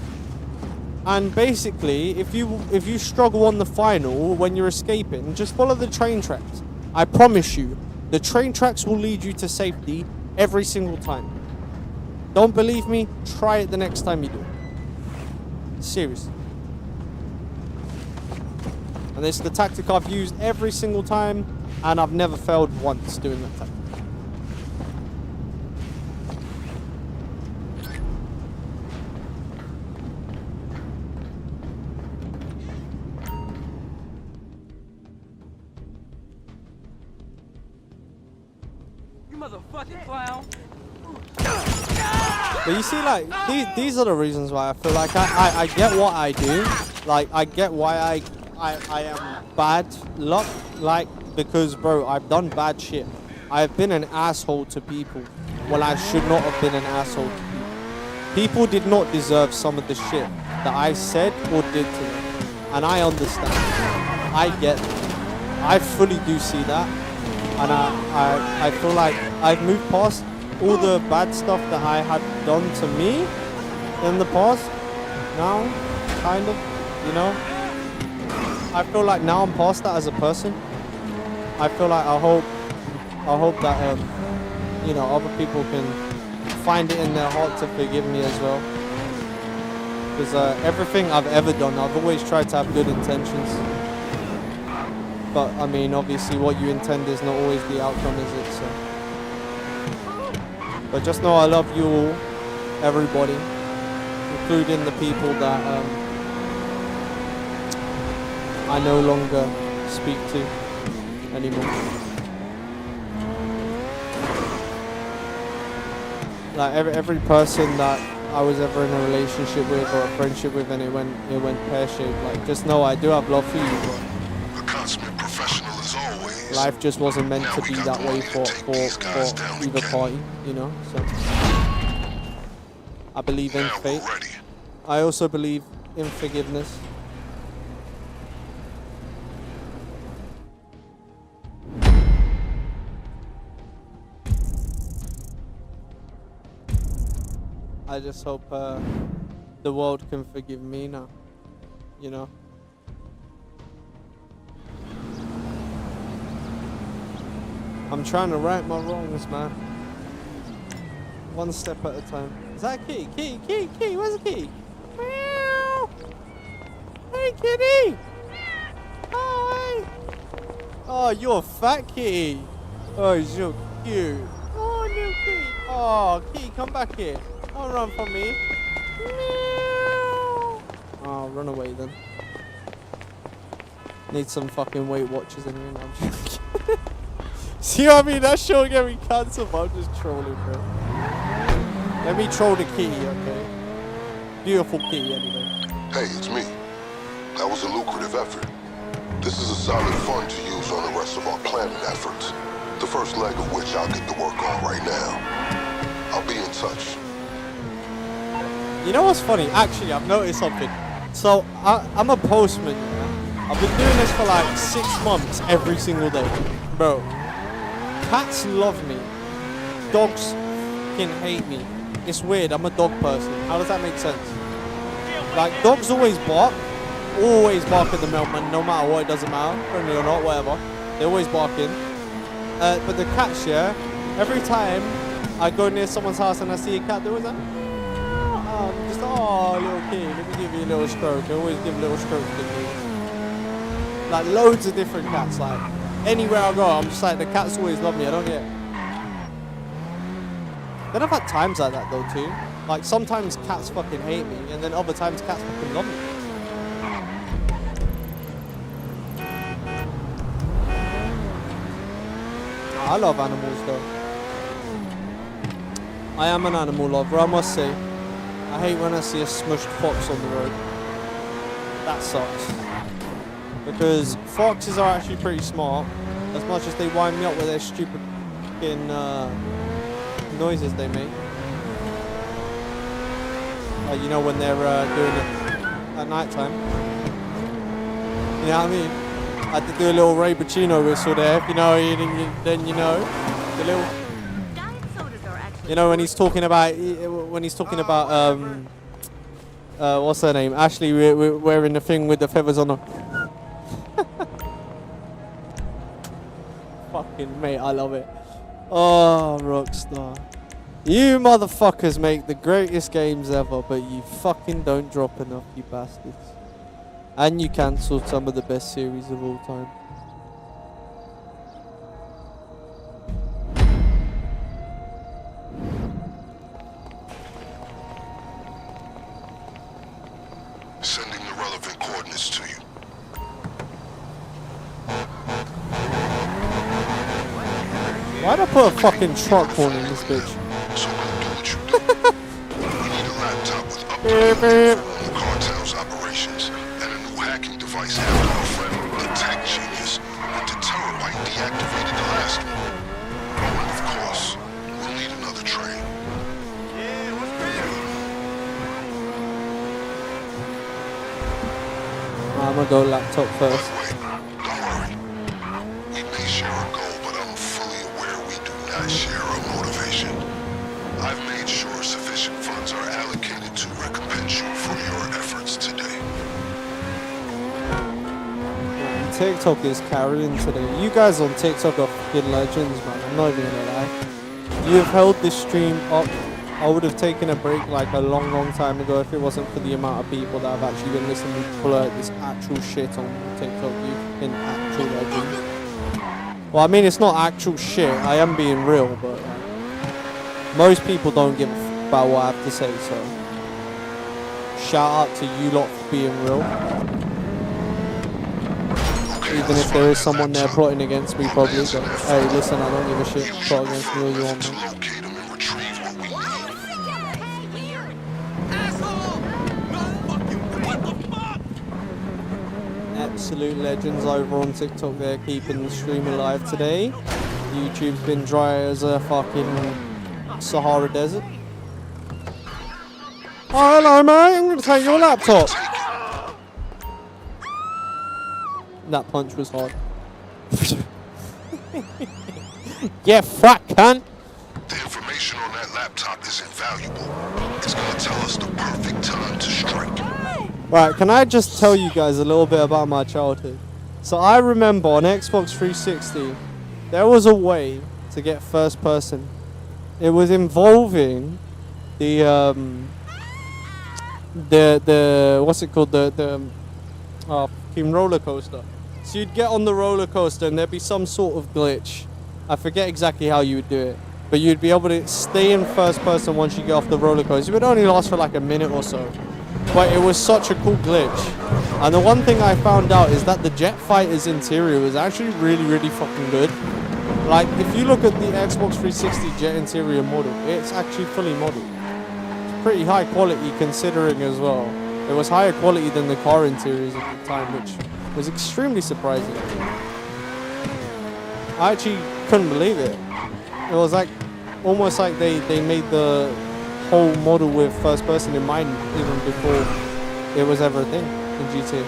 And basically, if you struggle on the final when you're escaping, just follow the train tracks. I promise you, the train tracks will lead you to safety every single time. Don't believe me? Try it the next time you do it. Seriously. And this is the tactic I've used every single time And I've never failed once doing that tactic. You motherfucking clown. But you see, like, these are the reasons why I feel like I get what I do. Like, I get why I am bad luck. Like, because, bro, I've done bad shit. I've been an asshole to people. Well, I should not have been an asshole to people. People did not deserve some of the shit that I said or did to them. And I understand. I get it. I fully do see that. And I feel like I've moved past all the bad stuff that I had done to me in the past. Now, kind of, you know. I feel like now I'm past that as a person. I feel like I hope that you know, other people can find it in their heart to forgive me as well. Because everything I've ever done, I've always tried to have good intentions. But I mean, obviously, what you intend is not always the outcome, is it? So. But just know I love you all, everybody, including the people that I no longer speak to anymore. Like every person that I was ever in a relationship with or a friendship with, and it went pear-shaped. Like, just know I do have love for you, but The consummate professional as always. life just wasn't meant to be that way for either party, you know. So I believe in fate. I also believe in forgiveness. I just hope the world can forgive me now, you know. I'm trying to right my wrongs, man. One step at a time. Is that a key? Key, where's the key? Meow. Hey, kitty! Hi! Oh, you're a fat kitty. Oh, you're so cute. Oh, new kitty. Oh, kitty, come back here. Don't run from me. Meow. Oh, run away then. Need some fucking Weight Watchers in here. No, I'm joking. See what I mean? That show get me cancelled, but I'm just trolling, bro. Let me troll the kitty, okay? Beautiful kitty, anyway. Hey, it's me. That was a lucrative effort. This is a solid fund to use on the rest of our planning efforts. The first leg of which I'll get to work on right now. I'll be in touch. You know what's funny? Actually, I've noticed something. So, I'm a postman, yeah? I've been doing this for like 6 months every single day. Bro, cats love me. Dogs fucking hate me. It's weird, I'm a dog person. How does that make sense? Like, dogs always bark. Always bark at the mailman, no matter what, it doesn't matter. Friendly or not, whatever. They're always barking. But the cats, yeah, every time I go near someone's house and I see a cat, they're always like, just, oh, little kid, let me give you a little stroke. I always give little strokes to kids. Like, loads of different cats. Like, anywhere I go, I'm just like, the cats always love me. I don't get it. Then I've had times like that, though, too. Like, sometimes cats fucking hate me, and then other times cats fucking love me. I love animals, though. I am an animal lover, I must say. I hate when I see a smushed fox on the road. That sucks. Because foxes are actually pretty smart, as much as they wind me up with their stupid fucking noises they make. You know, when they're doing it at night time. You know what I mean? I had to do a little Ray Pacino whistle there, if you know, then you know. The little... You know, when he's talking about, what's her name? Ashley, we're wearing the thing with the feathers on them. Fucking mate, I love it. Oh, Rockstar. You motherfuckers make the greatest games ever, but you fucking don't drop enough, you bastards. And you cancelled some of the best series of all time. coordinates to you. Why'd I put a fucking truck horn in this bitch? So go do what you do. We need a laptop with up-to-date info on the cartel's operations and a new hacking device after our friend, the tech genius, with the terabyte deactivated the last one. And of course, we'll need another train. Yeah, what's better? I'm gonna go laptop By first. the way, don't worry. We may share a goal, but I'm fully aware we do not share a motivation. I've made sure sufficient funds are allocated to recompense you for your efforts today. Man, TikTok is carrying today. You guys on TikTok are fucking legends, man. I'm not even gonna lie. You have held this stream up. I would have taken a break like a long time ago if it wasn't for the amount of people that have actually been listening to blurt this actual shit on TikTok. You've been actual legends. Well, I mean, it's not actual shit. I am being real, but most people don't give a f about what I have to say, so shout out to you lot for being real. Even if there is someone there plotting against me, probably. But hey, listen, I don't give a shit. Plot against me all you want, man. Locate them and retrieve what we need. Absolute legends over on TikTok. They're keeping the stream alive today. YouTube's been dry as a fucking Sahara Desert. Oh, hello, mate. I'm gonna take your laptop. That punch was hard. Yeah, fuck, cunt. The information on that laptop is invaluable. It's gonna tell us the perfect time to strike. Right, can I just tell you guys a little bit about my childhood? So I remember on Xbox 360, there was a way to get first person. It was involving the what's it called, the fucking roller coaster. So you'd get on the roller coaster and there'd be some sort of glitch. I forget exactly how you would do it, but you'd be able to stay in first person once you get off the roller coaster. It would only last for like a minute or so, but it was such a cool glitch. And the one thing I found out is that the jet fighter's interior was actually really fucking good. Like, if you look at the Xbox 360 jet interior model, it's actually fully modeled. It's pretty high quality considering as well. It was higher quality than the car interiors at the time, which was extremely surprising. I actually couldn't believe it. It was like almost like they made the whole model with first person in mind even before it was ever a thing in GTA.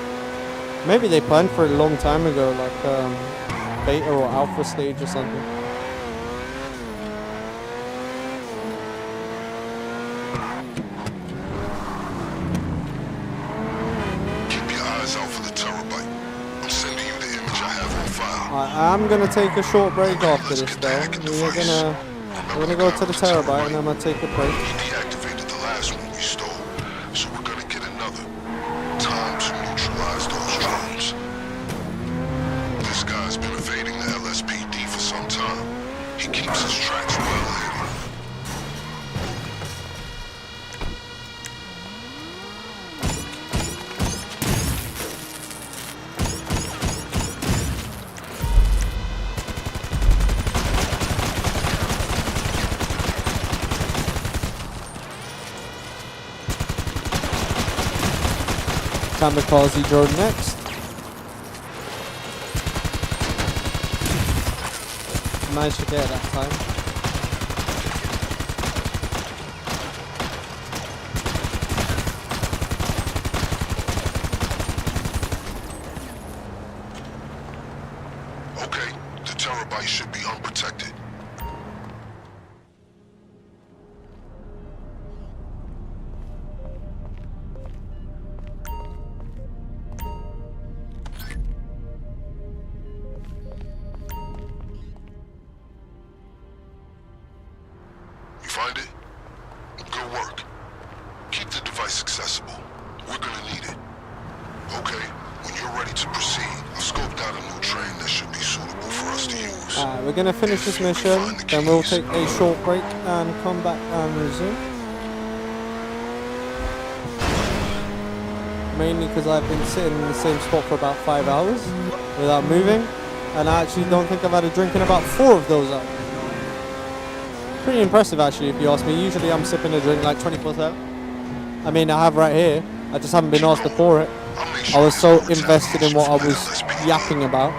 Maybe they planned for it a long time ago, like beta or alpha stage or something. I'm gonna take a short break after this though. We're gonna go to the terabyte and I'm gonna take a break. Deactivated the last one we stole, so we're gonna get another. Time to neutralize those drones. This guy's been evading the LSPD for some time. He keeps his tracks well ahead. Kamikaze drone next. Managed to get it that time. Okay, the terabyte should be unprotected. Find it? Good work. Keep the device accessible. We're gonna need it. Okay, when you're ready to proceed, I've scoped out a new train that should be suitable for us to use. Alright, we're gonna finish this mission, then we'll take a short break and come back and resume. mainly because I've been sitting in the same spot for about 5 hours without moving, and I actually don't think I've had a drink in about 4 of those hours. Pretty impressive, actually, if you ask me. Usually I'm sipping a drink like 24/7. I mean, I have right here. I just haven't been asked to pour it. I was so invested in what I was yapping about.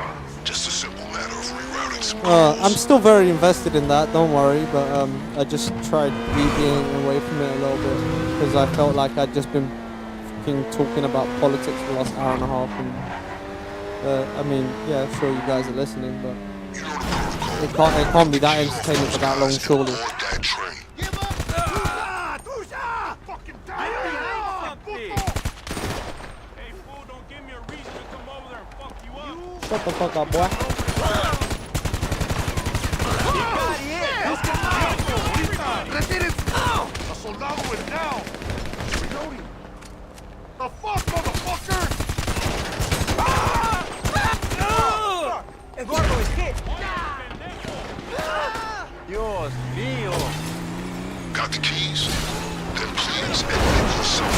Just a simple matter of rerouting supplies. I'm still very invested in that, don't worry, but I just tried deviating away from it a little bit because I felt like I'd just been fucking talking about politics for the last hour and a half, and I mean, yeah, sure you guys are listening, but it can't be that entertaining for that long, surely. Shut the fuck up, boy. The fuck, motherfucker! Eduardo is hit. Dios mío. Got the keys? Then please admit yourself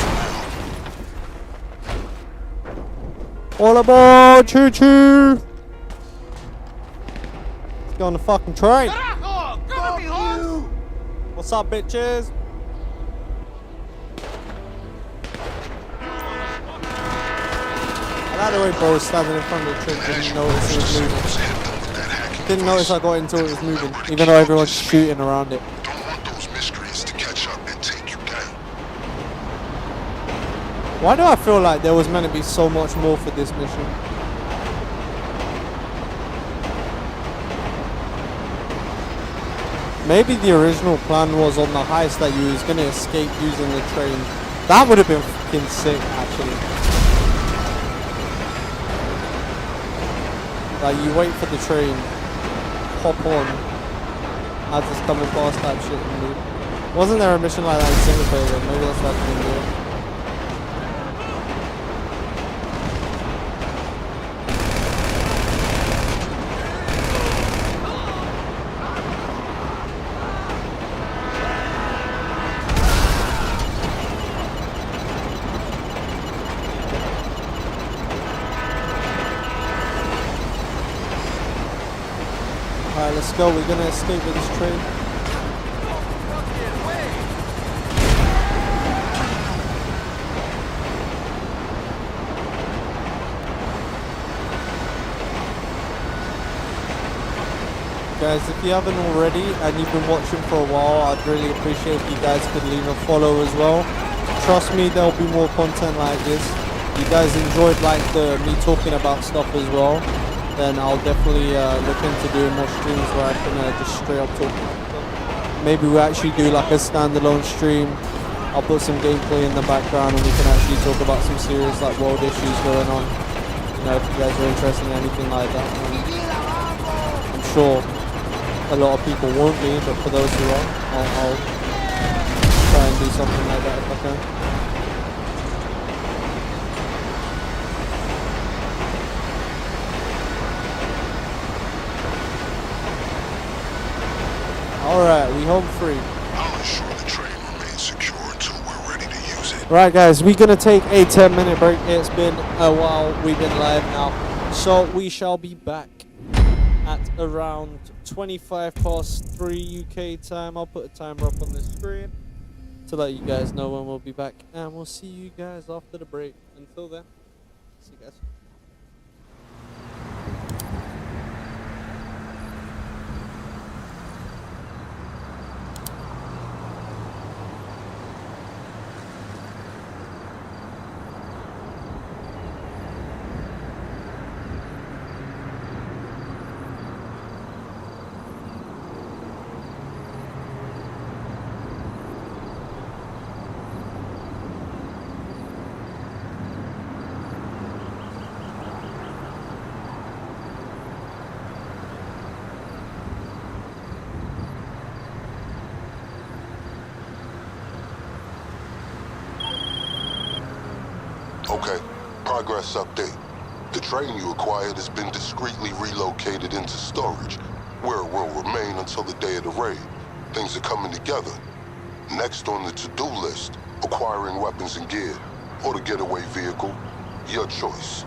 now. All aboard, choo choo! Let's go on the fucking train. What's up, bitches? I like the way bro was standing in front of the train, didn't notice it was moving. Didn't notice I got into it was moving, even though everyone's shooting around it. Don't want those miscreants to catch up and take you down. Why do I feel like there was meant to be so much more for this mission? Maybe the original plan was on the heist that you was going to escape using the train. That would have been fucking sick, actually. Like, you wait for the train, hop on, as it's coming past that shit and leave. Wasn't there a mission like that in single player though? Maybe that's what I can do it. Alright, let's go. We're gonna escape with this train. Guys, if you haven't already and you've been watching for a while, I'd really appreciate if you guys could leave a follow as well. Trust me, there'll be more content like this. You guys enjoyed like me talking about stuff as well, then I'll definitely look into doing more streams where I can just straight up talk about stuff. Maybe we actually do like a standalone stream. I'll put some gameplay in the background and we can actually talk about some serious like world issues going on. You know, if you guys are interested in anything like that. I'm sure a lot of people won't be, but for those who are, I'll try and do something like that if I can. Alright, we home free. I'll ensure the train remains secure until we're ready to use it. Right guys, we're gonna take a 10-minute break. It's been a while, we've been live now. So we shall be back at around 3:25 UK time. I'll put a timer up on the screen to let you guys know when we'll be back. And we'll see you guys after the break. Until then, see you guys. Okay, progress update. The train you acquired has been discreetly relocated into storage, where it will remain until the day of the raid. Things are coming together. Next on the to-do list, acquiring weapons and gear. or the getaway vehicle. Your choice.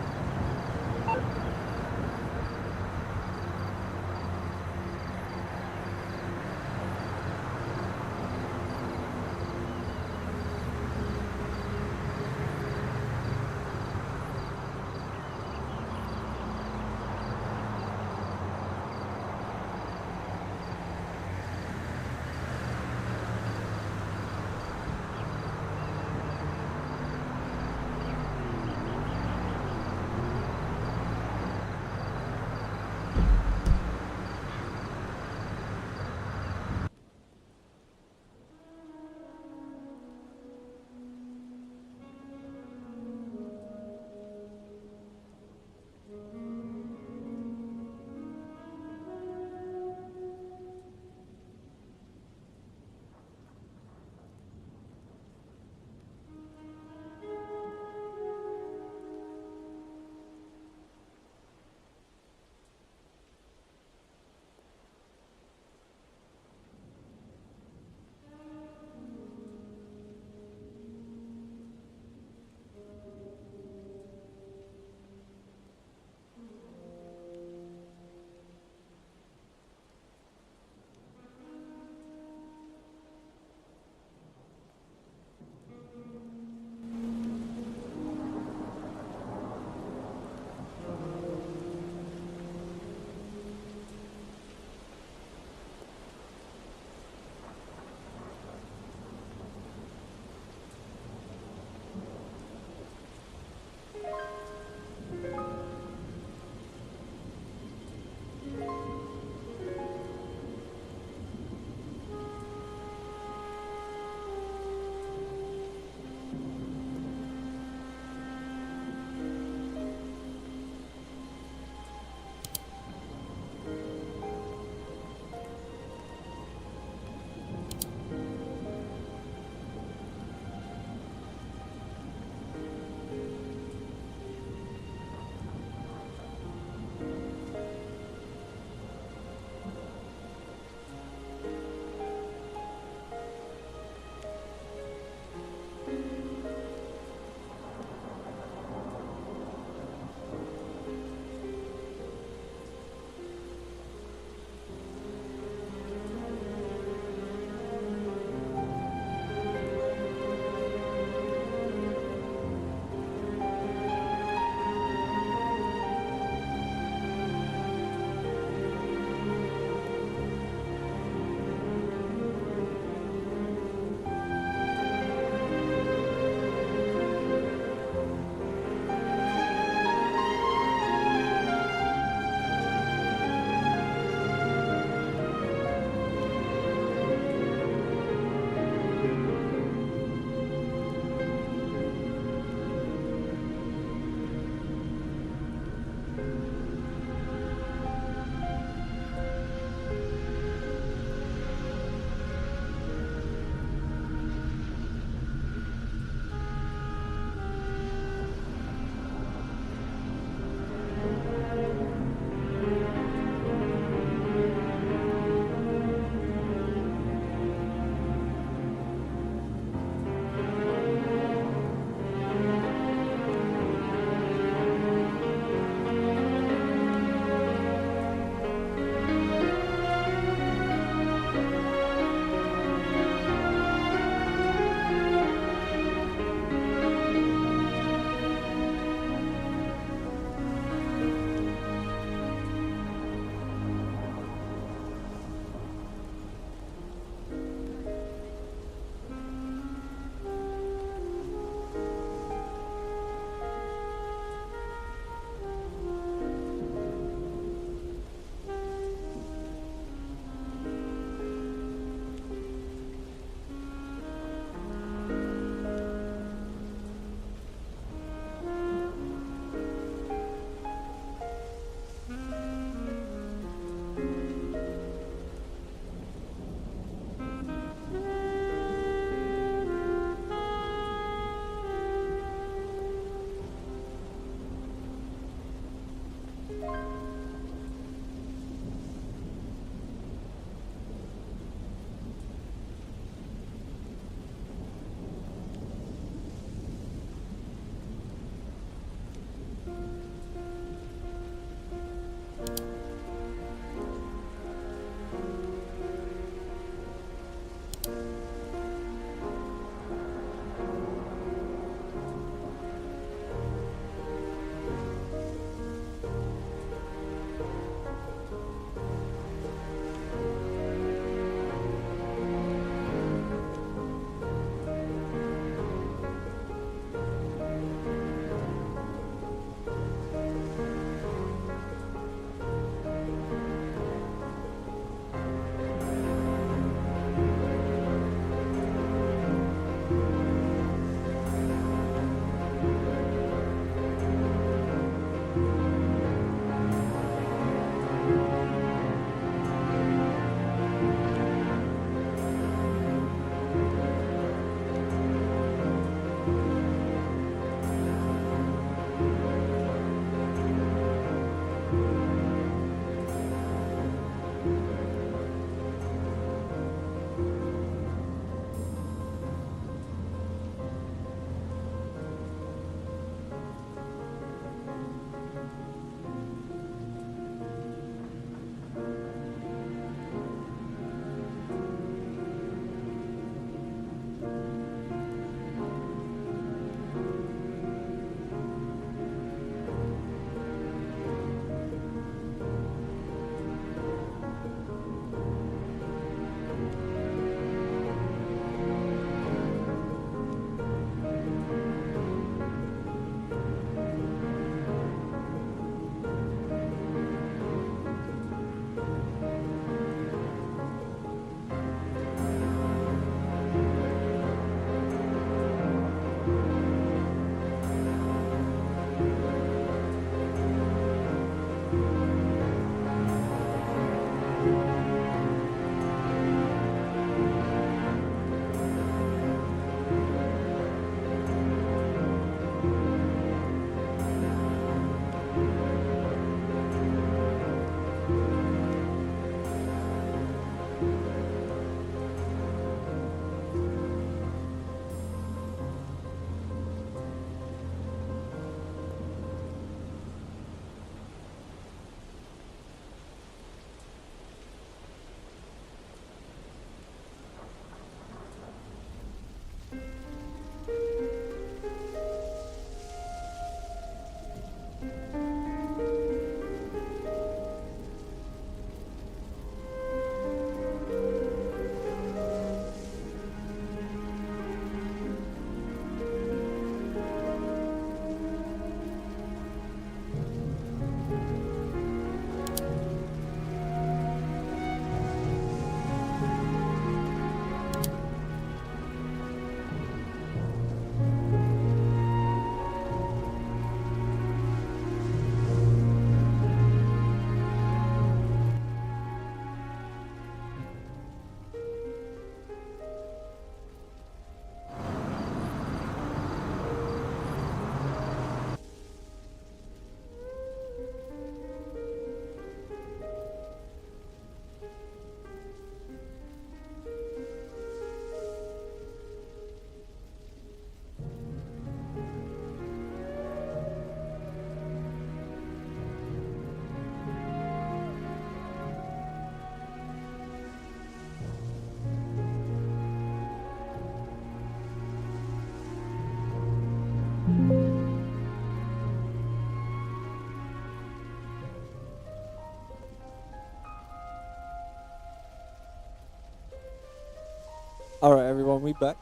Alright, everyone, we back.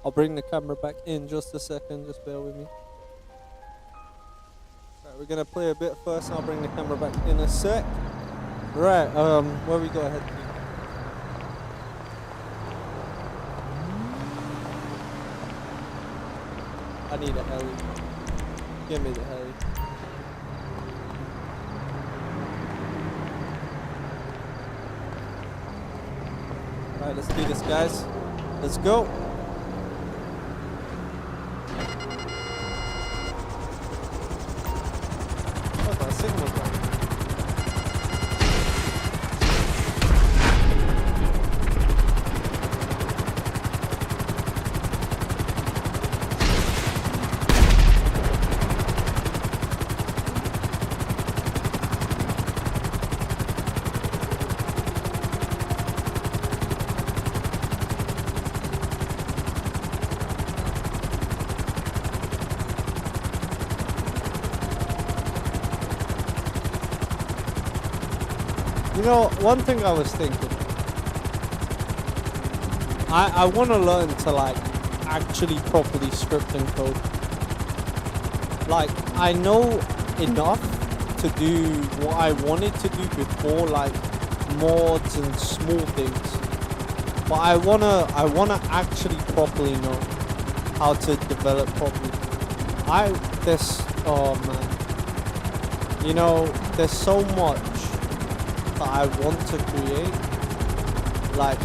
I'll bring the camera back in just a second, just bear with me. Right, we're gonna play a bit first, and I'll bring the camera back in a sec. Right, where we go ahead to? I need a heli. Give me the heli. Alright, let's do this, guys. Let's go. Oh, my signal's gone. You know, one thing I was thinking, I want to learn to like actually properly script and code. Like, I know enough to do what I wanted to do before, like mods and small things. But I wanna actually properly know how to develop properly. Oh man, you know, there's so much that I want to create, like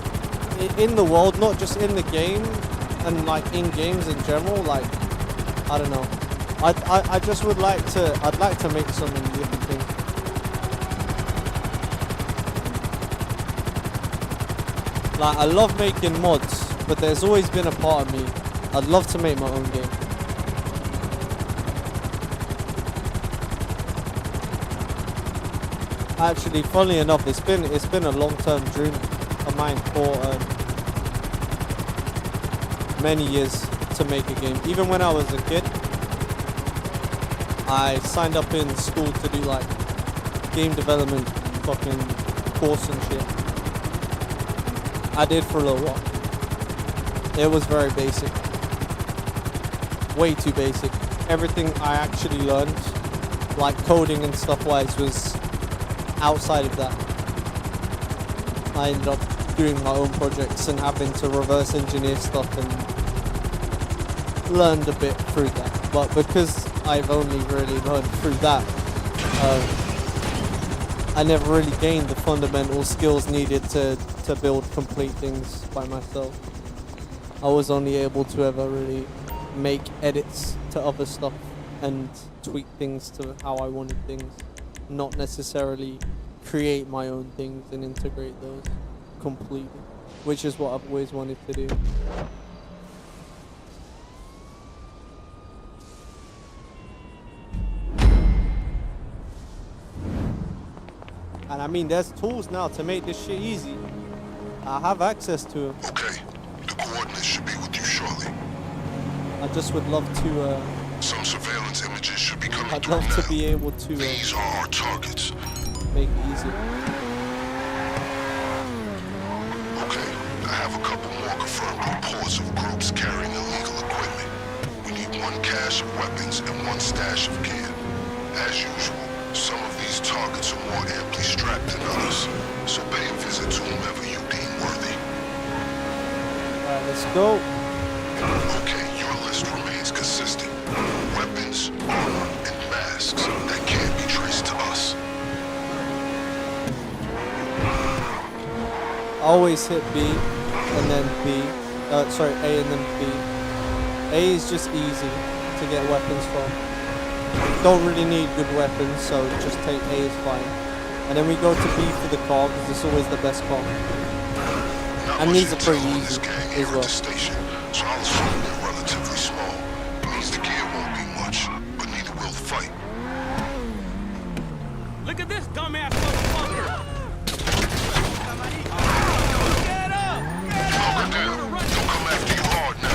in the world, not just in the game, and like in games in general. Like, I don't know, I just would like to, I'd like to make so many different things. Like, I love making mods, but there's always been a part of me, I'd love to make my own game. Actually, funnily enough, it's been a long-term dream of mine for many years to make a game. Even when I was a kid, I signed up in school to do like game development fucking course and shit. I did for a little while. It was very basic, way too basic. Everything I actually learned, like coding and stuff wise, was outside of that. I ended up doing my own projects and having to reverse engineer stuff, and learned a bit through that. But because I've only really learned through that, I never really gained the fundamental skills needed to build complete things by myself. I was only able to ever really make edits to other stuff and tweak things to how I wanted things, not necessarily create my own things and integrate those completely, which is what I've always wanted to do. And I mean, there's tools now to make this shit easy. I have access to them. Okay, the coordinates should be with you shortly. I just would love to, some surveillance images should be coming I'd through love now. to be able to These are our targets. make it easier. Okay, I have a couple more confirmed reports of groups carrying illegal equipment. We need one cache of weapons and one stash of gear. As usual, some of these targets are more amply strapped than others, so pay a visit to whomever you deem worthy. Alright, let's go. Okay, your list remains consistent. Weapons, armor, and masks that can't be traced to us. Always hit B and then B. Sorry, A and then B. A is just easy to get weapons from. Don't really need good weapons, so just take A is fine. And then we go to B for the car, because it's always the best car. And these are pretty easy as well. Station, so I'll assume they're relatively small. Means the gear won't be much, but neither will the fight. Look at this dumbass motherfucker! Get up! Hunker down. Don't come after you hard now.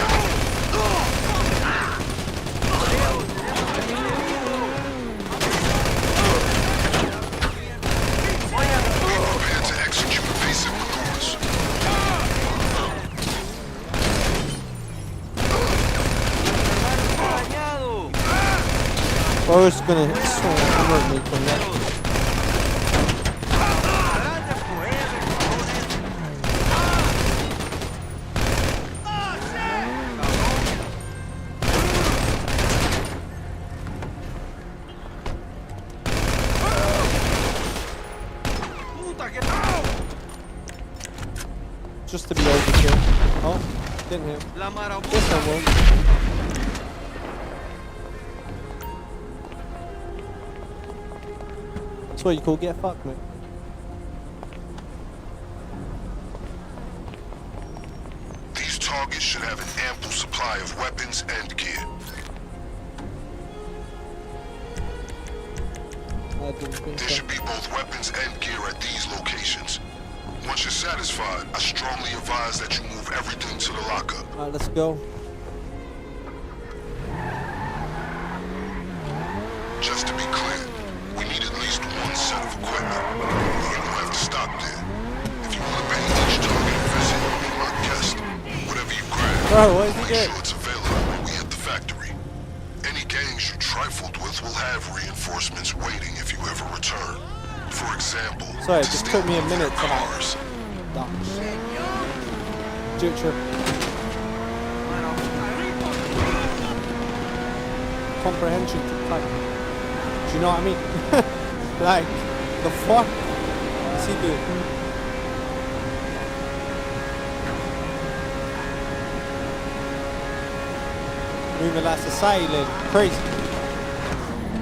Be prepared to execute evasive maneuvers. sure it's gonna hammer me from that. Just to be overkill. Oh, didn't hit. This one will. That's what you call get fucked, mate. These targets should have an ample supply of weapons and gear. I didn't think There so. should be both weapons and gear at these locations. Once you're satisfied, I strongly advise that you move everything to the lockup. Alright, let's go. Just to be clear, we need at least one set of equipment. You don't have to stop there. If you want to pay each target a visit, be my guest. Whatever you grab, Bro, what is he make doing? sure it's available when we hit the factory. Any gangs you trifled with will have reinforcements waiting if you ever return. For example, Sorry, it to just steal took me a one of minute their to like cars. Future. Comprehension too tight. Do you know what I mean? Like, the fuck is he doing? Moving like society lady. Crazy.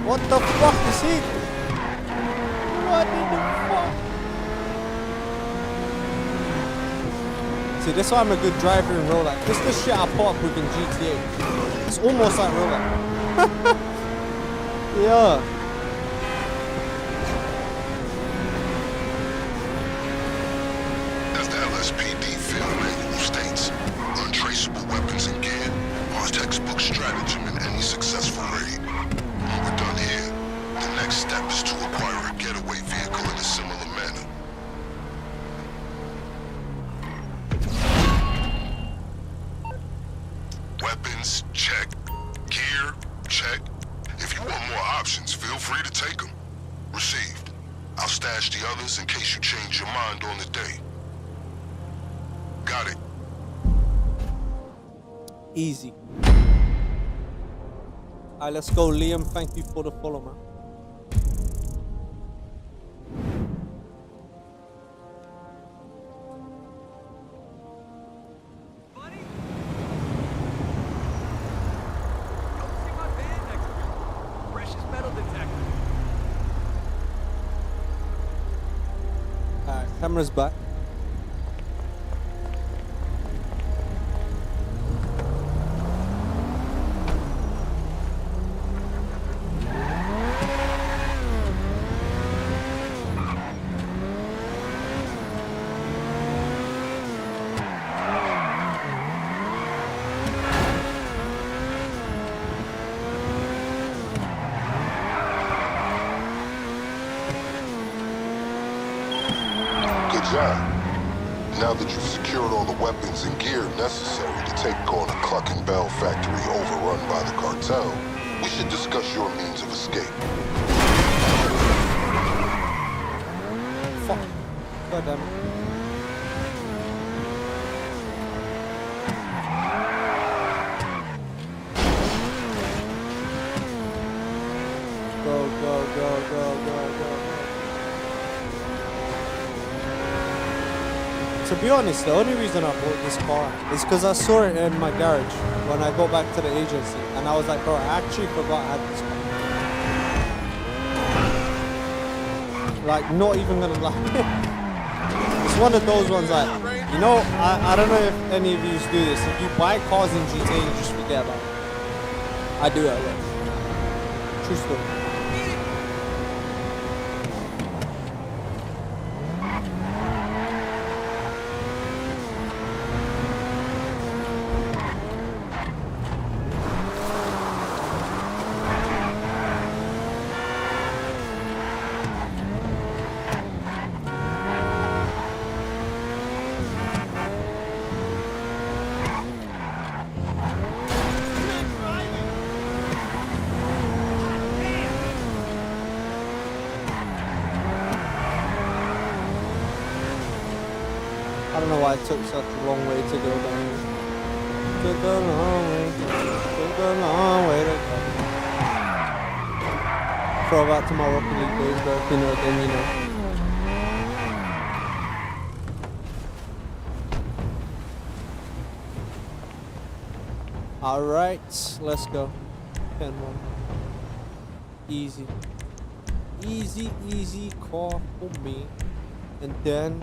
What the fuck is he? What in the fuck? See, this is why I'm a good driver in real life. This is the shit I put up with in GTA. It's almost like real life. Yeah. As the LSPD field manual states, untraceable weapons and gear are a textbook stratagem in any successful raid. When we're done here, the next step is to acquire a getaway vehicle in a similar manner. Weapons, check. Gear, check. If you want more options, feel free to take them. Received. I'll stash the others in case you change your mind on the day. Got it. Easy. Alright, let's go, Liam. Thank you for the follow, man. Alright, camera's back. Good job. Now that you've secured all the weapons and gear necessary to take on a Cluck and Bell factory overrun by the cartel, we should discuss your means of escape. Fuck. God damn it. Go, go, go, go, go, go. To be honest, the only reason I bought this car is because I saw it in my garage when I got back to the agency, and I was like, bro, I actually forgot I had this car. Like, not even gonna lie. It's one of those ones like, you know, I don't know if any of you do this. If you buy cars in GTA, you just forget about it. I do it a lot. True story. I don't know why it took such a long way to go down here. Took a long way, took a long way to go. Throw back to my Rocket League days, but if you know, then you know. Alright, let's go. 10-1. Easy. Easy car for me. And then...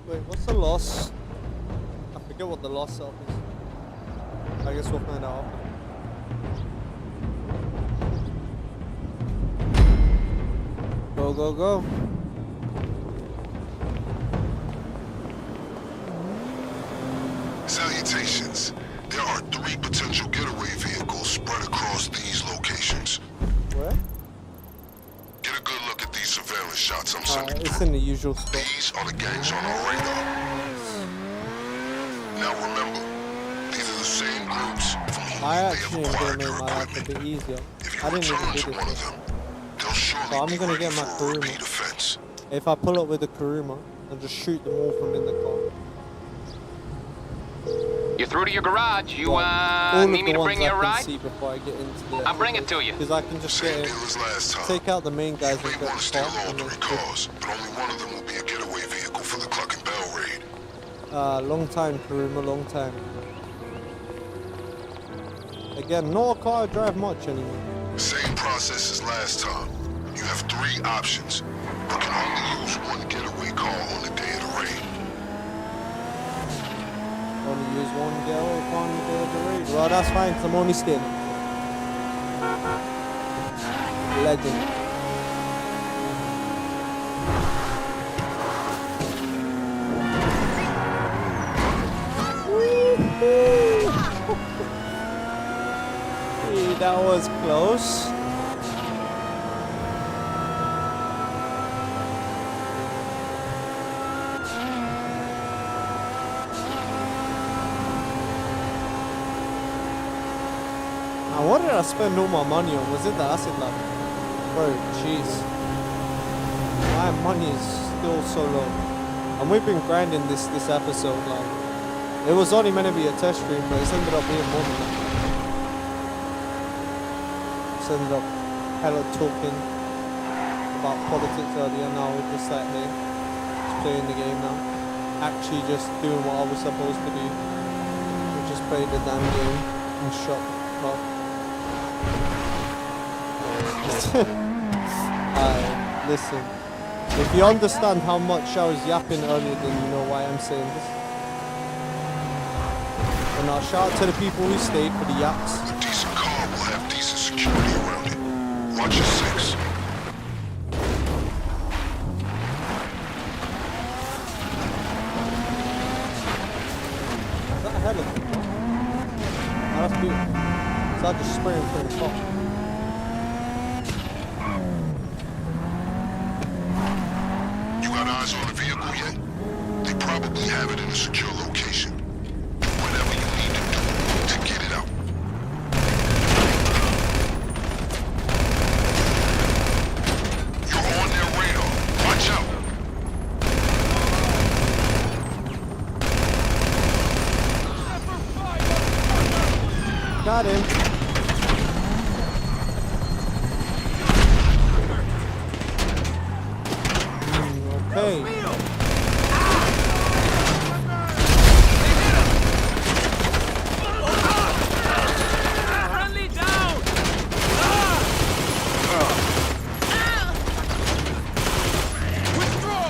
Wait, what's the loss? I forget what the loss of is. I guess we'll find out. Go, go, go. Salutations. There are 3 potential getaway vehicles spread across these locations. Where? Get a good look at these surveillance shots I'm sending It's through. in the usual spot. These are the gangs on our radar. Now remember, these are the same groups from whom I you may actually have am acquired gonna your make my life a equipment. bit easier. If you I didn't even return do to one of this. them, they'll surely So I'm be gonna ready get my for a Kuruma. repeat offense. If I pull up with the Kuruma and just shoot them all from in the car. You're through to your garage. You, all need of me the to ones bring you I a can ride? see before I get into the... I'll bring it to you. Because I can just Same get deal as last time. take out the main guys You and may get want to steal caught all and 3 then cars, but only one of them will be a getaway vehicle for the Cluck and Bell raid. long time, Kuruma, long time. Again, no car drive much anymore. Same process as last time. You have 3 options, but can only use 1 getaway car on the day of the raid. Only use one getaway car on the day of the raid. Well, that's fine, 'cause I'm only stealing. Legend. Hey, that was close. Now, what did I spend all my money on? Was it the acid lab? Bro, jeez. My money is still so low. And we've been grinding this episode, like. It was only meant to be a test stream, but it's ended up being more than that. It's ended up hella talking about politics earlier. Now we're just like, hey, just playing the game now. Actually just doing what I was supposed to do. We just played the damn game and shot up. Listen. If you understand how much I was yapping earlier, then you know why I'm saying this. And I'll shout out to the people who stayed for the yaps. A decent car will have decent security around it. Watch your 6. Is that a hell of it? Oh, that's beautiful. So I just spray him from the top. You got eyes on the vehicle yet? They probably have it in a secure location. Whatever you need to do to get it out. You're on their radar. Watch out. Got him. Okay. Friendly down! Withdraw!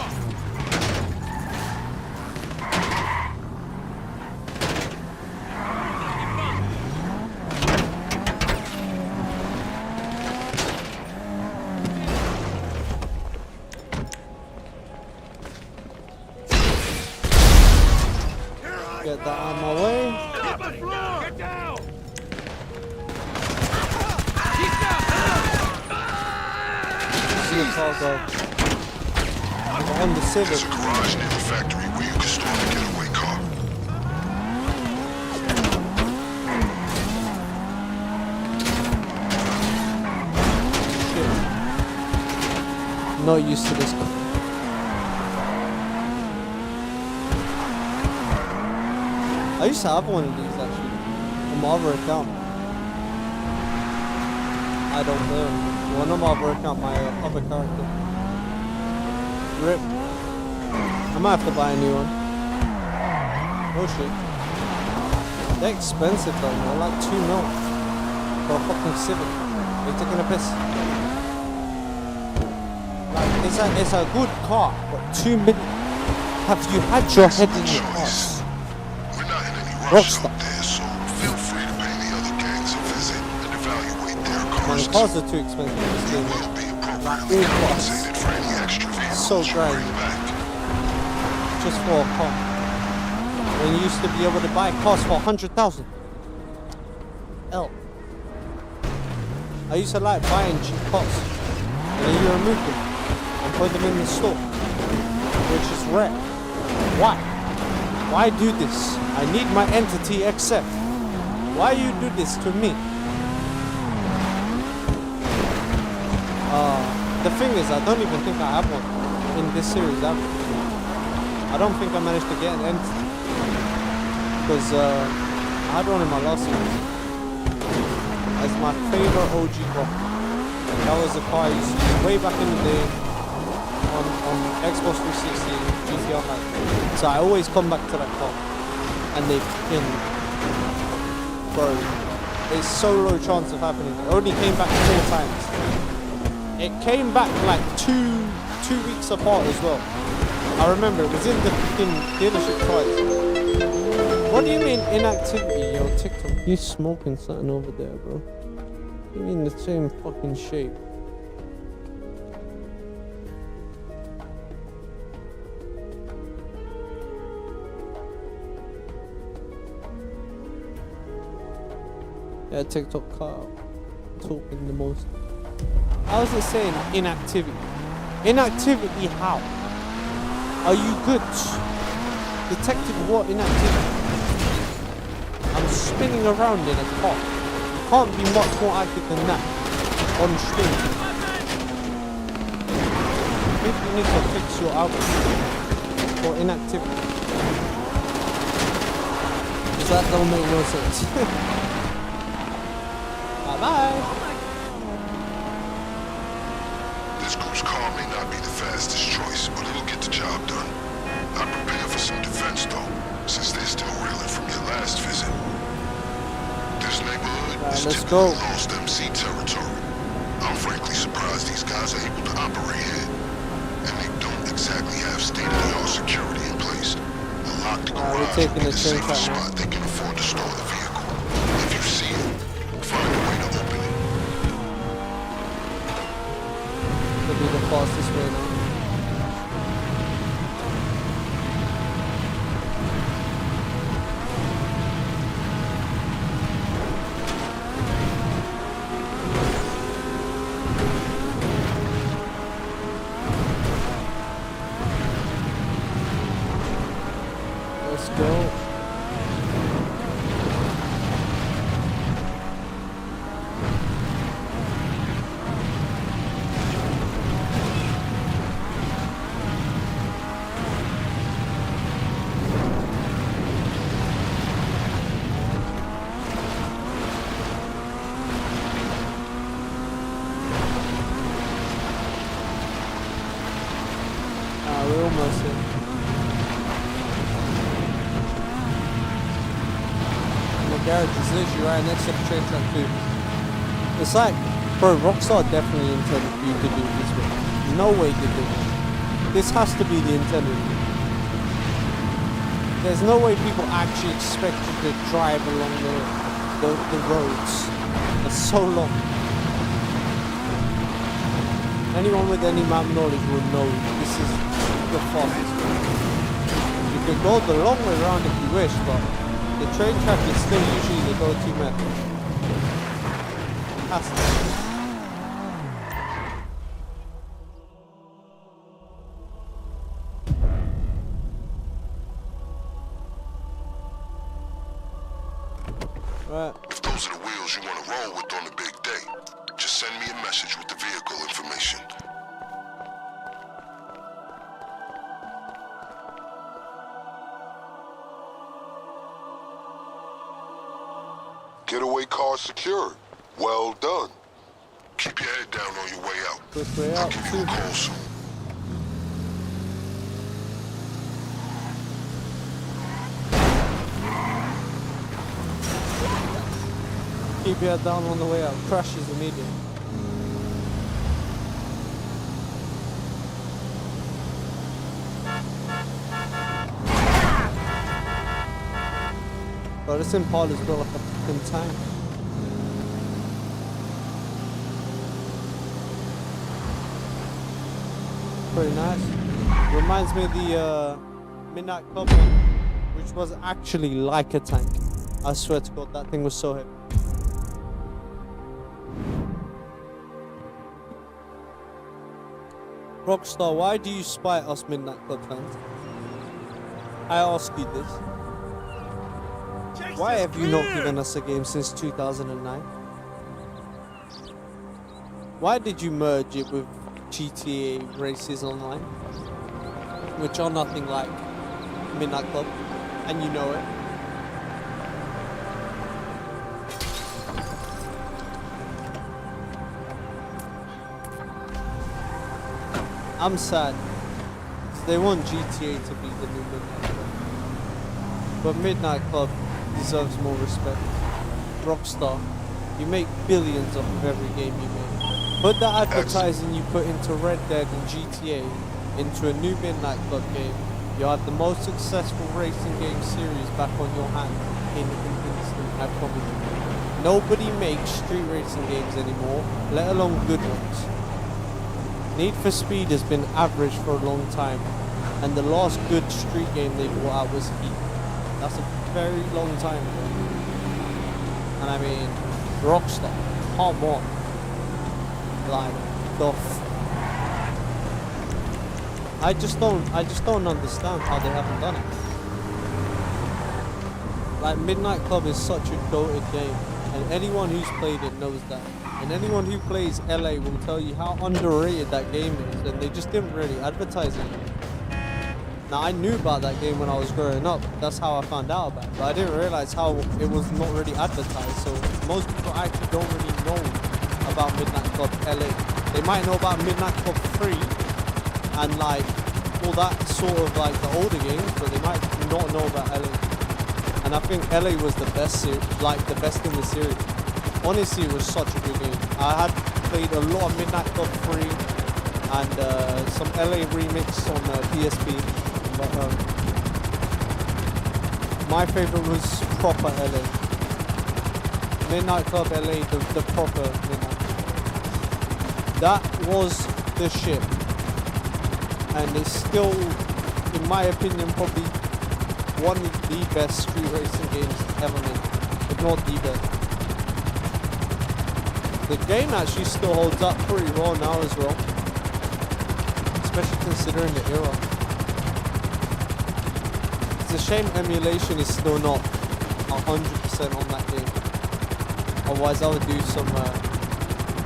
Get that out of my way. Get the floor! Get down! See the car go. We're on the There's Civic. a garage near the factory where you can store the getaway car. Shit. not used to this. I used to have one of these actually on my other account. I don't know. One on my other account, my other character. RIP. I might have to buy a new one. Oh shit. They're expensive though, man. Like 2 mil for a fucking Civic. Are you taking a piss? Like, it's a good car, but 2 million. Have you had your head in your ass? We're not in any rush Rockstar. out there, so feel free to pay the other gangs a visit and evaluate their cars. Man, cars are too expensive in this You game. will be appropriately compensated for any extra vehicles So you grand. bring back. Just for a car. When you used to be able to buy cars for 100,000. L. I used to like buying cheap cars. And then you remove them and put them in the store. Which is rare. Why? Why do this? I need my entity accept. Why you do this to me? The thing is, I don't even think I have one in this series. I don't think I managed to get an entity. Because I had one in my last series. As my favorite OG car. That was a car I used to use way back in the day on Xbox 360 GT Online. So I always come back to that car. And they kill me. Bro, it's so low chance of happening. It only came back 4 times. It came back like two weeks apart as well. I remember it was in the fucking dealership twice. What do you mean inactivity, yo, TikTok? You smoking something over there, bro. You mean the same fucking shape? Yeah, TikTok cut out. Talking the most. How is it saying inactivity? Inactivity how? Are you good? Detected what inactivity? I'm spinning around in a car. You can't be much more active than that on stream. Maybe you need to fix your algorithm for inactivity. Because that don't make no sense. Bye-bye. This group's car may not be the fastest choice, but it'll get the job done. I'm prepared for some defense, though, since they're still reeling from your last visit. This neighborhood is let's typically go. lost MC territory. I'm frankly surprised these guys are able to operate here. And they don't exactly have state-of-the-art security in place. A locked garage we're will taking be the the train safest track now. spot they can afford to store the vehicle. If you see it, find a way to open it. Could be the fastest way now. Let's go. We're almost here. The garage is literally right next to the train track too. It's like, bro, Rockstar definitely intended for you to do it this way. No way they did it. This has to be the intended. There's no way people actually expect you to drive along the roads. That's so long. Anyone with any map knowledge will know this is the fastest way. You could go the long way around if you wish, but the train track is still usually the go-to method. Has to. Right. If those are the wheels you want to roll with on the big day, just send me a message with the vehicle information. Getaway car secured. Well done. Keep your head down on your way out. Quick way out, Give you a too. call soon. Keep your head down on the way out. Crashes immediately. Oh, this Impala's built like a fucking tank. Pretty nice. Reminds me of the Midnight Club one, which was actually like a tank. I swear to God, that thing was so heavy. Rockstar, why do you spite us Midnight Club fans? I ask you this. Why have you not given us a game since 2009? Why did you merge it with GTA Races Online, which are nothing like Midnight Club, and you know it? I'm sad. They want GTA to be the new Midnight Club. But Midnight Club deserves more respect. Rockstar, you make billions off of every game you make. Put the advertising you put into Red Dead and GTA into a new Midnight Club game. You'll have the most successful racing game series back on your hands in an instant, I promise you. Nobody makes street racing games anymore, let alone good ones. Need for Speed has been average for a long time, and the last good street game they brought out was Heat. That's a very long time ago. And I mean, Rockstar, come on. Like, I just don't understand how they haven't done it. Like, Midnight Club is such a goated game, and anyone who's played it knows that. And anyone who plays LA will tell you how underrated that game is, and they just didn't really advertise it. Now, I knew about that game when I was growing up. That's how I found out about it. But I didn't realize how it was not really advertised. So most people actually don't really know about Midnight Club LA. They might know about Midnight Club 3 and like all that sort of like the older games, but they might not know about LA. And I think LA was the best, like the best in the series. Honestly, it was such a good game. I had played a lot of Midnight Club 3 and some LA remix on PSP. But my favorite was proper LA. Midnight Club LA, the proper Midnight. That was the shit. And it's still, in my opinion, probably one of the best street racing games ever made. If not the best. The game actually still holds up pretty well now as well. Especially considering the era. It's a shame emulation is still not 100% on that game. Otherwise I would do some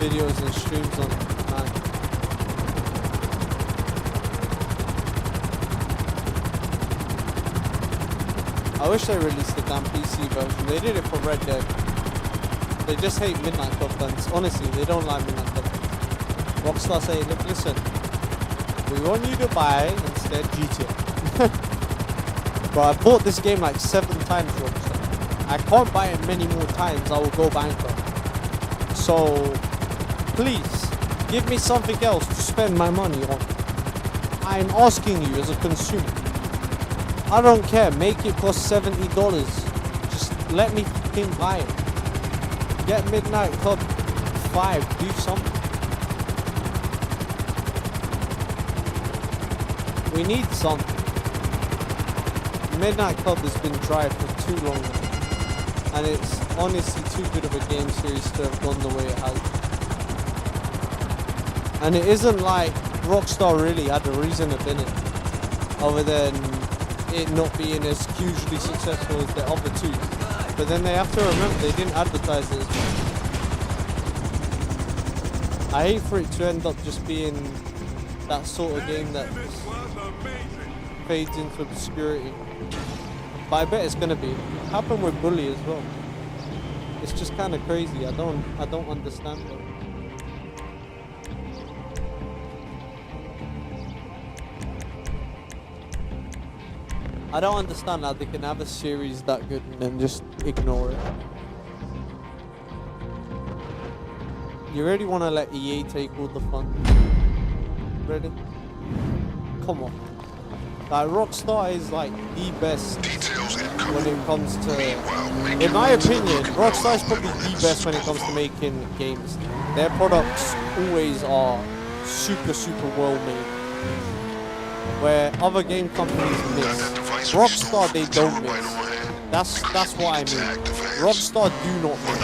videos and streams on it. Man. I wish they released the damn PC version. They did it for Red Dead. They just hate Midnight Club fans. Honestly, they don't like Midnight Club. Rockstar say, look, listen. We want you to buy instead GTA. Bro, I bought this game like 7 times, Rockstar. I can't buy it many more times. I will go bankrupt. So, please, give me something else to spend my money on. I'm asking you as a consumer. I don't care. Make it cost $70. Just let me fucking buy it. Get Midnight Club 5. Do something. We need something. Midnight Club has been dry for too long now. And it's honestly too good of a game series to have gone the way it has. And it isn't like Rockstar really had a reason to bin it. Other than it not being as hugely successful as the other two. But then they have to remember they didn't advertise it as much. I hate for it to end up just being that sort of game that fades into obscurity. But I bet it's gonna be. Happened with Bully as well. It's just kind of crazy. I don't understand it. I don't understand how they can have a series that good and then just ignore it. You really want to let EA take all the fun? Really? Come on. Like, Rockstar is like the best when it comes to, in my opinion, Rockstar is probably the best when it comes to making games. Their products always are super, super well made. Where other game companies miss. Rockstar, they don't miss. That's what I mean. Rockstar do not miss.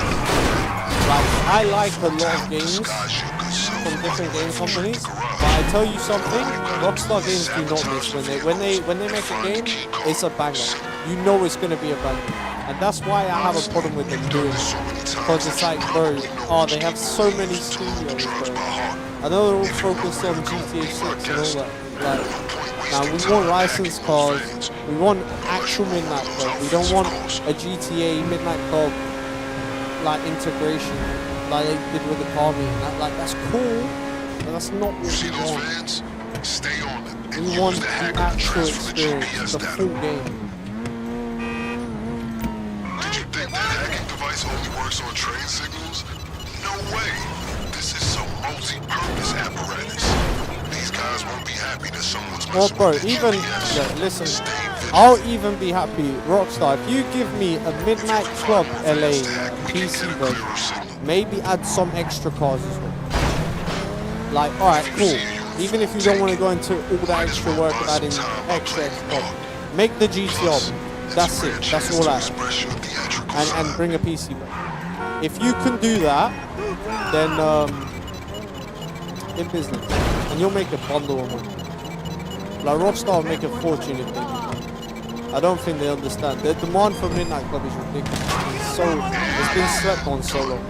Like, I like a lot of games from different game companies, but I tell you something, Rockstar games do not miss. When they make a game, it's a banger. You know it's gonna be a banger, and that's why I have a problem with them doing it. Because it's like, bro, they have so many studios, bro. I know they're all focused on GTA 6 and all that. Like, now we want licensed cars, we want actual Midnight Club. We don't want a GTA Midnight Club like integration like they did with the car meeting. That's cool, but that's not what we want. We want the actual experience, the full game. Did you think that hacking device only works on train signals? No way. This is some multi-purpose apparatus. These guys won't be happy that someone's Well, bro, even listen, I'll even be happy, Rockstar, if you give me a Midnight Club LA PC version, maybe add some extra cars as well. Like, alright, cool. Even if you don't want to go into all that extra work of adding extra cars, make the GTR. That's it. That's all I add. And bring a PC version. If you can do that, then in business, and you'll make a bundle of money. Like, Rockstar will make a fortune if they do that. I don't think they understand. The demand for Midnight Club is ridiculous. It's been slept on so long.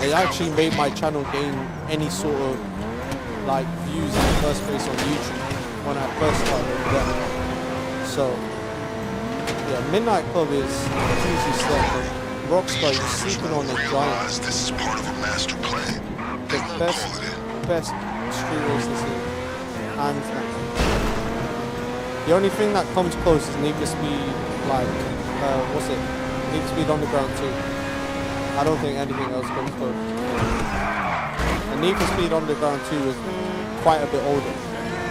It actually made my channel gain any sort of like views in the first place on YouTube when I first started that. So yeah, Midnight Club is hugely slept on. Rockstar is sleeping on the giant. This is part of a master plan. The best street races here. Hands down. The only thing that comes close is Need for Speed, like, Need for Speed Underground 2. I don't think anything else comes close. And Need for Speed Underground 2 is quite a bit older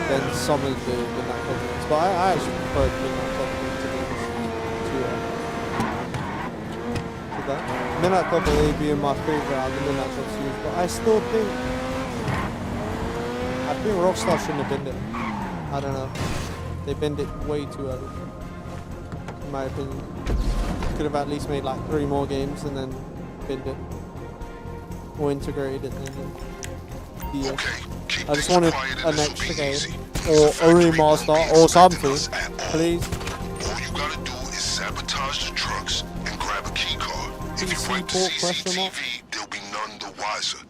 than some of the Midnight Club games. But I actually prefer the Midnight Club games to that. Midnight Club will being my favorite out of the Midnight Club series, but I still think Rockstar shouldn't have been there. I don't know. They bend it way too early, in my opinion. Could have at least made like 3 more games and then bend it. Or integrated it and then I just wanted an extra game. Or a remaster or something. Please. All you gotta do is sabotage the trucks and grab a key card. If you write to CCTV, they'll be none the wiser.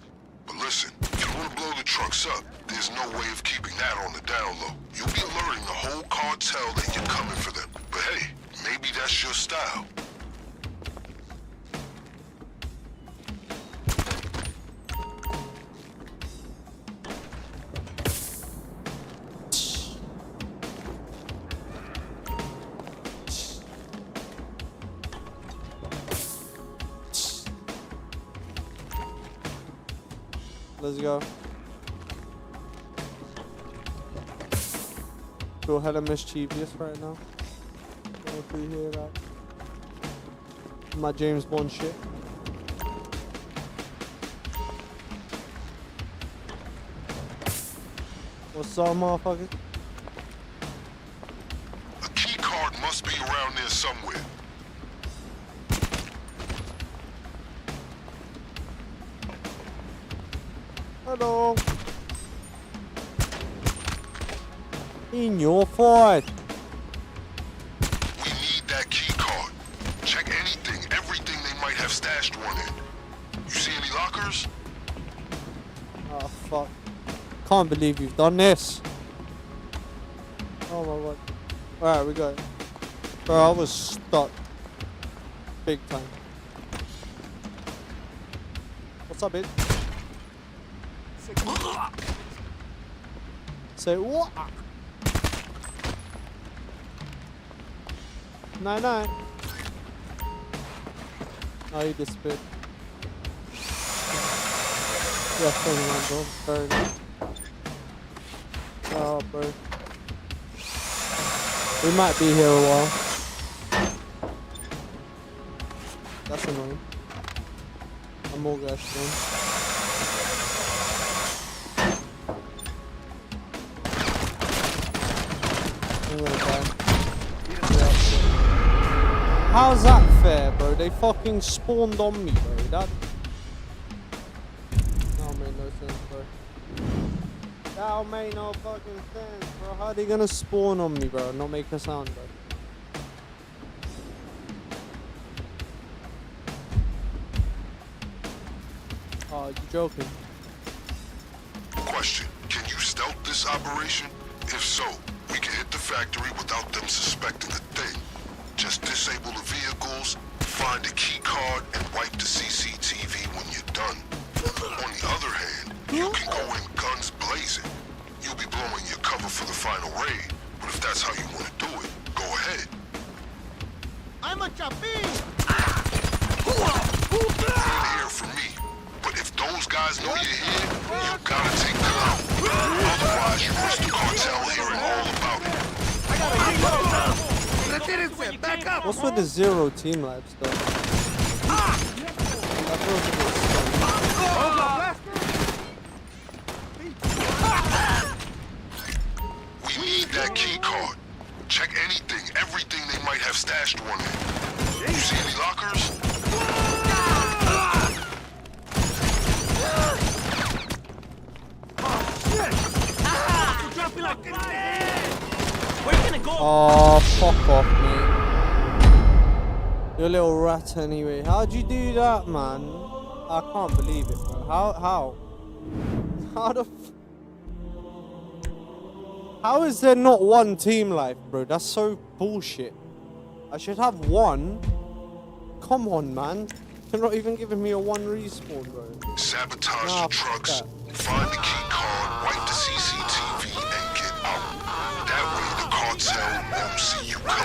But listen, if you want to blow the trucks up, there's no way of keeping that on the down low. You'll be alerting the whole cartel that you're coming for them. But hey, maybe that's your style. Let's go. Feel hella mischievous right now. If you hear that. My James Bond shit. What's up, motherfucker? A key card must be around there somewhere. Hello. In your fight. We need that key card. Check anything, everything they might have stashed one in. You see any lockers? Oh fuck. Can't believe you've done this. Oh my god. Alright, we got it. Bro, I was stuck. Big time. What's up, bitch? Say what? Nine. Oh, you disappeared. Yeah, turn around, bro. Very nice. Oh, bro. We might be here a while. That's annoying. I'm all gas then. I'm gonna die. Yep. How's that fair, bro? They fucking spawned on me, bro. That made no sense, bro. That made no fucking sense, bro. How are they gonna spawn on me, bro? Not make a sound, bro. Oh, you joking? Question, can you stealth this operation? If so, we can hit the factory without them suspecting a thing. Just disable the vehicles, find a key card, and wipe the CCTV when you're done. On the other hand, you can go in guns blazing. You'll be blowing your cover for the final raid, but if that's how you want to do it, go ahead. I'm a chapin! You're here for me, but if those guys know you're here, you gotta take them out. Otherwise, you risk the cartel hearing all about it. Back up! What's with the zero team life stuff? That feels a bit We need that key card. Check anything, everything they might have stashed one in. You see any lockers? Oh, fuck off, mate. You little rat anyway. How'd you do that, man? I can't believe it, bro. How the How is there not one team life, bro? That's so bullshit. I should have one. Come on, man. You're not even giving me a one respawn, bro. Sabotage the trucks, find the key card, wipe the CCTV, and get out. That way the cartel won't see you coming.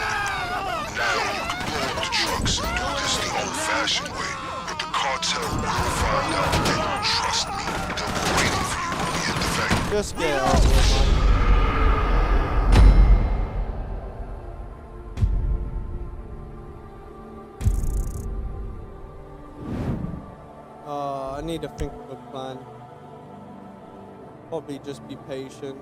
Now you can blow up the trucks and do this the old-fashioned way, but the cartel will find out, and trust me, they'll be waiting for you when we hit the factory. Just get out of here, man. I need to think of a plan. Probably just be patient,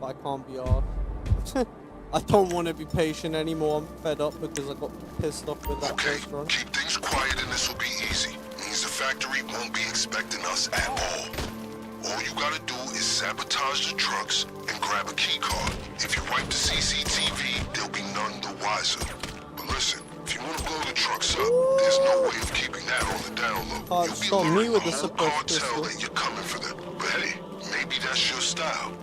but I can't be arsed. I don't want to be patient anymore. I'm fed up because I got pissed off with that first run. Keep things quiet and this will be easy. Means the factory won't be expecting us at all. All you gotta do is sabotage the trucks and grab a key card. If you wipe the CCTV, they'll be none the wiser. But listen, if you want to blow the trucks up, there's no way of keeping that on the down low. Can't stop me with the suppressed pistol. That you're coming for them. But hey, maybe that's your style.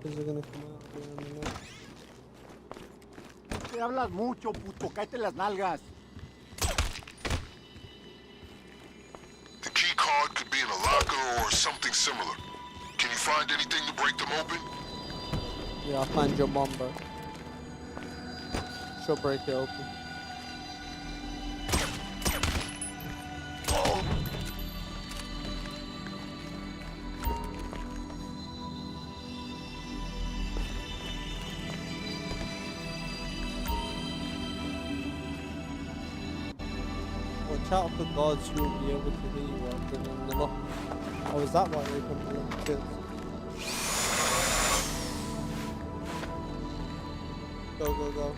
Is it gonna come out here in a minute? Te hablas mucho, puto. Cállate las nalgas. The key card could be in a locker or something similar. Can you find anything to break them open? Yeah, I'll find your mom, bro. She'll break it open. Watch out for guards who will be able to hear you well, and then they're not. Oh, is that why they come to the kids? Go, go, go.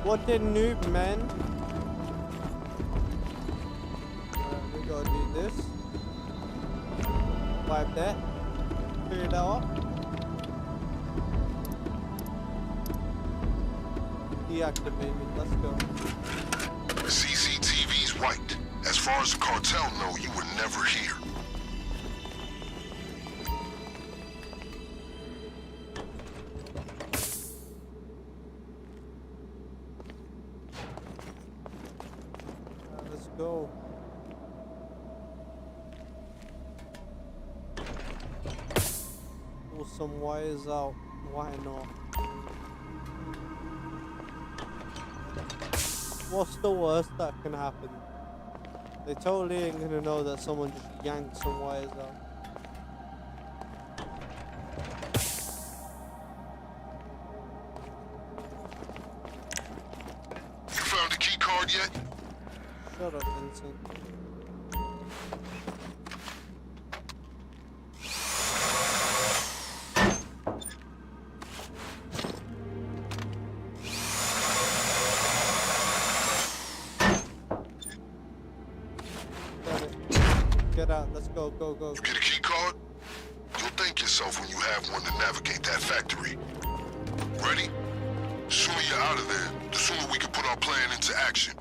What the noob, man? Wipe that. Clear that up. Deactivated. Let's go. CCTV's wiped. As far as the cartel know, you were never here. Let's go. Pull some wires out. Why not? What's the worst that can happen? They totally ain't gonna know that someone just yanked some wires out. You found the key card yet? Shut up, Vincent. Get out, let's go, go, go. You get a key card? You'll thank yourself when you have one to navigate that factory. Ready? The sooner you're out of there, the sooner we can put our plan into action.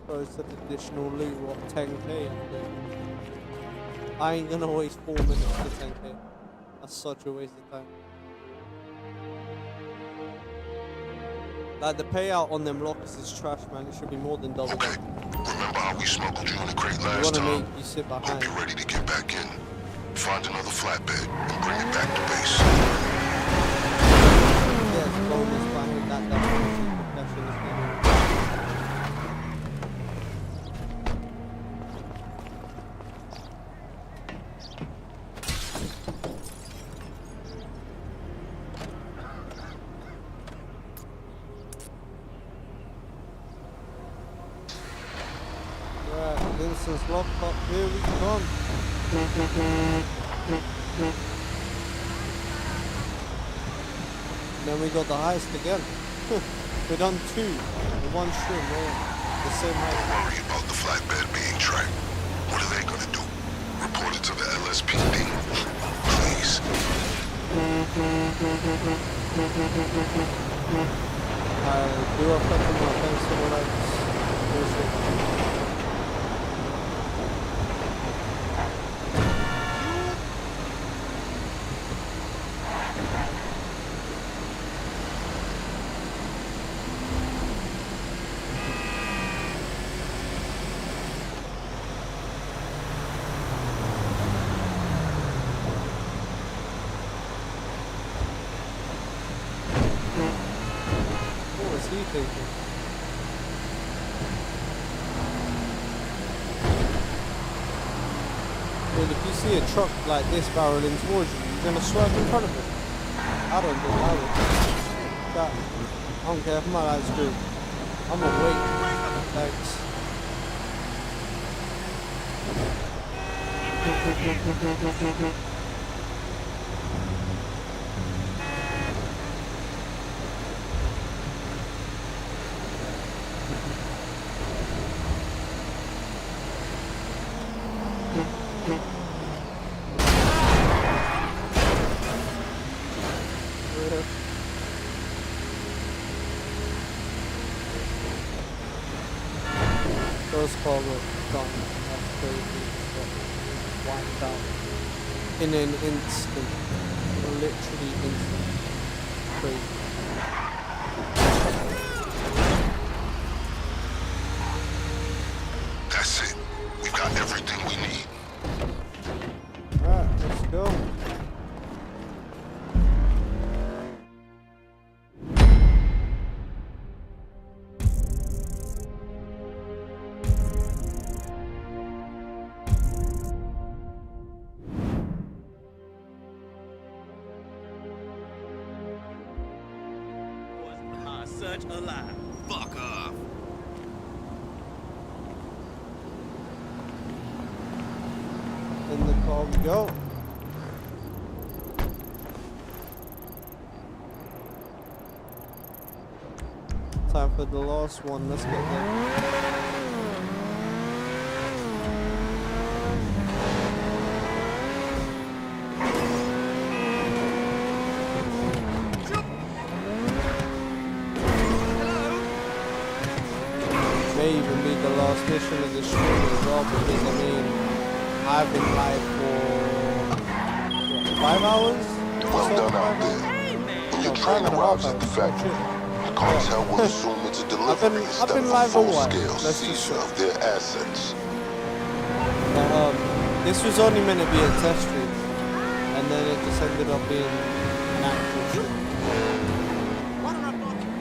Oh, it's an additional loot, what, 10k? I ain't gonna waste 4 minutes for 10k. That's such a waste of time. Like, the payout on them lockers is trash, man. It should be more than double. Okay. Remember how we smuggled you in the crate I last wanna time? make you sit Hope behind. you're ready to get back in. Find another flatbed and bring it back to base. Yes, bonus behind that definitely progression is better. Right, Vincent's locked, here we come. Then we got the heist again. We done 2 in one stream, the same heist. Don't worry about the flatbed being tracked. What are they gonna do? Report it to the LSPD? Please. I do a fucking my pencil when I bullshit. What was he thinking? I mean, if you see a truck like this barreling towards you, you're gonna swerve in front of it. I don't think I would. That, I don't care if my light's green. I'm gonna wait. Thanks. First call was done. That's crazy. Wiped out in an instant. Literally instant. Crazy. That's it. We've got everything we need. Alright, let's go. Such a lie. Fuck off. In the car we go. Time for the last one. Let's get there. last mission of this stream as well, because I mean, I've been live for what, 5 hours? Well done out there. When your train arrives at the factory, the cartel will assume it's a delivery instead of a full-scale seizure of their assets. But, this was only meant to be a test stream, and then it just ended up being an actual stream.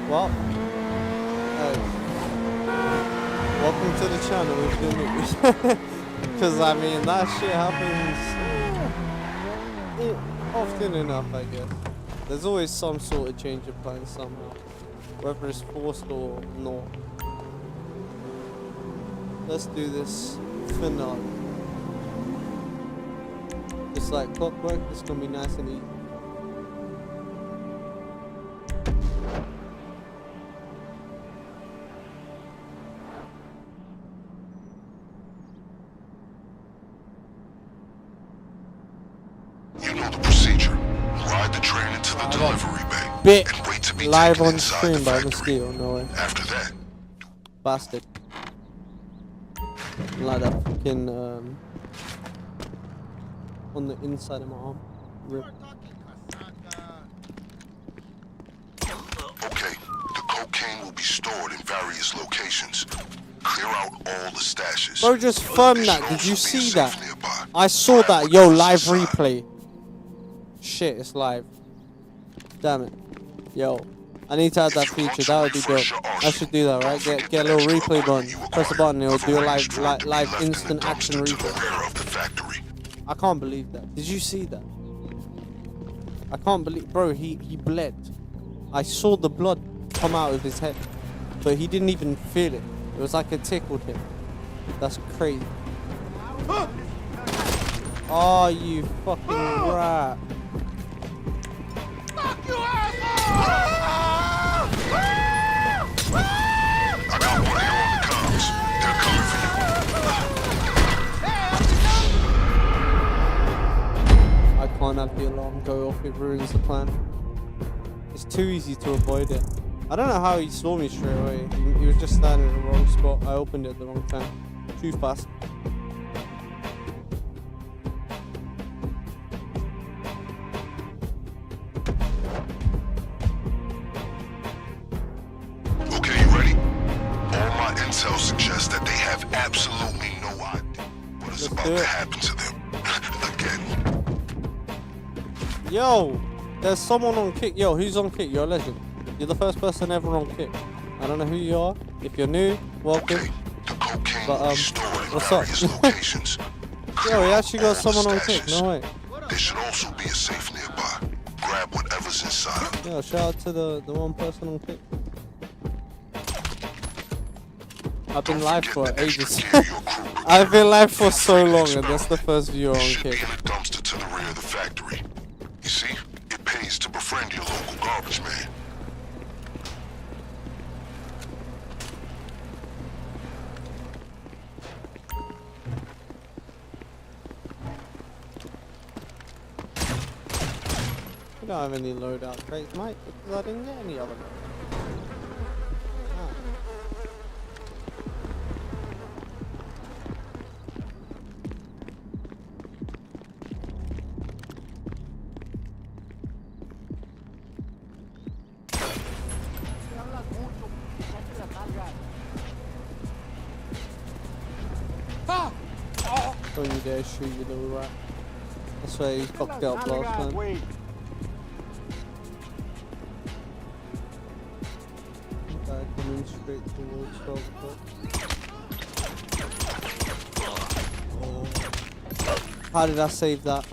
Well, welcome to the channel if you're new. Because I mean, that shit happens often enough, I guess. There's always some sort of change of plans somehow, whether it's forced or not. Let's do this finale. Just like clockwork, it's gonna be nice and easy. You know the procedure. Ride the train into the delivery bay and wait to be live taken on inside stream the by factory. Mosquito, no way. After that, Bastard. Like that fucking on the inside of my arm. Rip. okay, the cocaine will be stored in various locations. Clear out all the stashes. Bro, just firm There that. should Did you also be a see safe that? nearby. I saw that. Yo, live replay. Shit, it's live. Damn it. Yo, I need to add that feature. That would be dope. I should do that, right? Get a little replay button. Press a button. It'll do a live instant action replay. I can't believe that. Did you see that? I can't believe, bro. He bled. I saw the blood come out of his head, but he didn't even feel it. It was like it tickled him. That's crazy. Oh, you fucking rat. Fuck you, asshole! I got one here on the comms. They're coming for you. I can't have the alarm go off. It ruins the plan. It's too easy to avoid it. I don't know how he saw me straight away. He was just standing in the wrong spot. I opened it at the wrong time. Too fast. Okay, you ready? All my intel suggests that they have absolutely no idea what is about to happen to them. Again. Yo, there's someone on kick. Yo, who's on kick? You're a legend. You're the first person ever on kick. I don't know who you are. If you're new, welcome. Okay, the cocaine But will be stored in what's various up? locations. Yo, he actually got someone on kick. No way. There should also be a safe nearby. Grab whatever's inside. Yo, shout out to the one person on kick. I've been live for ages. I've been live for so long, and that's the first viewer on kick. In a dumpster to the rear of the factory. You see, it pays to befriend your local garbage man. We don't have any loadout crates, mate, because I didn't get any of them. Don't you dare shoot, you little rat. That's why he fucked up last time. Okay, coming straight towards 12 o'clock. Oh. How did I save that?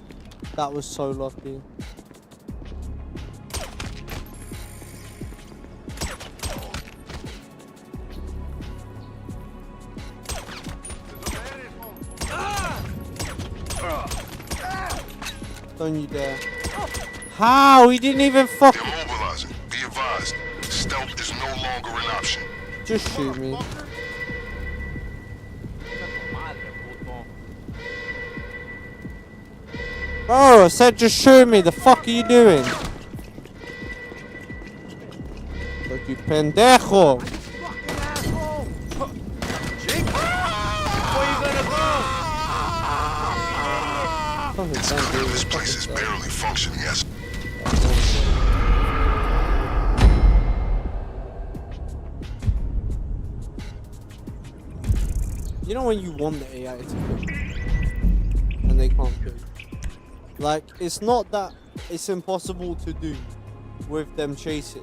That was so lucky. Don't you dare. How? He didn't even fuck. Immobilizing. Be advised. Stealth is no longer an option. Just shoot me. Bro, I said just shoot me. The fuck are you doing? But you pendejo. Fucking It's don't clear do this it. place is barely functioning as... You know when you want the AI to kill and they can't kill you? Like, it's not that it's impossible to do with them chasing.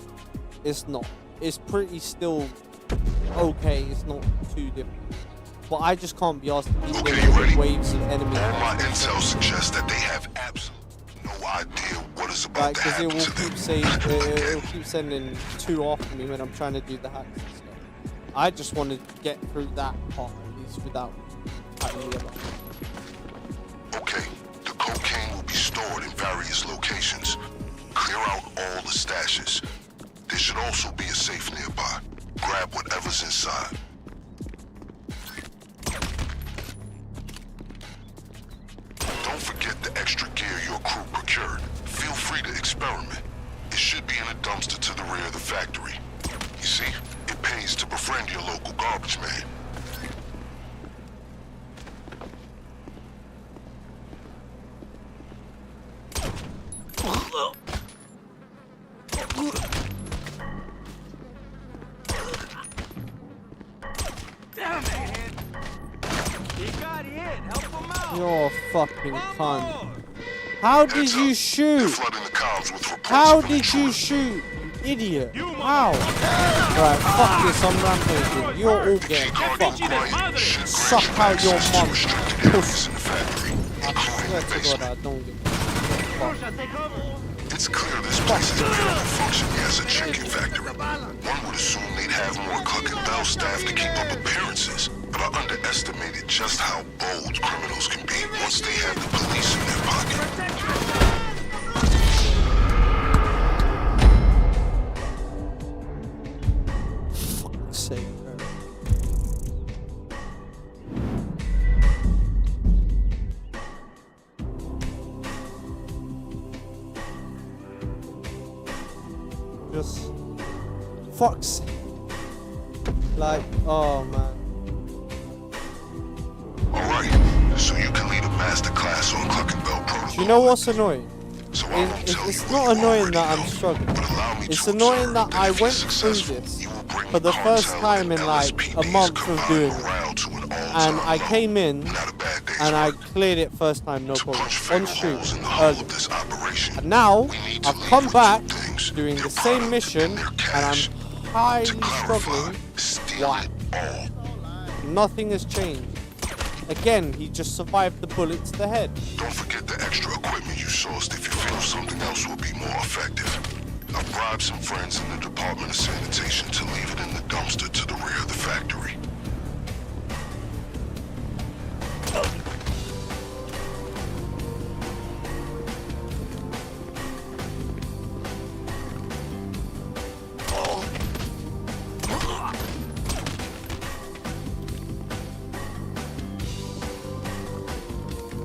It's not. It's pretty still okay. It's not too different. But I just can't be asked to keep dealing with waves of enemies. All my intel suggests that they have absolutely no idea what is about to happen to them. It will keep sending 2 after me when I'm trying to do the hacks and stuff. I just want to get through that part at least without having to get Okay, the cocaine will be stored in various locations. Clear out all the stashes. There should also be a safe nearby. Grab whatever's inside. Don't forget the extra gear your crew procured. Feel free to experiment. It should be in a dumpster to the rear of the factory. You see, it pays to befriend your local garbage man. Damn it, Ed. He got hit. Help him out. You're a fucking cunt. How did you shoot? Flooding the comms with reports How of did you shoot? You idiot. How? Right, fuck this, I'm rampaging. You're all getting fucked. Suck out your mum. Puss. I swear to God I don't give a fuck. It's clear this place is barely functioning as a chicken factory. One would assume they'd have more Cluck and Bell staff to keep up appearances, but I underestimated just how bold criminals can be once they have the police in their pocket. Fuck's sake, bro. Just fuck's sake. Like, oh man. Alright, so you can lead a master class on Cluck and Bell protocol. Do you know what's annoying? It's not annoying that I'm struggling. It's annoying that I went through this for the first time in like a month of doing it. And I came in and I cleared it first time, no problem. On stream, early. And now, I've come back doing the same mission and I'm highly struggling. Why? Nothing has changed. Again, he just survived the bullet to the head. Don't forget the extra equipment you sourced if you feel something else will be more effective. I've bribed some friends in the Department of Sanitation to leave it in the dumpster to the rear of the factory.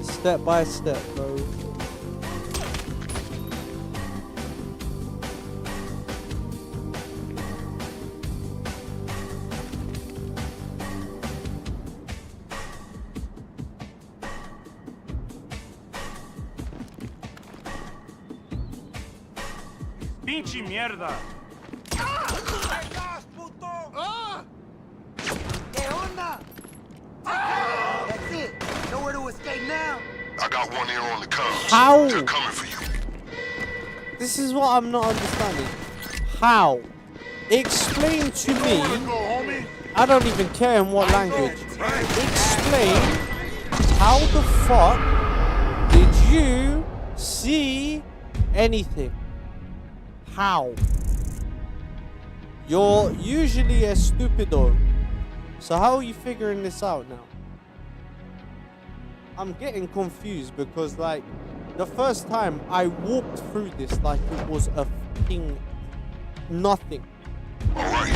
Step by step, bro. Pinche mierda. ¿Qué onda? That's it. Nowhere to escape now. I got one ear on the comms. How? They're coming for you. This is what I'm not understanding. How? Explain to me. I don't even care in what language. Explain how the fuck did you see anything? How? You're usually a stupido. So how are you figuring this out now? I'm getting confused because like the first time I walked through this like it was a fucking nothing. Alright,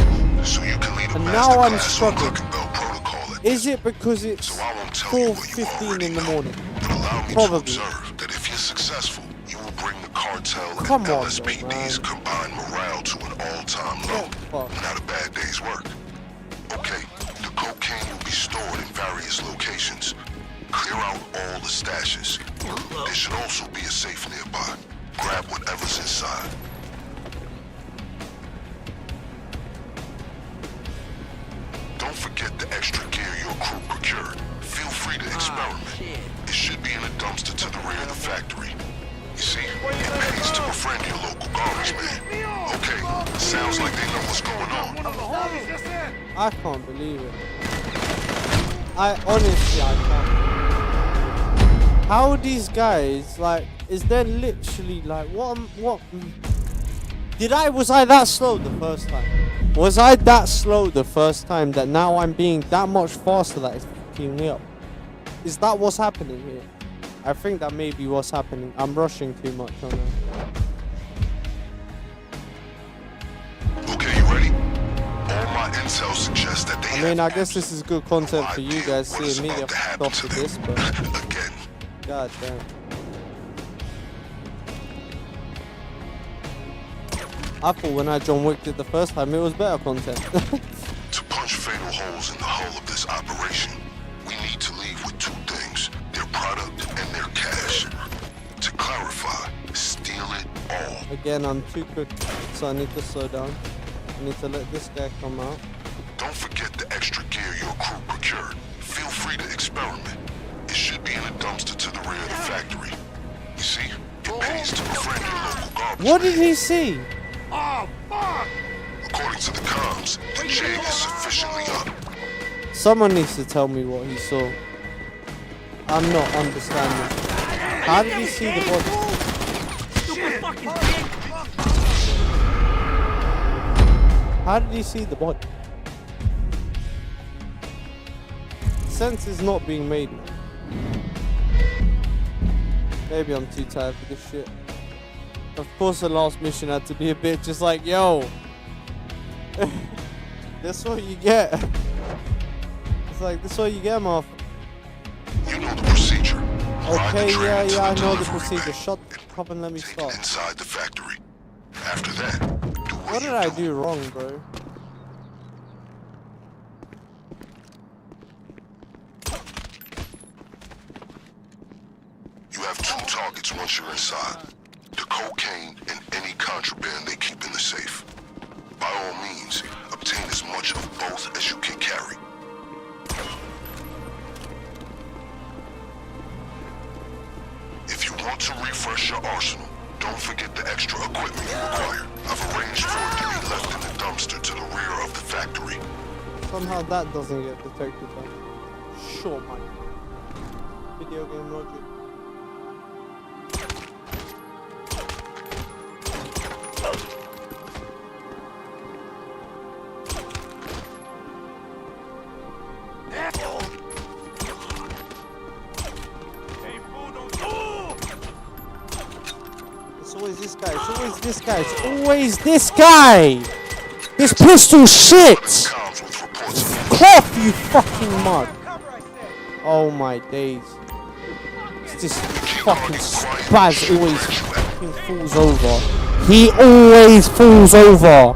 so you can lead a and master now I'm class struggling. on Cluck and Bell protocol. Is it because it's 4:15 in the morning? But allow me Probably. to observe that if you're successful, you will bring the cartel Come and on, LSPD's man. combined morale to an all-time low. Not a bad day's work. Okay, the cocaine will be stored in various locations. Clear out all the stashes. There should also be a safe nearby. Grab whatever's inside. Don't forget the extra gear your crew procured. Feel free to experiment. It should be in a dumpster to the rear of the factory. You see, it pays to befriend your local garbage man. Okay, sounds like they know what's going on. I can't believe it. I honestly, I can't. How are these guys, like, is there literally, like, what, was I that slow the first time? Was I that slow the first time that now I'm being that much faster that it's fucking me up? Is that what's happening here? I think that may be what's happening. I'm rushing too much on that. Okay, you ready? All my intel suggests that they I mean, I guess this is good content for you guys seeing me get fucked off with this, but again. God damn. I thought when I John Wick did the first time, it was better content. To punch fatal holes in the hull of this operation, we need to leave with two things: their product and their cash. To clarify, steal it all. Again, I'm too quick, so I need to slow down. I need to let this guy come out. Don't forget the extra gear your crew procured. Feel free to experiment. It should be in a dumpster to the rear of the factory. You see, it pays to befriend your local garbage. What did he see? Oh, fuck! According to the comms, the jig is sufficiently up. Someone needs to tell me what he saw. I'm not understanding. How did he see the body? How did he see the body? Sense is not being made now. Maybe I'm too tired for this shit. Of course the last mission had to be a bit just like, yo. That's what you get. It's like, that's what you get, Marv. You know the procedure. Okay, yeah, I know the procedure. Shut up and let me start. Inside the factory. After that, what did I do wrong, bro? You have two targets once you're inside. The cocaine and any contraband they keep in the safe. By all means, obtain as much of both as you can carry. If you want to refresh your arsenal, don't forget the extra equipment you require. I've arranged for it to be left in the dumpster to the rear of the factory. Somehow that doesn't get detected then. Sure, man. Video game logic. It's always this guy, it's always this guy, it's always this guy! This pistol shit! Cough, you fucking mug! Oh my days. It's this fucking spaz always fucking falls over. He always falls over!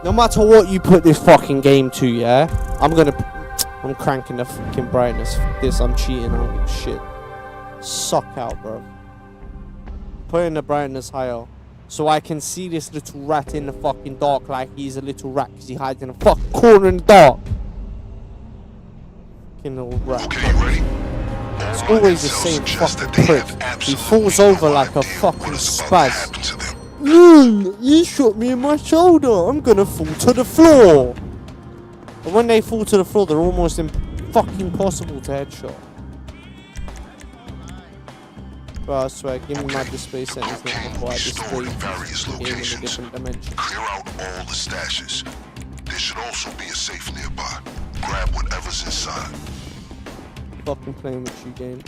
No matter what you put this fucking game to, yeah? I'm cranking the fucking brightness. Fuck this, I'm cheating, I don't give a shit. Suck out, bro. Putting the brightness higher. So I can see this little rat in the fucking dark like he's a little rat because he hides in a fucking corner in the dark. Fucking little rat. Okay, you ready? It's always the same fucking prick. He falls over like a fucking spaz. You shot me in my shoulder. I'm gonna fall to the floor. But when they fall to the floor, they're almost fucking impossible to headshot. Bro, I swear, give me my display settings now before I display the game in a different dimension. Clear out all the stashes. There should also be a safe nearby. Grab whatever's inside. Fucking playing with you, game.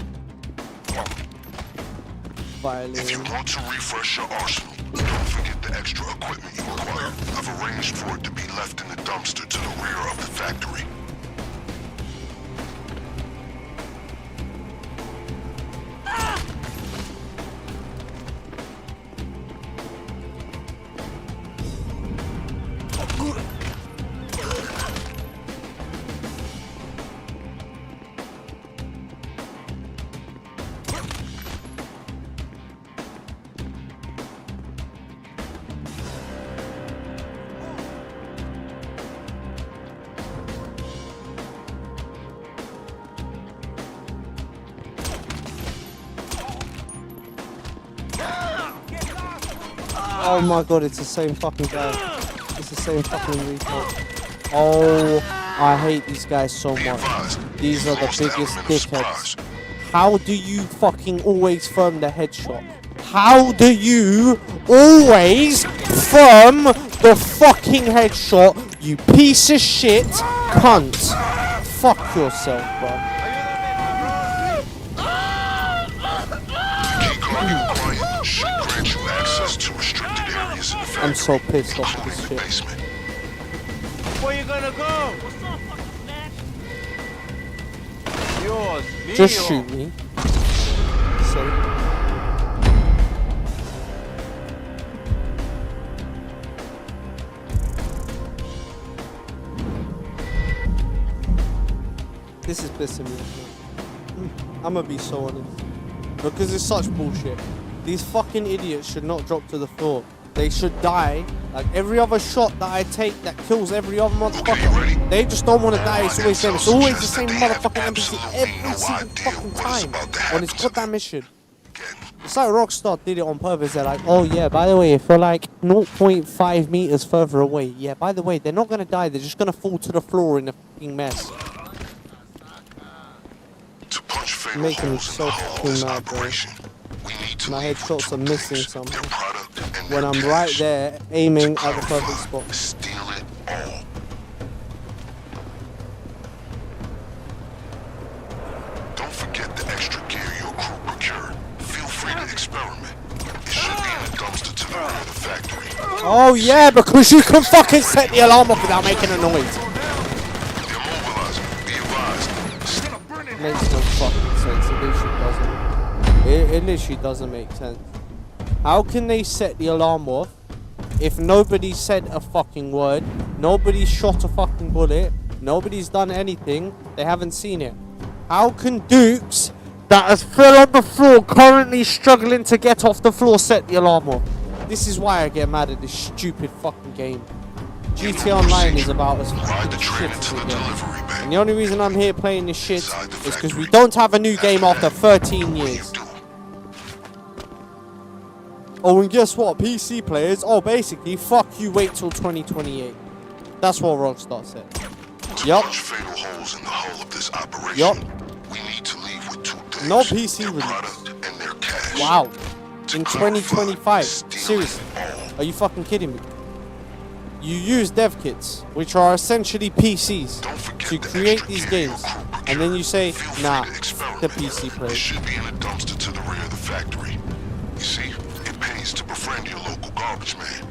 Violating. If you want to refresh your arsenal, don't forget the extra equipment you require. I've arranged for it to be left in the dumpster to the rear of the factory. Oh my god, it's the same fucking guy. It's the same fucking retard. Oh, I hate these guys so much. These are the biggest dickheads. How do you fucking always firm the headshot? How do you always firm the fucking headshot, you piece of shit cunt? Fuck yourself, bro. I'm so pissed off with this shit. Where you gonna go? What's up, fucking snatch? Yours, me. Just shoot me. So. This is pissing me off. I'm gonna be so honest. Because it's such bullshit. These fucking idiots should not drop to the floor. They should die. Like every other shot that I take that kills every other motherfucker. They just don't want to die. It's always them. It's always the same motherfucking NPC every single fucking time on this goddamn mission. It's like Rockstar did it on purpose. They're like, oh yeah, by the way, if you're like 0.5 meters further away, yeah, by the way, they're not gonna die. They're just gonna fall to the floor in a fucking mess. Making me so fucking mad, bro. My headshots are missing somehow. When I'm right there, aiming at the perfect spot. Steal it all. Don't forget the extra gear your crew procured. Feel free to experiment. It should be in a dumpster to the rear of the factory. Oh yeah, because you can fucking set the alarm off without making a noise. Makes no fucking sense. It literally doesn't. It literally doesn't make sense. How can they set the alarm off if nobody said a fucking word, nobody's shot a fucking bullet, nobody's done anything, they haven't seen it? How can Dukes that has fell on the floor, currently struggling to get off the floor, set the alarm off? This is why I get mad at this stupid fucking game. GTA Online is about as fucking shit as we get. And the only reason I'm here playing this shit is because we don't have a new game after 13 years. Oh, and guess what? PC players, oh, basically, fuck you, wait till 2028. That's what Rockstar said. Yup. Yup. No PC release. Wow. In 2025. Seriously. Are you fucking kidding me? You use dev kits, which are essentially PCs, to create these games, and then you say, nah, the PC players. Should be in a dumpster to the rear of the factory. You see, it pays to befriend your local garbage man.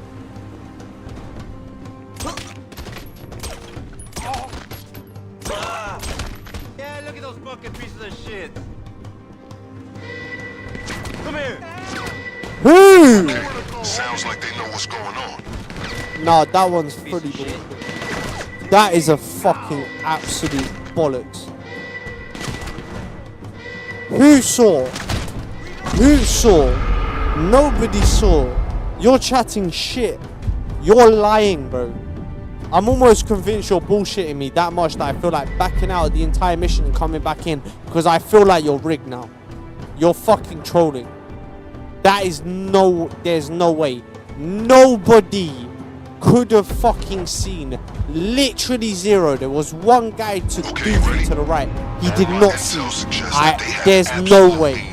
Yeah, look at those fucking pieces of shit. Come here. Okay. Sounds like they know what's going on. Nah, that one's pretty bullshit. That is a fucking absolute bollocks. Who saw? Who saw? Nobody saw. You're chatting shit. You're lying, bro. I'm almost convinced you're bullshitting me that much that I feel like backing out of the entire mission and coming back in because I feel like you're rigged now. You're fucking trolling. That is there's no way. Nobody could have fucking seen. Literally zero. There was one guy to Dookie to the right. He did not see. There's no way.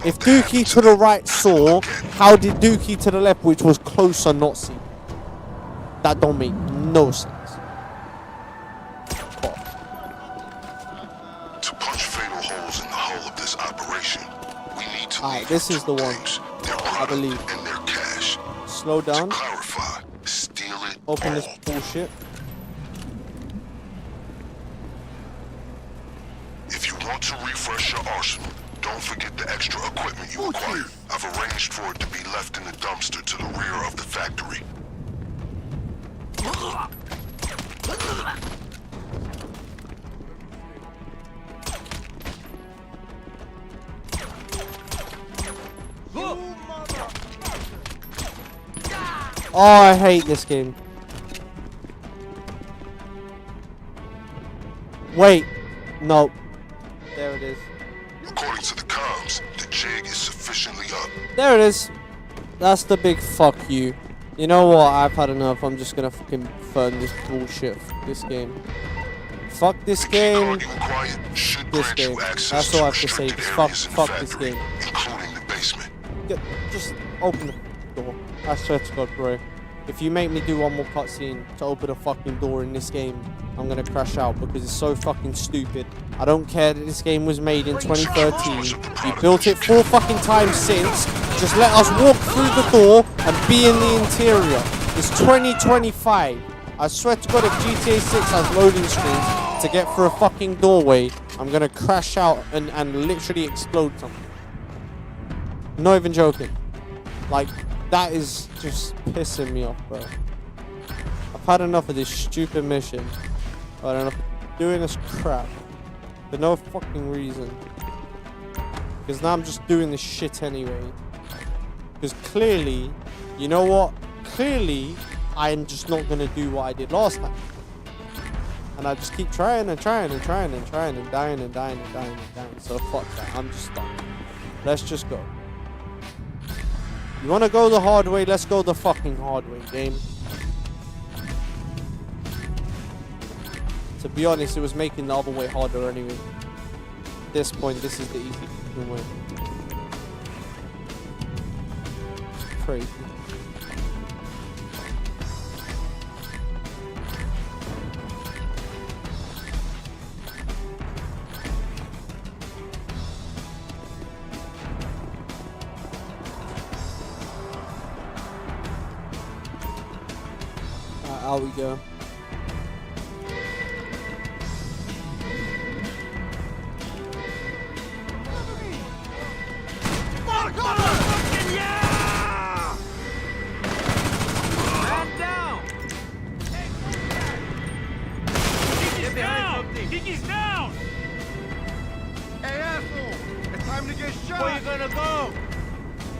If Dookie to the right saw, how did Dookie to the left, which was closer, not see? That don't make no sense. To punch fatal holes in the hull of this operation, we need to Alright, this is the one. I believe. And their cash. Slow down. To clarify, steal it Open all. this bullshit. If you want to refresh your arsenal, don't forget the extra equipment you acquired. I've arranged for it to be left in the dumpster to the rear of the factory. Oh, I hate this game. Wait. No. There it is. According to the comms, the jig is sufficiently up. There it is. That's the big fuck you. You know what? I've had enough. I'm just gonna fucking fund this bullshit. This game. Fuck this game. This game. That's all I have to say. Just fuck this game. Including the basement. Just open the door. I swear to God, bro. If you make me do one more cutscene to open a fucking door in this game, I'm gonna crash out because it's so fucking stupid. I don't care that this game was made in 2013. You built it 4 fucking times since. Just let us walk through the door and be in the interior. It's 2025. I swear to God, if GTA 6 has loading screens to get through a fucking doorway, I'm gonna crash out and literally explode something. Not even joking. Like, that is just pissing me off, bro. I've had enough of this stupid mission. I've had enough of doing this crap for no fucking reason. Because now I'm just doing this shit anyway. Because clearly, you know what? Clearly, I'm just not going to do what I did last time. And I just keep trying and trying and trying and trying and dying and dying and dying and dying. So fuck that. I'm just done. Let's just go. You want to go the hard way? Let's go the fucking hard way, game. To be honest, it was making the other way harder anyway. At this point, this is the easy way. Crazy. Out we go.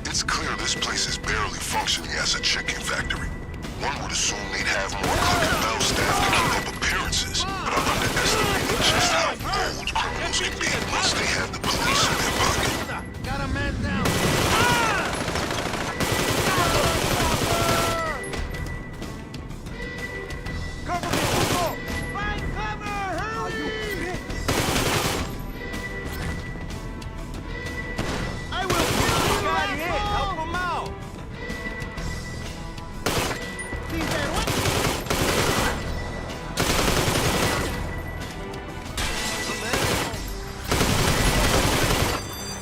It's clear this place is barely functioning as a chicken factory. One would assume they'd have more Cook and Bell staff to keep up appearances, but I'm underestimating just how bold criminals can be once they have the police in their pocket. Got a man down. Cover me, people! Find cover! Hurry! I will kill you! Got hit! Help him out!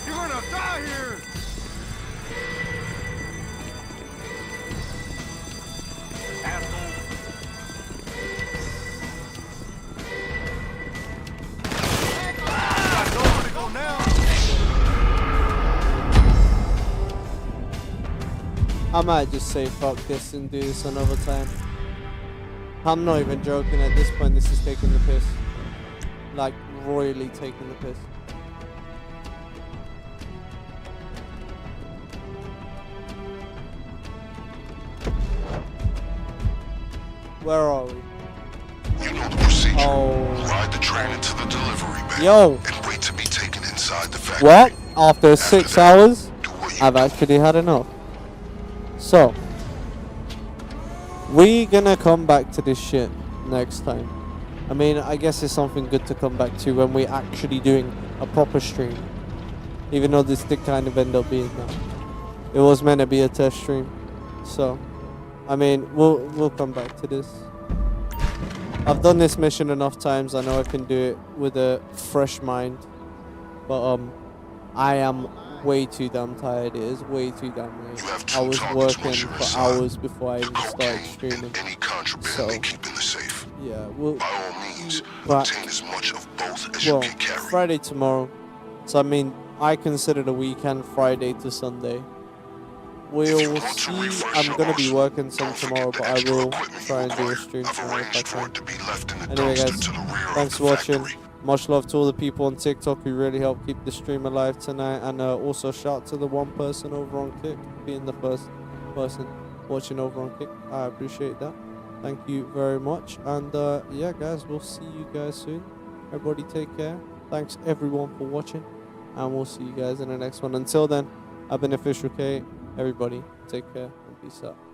You're gonna die here! I might just say fuck this and do this another time. I'm not even joking. At this point, this is taking the piss. Like, royally taking the piss. Where are we? You know the procedure. Oh. Ride the train into the delivery bay. Yo. And wait to be taken inside the factory. What? After 6 hours? I've actually had enough. So, we gonna come back to this shit next time. I mean, I guess it's something good to come back to when we're actually doing a proper stream. Even though this did kind of end up being that. It was meant to be a test stream. So, I mean, we'll come back to this. I've done this mission enough times. I know I can do it with a fresh mind. But I am way too damn tired. It is way too damn late. I was working for hours before I even started streaming. So, yeah, we'll by all means, obtain as much of both as you can carry. Friday tomorrow. So I mean, I consider the weekend Friday to Sunday. We'll see. I'm gonna be working some tomorrow, but I will try and do a stream tomorrow if I can. Anyway, guys, thanks for watching. Much love to all the people on TikTok who really helped keep the stream alive tonight, and also shout to the one person over on Kick being the first person watching over on Kick. I appreciate that. Thank you very much, and yeah, guys, we'll see you guys soon. Everybody take care. Thanks everyone for watching, and we'll see you guys in the next one. Until then, I've been Official K. Everybody take care and peace out.